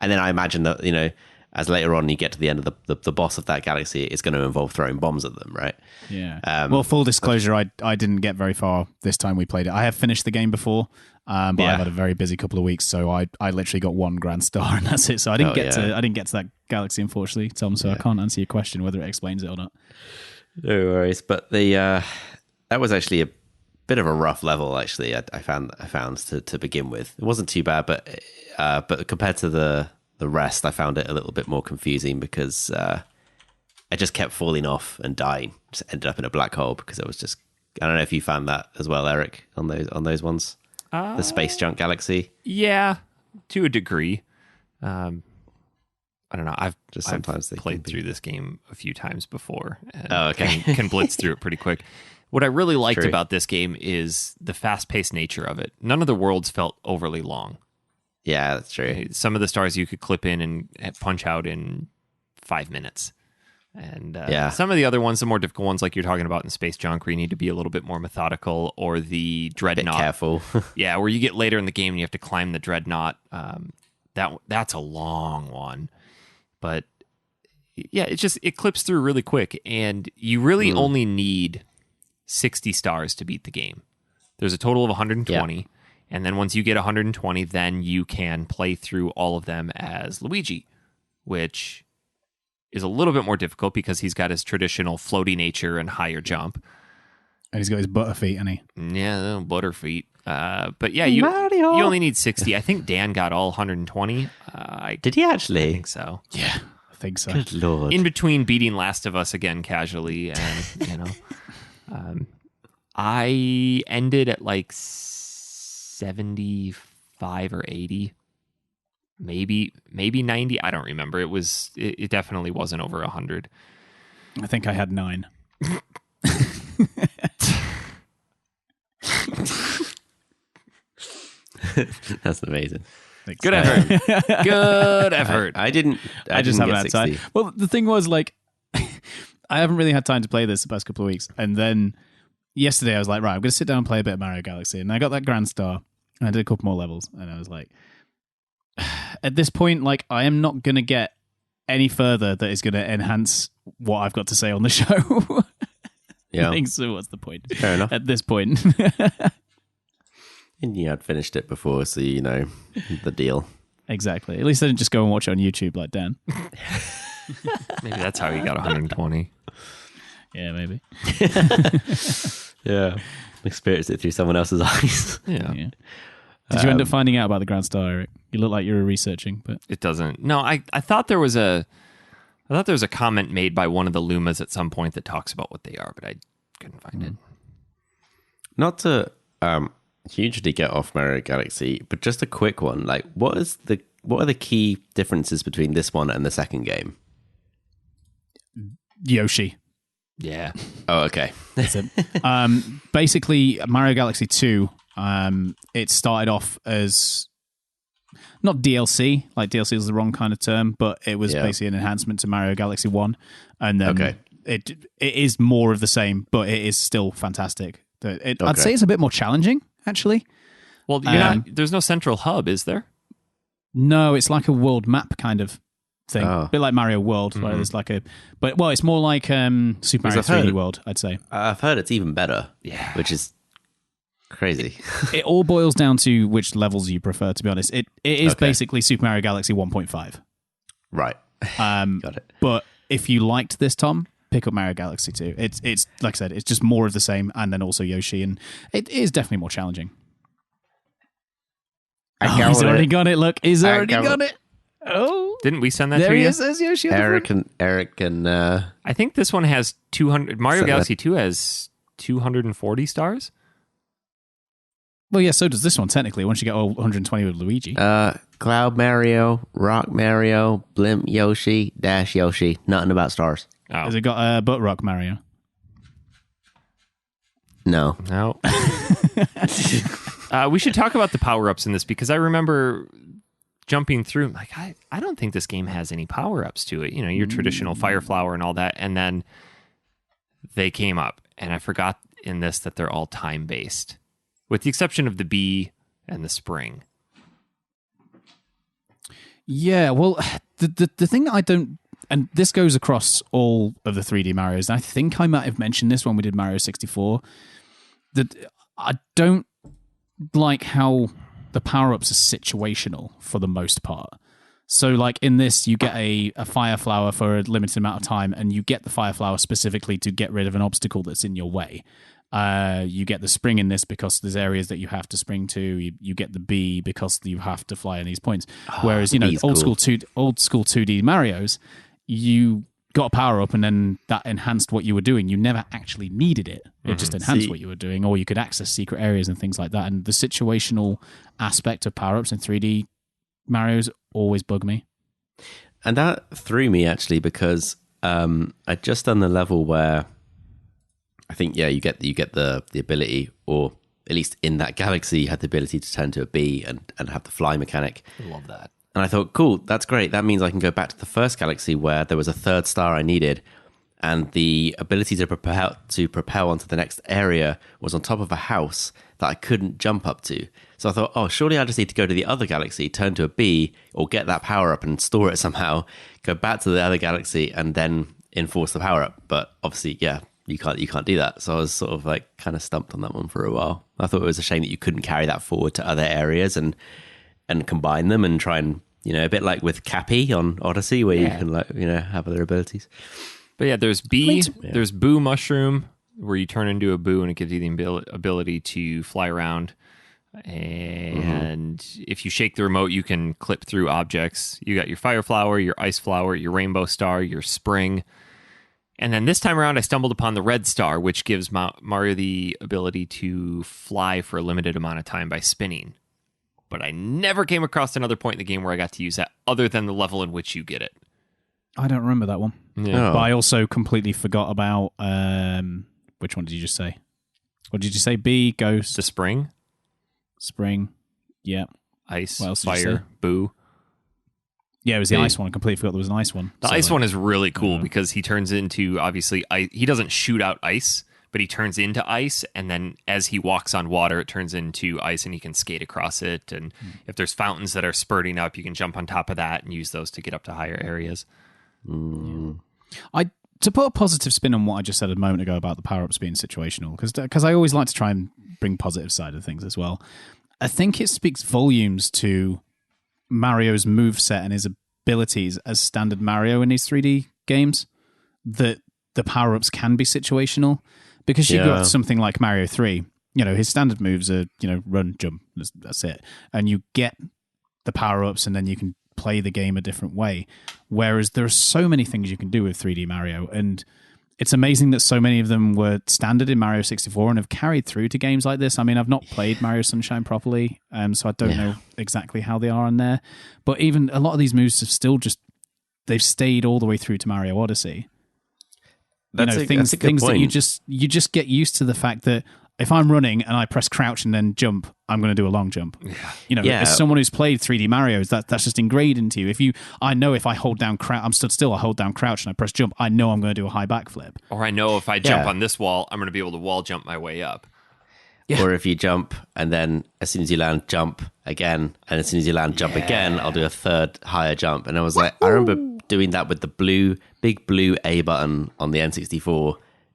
[SPEAKER 3] I imagine that, as later on you get to the end of the boss of that galaxy, it's going to involve throwing bombs at them, right?
[SPEAKER 2] Yeah. Well, full disclosure, I didn't get very far this time we played it. I have finished the game before, but I've had a very busy couple of weeks, so I literally got 1 grand star and that's it. So I didn't get to that galaxy, unfortunately, Tom. So I can't answer your question whether it explains it or not.
[SPEAKER 3] No worries. But that was actually a bit of a rough level. Actually, I found to begin with. It wasn't too bad, but compared to the rest, I found it a little bit more confusing because I just kept falling off and dying. Just ended up in a black hole because it was just. I don't know if you found that as well, Eric, on those ones. The space junk galaxy.
[SPEAKER 1] Yeah, to a degree. I don't know. I've played through this game a few times before. And can blitz through it pretty quick. What I really liked about this game is the fast-paced nature of it. None of the worlds felt overly long.
[SPEAKER 3] Yeah, that's true.
[SPEAKER 1] Some of the stars you could clip in and punch out in 5 minutes. And some of the other ones, the more difficult ones, like you're talking about in Space Junk, where you need to be a little bit more methodical, or the Dreadnought.
[SPEAKER 3] Careful.
[SPEAKER 1] Yeah, where you get later in the game and you have to climb the Dreadnought. That's a long one. But yeah, it clips through really quick, and you really only need 60 stars to beat the game. There's a total of 120. Yeah. And then once you get 120, then you can play through all of them as Luigi, which is a little bit more difficult because he's got his traditional floaty nature and higher jump.
[SPEAKER 2] And he's got his butter feet, hasn't he?
[SPEAKER 1] Yeah, butter feet. But yeah, you only need 60. I think Dan got all 120.
[SPEAKER 3] Did he actually?
[SPEAKER 1] I think so.
[SPEAKER 2] Yeah, I think so.
[SPEAKER 3] Good Lord.
[SPEAKER 1] In between beating Last of Us again casually and, I ended at like 75 or 80. Maybe 90. I don't remember. It definitely wasn't over 100.
[SPEAKER 2] I think I had 9.
[SPEAKER 3] That's amazing.
[SPEAKER 1] Good effort. Good effort.
[SPEAKER 3] I just haven't had time.
[SPEAKER 2] Well, the thing was, like, I haven't really had time to play this the past couple of weeks. And then yesterday I was like, right, I'm going to sit down and play a bit of Mario Galaxy. And I got that Grand Star and I did a couple more levels. And I was like, at this point, like, I am not going to get any further that is going to enhance what I've got to say on the show.
[SPEAKER 3] Yeah.
[SPEAKER 2] I think so. What's the point?
[SPEAKER 3] Fair enough.
[SPEAKER 2] At this point.
[SPEAKER 3] And you had finished it before, so you know the deal.
[SPEAKER 2] Exactly. At least I didn't just go and watch it on YouTube like Dan.
[SPEAKER 1] Maybe that's how you got 120.
[SPEAKER 2] Yeah, maybe.
[SPEAKER 3] Yeah. Experienced it through someone else's eyes.
[SPEAKER 1] Yeah.
[SPEAKER 2] Did you end up finding out about the Grand Star, Eric? You look like you were researching, but
[SPEAKER 1] it doesn't. No, I thought there was a comment made by one of the Lumas at some point that talks about what they are, but I couldn't find it.
[SPEAKER 3] Not to hugely get off Mario Galaxy, but just a quick one. Like, what are the key differences between this one and the second game?
[SPEAKER 2] Yoshi.
[SPEAKER 1] Yeah.
[SPEAKER 3] Oh, okay.
[SPEAKER 2] That's it. Basically, Mario Galaxy 2, it started off as not DLC, like DLC is the wrong kind of term, but it was basically an enhancement to Mario Galaxy 1. And then it is more of the same, but it is still fantastic. I'd say it's a bit more challenging, actually.
[SPEAKER 1] Well, there's no central hub, is there?
[SPEAKER 2] No, it's like a world map kind of thing. A bit like Mario World, where there's like it's more like Super Mario 3D World, I'd say.
[SPEAKER 3] I've heard it's even better, which is crazy.
[SPEAKER 2] It all boils down to which levels you prefer, to be honest. It is basically Super Mario Galaxy 1.5.
[SPEAKER 3] Right. Got it.
[SPEAKER 2] But if you liked this, Tom, pick up Mario Galaxy 2. It's like I said, it's just more of the same, and then also Yoshi, and it is definitely more challenging. He's already got it. Look, he's already got it. Oh,
[SPEAKER 1] didn't we send that
[SPEAKER 2] there
[SPEAKER 1] to
[SPEAKER 2] he
[SPEAKER 1] you?
[SPEAKER 2] Is, as Yoshi.
[SPEAKER 3] Eric and
[SPEAKER 1] I think this one has 200. Mario Galaxy 2 has 240 stars.
[SPEAKER 2] Well, yeah, so does this one technically. Once you get all 120 with Luigi.
[SPEAKER 3] Cloud Mario, Rock Mario, Blimp Yoshi, Dash Yoshi. Nothing about stars.
[SPEAKER 1] Oh.
[SPEAKER 2] Has it got Butt Rock Mario?
[SPEAKER 3] No.
[SPEAKER 1] We should talk about the power-ups in this, because I remember jumping through, like, I don't think this game has any power-ups to it. You know, your traditional Fire Flower and all that. And then they came up, and I forgot in this that they're all time-based, with the exception of the bee and the spring.
[SPEAKER 2] Yeah, well, the thing that I don't... And this goes across all of the 3D Marios. And I think I might have mentioned this when we did Mario 64. That I don't like how the power-ups are situational for the most part. So, like, in this, you get a Fire Flower for a limited amount of time, and you get the Fire Flower specifically to get rid of an obstacle that's in your way. You get the spring in this because there's areas that you have to spring to. You get the bee because you have to fly in these points. Whereas, old school 2D Marios, you got a power up and then that enhanced what you were doing. You never actually needed it. It just enhanced what you were doing, or you could access secret areas and things like that. And the situational aspect of power ups in 3D Marios always bug me.
[SPEAKER 3] And that threw me actually, because I'd just done the level where I think you get the ability, or at least in that galaxy you had the ability to turn to a bee and have the fly mechanic.
[SPEAKER 1] I love that.
[SPEAKER 3] And I thought, cool, that's great. That means I can go back to the first galaxy where there was a third star I needed, and the ability to propel onto the next area was on top of a house that I couldn't jump up to. So I thought, oh, surely I just need to go to the other galaxy, turn to a bee, or get that power up and store it somehow, go back to the other galaxy, and then enforce the power up. But obviously, you can't do that. So I was sort of like kind of stumped on that one for a while. I thought it was a shame that you couldn't carry that forward to other areas and combine them and try and, a bit like with Cappy on Odyssey, where you can like, have other abilities.
[SPEAKER 1] But yeah, there's Bee, there's Boo Mushroom, where you turn into a boo and it gives you the ability to fly around. And if you shake the remote, you can clip through objects. You got your Fire Flower, your Ice Flower, your Rainbow Star, your Spring. And then this time around, I stumbled upon the Red Star, which gives Mario the ability to fly for a limited amount of time by spinning. But I never came across another point in the game where I got to use that other than the level in which you get it.
[SPEAKER 2] I don't remember that one.
[SPEAKER 1] Yeah.
[SPEAKER 2] But I also completely forgot about... which one did you just say? What did you say? Bee, Ghost...
[SPEAKER 1] The Spring.
[SPEAKER 2] Yeah.
[SPEAKER 1] Ice,
[SPEAKER 2] what else did you say?
[SPEAKER 1] Fire, Boo.
[SPEAKER 2] Yeah, it was the ice one. I completely forgot there was an ice one.
[SPEAKER 1] The ice one is really cool because he turns into, obviously, he doesn't shoot out ice, but he turns into ice, and then as he walks on water, it turns into ice, and he can skate across it. And if there's fountains that are spurting up, you can jump on top of that and use those to get up to higher areas.
[SPEAKER 2] To put a positive spin on what I just said a moment ago about the power-ups being situational, because I always like to try and bring positive side of things as well. I think it speaks volumes to Mario's moveset and his abilities as standard Mario in these 3D games that the power-ups can be situational. Because you've got something like Mario 3, his standard moves are, run, jump, that's it. And you get the power-ups and then you can play the game a different way. Whereas there are so many things you can do with 3D Mario, and it's amazing that so many of them were standard in Mario 64 and have carried through to games like this. I mean, I've not played Mario Sunshine properly, so I don't know exactly how they are on there. But even a lot of these moves have still they've stayed all the way through to Mario Odyssey.
[SPEAKER 3] That's
[SPEAKER 2] things
[SPEAKER 3] a good point.
[SPEAKER 2] that you just get used to the fact that if I'm running and I press crouch and then jump, I'm going to do a long jump. As someone who's played 3D Mario's, that's just ingrained into you. I know if I hold down crouch, I'm stood still, I hold down crouch and I press jump, I know I'm going to do a high backflip.
[SPEAKER 1] Or I know if I jump on this wall, I'm going to be able to wall jump my way up.
[SPEAKER 3] Yeah. Or if you jump and then as soon as you land, jump again, and as soon as you land, jump again, I'll do a third higher jump. And I was like, I remember doing that with the big blue A button on the N64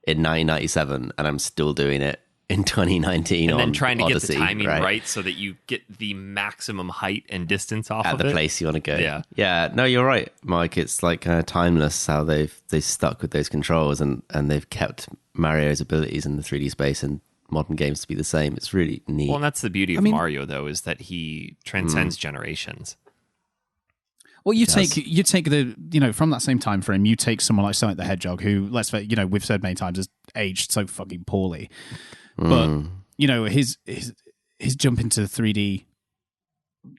[SPEAKER 3] in 1997, and I'm still doing it in 2019
[SPEAKER 1] and then trying to
[SPEAKER 3] Odyssey,
[SPEAKER 1] get the timing right so that you get the maximum height and distance off
[SPEAKER 3] at
[SPEAKER 1] of
[SPEAKER 3] the
[SPEAKER 1] it.
[SPEAKER 3] place you want to go. Yeah. No, you're right, Mike. It's like timeless how they've stuck with those controls and they've kept Mario's abilities in the 3D space and modern games to be the same. It's really neat.
[SPEAKER 1] Well, and that's the beauty of Mario, though, is that he transcends generations.
[SPEAKER 2] Well, you take the from that same time frame, you take someone like Sonic the Hedgehog, who we've said many times has aged so fucking poorly, but his jump into 3D,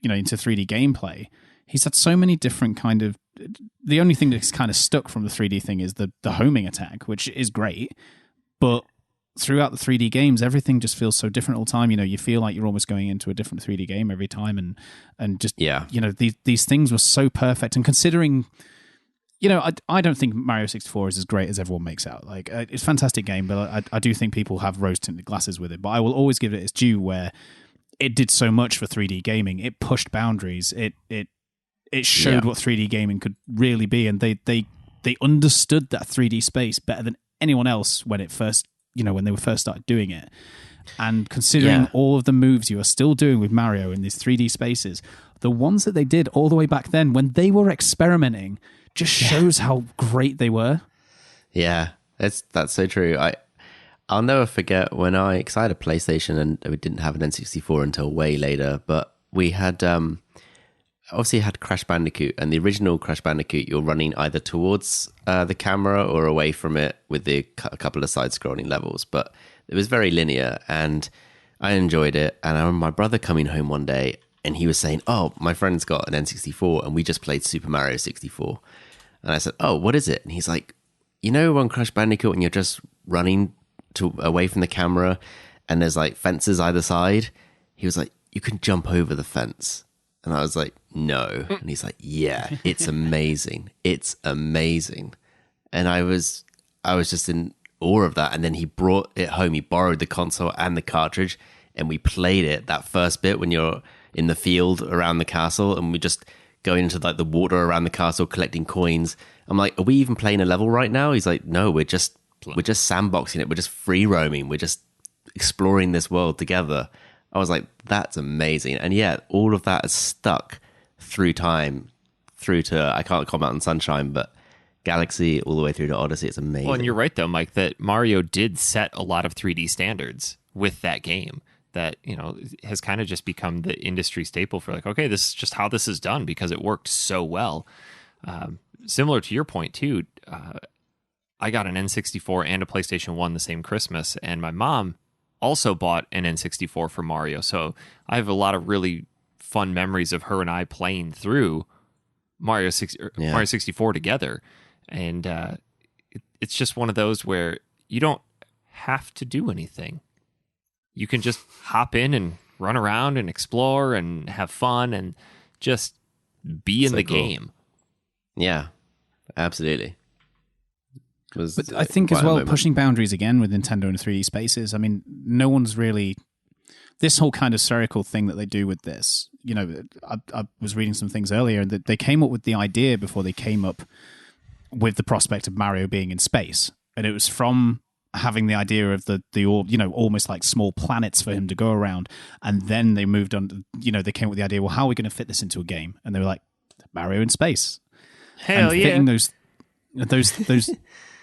[SPEAKER 2] into 3D gameplay, he's had so many different kind of. The only thing that's kind of stuck from the 3D thing is the homing attack, which is great, but throughout the 3D games, everything just feels so different all the time. You feel like you're almost going into a different 3D game every time, and just these things were so perfect. And considering, I don't think Mario 64 is as great as everyone makes out. Like, it's a fantastic game, but I do think people have rose-tinted glasses with it. But I will always give it its due where it did so much for 3D gaming. It pushed boundaries. It showed what 3D gaming could really be, and they understood that 3D space better than anyone else when when they were first started doing it. And considering all of the moves you are still doing with Mario in these 3D spaces, the ones that they did all the way back then when they were experimenting just shows how great they were. Yeah,
[SPEAKER 3] that's so true. I'll never forget when I had a PlayStation and we didn't have an N64 until way later, but we had obviously had Crash Bandicoot, and the original Crash Bandicoot, you're running either towards the camera or away from it with a couple of side-scrolling levels, but it was very linear, and I enjoyed it. And I remember my brother coming home one day, and he was saying, "Oh, my friend's got an N64, and we just played Super Mario 64." And I said, "Oh, what is it?" And he's like, on Crash Bandicoot, and you're just running away from the camera, and there's like fences either side. He was like, "You can jump over the fence." And I was like, "No." And he's like, "Yeah, it's amazing. It's amazing." And I was just in awe of that. And then he brought it home. He borrowed the console and the cartridge, and we played it, that first bit when you're in the field around the castle, and we just going into like the water around the castle collecting coins. I'm like, "Are we even playing a level right now?" He's like, "No, we're just we're just sandboxing it. We're just free roaming. We're just exploring this world together. I was like, that's amazing. And yet all of that is stuck through time, through to, I can't call Mountain Sunshine, but Galaxy all the way through to Odyssey. It's amazing.
[SPEAKER 1] Well, and you're right, though, Mike, that Mario did set a lot of 3D standards with that game that, has kind of just become the industry staple for like, okay, this is just how this is done because it worked so well. Similar to your point, too, I got an N64 and a PlayStation 1 the same Christmas, and my mom also bought an N64 for Mario. So I have a lot of really fun memories of her and I playing through Mario 64 together. And it's just one of those where you don't have to do anything. You can just hop in and run around and explore and have fun and just be in the game.
[SPEAKER 2] Yeah, absolutely. But I think as well, pushing boundaries again with Nintendo and 3D Spaces. I mean, no one's really... This whole kind of spherical thing that they do with this, I was reading some things earlier, and that they came up with the idea before they came up with the prospect of Mario being in space. And it was from having the idea of the almost like small planets for him to go around. And then they moved on, they came up with the idea, well, how are we going to fit this into a game? And they were like, Mario in space.
[SPEAKER 1] Hell yeah.
[SPEAKER 2] Fitting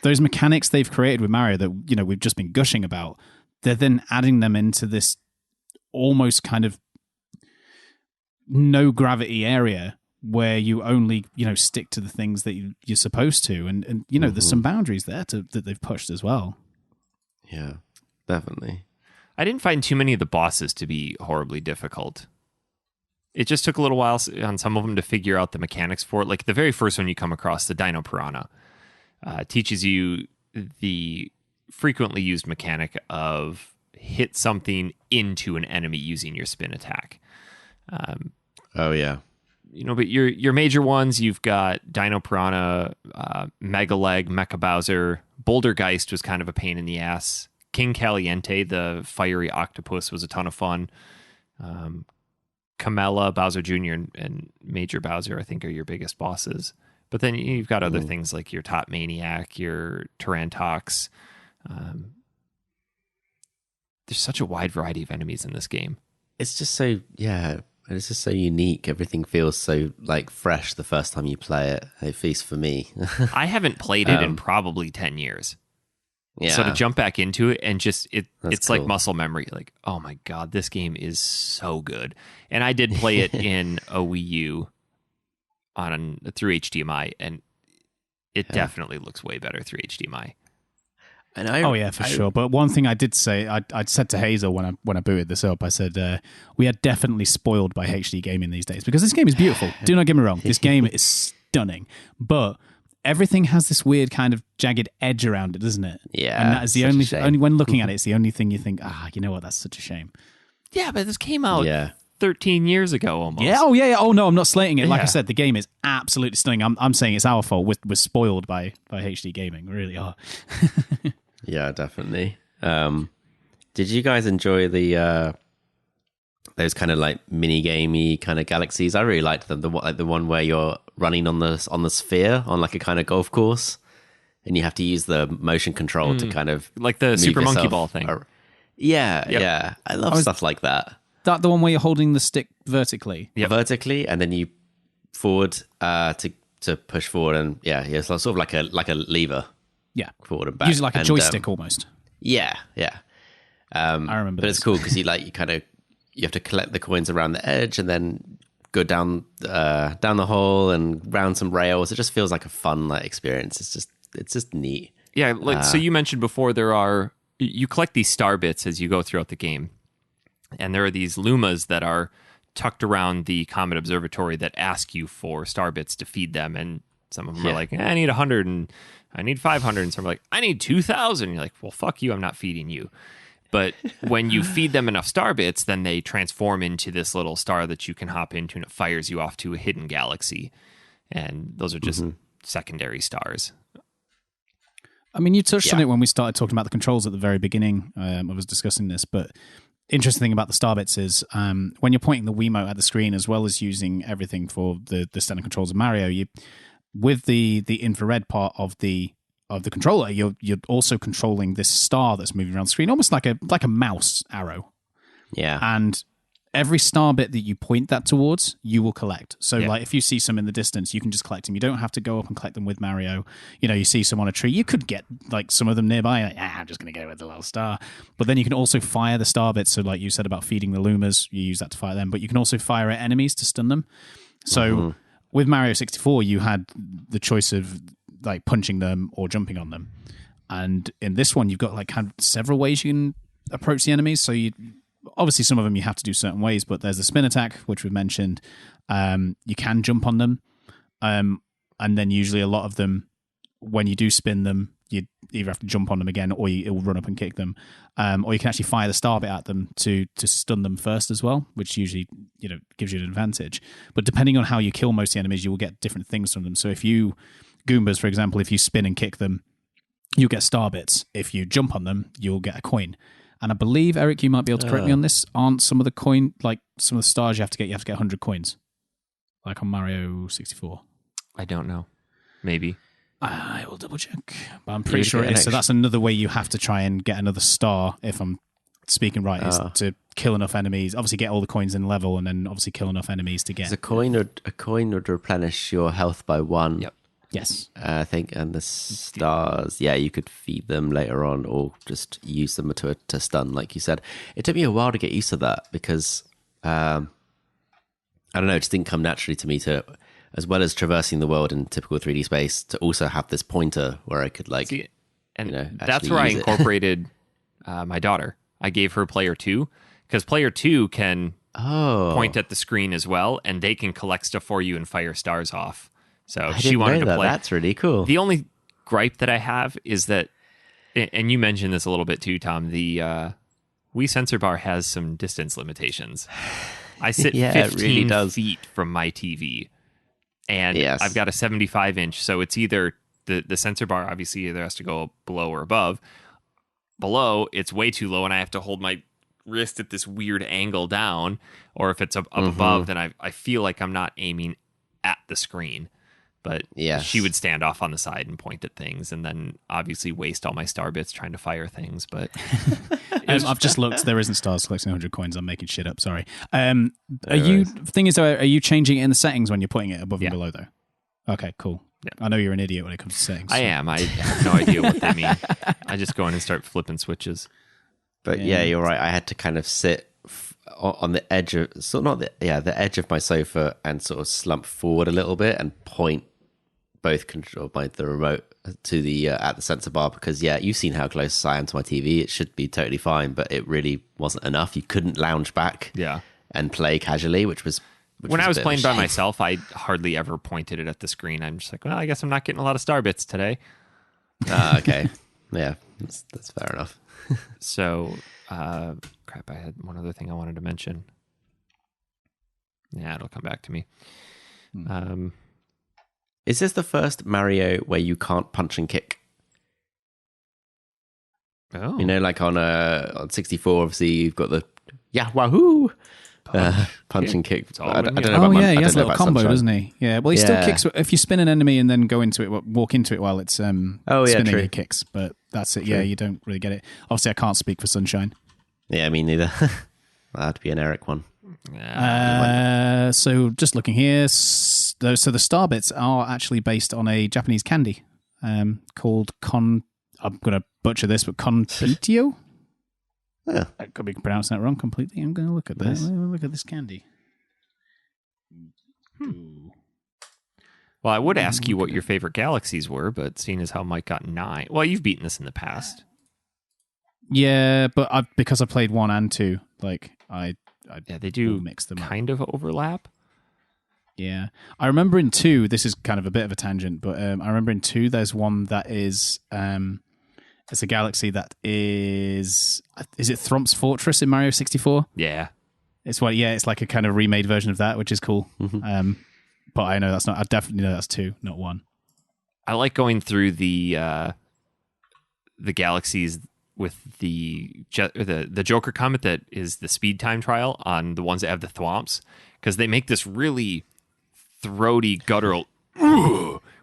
[SPEAKER 2] those mechanics they've created with Mario that, we've just been gushing about, they're then adding them into this almost kind of no gravity area where you only, stick to the things that you're supposed to. And there's some boundaries there that they've pushed as well.
[SPEAKER 3] Yeah, definitely.
[SPEAKER 1] I didn't find too many of the bosses to be horribly difficult. It just took a little while on some of them to figure out the mechanics for it. Like the very first one you come across, the Dino Piranha, teaches you the frequently used mechanic of hit something into an enemy using your spin attack.
[SPEAKER 3] Oh, yeah.
[SPEAKER 1] But your major ones, you've got Dino Piranha, Mega Leg, Mecha Bowser, Bouldergeist was kind of a pain in the ass. King Caliente, the fiery octopus, was a ton of fun. Kamala, Bowser Jr., and Major Bowser, I think, are your biggest bosses. But then you've got other things like your Top Maniac, your Tarantox. There's such a wide variety of enemies in this game.
[SPEAKER 3] It's just so, it's just so unique. Everything feels so like fresh the first time you play it. At least for me.
[SPEAKER 1] I haven't played it in probably 10 years.
[SPEAKER 3] Yeah.
[SPEAKER 1] So to jump back into it and just it's
[SPEAKER 3] cool.
[SPEAKER 1] like muscle memory. Like, oh my God, this game is so good. And I did play it in a Wii U through HDMI, and it definitely looks way better through HDMI.
[SPEAKER 2] And for sure. But one thing I did say, I said to Hazel when I booted this up, I said, we are definitely spoiled by HD gaming these days, because this game is beautiful. Do not get me wrong. This game is stunning. But everything has this weird kind of jagged edge around it, doesn't it?
[SPEAKER 3] Yeah.
[SPEAKER 2] And that is the only when looking at it, it's the only thing you think, you know what, that's such a shame.
[SPEAKER 1] Yeah, but this came out 13 years ago almost.
[SPEAKER 2] Yeah, Oh, no, I'm not slating it. Like I said, the game is absolutely stunning. I'm saying it's our fault. We're spoiled by HD gaming. We really are.
[SPEAKER 3] Yeah, definitely. Did you guys enjoy the those kind of like mini gamey kind of galaxies? I really liked them. The one where you're running on the sphere on like a kind of golf course, and you have to use the motion control to kind of
[SPEAKER 1] like the Super Monkey Ball thing.
[SPEAKER 3] Yeah. I love stuff like that.
[SPEAKER 2] That the one where you're holding the stick vertically?
[SPEAKER 3] Yeah, vertically, and then you forward to push forward, and it's sort of like a lever.
[SPEAKER 2] Yeah,
[SPEAKER 3] forward and back.
[SPEAKER 2] Usually like a joystick almost.
[SPEAKER 3] Yeah.
[SPEAKER 2] I remember.
[SPEAKER 3] But it's cool because you have to collect the coins around the edge and then go down the hole and round some rails. It just feels like a fun experience. It's just neat.
[SPEAKER 1] Yeah, so you mentioned before you collect these star bits as you go throughout the game, and there are these Lumas that are tucked around the Comet Observatory that ask you for star bits to feed them, and some of them are like, I need 100 and I need 500, and some are like, I need 2,000. You're like, well, fuck you, I'm not feeding you. But when you feed them enough star bits, then they transform into this little star that you can hop into, and it fires you off to a hidden galaxy. And those are just secondary stars.
[SPEAKER 2] I mean, you touched on it when we started talking about the controls at the very beginning. I was discussing this, but interesting thing about the star bits is when you're pointing the Wiimote at the screen, as well as using everything for the standard controls of Mario, with the infrared part of the the controller, you're also controlling this star that's moving around the screen, almost like a mouse arrow.
[SPEAKER 3] Yeah.
[SPEAKER 2] And every star bit that you point that towards, you will collect. So,
[SPEAKER 1] Yeah.
[SPEAKER 2] like, if you see some in the distance, you can just collect them. You don't have to go up and collect them with Mario. You know, you see some on a tree, you could get, like, some of them nearby. Like, I'm just going to go with the little star. But then you can also fire the star bits. So, like you said about feeding the Lumas, you use that to fire them. But you can also fire at enemies to stun them. So, with Mario 64, you had the choice of, like, punching them or jumping on them. And in this one, you've got, like, kind of several ways you can approach the enemies. So, obviously, some of them you have to do certain ways, but there's the spin attack, which we mentioned. You can jump on them. And then usually a lot of them, when you do spin them, you either have to jump on them again or it will run up and kick them. Or you can actually fire the star bit at them to stun them first as well, which usually, you know, gives you an advantage. But depending on how you kill most of the enemies, you will get different things from them. So if you, Goombas, for example, if you spin and kick them, you get star bits. If you jump on them, you'll get a coin. And I believe, Eric, you might be able to correct me on this. Aren't some of the coin, like some of the stars you have to get 100 coins? Like on Mario 64.
[SPEAKER 1] I don't know. Maybe.
[SPEAKER 2] I will double check. But I'm pretty sure it is. So that's another way you have to try and get another star, if I'm speaking right, is to kill enough enemies. Obviously get all the coins in level and then obviously kill enough enemies to get.
[SPEAKER 3] A coin would replenish your health by 1.
[SPEAKER 1] Yep.
[SPEAKER 2] Yes.
[SPEAKER 3] I think, and the stars, yeah, you could feed them later on or just use them to stun, like you said. It took me a while to get used to that because, I don't know, it just didn't come naturally to me to, as well as traversing the world in typical 3D space, to also have this pointer where I could, like,
[SPEAKER 1] See, and
[SPEAKER 3] you know,
[SPEAKER 1] that's where I
[SPEAKER 3] use it.
[SPEAKER 1] incorporated my daughter. I gave her player 2 because player 2 can point at the screen as well, and they can collect stuff for you and fire stars off. So she wanted to play.
[SPEAKER 3] That's really cool.
[SPEAKER 1] The only gripe that I have is that, and you mentioned this a little bit too, Tom, the Wii sensor bar has some distance limitations. I sit 15 feet from my TV, and I've got a 75-inch, so it's either the sensor bar obviously either has to go below or above. Below, it's way too low, and I have to hold my wrist at this weird angle down, or if it's up above, then I feel like I'm not aiming at the screen. But she would stand off on the side and point at things, and then obviously waste all my star bits trying to fire things. But
[SPEAKER 2] I've just looked. There isn't stars collecting 100 coins. I'm making shit up. Sorry. Are you changing it in the settings when you're putting it above and below, though? Okay, cool. Yeah. I know you're an idiot when it comes to settings.
[SPEAKER 1] I am. I have no idea what they mean. I just go in and start flipping switches.
[SPEAKER 3] But yeah, you're right. I had to kind of sit on the edge of, the edge of my sofa and sort of slump forward a little bit and point both control by the remote to the at the sensor bar, because you've seen how close I am to my TV. It should be totally fine, but it really wasn't enough. You couldn't lounge back and play casually, which was
[SPEAKER 1] when I was playing by myself, I hardly ever pointed it at the screen. I'm just like, well, I guess I'm not getting a lot of star bits today.
[SPEAKER 3] Okay. Yeah, that's fair enough.
[SPEAKER 1] So crap, I had one other thing I wanted to mention. Yeah, it'll come back to me.
[SPEAKER 3] Is this the first Mario where you can't punch and kick?
[SPEAKER 1] Oh.
[SPEAKER 3] You know, like on 64, obviously you've got the wahoo punch and kick. I don't know about
[SPEAKER 2] he has a little combo, doesn't he? Yeah, well, he still kicks if you spin an enemy and then go into it, walk into it while it's spinning.
[SPEAKER 3] True.
[SPEAKER 2] He kicks, but that's it.
[SPEAKER 3] True.
[SPEAKER 2] Yeah, you don't really get it. Obviously, I can't speak for Sunshine.
[SPEAKER 3] Yeah, me neither. That'd be an Eric one.
[SPEAKER 2] So just looking here, so the star bits are actually based on a Japanese candy called I'm going to butcher this, but Conpitio?
[SPEAKER 3] Yeah.
[SPEAKER 2] I could be pronouncing that wrong completely. I'm going to look at this. Look at this candy.
[SPEAKER 1] Well, I would ask you what your favorite galaxies were, but seeing as how Mike got 9... Well, you've beaten this in the past.
[SPEAKER 2] Yeah, but because I played 1 and 2, like,
[SPEAKER 1] they do
[SPEAKER 2] mix them
[SPEAKER 1] kind of overlap.
[SPEAKER 2] Yeah. I remember in 2, this is kind of a bit of a tangent, but I remember in 2 there's one that is... it's a galaxy that is it Thromp's Fortress in Mario 64?
[SPEAKER 1] Yeah.
[SPEAKER 2] It's like a kind of remade version of that, which is cool. Mm-hmm. But I definitely know that's 2, not 1.
[SPEAKER 1] I like going through the galaxies with the Joker Comet that is the speed time trial on the ones that have the thwomps, because they make this really throaty guttural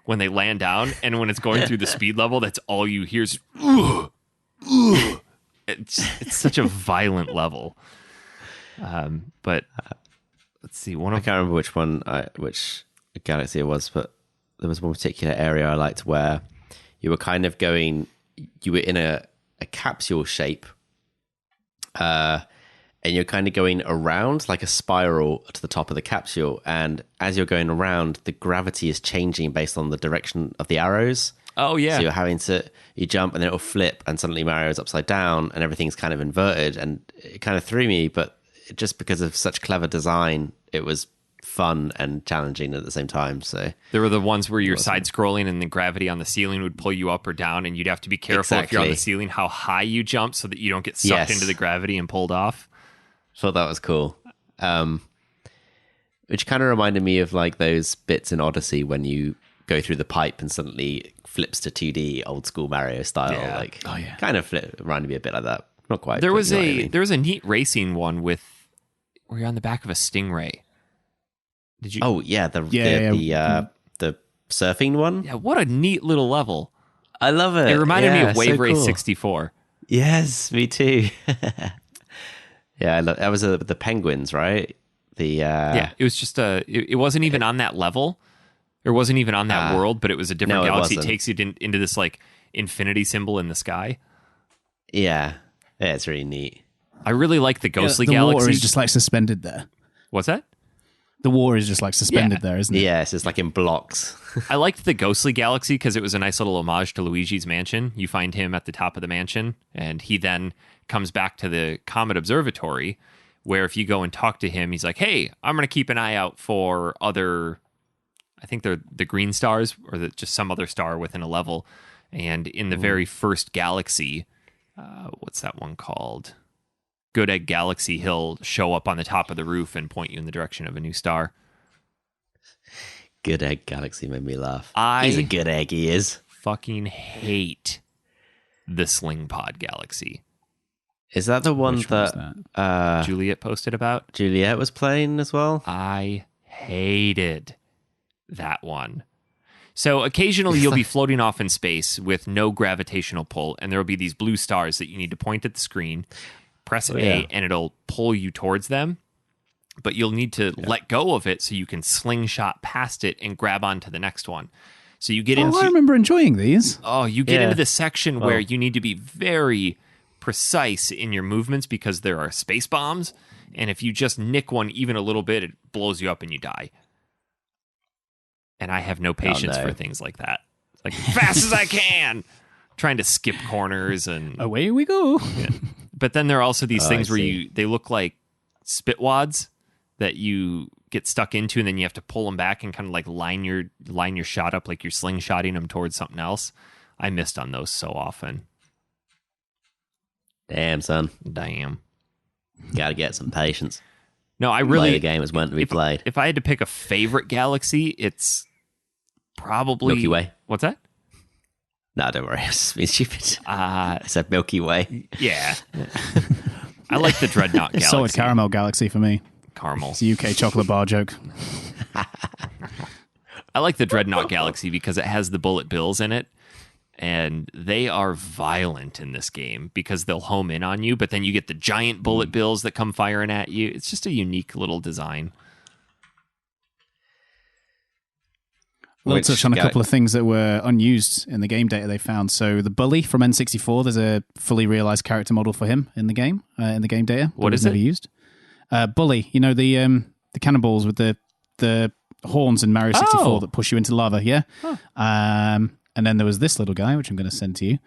[SPEAKER 1] when they land down, and when it's going through the speed level, that's all you hear is ugh, ugh. It's such a violent level. But let's see.
[SPEAKER 3] I can't remember which galaxy it was, but there was one particular area I liked where you were kind of going. You were in a capsule shape, and you're kind of going around like a spiral to the top of the capsule. And as you're going around, the gravity is changing based on the direction of the arrows.
[SPEAKER 1] Oh, yeah.
[SPEAKER 3] So you're having to, you jump and then it'll flip and suddenly Mario's upside down and everything's kind of inverted. And it kind of threw me, but just because of such clever design, it was fun and challenging at the same time. So
[SPEAKER 1] there were the ones where you're side scrolling and the gravity on the ceiling would pull you up or down, and you'd have to be careful if you're on the ceiling how high you jump so that you don't get sucked into the gravity and pulled off.
[SPEAKER 3] Thought that was cool. Which kind of reminded me of like those bits in Odyssey when you go through the pipe and suddenly flips to 2D old school Mario style.
[SPEAKER 1] Yeah.
[SPEAKER 3] Like, kind of reminded me a bit like that. Not quite.
[SPEAKER 1] There was a neat racing one where you're on the back of a Stingray. Did you?
[SPEAKER 3] Oh yeah, the surfing one.
[SPEAKER 1] Yeah, what a neat little level.
[SPEAKER 3] I love it.
[SPEAKER 1] It reminded me of Wave Race 64.
[SPEAKER 3] Yes, me too. Yeah, that was the penguins, right?
[SPEAKER 1] Yeah, it was just it wasn't even on that level. It wasn't even on that world, but it was a different galaxy. It takes you into this like infinity symbol in the sky.
[SPEAKER 3] Yeah, it's really neat.
[SPEAKER 1] I really like the ghostly
[SPEAKER 2] the
[SPEAKER 1] galaxy.
[SPEAKER 2] The water is just like suspended there.
[SPEAKER 1] What's that?
[SPEAKER 2] The water is just like suspended there, isn't it?
[SPEAKER 3] Yeah, it's just like in blocks.
[SPEAKER 1] I liked the ghostly galaxy because it was a nice little homage to Luigi's mansion. You find him at the top of the mansion, and he then comes back to the Comet Observatory, where if you go and talk to him, he's like, hey, I'm going to keep an eye out for other, I think they're the green stars, or just some other star within a level. And in the very first galaxy, what's that one called? Good Egg Galaxy, he'll show up on the top of the roof and point you in the direction of a new star.
[SPEAKER 3] Good Egg Galaxy made me laugh.
[SPEAKER 1] He's
[SPEAKER 3] a good egg, he is.
[SPEAKER 1] Fucking hate the Sling Pod Galaxy.
[SPEAKER 3] Is that the one that
[SPEAKER 1] Juliet posted about?
[SPEAKER 3] Juliet was playing as well?
[SPEAKER 1] I hated that one. So occasionally you'll be floating off in space with no gravitational pull, and there will be these blue stars that you need to point at the screen, press A, and it'll pull you towards them. But you'll need to let go of it so you can slingshot past it and grab onto the next one. So you get into...
[SPEAKER 2] I remember enjoying these.
[SPEAKER 1] You get into the section where you need to be very precise in your movements because there are space bombs, and if you just nick one even a little bit, it blows you up and you die. And I have no patience for things like that. Like, fast as I can! Trying to skip corners and...
[SPEAKER 2] Away we go!
[SPEAKER 1] Yeah. But then there are also these things where they look like spitwads that you get stuck into, and then you have to pull them back and kind of like line your shot up like you're slingshotting them towards something else. I missed on those so often.
[SPEAKER 3] Damn, son.
[SPEAKER 1] Damn.
[SPEAKER 3] Got to get some patience.
[SPEAKER 1] No, I really...
[SPEAKER 3] The game is meant to be played.
[SPEAKER 1] If I had to pick a favorite galaxy, it's probably...
[SPEAKER 3] Milky Way.
[SPEAKER 1] What's that?
[SPEAKER 3] No, don't worry. I was just being stupid.
[SPEAKER 1] I
[SPEAKER 3] said Milky Way.
[SPEAKER 1] Yeah. I like the Dreadnought Galaxy.
[SPEAKER 2] Solid Caramel Galaxy for me.
[SPEAKER 1] Caramel.
[SPEAKER 2] It's a UK chocolate bar joke.
[SPEAKER 1] I like the Dreadnought Galaxy because it has the bullet bills in it, and they are violent in this game because they'll home in on you, but then you get the giant bullet bills that come firing at you. It's just a unique little design.
[SPEAKER 2] We'll touch on a couple of things that were unused in the game data they found. So the Bully from N64, there's a fully realized character model for him in the game data.
[SPEAKER 1] What is it?
[SPEAKER 2] Never used. Bully, you know, the cannonballs with the horns in Mario 64 that push you into lava, yeah?
[SPEAKER 1] Huh.
[SPEAKER 2] And then there was this little guy, which I'm going to send to you,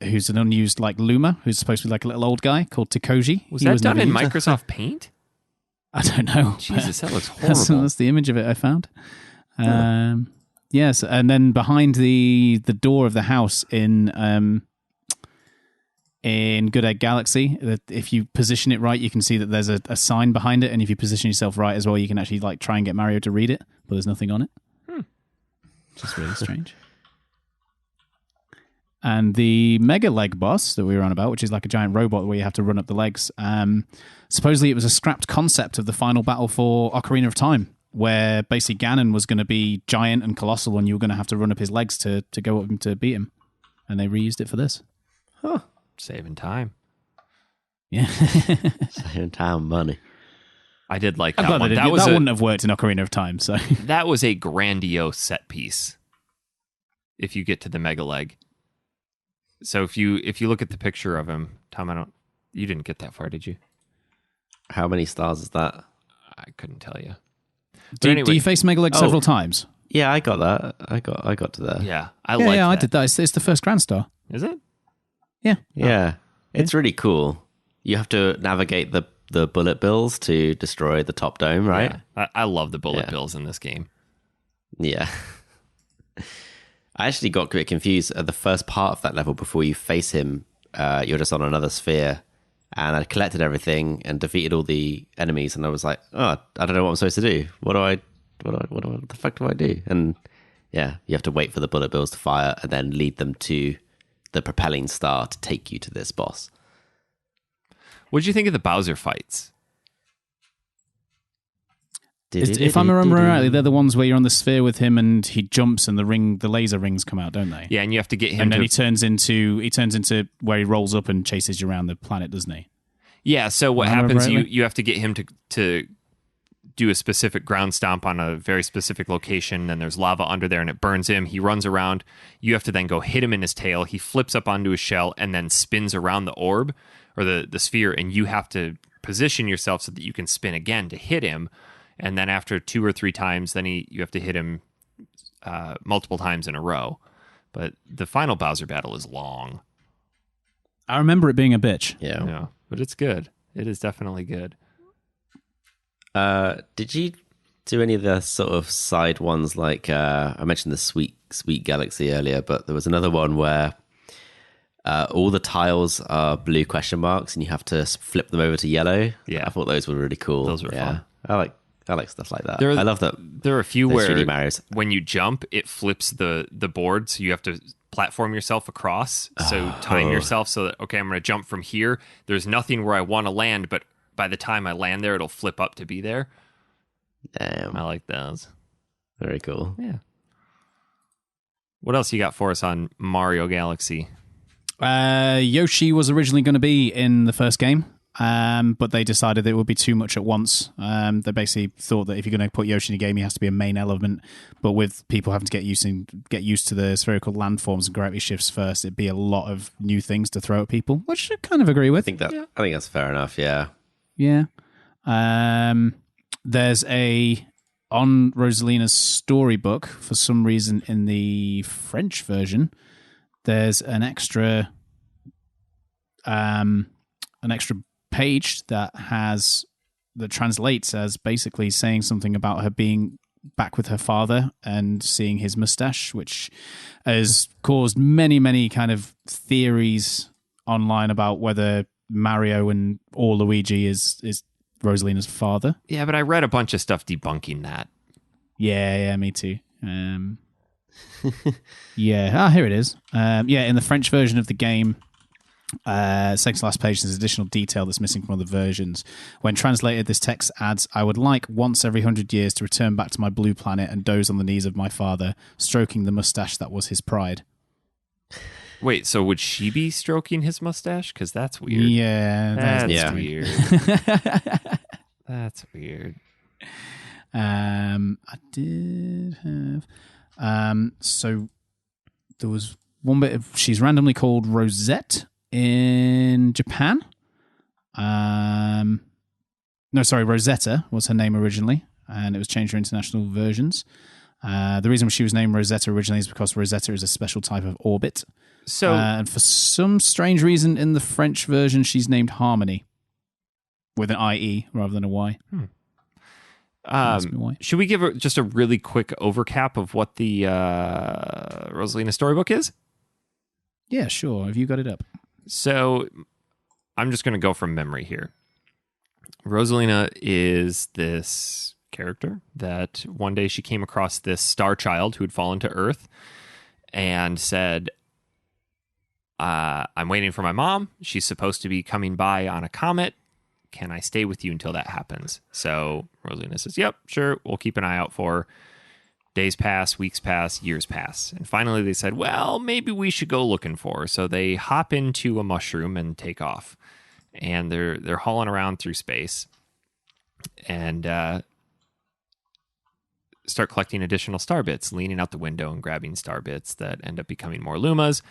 [SPEAKER 2] who's an unused like Luma, who's supposed to be like a little old guy called Takoji.
[SPEAKER 1] Was that done in Microsoft Paint?
[SPEAKER 2] I don't know.
[SPEAKER 1] Jesus, that looks horrible.
[SPEAKER 2] That's the image of it I found. Yes, and then behind the door of the house in Good Egg Galaxy, that if you position it right, you can see that there's a sign behind it, and if you position yourself right as well, you can actually like try and get Mario to read it, but there's nothing on it. Just really strange. And the Mega Leg boss that we were on about, which is like a giant robot where you have to run up the legs, supposedly it was a scrapped concept of the final battle for Ocarina of Time. where basically Ganon was going to be giant and colossal, and you were going to have to run up his legs to go up him to beat him, and they reused it for this.
[SPEAKER 3] Huh.
[SPEAKER 1] Saving time.
[SPEAKER 2] Yeah,
[SPEAKER 3] Saving time, money.
[SPEAKER 1] I did like
[SPEAKER 2] I'm
[SPEAKER 1] that
[SPEAKER 2] glad
[SPEAKER 1] one.
[SPEAKER 2] they did.
[SPEAKER 1] That was
[SPEAKER 2] That wouldn't have worked in Ocarina of Time. So
[SPEAKER 1] that was a grandiose set piece. If you get to the Mega Leg. So if you look at the picture of him, Tom, you didn't get that far, did you?
[SPEAKER 3] How many stars is that?
[SPEAKER 1] I couldn't tell you.
[SPEAKER 2] do you face Mega Leg several times?
[SPEAKER 3] Yeah, I got that. I got to there.
[SPEAKER 1] Yeah,
[SPEAKER 2] I did that. It's the first Grand Star.
[SPEAKER 1] Is it?
[SPEAKER 2] Yeah.
[SPEAKER 3] Yeah. It's really cool. You have to navigate the bullet bills to destroy the top dome, right?
[SPEAKER 1] Yeah. I love the bullet bills in this game.
[SPEAKER 3] Yeah. I actually got a bit confused at the first part of that level. Before you face him, you're just on another sphere, and I collected everything and defeated all the enemies, and I was like, oh, I don't know what I'm supposed to do. What the fuck do I do? And yeah, you have to wait for the bullet bills to fire and then lead them to the propelling star to take you to this boss.
[SPEAKER 1] What did you think of the Bowser fights?
[SPEAKER 2] If I'm remembering rightly, they're the ones where you're on the sphere with him and he jumps and the laser rings come out, don't they?
[SPEAKER 1] Yeah, and you have to get him.
[SPEAKER 2] And then he turns into where he rolls up and chases you around the planet, doesn't he?
[SPEAKER 1] Yeah. So what happens? You have to get him to do a specific ground stomp on a very specific location. Then there's lava under there, and it burns him. He runs around. You have to then go hit him in his tail. He flips up onto his shell and then spins around the orb or the sphere, and you have to position yourself so that you can spin again to hit him. And then after 2 or 3 times, then you have to hit him multiple times in a row. But the final Bowser battle is long.
[SPEAKER 2] I remember it being a bitch.
[SPEAKER 1] Yeah, but it's good. It is definitely good.
[SPEAKER 3] Did you do any of the sort of side ones? Like I mentioned the Sweet Galaxy earlier, but there was another one where all the tiles are blue question marks, and you have to flip them over to yellow.
[SPEAKER 1] Yeah,
[SPEAKER 3] I thought those were really cool.
[SPEAKER 1] Those were fun.
[SPEAKER 3] I like stuff like that.
[SPEAKER 1] I
[SPEAKER 3] love that.
[SPEAKER 1] There are a few where
[SPEAKER 3] 3D Marios.
[SPEAKER 1] when you jump, it flips the board, so you have to platform yourself across. So time yourself so that, okay, I'm going to jump from here. There's nothing where I want to land, but by the time I land there, it'll flip up to be there.
[SPEAKER 3] Damn.
[SPEAKER 1] I like those.
[SPEAKER 3] Very cool.
[SPEAKER 1] Yeah. What else you got for us on Mario Galaxy?
[SPEAKER 2] Yoshi was originally going to be in the first game. But they decided it would be too much at once. They basically thought that if you're going to put Yoshi in a game, he has to be a main element. But with people having to get used to the spherical landforms and gravity shifts first, it'd be a lot of new things to throw at people, which I kind of agree with.
[SPEAKER 3] I think that's fair enough. Yeah.
[SPEAKER 2] Yeah. There's on Rosalina's storybook, for some reason in the French version, there's an extra page that translates as basically saying something about her being back with her father and seeing his mustache, which has caused many kind of theories online about whether Mario or Luigi is Rosalina's father.
[SPEAKER 1] Yeah, but I read a bunch of stuff debunking that.
[SPEAKER 2] Yeah, me too. Yeah, here it is. In the French version of the game, second to last page, there's additional detail that's missing from other versions. When translated, this text adds, "I would like once every 100 years to return back to my blue planet and doze on the knees of my father, stroking the mustache that was his pride."
[SPEAKER 1] Wait, so would she be stroking his mustache? Because that's weird.
[SPEAKER 2] Yeah,
[SPEAKER 1] that's weird. That's weird.
[SPEAKER 2] I did have... so there was one bit of... She's randomly called Rosette in Japan. Rosetta was her name originally, and it was changed for international versions. The reason she was named Rosetta originally is because Rosetta is a special type of orbit.
[SPEAKER 1] So,
[SPEAKER 2] and for some strange reason, in the French version, she's named Harmony with an IE rather than a Y.
[SPEAKER 1] Should we give her just a really quick overcap of what the Rosalina storybook is?
[SPEAKER 2] Yeah, sure. Have you got it up?
[SPEAKER 1] So I'm just going to go from memory here. Rosalina is this character that one day she came across this star child who had fallen to Earth and said, I'm waiting for my mom. She's supposed to be coming by on a comet can I stay with you until that happens? So Rosalina says, yep, sure, we'll keep an eye out for her. Days pass, weeks pass, years pass. And finally they said, well, maybe we should go looking for her. So they hop into a mushroom and take off. And they're hauling around through space and start collecting additional star bits, leaning out the window and grabbing star bits that end up becoming more Lumas.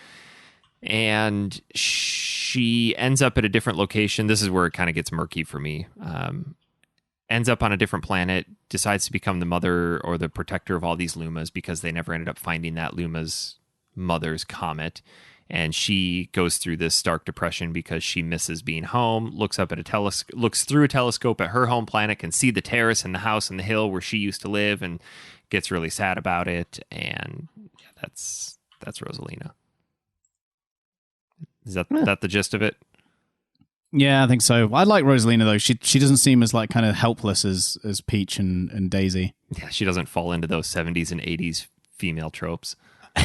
[SPEAKER 1] And she ends up at a different location. This is where it kind of gets murky for me. Ends up on a different planet, decides to become the mother or the protector of all these Lumas because they never ended up finding that Luma's mother's comet. And she goes through this stark depression because she misses being home, looks through a telescope at her home planet, can see the terrace and the house and the hill where she used to live, and gets really sad about it. And yeah, that's Rosalina. Is that the gist of it?
[SPEAKER 2] Yeah, I think so. I like Rosalina though. She doesn't seem as like kind of helpless as Peach and Daisy.
[SPEAKER 1] Yeah, she doesn't fall into those 70s and 80s female tropes.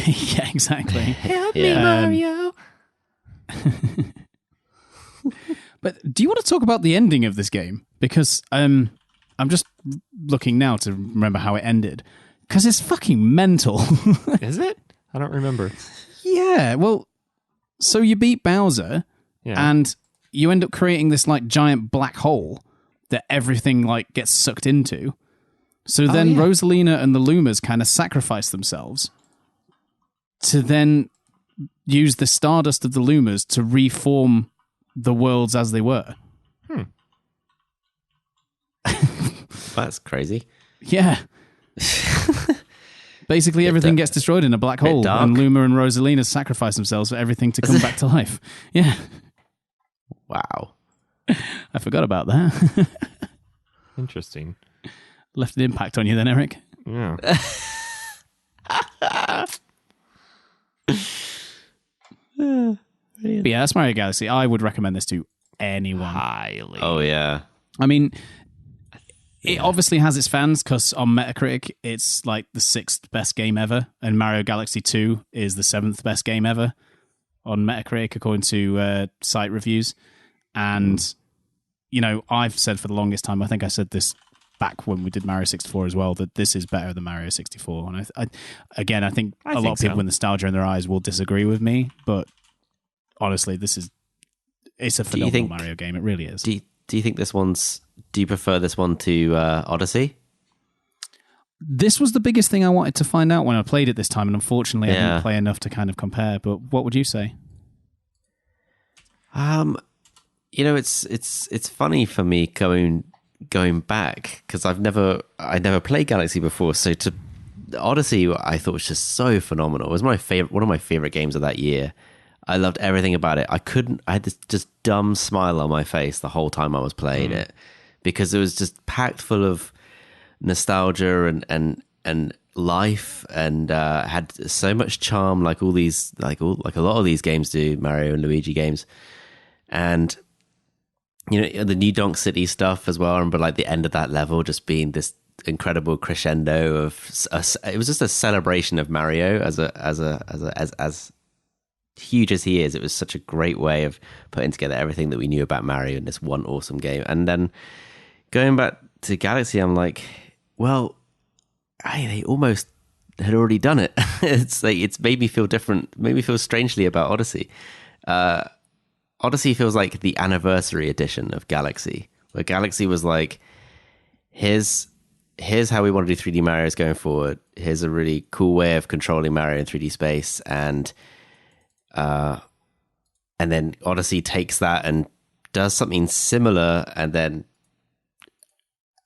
[SPEAKER 2] Yeah, exactly.
[SPEAKER 1] Help me, Mario.
[SPEAKER 2] But do you want to talk about the ending of this game? Because I'm just looking now to remember how it ended. Because it's fucking mental.
[SPEAKER 1] Is it? I don't remember.
[SPEAKER 2] Yeah, well, so you beat Bowser, and you end up creating this like giant black hole that everything like gets sucked into. So then Rosalina and the Lumas kind of sacrifice themselves to then use the stardust of the Lumas to reform the worlds as they were.
[SPEAKER 3] That's crazy.
[SPEAKER 2] Yeah. Basically, everything gets destroyed in a black hole,
[SPEAKER 3] dark.
[SPEAKER 2] and Luma and Rosalina sacrifice themselves for everything to come back to life. Yeah.
[SPEAKER 3] Wow.
[SPEAKER 2] I forgot about that.
[SPEAKER 1] Interesting.
[SPEAKER 2] Left an impact on you then, Eric.
[SPEAKER 1] Yeah.
[SPEAKER 2] But yeah, that's Mario Galaxy. I would recommend this to anyone.
[SPEAKER 1] Highly.
[SPEAKER 3] Oh, yeah.
[SPEAKER 2] I mean, it obviously has its fans because on Metacritic, it's like the 6th best game ever, and Mario Galaxy 2 is the 7th best game ever on Metacritic, according to site reviews. And, you know, I've said for the longest time, I think I said this back when we did Mario 64 as well, that this is better than Mario 64. And I think a lot of people with nostalgia in their eyes will disagree with me, but honestly, it's a phenomenal Mario game. It really is.
[SPEAKER 3] Do you think do you prefer this one to Odyssey?
[SPEAKER 2] This was the biggest thing I wanted to find out when I played it this time, and unfortunately I didn't play enough to kind of compare, but what would you say?
[SPEAKER 3] You know, it's funny for me going back because I never played Galaxy before, so to Odyssey I thought was just so phenomenal. It was one of my favorite games of that year. I loved everything about it. I had this just dumb smile on my face the whole time I was playing it because it was just packed full of nostalgia and life, and had so much charm, like a lot of these games do, Mario and Luigi games. And you know, the New Donk City stuff as well. I remember like the end of that level just being this incredible crescendo of it was just a celebration of Mario as huge as he is. It was such a great way of putting together everything that we knew about Mario in this one awesome game. And then going back to Galaxy, I'm like, well, they almost had already done it. It's made me feel different, made me feel strangely about Odyssey. Odyssey feels like the anniversary edition of Galaxy, where Galaxy was like, here's how we want to do 3D Mario's going forward. Here's a really cool way of controlling Mario in 3D space, and then Odyssey takes that and does something similar, and then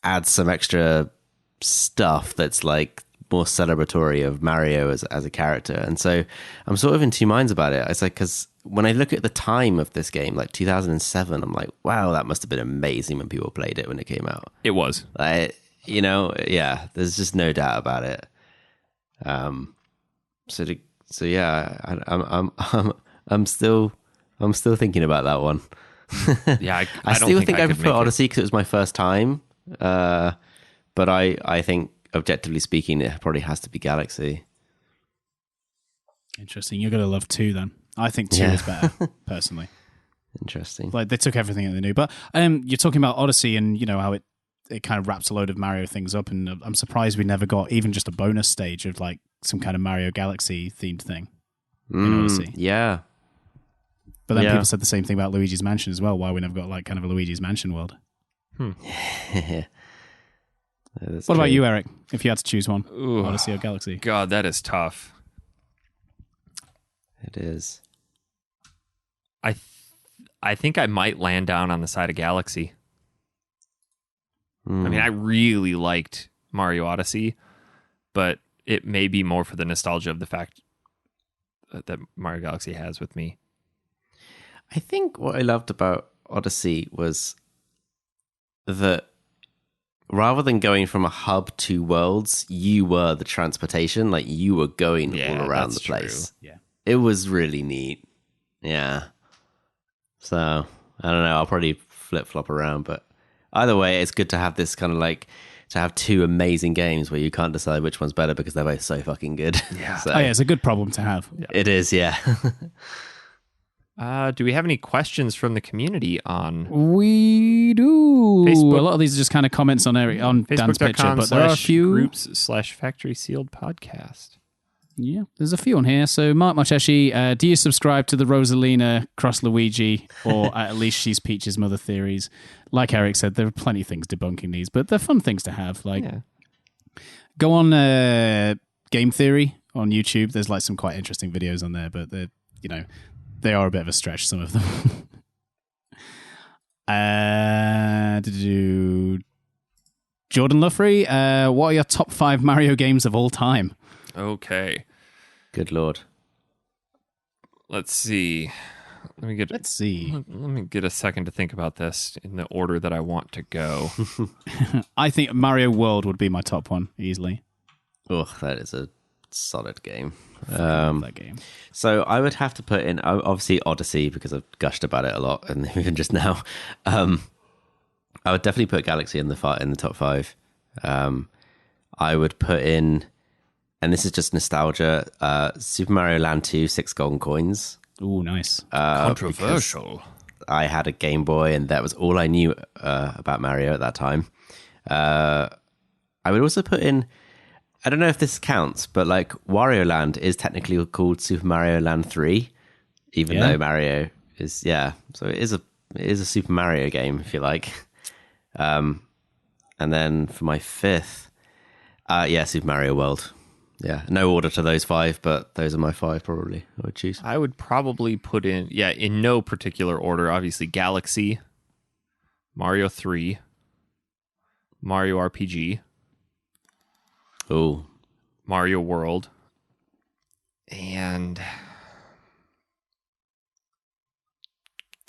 [SPEAKER 3] adds some extra stuff that's like more celebratory of Mario as a character. And so I'm sort of in two minds about it. It's like, because when I look at the time of this game, like 2007, I'm like, wow, that must have been amazing when people played it when it came out.
[SPEAKER 1] It was.
[SPEAKER 3] You know, yeah, there's just no doubt about it. So yeah, I'm still thinking about that one.
[SPEAKER 1] Yeah,
[SPEAKER 3] I still think I prefer Odyssey because it was my first time. But I think, objectively speaking, it probably has to be Galaxy.
[SPEAKER 2] Interesting. You're going to love 2 then. I think 2 is better, personally.
[SPEAKER 3] Interesting.
[SPEAKER 2] Like they took everything that they knew. But you're talking about Odyssey and how it kind of wraps a load of Mario things up, and I'm surprised we never got even just a bonus stage of like some kind of Mario Galaxy themed thing in Odyssey.
[SPEAKER 3] Yeah.
[SPEAKER 2] But then people said the same thing about Luigi's Mansion as well. Why we never got like kind of a Luigi's Mansion world. What about you, Eric? If you had to choose one, Odyssey or Galaxy?
[SPEAKER 1] God, that is tough.
[SPEAKER 3] It is.
[SPEAKER 1] I think I might land down on the side of Galaxy. I mean, I really liked Mario Odyssey, but it may be more for the nostalgia of the fact that Mario Galaxy has with me.
[SPEAKER 3] I think what I loved about Odyssey was that rather than going from a hub to worlds, you were the transportation. Like you were going all around the place.
[SPEAKER 2] True. Yeah,
[SPEAKER 3] it was really neat. Yeah. So I don't know. I'll probably flip flop around, but either way, it's good to have this kind of like to have two amazing games where you can't decide which one's better because they're both so fucking good.
[SPEAKER 1] Yeah.
[SPEAKER 3] So,
[SPEAKER 2] it's a good problem to have.
[SPEAKER 3] It is. Yeah.
[SPEAKER 1] Do we have any questions from the community on
[SPEAKER 2] We do.
[SPEAKER 1] Facebook?
[SPEAKER 2] A lot of these are just kind of comments on Dan's picture, but there are a few
[SPEAKER 1] groups/factory sealed podcast.
[SPEAKER 2] Yeah, there's a few on here. So Mark Marcheshi, do you subscribe to the Rosalina cross Luigi, or at least she's Peach's mother theories? Like Eric said, there are plenty of things debunking these, but they're fun things to have. Like, go on Game Theory on YouTube. There's like some quite interesting videos on there, but they're they are a bit of a stretch, some of them. Jordan Luffrey, what are your top 5 Mario games of all time?
[SPEAKER 1] Okay.
[SPEAKER 3] Good Lord.
[SPEAKER 1] Let's see. Let me get a second to think about this in the order that I want to go.
[SPEAKER 2] I think Mario World would be my top one, easily.
[SPEAKER 3] Oh, that is a solid game.
[SPEAKER 2] That game.
[SPEAKER 3] So I would have to put in obviously Odyssey because I've gushed about it a lot, and even just now, I would definitely put Galaxy in the top 5. I would put in, and this is just nostalgia, Super Mario Land 2, 6 golden coins.
[SPEAKER 2] Ooh, nice.
[SPEAKER 1] Controversial.
[SPEAKER 3] I had a Game Boy, and that was all I knew about Mario at that time. I would also put in, I don't know if this counts, but like Wario Land is technically called Super Mario Land 3, even though Mario is, so it is a Super Mario game, if you like. And then for my 5th, Super Mario World. Yeah, no order to those 5, but those are my 5 probably I would choose.
[SPEAKER 1] I would probably put in no particular order, obviously Galaxy, Mario 3, Mario RPG, Mario World, and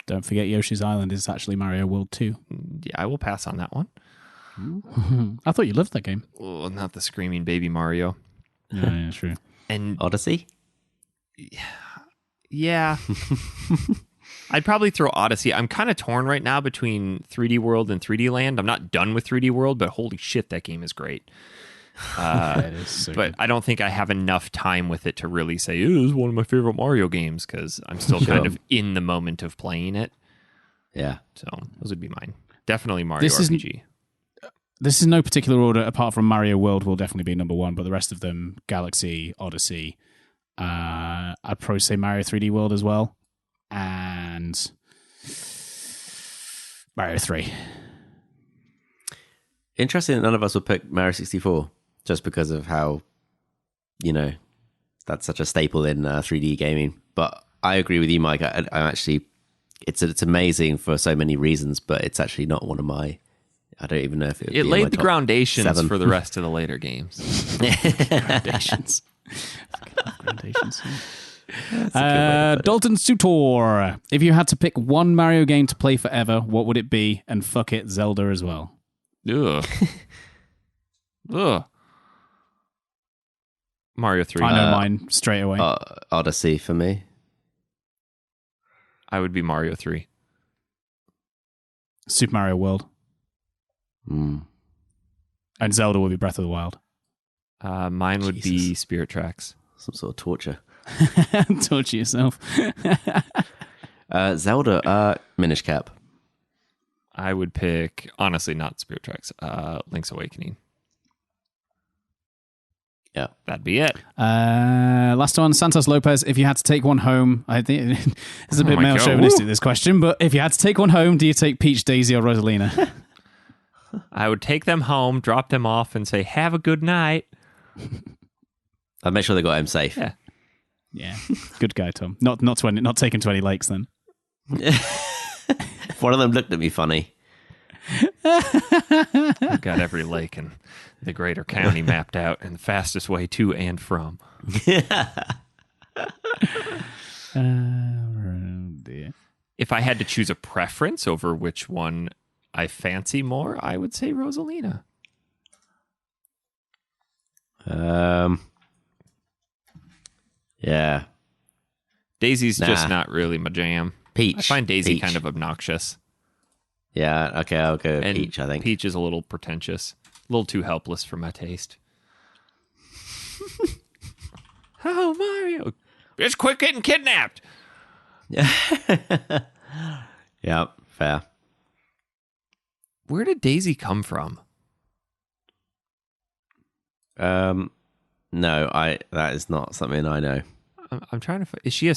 [SPEAKER 2] don't forget Yoshi's Island is actually Mario World 2.
[SPEAKER 1] Yeah, I will pass on that one.
[SPEAKER 2] I thought you loved that game.
[SPEAKER 1] Oh, not the screaming baby Mario.
[SPEAKER 2] Yeah, true.
[SPEAKER 1] And
[SPEAKER 3] Odyssey?
[SPEAKER 1] Yeah. I'd probably throw Odyssey. I'm kind of torn right now between 3D World and 3D Land. I'm not done with 3D World, but holy shit, that game is great.
[SPEAKER 2] It is so
[SPEAKER 1] but
[SPEAKER 2] good.
[SPEAKER 1] I don't think I have enough time with it to really say, this is one of my favorite Mario games, because I'm still kind of in the moment of playing it.
[SPEAKER 3] Yeah.
[SPEAKER 1] So those would be mine. Definitely Mario RPG.
[SPEAKER 2] This is no particular order, apart from Mario World will definitely be number 1, but the rest of them, Galaxy, Odyssey, I'd probably say Mario 3D World as well, and Mario 3.
[SPEAKER 3] Interesting that none of us would pick Mario 64, just because of how, that's such a staple in 3D gaming. But I agree with you, Mike. I'm actually, it's amazing for so many reasons, but it's actually not one of my, I don't even know if it
[SPEAKER 1] laid the groundations for the rest of the later games.
[SPEAKER 2] Groundations. Dalton Sutor. If you had to pick one Mario game to play forever, what would it be? And fuck it, Zelda as well.
[SPEAKER 1] Ugh. Ugh. Mario 3.
[SPEAKER 2] I know mine straight away.
[SPEAKER 3] Odyssey for me.
[SPEAKER 1] I would be Mario 3.
[SPEAKER 2] Super Mario World.
[SPEAKER 3] Mm.
[SPEAKER 2] And Zelda would be Breath of the Wild.
[SPEAKER 1] Mine would be Spirit Tracks.
[SPEAKER 3] Some sort of torture.
[SPEAKER 2] Torture yourself.
[SPEAKER 3] Zelda, Minish Cap.
[SPEAKER 1] I would pick, honestly, not Spirit Tracks, Link's Awakening.
[SPEAKER 3] Yeah.
[SPEAKER 1] That'd be it.
[SPEAKER 2] Last one, Santos Lopez. If you had to take one home, I think it's a bit
[SPEAKER 1] my
[SPEAKER 2] male
[SPEAKER 1] God.
[SPEAKER 2] chauvinistic, this question, but if you had to take one home, do you take Peach, Daisy, or Rosalina?
[SPEAKER 1] I would take them home, drop them off, and say, have a good night.
[SPEAKER 3] I'd make sure they got home safe.
[SPEAKER 1] Yeah.
[SPEAKER 2] Yeah, good guy, Tom. Not taken to any lakes then.
[SPEAKER 3] One of them looked at me funny.
[SPEAKER 1] I've got every lake in the greater county mapped out and the fastest way to and from.
[SPEAKER 2] Dear.
[SPEAKER 1] If I had to choose a preference over which one I fancy more, I would say Rosalina.
[SPEAKER 3] Yeah.
[SPEAKER 1] Daisy's just not really my jam.
[SPEAKER 3] Peach.
[SPEAKER 1] I find Daisy
[SPEAKER 3] Peach.
[SPEAKER 1] kind of obnoxious.
[SPEAKER 3] Yeah, okay, I'll go with
[SPEAKER 1] And
[SPEAKER 3] Peach, I think.
[SPEAKER 1] Peach is a little pretentious. A little too helpless for my taste. Oh, Mario. Just quit getting kidnapped.
[SPEAKER 3] Yeah, fair.
[SPEAKER 1] Where did Daisy come from?
[SPEAKER 3] No, that is not something I know.
[SPEAKER 1] I'm trying to find. Is she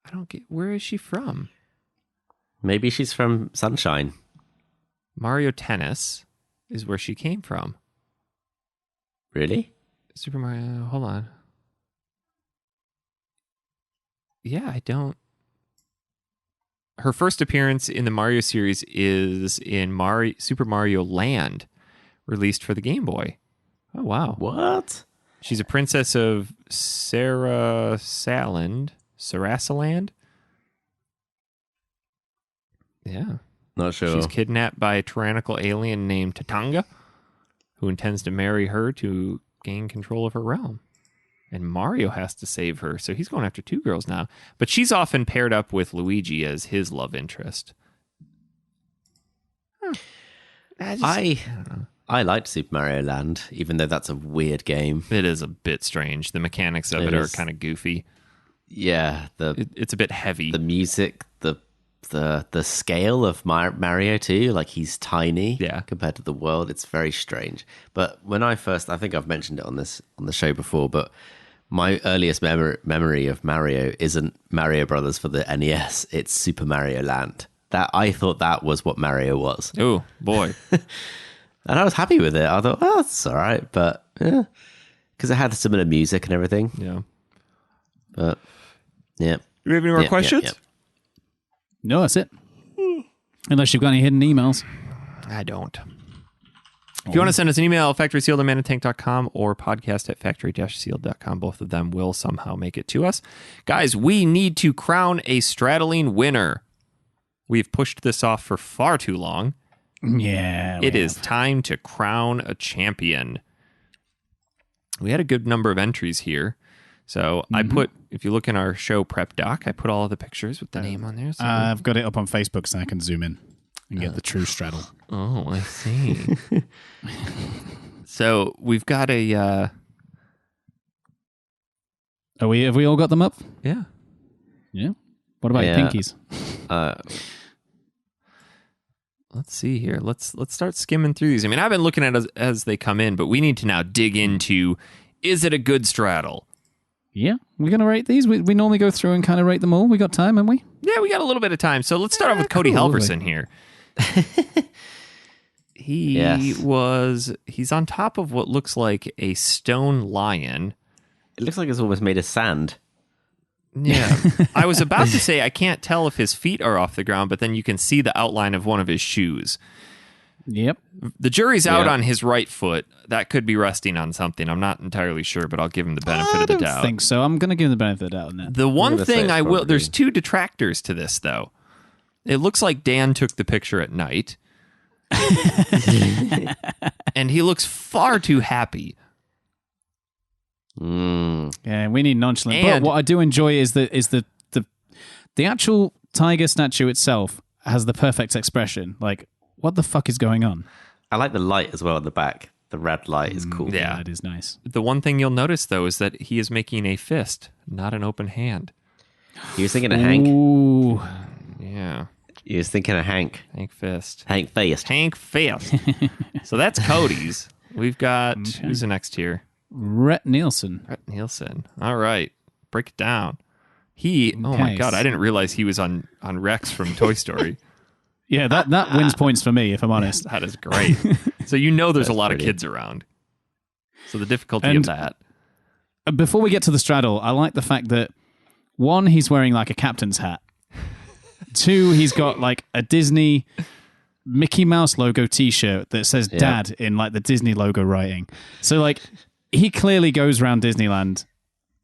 [SPEAKER 1] I don't get. Where is she from?
[SPEAKER 3] Maybe she's from Sunshine.
[SPEAKER 1] Mario Tennis is where she came from.
[SPEAKER 3] Really?
[SPEAKER 1] Super Mario. Hold on. Yeah, I don't. Her first appearance in the Mario series is in Super Mario Land, released for the Game Boy. Oh, wow.
[SPEAKER 3] What?
[SPEAKER 1] She's a princess of Sarasaland. Yeah.
[SPEAKER 3] Not sure.
[SPEAKER 1] She's kidnapped by a tyrannical alien named Tatanga, who intends to marry her to gain control of her realm. And Mario has to save her, so he's going after two girls now. But she's often paired up with Luigi as his love interest. I don't know.
[SPEAKER 3] I liked Super Mario Land, even though that's a weird game.
[SPEAKER 1] It is a bit strange. The mechanics of it are kind of goofy.
[SPEAKER 3] Yeah,
[SPEAKER 1] It's a bit heavy.
[SPEAKER 3] the music, the scale of Mario too, like he's tiny compared to the world. It's very strange. But when I think I've mentioned it on the show before, but my earliest memory of Mario isn't Mario Brothers for the NES. It's Super Mario Land. That I thought that was what Mario was.
[SPEAKER 1] Oh boy.
[SPEAKER 3] And I was happy with it. I thought, oh, that's all right. But yeah, because it had similar music and everything.
[SPEAKER 1] Yeah.
[SPEAKER 3] But yeah.
[SPEAKER 1] Do we have any more questions?
[SPEAKER 3] Yeah.
[SPEAKER 2] No, that's it. Unless you've got any hidden emails.
[SPEAKER 1] I don't. If you want to send us an email, factorysealed@manatank.com or podcast@factory-sealed.com. Both of them will somehow make it to us. Guys, we need to crown a straddling winner. We've pushed this off for far too long.
[SPEAKER 2] Yeah.
[SPEAKER 1] It is time to crown a champion. We had a good number of entries here. So I put, if you look in our show prep doc, I put all of the pictures with the name on there. So
[SPEAKER 2] I've got it up on Facebook so I can zoom in and get the true straddle.
[SPEAKER 1] Oh, I see. So we've got a...
[SPEAKER 2] Have we all got them up?
[SPEAKER 1] Yeah.
[SPEAKER 2] Yeah. What about your pinkies?
[SPEAKER 1] Let's see here. Let's start skimming through these. I mean, I've been looking at it as they come in, but we need to now dig into, is it a good straddle?
[SPEAKER 2] Yeah. We're going to rate these. We normally go through and kind of rate them all. We got time, haven't we?
[SPEAKER 1] Yeah, we got a little bit of time. So let's start off with Cody Halverson here. He's on top of what looks like a stone lion.
[SPEAKER 3] It looks like it's almost made of sand.
[SPEAKER 1] Yeah. I was about to say I can't tell if his feet are off the ground, but then you can see the outline of one of his shoes.
[SPEAKER 2] Yep.
[SPEAKER 1] The jury's out on his right foot. That could be resting on something. I'm not entirely sure, but I'll give him the benefit of the doubt.
[SPEAKER 2] I think so. I'm going to give him the benefit of the doubt on that.
[SPEAKER 1] The one thing I will...
[SPEAKER 3] probably-
[SPEAKER 1] There's two detractors to this, though. It looks like Dan took the picture at night. And he looks far too happy.
[SPEAKER 2] Yeah, we need nonchalant.
[SPEAKER 1] And-
[SPEAKER 2] but what I do enjoy is the actual tiger statue itself has the perfect expression. Like, what the fuck is going on?
[SPEAKER 3] I like the light as well at the back. The red light is cool.
[SPEAKER 1] Yeah.
[SPEAKER 2] That is nice.
[SPEAKER 1] The one thing you'll notice, though, is that he is making a fist, not an open hand.
[SPEAKER 3] He was thinking of Hank.
[SPEAKER 2] Ooh.
[SPEAKER 1] Yeah.
[SPEAKER 3] He was thinking of Hank.
[SPEAKER 1] Hank Fist.
[SPEAKER 3] Hank Fist.
[SPEAKER 1] Hank Fist. So that's Cody's. We've got, who's the next here?
[SPEAKER 2] Rhett Nielsen.
[SPEAKER 1] Brett Nielsen. All right. Break it down. Oh my
[SPEAKER 2] Okay.
[SPEAKER 1] God, I didn't realize he was on Rex from Toy Story.
[SPEAKER 2] Yeah, that wins points for me, if I'm honest.
[SPEAKER 1] That is great. So there's a lot of
[SPEAKER 3] pretty.
[SPEAKER 1] kids around. So the difficulty
[SPEAKER 2] And-
[SPEAKER 1] of that.
[SPEAKER 2] Before we get to the straddle, I like the fact that, one, he's wearing like a captain's hat. Two, he's got like a Disney Mickey Mouse logo t-shirt that says Dad in like the Disney logo writing. So like he clearly goes around Disneyland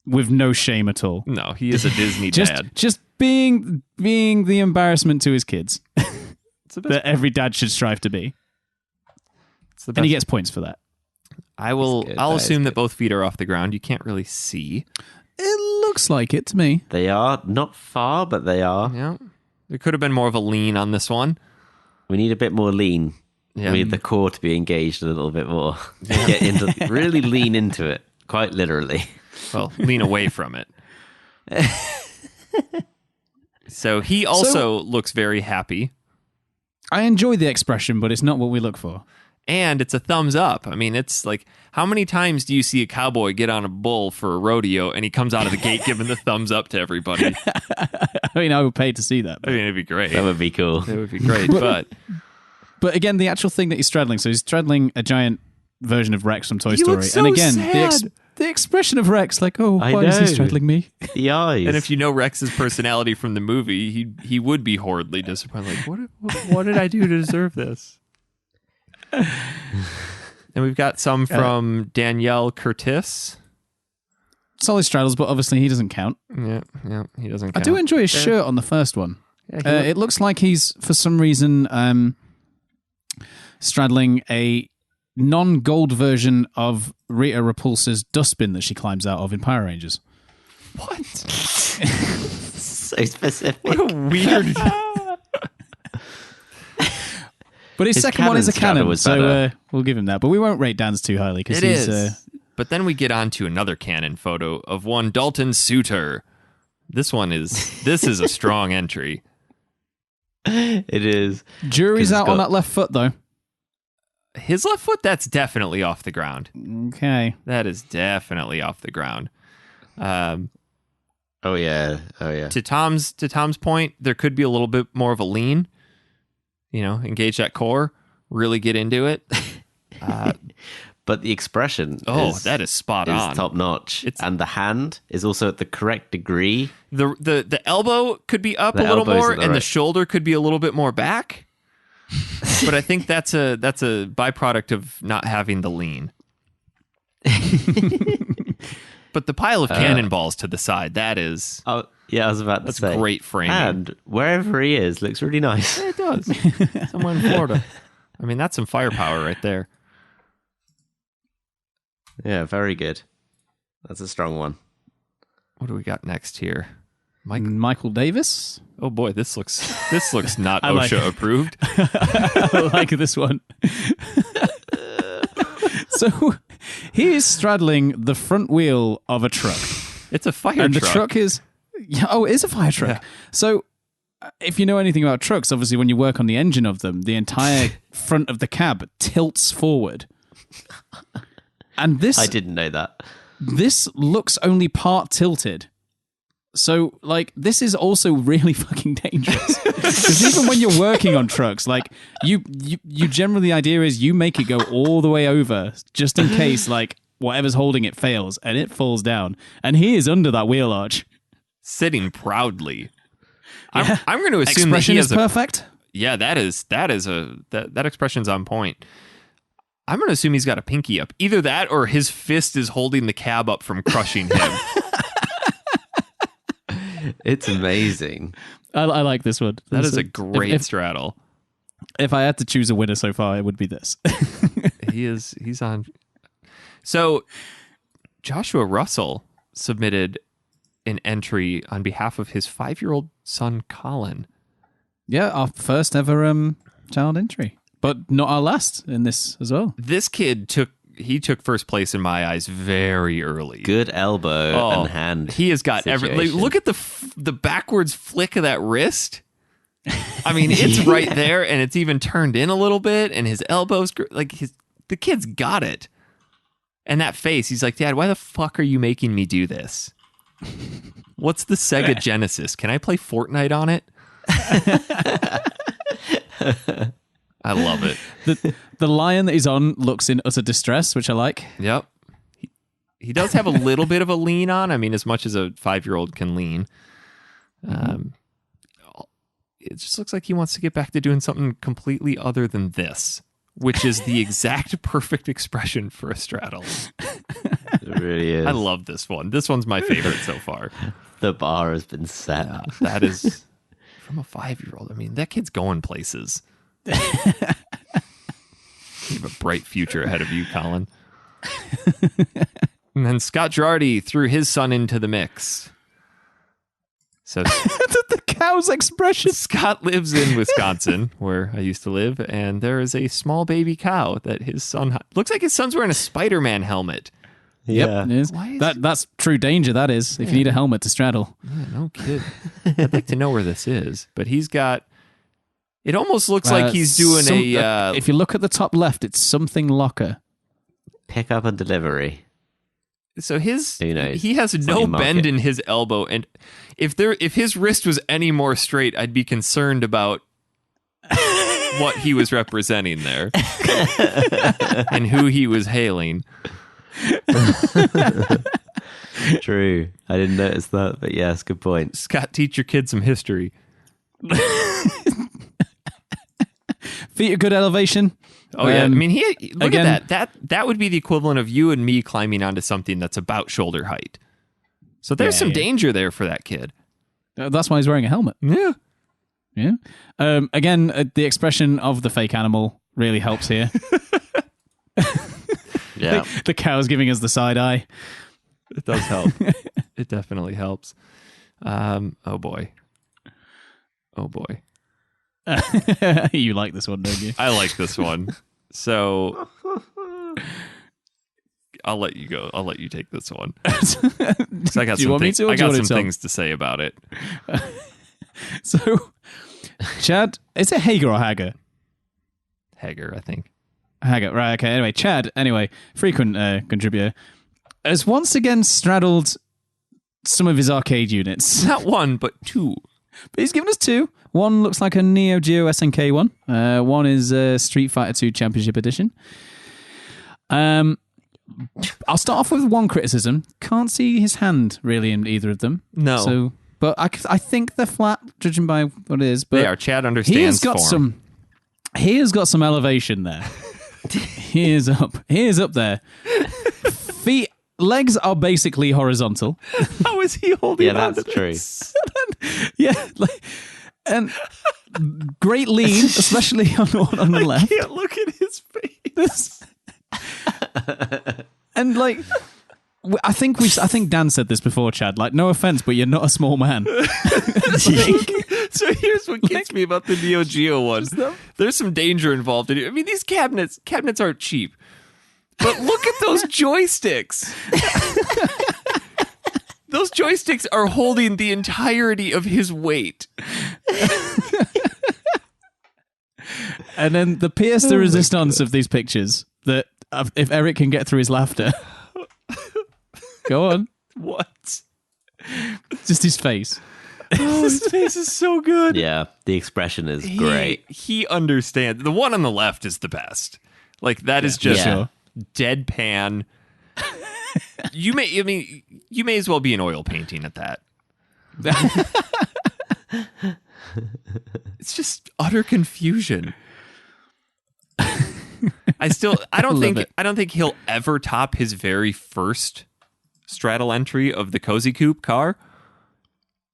[SPEAKER 2] with no shame at all.
[SPEAKER 1] No, he is a Disney dad.
[SPEAKER 2] Just being the embarrassment to his kids
[SPEAKER 1] It's the best
[SPEAKER 2] that every dad should strive to be.
[SPEAKER 1] It's the
[SPEAKER 2] And he
[SPEAKER 1] best.
[SPEAKER 2] gets points for that.
[SPEAKER 1] I'll
[SPEAKER 3] That is
[SPEAKER 1] assume that
[SPEAKER 3] good.
[SPEAKER 1] both feet are off the ground. You can't really see.
[SPEAKER 2] It looks like it to me.
[SPEAKER 3] They are not far, but they are.
[SPEAKER 1] Yeah. There could have been more of a lean on this one.
[SPEAKER 3] We need a bit more lean.
[SPEAKER 1] Yeah.
[SPEAKER 3] We need the core to be engaged a little bit more. Get into really lean into it, quite literally.
[SPEAKER 1] Well, lean away from it. So he also looks very happy.
[SPEAKER 2] I enjoy the expression, but it's not what we look for.
[SPEAKER 1] And it's a thumbs up. I mean, it's like, how many times do you see a cowboy get on a bull for a rodeo and he comes out of the gate giving the thumbs up to everybody?
[SPEAKER 2] I mean, I would pay to see that.
[SPEAKER 1] I mean, it'd be great.
[SPEAKER 3] That would be cool.
[SPEAKER 1] It would be great, but
[SPEAKER 2] But again, the actual thing that he's straddling, so he's straddling a giant version of Rex from Toy Story.
[SPEAKER 1] looks so
[SPEAKER 2] and again,
[SPEAKER 1] sad.
[SPEAKER 2] the expression of Rex, like, oh,
[SPEAKER 3] I
[SPEAKER 2] why is he
[SPEAKER 3] know.
[SPEAKER 2] straddling me?
[SPEAKER 3] The eyes.
[SPEAKER 1] and if you know Rex's personality from the movie, he would be horridly disappointed. Like, what did I do to deserve this? And we've got some from Danielle Curtis.
[SPEAKER 2] Solid straddles, but obviously he doesn't count.
[SPEAKER 1] Yeah, he doesn't
[SPEAKER 2] I
[SPEAKER 1] count.
[SPEAKER 2] do enjoy his shirt on the first one.
[SPEAKER 1] Yeah,
[SPEAKER 2] It looks like he's, for some reason, straddling a non-gold version of Rita Repulsa's dustbin that she climbs out of in Power Rangers.
[SPEAKER 1] what?
[SPEAKER 3] so specific.
[SPEAKER 1] What a weird...
[SPEAKER 2] But his second one is a
[SPEAKER 3] straddle
[SPEAKER 2] cannon,
[SPEAKER 3] was
[SPEAKER 2] so
[SPEAKER 3] better.
[SPEAKER 2] We'll give him that. But we won't rate Dan's too highly because
[SPEAKER 1] It
[SPEAKER 2] he's...
[SPEAKER 1] is. But then we get on to another canon photo of one Dalton Suter. This is a strong entry.
[SPEAKER 3] It is.
[SPEAKER 2] jury's
[SPEAKER 3] 'Cause it's
[SPEAKER 2] out on
[SPEAKER 3] got-
[SPEAKER 2] that left foot, though.
[SPEAKER 1] His left foot, that's definitely off the ground.
[SPEAKER 2] Okay.
[SPEAKER 1] That is definitely off the ground.
[SPEAKER 3] Oh yeah.
[SPEAKER 1] To Tom's point, there could be a little bit more of a lean. Engage that core, really get into it.
[SPEAKER 3] But the expression
[SPEAKER 1] That is spot on.
[SPEAKER 3] top notch.
[SPEAKER 1] It's-
[SPEAKER 3] And the hand is also at the correct degree.
[SPEAKER 1] The elbow could be up
[SPEAKER 3] The
[SPEAKER 1] a little
[SPEAKER 3] elbow's
[SPEAKER 1] more,
[SPEAKER 3] at the
[SPEAKER 1] and the
[SPEAKER 3] right-
[SPEAKER 1] shoulder could be a little bit more back. But I think that's a byproduct of not having the lean. But the pile of cannonballs to the side, that's
[SPEAKER 3] Oh yeah, I was about to say.
[SPEAKER 1] great framing.
[SPEAKER 3] And wherever he is, looks really nice.
[SPEAKER 1] It does. Somewhere in Florida. I mean, that's some firepower right there.
[SPEAKER 3] Yeah, very good. That's a strong one.
[SPEAKER 1] What do we got next here?
[SPEAKER 2] Michael Davis.
[SPEAKER 1] Oh boy, this looks not
[SPEAKER 2] I like
[SPEAKER 1] OSHA
[SPEAKER 2] it.
[SPEAKER 1] approved.
[SPEAKER 2] I like this one. So he is straddling the front wheel of a truck.
[SPEAKER 1] It's a fire
[SPEAKER 2] And
[SPEAKER 1] truck.
[SPEAKER 2] the truck is... Yeah, oh, it is a fire truck.
[SPEAKER 1] Yeah.
[SPEAKER 2] So if you know anything about trucks, obviously when you work on the engine of them, the entire front of the cab tilts forward. And
[SPEAKER 3] I didn't know that.
[SPEAKER 2] this looks only part tilted. So, like, this is also really fucking dangerous. Because even when you're working on trucks, like, you generally, the idea is you make it go all the way over just in case, like, whatever's holding it fails and it falls down. And he is under that wheel arch.
[SPEAKER 1] Sitting proudly.
[SPEAKER 2] Yeah.
[SPEAKER 1] I'm going to assume
[SPEAKER 2] Expression
[SPEAKER 1] that he
[SPEAKER 2] is
[SPEAKER 1] has
[SPEAKER 2] perfect.
[SPEAKER 1] Yeah, that expression's on point. I'm going to assume he's got a pinky up. Either that or his fist is holding the cab up from crushing him.
[SPEAKER 3] It's amazing.
[SPEAKER 2] I like this one.
[SPEAKER 1] That
[SPEAKER 2] This
[SPEAKER 1] is a
[SPEAKER 2] one.
[SPEAKER 1] great straddle.
[SPEAKER 2] If I had to choose a winner so far, it would be this.
[SPEAKER 1] He's on. So Joshua Russell submitted an entry on behalf of his 5-year-old son, Colin.
[SPEAKER 2] Yeah, our first ever child entry. But not our last in this as well.
[SPEAKER 1] This kid he took first place in my eyes very early.
[SPEAKER 3] Good elbow and hand.
[SPEAKER 1] He has got
[SPEAKER 3] situation.
[SPEAKER 1] look at the backwards flick of that wrist. I mean, it's right there, and it's even turned in a little bit, and his elbows, the kid's got it. And that face, he's like, Dad, why the fuck are you making me do this? What's the Sega Genesis? Can I play Fortnite on it? I love it.
[SPEAKER 2] The lion that he's on looks in utter distress, which I like.
[SPEAKER 1] Yep. He does have a little bit of a lean on. I mean, as much as a 5-year-old can lean. It just looks like he wants to get back to doing something completely other than this, which is the exact perfect expression for a straddle.
[SPEAKER 3] It really is.
[SPEAKER 1] I love this one. This one's my favorite so far.
[SPEAKER 3] The bar has been set.
[SPEAKER 1] That is from a 5-year-old. I mean, that kid's going places. You have a bright future ahead of you, Colin. And then Scott Girardi threw his son into the mix. So
[SPEAKER 2] The cow's expression.
[SPEAKER 1] Scott lives in Wisconsin, where I used to live, and there is a small baby cow that his son looks like his son's wearing a Spider-Man helmet.
[SPEAKER 3] Yeah.
[SPEAKER 2] It is.
[SPEAKER 1] Why is
[SPEAKER 2] That's true danger, that is, if you need a helmet to straddle.
[SPEAKER 1] Yeah, no kid. I'd like to know where this is, but he's got. It almost looks like he's doing
[SPEAKER 2] if you look at the top left, it's something locker.
[SPEAKER 3] Pick up and delivery.
[SPEAKER 1] So
[SPEAKER 3] Who knows?
[SPEAKER 1] he has no
[SPEAKER 3] Something
[SPEAKER 1] bend
[SPEAKER 3] market.
[SPEAKER 1] in his elbow, and if his wrist was any more straight, I'd be concerned about what he was representing there and who he was hailing.
[SPEAKER 3] True. I didn't notice that, but yes, good point.
[SPEAKER 1] Scott, teach your kids some history.
[SPEAKER 2] Feet at good elevation.
[SPEAKER 1] Oh yeah, I mean, look
[SPEAKER 2] again-
[SPEAKER 1] at that would be the equivalent of you and me climbing onto something that's about shoulder height. So there's some danger there for that kid.
[SPEAKER 2] That's why he's wearing a helmet.
[SPEAKER 1] Yeah.
[SPEAKER 2] Yeah. Again, the expression of the fake animal really helps here.
[SPEAKER 3] Yeah.
[SPEAKER 2] The cow's giving us the side eye.
[SPEAKER 1] It does help. It definitely helps. Oh boy.
[SPEAKER 2] You like this one, don't you?
[SPEAKER 1] I like this one. So I'll let you go. I'll let you take this one. 'Cause I got
[SPEAKER 2] Do you want me to, or
[SPEAKER 1] I
[SPEAKER 2] do you
[SPEAKER 1] got
[SPEAKER 2] want
[SPEAKER 1] some
[SPEAKER 2] to tell?
[SPEAKER 1] things to say about it.
[SPEAKER 2] So, Chad, is it Hager or Hager?
[SPEAKER 1] Hager, I think.
[SPEAKER 2] Hager, right, okay. Anyway, Chad, frequent contributor, has once again straddled some of his arcade units.
[SPEAKER 1] Not one, but two.
[SPEAKER 2] But he's given us two. One looks like a Neo Geo SNK one. One is Street Fighter 2 Championship Edition. I'll start off with one criticism. Can't see his hand really in either of them.
[SPEAKER 1] No.
[SPEAKER 2] So, but I think they're flat, judging by what it is. But
[SPEAKER 1] They are. Chad understands form.
[SPEAKER 2] He has got some elevation there. He is up. He is up there. Legs are basically horizontal.
[SPEAKER 1] How is he holding
[SPEAKER 3] Yeah,
[SPEAKER 1] on
[SPEAKER 3] that's
[SPEAKER 1] to
[SPEAKER 3] true.
[SPEAKER 1] this?
[SPEAKER 2] Yeah, and great lean, especially on the left.
[SPEAKER 1] Can't look at his face.
[SPEAKER 2] And I think Dan said this before, Chad. Like, no offense, but you're not a small man.
[SPEAKER 1] So here's what gets me about the Neo Geo one. There's some danger involved in it. I mean, these cabinets aren't cheap. But look at those joysticks. Those joysticks are holding the entirety of his weight.
[SPEAKER 2] And then the pièce de resistance of these pictures, that if Eric can get through his laughter. Go on.
[SPEAKER 1] What?
[SPEAKER 2] Just his face.
[SPEAKER 1] Oh, his face is so good.
[SPEAKER 3] Yeah, the expression is great.
[SPEAKER 1] He understands. The one on the left is the best. Like, that is just
[SPEAKER 3] Yeah.
[SPEAKER 1] deadpan. You may as well be an oil painting at that. It's just utter confusion. I don't think he'll ever top his very first straddle entry of the Cozy Coupe car.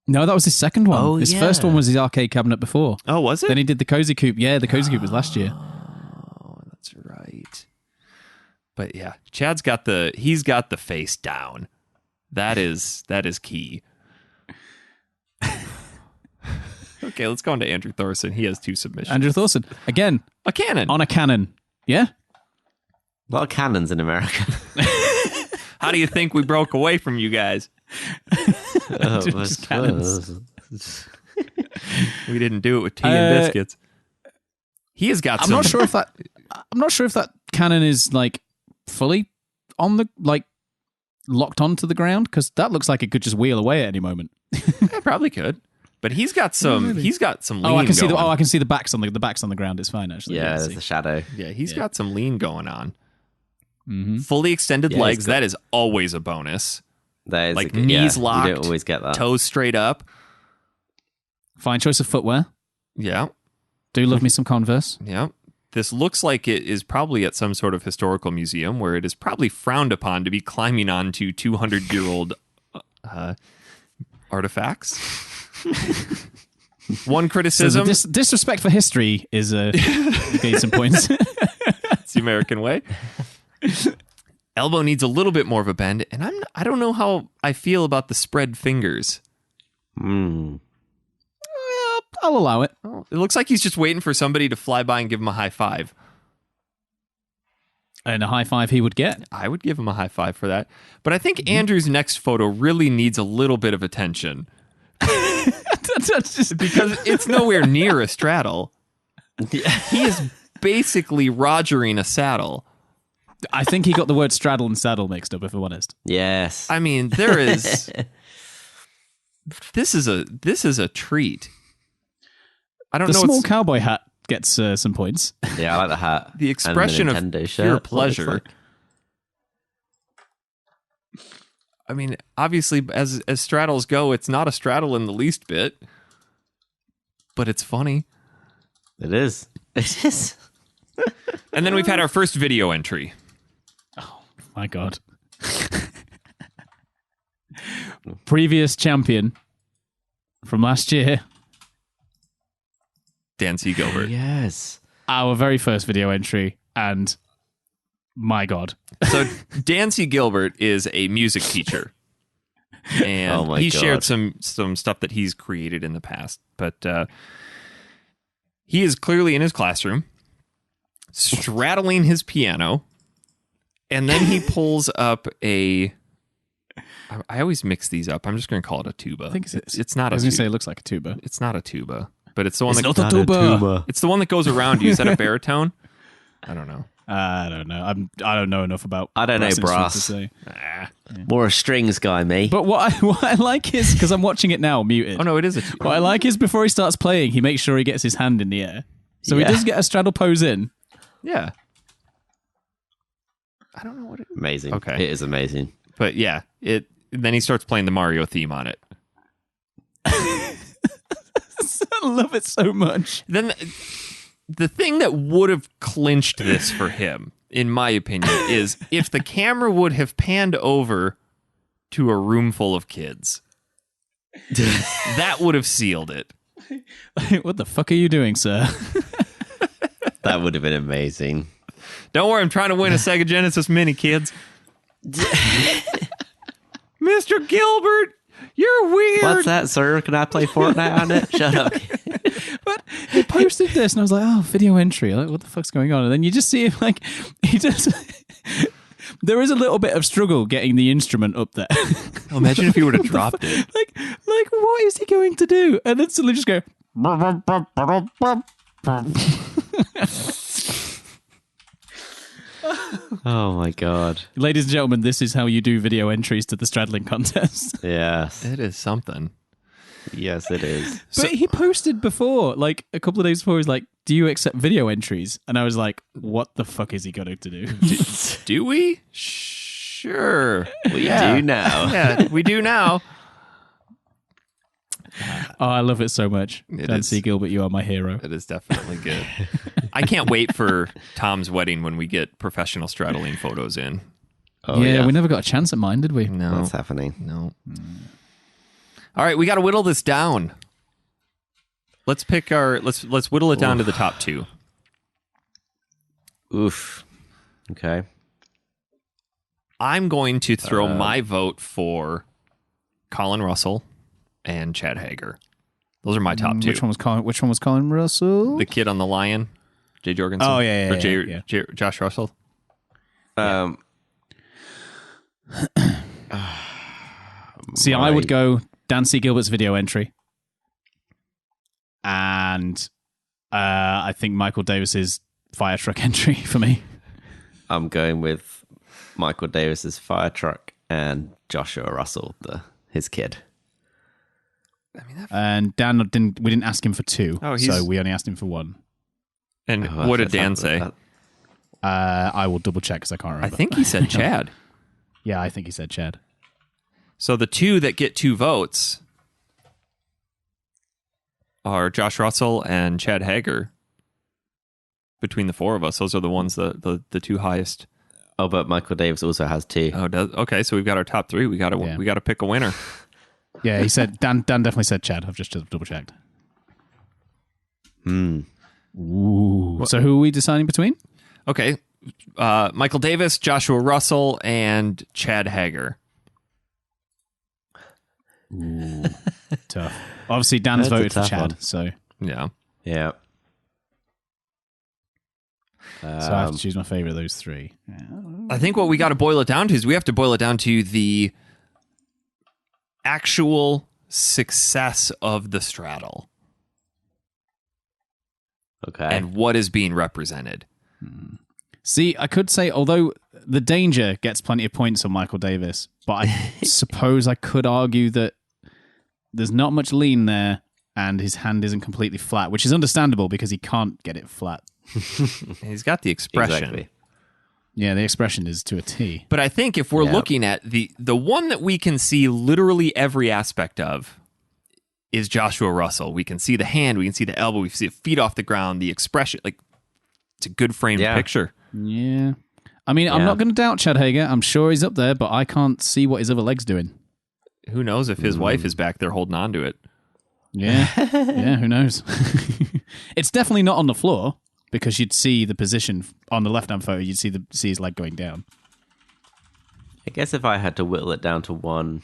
[SPEAKER 2] No, that was his second one.
[SPEAKER 3] Oh,
[SPEAKER 2] his
[SPEAKER 3] yeah.
[SPEAKER 2] first one was his arcade cabinet before.
[SPEAKER 1] Oh, was it?
[SPEAKER 2] Then he did the Cozy Coupe. Yeah, the Cozy Coupe was last year.
[SPEAKER 1] Oh, that's right. But yeah, Chad's got the face down. That is key. Okay, let's go on to Andrew Thorson. He has two submissions.
[SPEAKER 2] Andrew Thorson. Again,
[SPEAKER 1] A cannon.
[SPEAKER 2] on a cannon. Yeah?
[SPEAKER 3] A lot of cannons in America.
[SPEAKER 1] How do you think we broke away from you guys?
[SPEAKER 2] Just cannons.
[SPEAKER 1] We didn't do it with tea and biscuits. He has got
[SPEAKER 2] I'm
[SPEAKER 1] some...
[SPEAKER 2] not sure if that cannon is like fully on the like locked onto the ground, because that looks like it could just wheel away at any moment.
[SPEAKER 1] It probably could. But he's got some he's got some lean
[SPEAKER 2] I can see
[SPEAKER 1] going.
[SPEAKER 2] I can see the backs on the ground. It's fine actually.
[SPEAKER 3] Yeah,
[SPEAKER 2] I
[SPEAKER 3] there's
[SPEAKER 2] see.
[SPEAKER 3] a shadow.
[SPEAKER 1] Yeah, he's got some lean going on.
[SPEAKER 2] Mm-hmm.
[SPEAKER 1] Fully extended
[SPEAKER 3] Yeah,
[SPEAKER 1] legs,
[SPEAKER 3] he's got-
[SPEAKER 1] that is always a bonus.
[SPEAKER 3] That is
[SPEAKER 1] Like
[SPEAKER 3] a,
[SPEAKER 1] knees
[SPEAKER 3] You
[SPEAKER 1] locked,
[SPEAKER 3] don't always get that.
[SPEAKER 1] Toes straight up.
[SPEAKER 2] Fine choice of footwear.
[SPEAKER 1] Yeah.
[SPEAKER 2] Do love me some Converse.
[SPEAKER 1] Yeah. This looks like it is probably at some sort of historical museum where it is probably frowned upon to be climbing onto 200-year-old artifacts. One criticism.
[SPEAKER 2] So disrespect for history is gain some points.
[SPEAKER 1] It's the American way. Elbow needs a little bit more of a bend, and I don't know how I feel about the spread fingers.
[SPEAKER 2] I'll allow it.
[SPEAKER 1] Oh, it looks like he's just waiting for somebody to fly by and give him a high five.
[SPEAKER 2] And a high five he would get.
[SPEAKER 1] I would give him a high five for that. But I think Andrew's next photo really needs a little bit of attention.
[SPEAKER 2] That's just
[SPEAKER 1] Because it's nowhere near a straddle. He is basically Rogering a saddle.
[SPEAKER 2] I think he got the word straddle and saddle mixed up, if I'm honest.
[SPEAKER 3] Yes.
[SPEAKER 1] I mean, there is... This is a treat. I don't
[SPEAKER 2] The
[SPEAKER 1] know.
[SPEAKER 2] small cowboy hat gets some points.
[SPEAKER 3] Yeah, I like the hat.
[SPEAKER 1] The expression
[SPEAKER 3] and
[SPEAKER 1] of
[SPEAKER 3] the Nintendo
[SPEAKER 1] pure
[SPEAKER 3] shirt.
[SPEAKER 1] pleasure.
[SPEAKER 3] What
[SPEAKER 1] I mean, obviously, as straddles go, it's not a straddle in the least bit, but it's funny.
[SPEAKER 3] it is. It is.
[SPEAKER 1] And then we've had our first video entry.
[SPEAKER 2] My God. Previous champion from last year.
[SPEAKER 1] Dan C. Gilbert.
[SPEAKER 3] Yes.
[SPEAKER 2] Our very first video entry, and my God.
[SPEAKER 1] So Dan C. Gilbert is a music teacher. And
[SPEAKER 3] Oh my
[SPEAKER 1] he
[SPEAKER 3] God.
[SPEAKER 1] shared some stuff that he's created in the past. But he is clearly in his classroom, straddling his piano, and then he pulls up a... I always mix these up. I'm just going to call it a tuba.
[SPEAKER 2] I think
[SPEAKER 1] It's not
[SPEAKER 2] I
[SPEAKER 1] a
[SPEAKER 2] was going
[SPEAKER 1] tuba.
[SPEAKER 2] to say it looks like a tuba.
[SPEAKER 1] It's not a tuba, but it's the one
[SPEAKER 2] It's
[SPEAKER 1] that...
[SPEAKER 2] not a tuba.
[SPEAKER 1] It's the one that goes around you. Is that a baritone? I don't know.
[SPEAKER 2] I don't know. I don't know enough about.
[SPEAKER 3] I don't know
[SPEAKER 2] instruments
[SPEAKER 3] brass.
[SPEAKER 2] to say.
[SPEAKER 3] More a strings guy, me.
[SPEAKER 2] But what I like is, because I'm watching it now, muted.
[SPEAKER 1] Oh, no, it is a tuba.
[SPEAKER 2] What I like is before he starts playing, he makes sure he gets his hand in the air, so
[SPEAKER 3] Yeah.
[SPEAKER 2] he does get a straddle pose in.
[SPEAKER 1] Yeah. I don't know what it is.
[SPEAKER 3] Amazing.
[SPEAKER 1] Okay.
[SPEAKER 3] It is amazing.
[SPEAKER 1] But yeah, then he starts playing the Mario theme on it.
[SPEAKER 2] I love it so much.
[SPEAKER 1] Then the thing that would have clinched this for him, in my opinion, is if the camera would have panned over to a room full of kids. That would have sealed it.
[SPEAKER 2] What the fuck are you doing, sir?
[SPEAKER 3] That would have been amazing.
[SPEAKER 1] Don't worry, I'm trying to win a Sega Genesis Mini, kids. Mr. Gilbert, you're weird.
[SPEAKER 3] What's that, sir? Can I play Fortnite on it? Shut up.
[SPEAKER 2] But he posted this, and I was like, "Oh, video entry! Like, what the fuck's going on?" And then you just see him like he does. There is a little bit of struggle getting the instrument up there.
[SPEAKER 1] Imagine if he would have dropped it.
[SPEAKER 2] like, what is he going to do? And then suddenly just go.
[SPEAKER 3] Oh my God.
[SPEAKER 2] Ladies and gentlemen, this is how you do video entries to the straddling contest.
[SPEAKER 3] Yes.
[SPEAKER 1] It is something.
[SPEAKER 3] Yes, it is.
[SPEAKER 2] But he posted before, like a couple of days before, he's like, "Do you accept video entries?" And I was like, "What the fuck is he going to do?"
[SPEAKER 1] Do we? Sure.
[SPEAKER 3] We do now.
[SPEAKER 1] Yeah, we do now.
[SPEAKER 2] Oh, I love it so much.
[SPEAKER 1] It
[SPEAKER 2] Dan
[SPEAKER 1] is.
[SPEAKER 2] C. Gilbert, you are my hero.
[SPEAKER 1] It is definitely good. I can't wait for Tom's wedding when we get professional straddling photos in.
[SPEAKER 3] Oh,
[SPEAKER 2] yeah, we never got a chance at mine, did we?
[SPEAKER 1] No.
[SPEAKER 3] What's happening?
[SPEAKER 1] No. All right, we got to whittle this down. Let's pick let's whittle it down to the top two.
[SPEAKER 3] Oof. Okay.
[SPEAKER 1] I'm going to throw my vote for Colin Russell and Chad Hager. Those are my top two.
[SPEAKER 2] Which one was Colin Russell?
[SPEAKER 1] The kid on the lion, Jay Jorgensen.
[SPEAKER 2] Oh, yeah,
[SPEAKER 1] or Josh Russell.
[SPEAKER 2] See, I would go Dan C. Gilbert's video entry. And I think Michael Davis's fire truck entry for me.
[SPEAKER 3] I'm going with Michael Davis's fire truck and Joshua Russell, his kid.
[SPEAKER 2] And Dan we didn't ask him for 2, so we only asked him for 1.
[SPEAKER 1] And what did Dan say?
[SPEAKER 2] I will double check because I can't remember.
[SPEAKER 1] I think he said Chad.
[SPEAKER 2] Yeah, I think he said Chad.
[SPEAKER 1] So the 2 that get 2 votes are Josh Russell and Chad Hager. Between the 4 of us, those are the ones the 2 highest.
[SPEAKER 3] Oh, but Michael Davis also has 2.
[SPEAKER 1] Oh, okay. So we've got our top 3. We got to pick a winner.
[SPEAKER 2] Yeah, he said Dan definitely said Chad. I've just double checked. Ooh. So who are we deciding between?
[SPEAKER 1] Okay, Michael Davis, Joshua Russell, and Chad Hager.
[SPEAKER 2] Ooh, tough. Obviously, Dan's voted for Chad, so
[SPEAKER 1] yeah.
[SPEAKER 2] So I have to choose my favorite of those 3. Yeah.
[SPEAKER 1] I think what we got to boil it down to is we have to boil it down to the actual success of the straddle.
[SPEAKER 3] Okay.
[SPEAKER 1] And what is being represented.
[SPEAKER 2] See, I could say, although the danger gets plenty of points on Michael Davis, but I suppose I could argue that there's not much lean there and his hand isn't completely flat, which is understandable because he can't get it flat.
[SPEAKER 1] He's got the expression.
[SPEAKER 3] Exactly.
[SPEAKER 2] Yeah, the expression is to a T.
[SPEAKER 1] But I think if we're looking at the one that we can see literally every aspect of is Joshua Russell. We can see the hand, we can see the elbow, we can see the feet off the ground, the expression. Like, it's a good framed picture.
[SPEAKER 2] Yeah. I mean, I'm not going to doubt Chad Hager. I'm sure he's up there, but I can't see what his other leg's doing.
[SPEAKER 1] Who knows if his wife is back there holding on to it.
[SPEAKER 2] Yeah. Yeah, who knows? It's definitely not on the floor. Because you'd see the position on the left-hand photo, you'd see his leg going down.
[SPEAKER 3] I guess if I had to whittle it down to 1,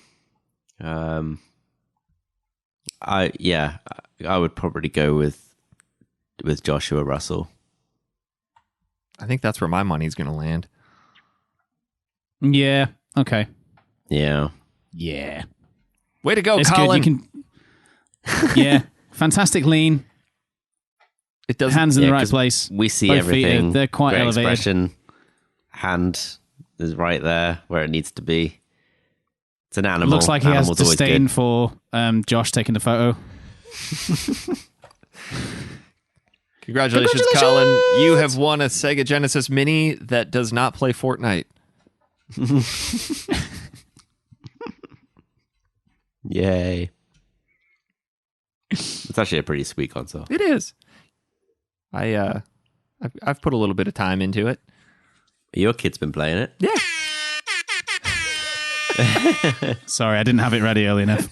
[SPEAKER 3] I would probably go with Joshua Russell.
[SPEAKER 1] I think that's where my money's going to land.
[SPEAKER 2] Yeah. Okay.
[SPEAKER 3] Yeah.
[SPEAKER 2] Yeah.
[SPEAKER 1] Way to go,
[SPEAKER 2] it's
[SPEAKER 1] Colin.
[SPEAKER 2] Good. Yeah. Fantastic lean.
[SPEAKER 1] It does
[SPEAKER 2] hands in the right place.
[SPEAKER 3] We see
[SPEAKER 2] both
[SPEAKER 3] everything.
[SPEAKER 2] They're quite
[SPEAKER 3] Great
[SPEAKER 2] elevated.
[SPEAKER 3] Expression. Hand is right there where it needs to be. It's an animal.
[SPEAKER 2] Looks like he has disdain for Josh taking the photo.
[SPEAKER 1] Congratulations, Colin. You have won a Sega Genesis Mini that does not play Fortnite.
[SPEAKER 3] Yay. It's actually a pretty sweet console.
[SPEAKER 1] It is. I've put a little bit of time into it.
[SPEAKER 3] Your kid's been playing it.
[SPEAKER 1] Yeah.
[SPEAKER 2] Sorry, I didn't have it ready early enough.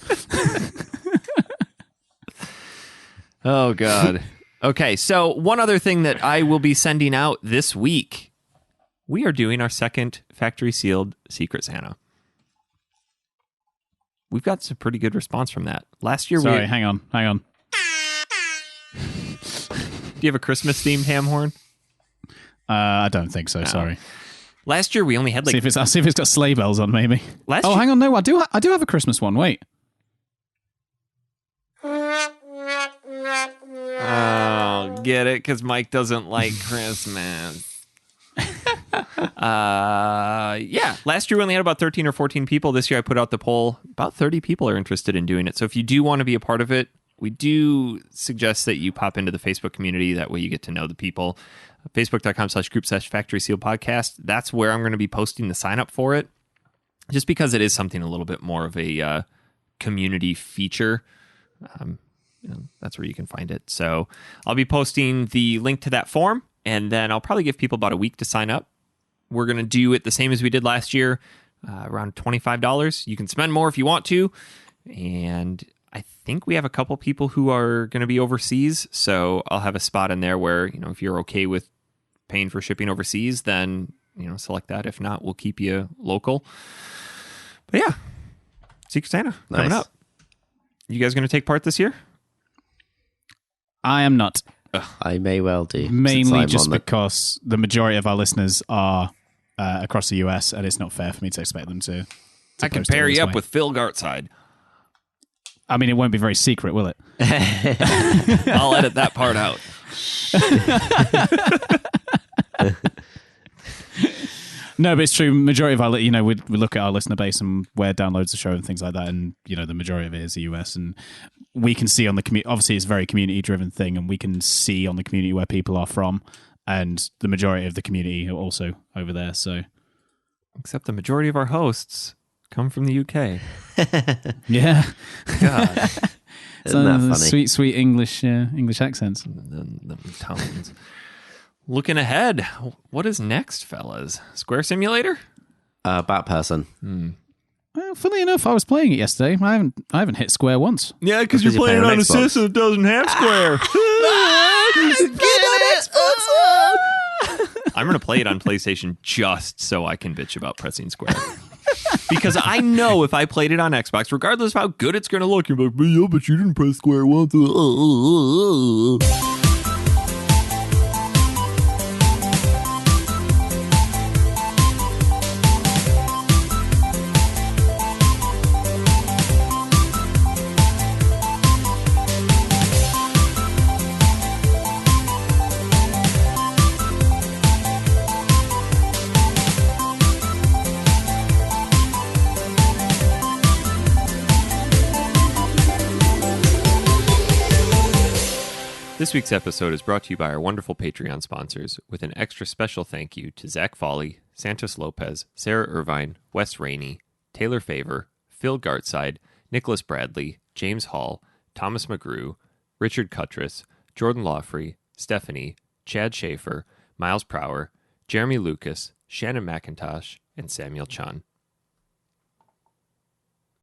[SPEAKER 1] Oh, God. Okay, so one other thing that I will be sending out this week. We are doing our second factory sealed Secret Santa. We've got some pretty good response from that. Last year,
[SPEAKER 2] Sorry, hang on.
[SPEAKER 1] Do you have a Christmas themed ham horn?
[SPEAKER 2] I don't think so. Sorry.
[SPEAKER 1] Last year we only had like.
[SPEAKER 2] I'll see if it's got sleigh bells on. Maybe.
[SPEAKER 1] Year...
[SPEAKER 2] hang on. No, I do have a Christmas one. Wait.
[SPEAKER 1] Oh, get it? Because Mike doesn't like Christmas. Yeah. Last year we only had about 13 or 14 people. This year I put out the poll. About 30 people are interested in doing it. So if you do want to be a part of it, we do suggest that you pop into the Facebook community. That way you get to know the people. Facebook.com/group/Factory Seal Podcast. That's where I'm going to be posting the sign up for it. Just because it is something a little bit more of a community feature. That's where you can find it. So I'll be posting the link to that form, and then I'll probably give people about a week to sign up. We're going to do it the same as we did last year, around $25. You can spend more if you want to. And I think we have a couple people who are going to be overseas. So I'll have a spot in there where, if you're okay with paying for shipping overseas, then, select that. If not, we'll keep you local. But yeah, Secret Santa coming up. You guys going to take part this year?
[SPEAKER 2] I am not.
[SPEAKER 3] I may well do.
[SPEAKER 2] Mainly just because the majority of our listeners are across the US, and it's not fair for me to expect them to
[SPEAKER 1] I can
[SPEAKER 2] post it
[SPEAKER 1] pair
[SPEAKER 2] all
[SPEAKER 1] you
[SPEAKER 2] this
[SPEAKER 1] up
[SPEAKER 2] way.
[SPEAKER 1] with Phil Gartside.
[SPEAKER 2] I mean, it won't be very secret, will it?
[SPEAKER 1] I'll edit that part out.
[SPEAKER 2] No, but it's true. Majority of our, we look at our listener base and where downloads the show and things like that, and the majority of it is the US, and we can see on the community. Obviously, it's a very community-driven thing, and we can see on the community where people are from, and the majority of the community are also over there. So,
[SPEAKER 1] Except the majority of our hosts come from the UK.
[SPEAKER 2] yeah,
[SPEAKER 1] God,
[SPEAKER 3] Isn't that funny?
[SPEAKER 2] sweet, sweet English accents.
[SPEAKER 1] the tones. Looking ahead, what is next, fellas? Square Simulator?
[SPEAKER 3] Bat person.
[SPEAKER 2] Well, funnily enough, I was playing it yesterday. I haven't hit square once.
[SPEAKER 1] Yeah, because
[SPEAKER 3] you're playing on a system
[SPEAKER 1] that doesn't have Square. I'm going to play it on PlayStation just so I can bitch about pressing Square. Because I know if I played it on Xbox, regardless of how good it's going to look, you're like, yeah, but you didn't press Square once. This week's episode is brought to you by our wonderful Patreon sponsors, with an extra special thank you to Zach Foley, Santos Lopez, Sarah Irvine, Wes Rainey, Taylor Favor, Phil Gartside, Nicholas Bradley, James Hall, Thomas McGrew, Richard Cuttress, Jordan Lawfrey, Stephanie, Chad Schaefer, Miles Prower, Jeremy Lucas, Shannon McIntosh, and Samuel Chun.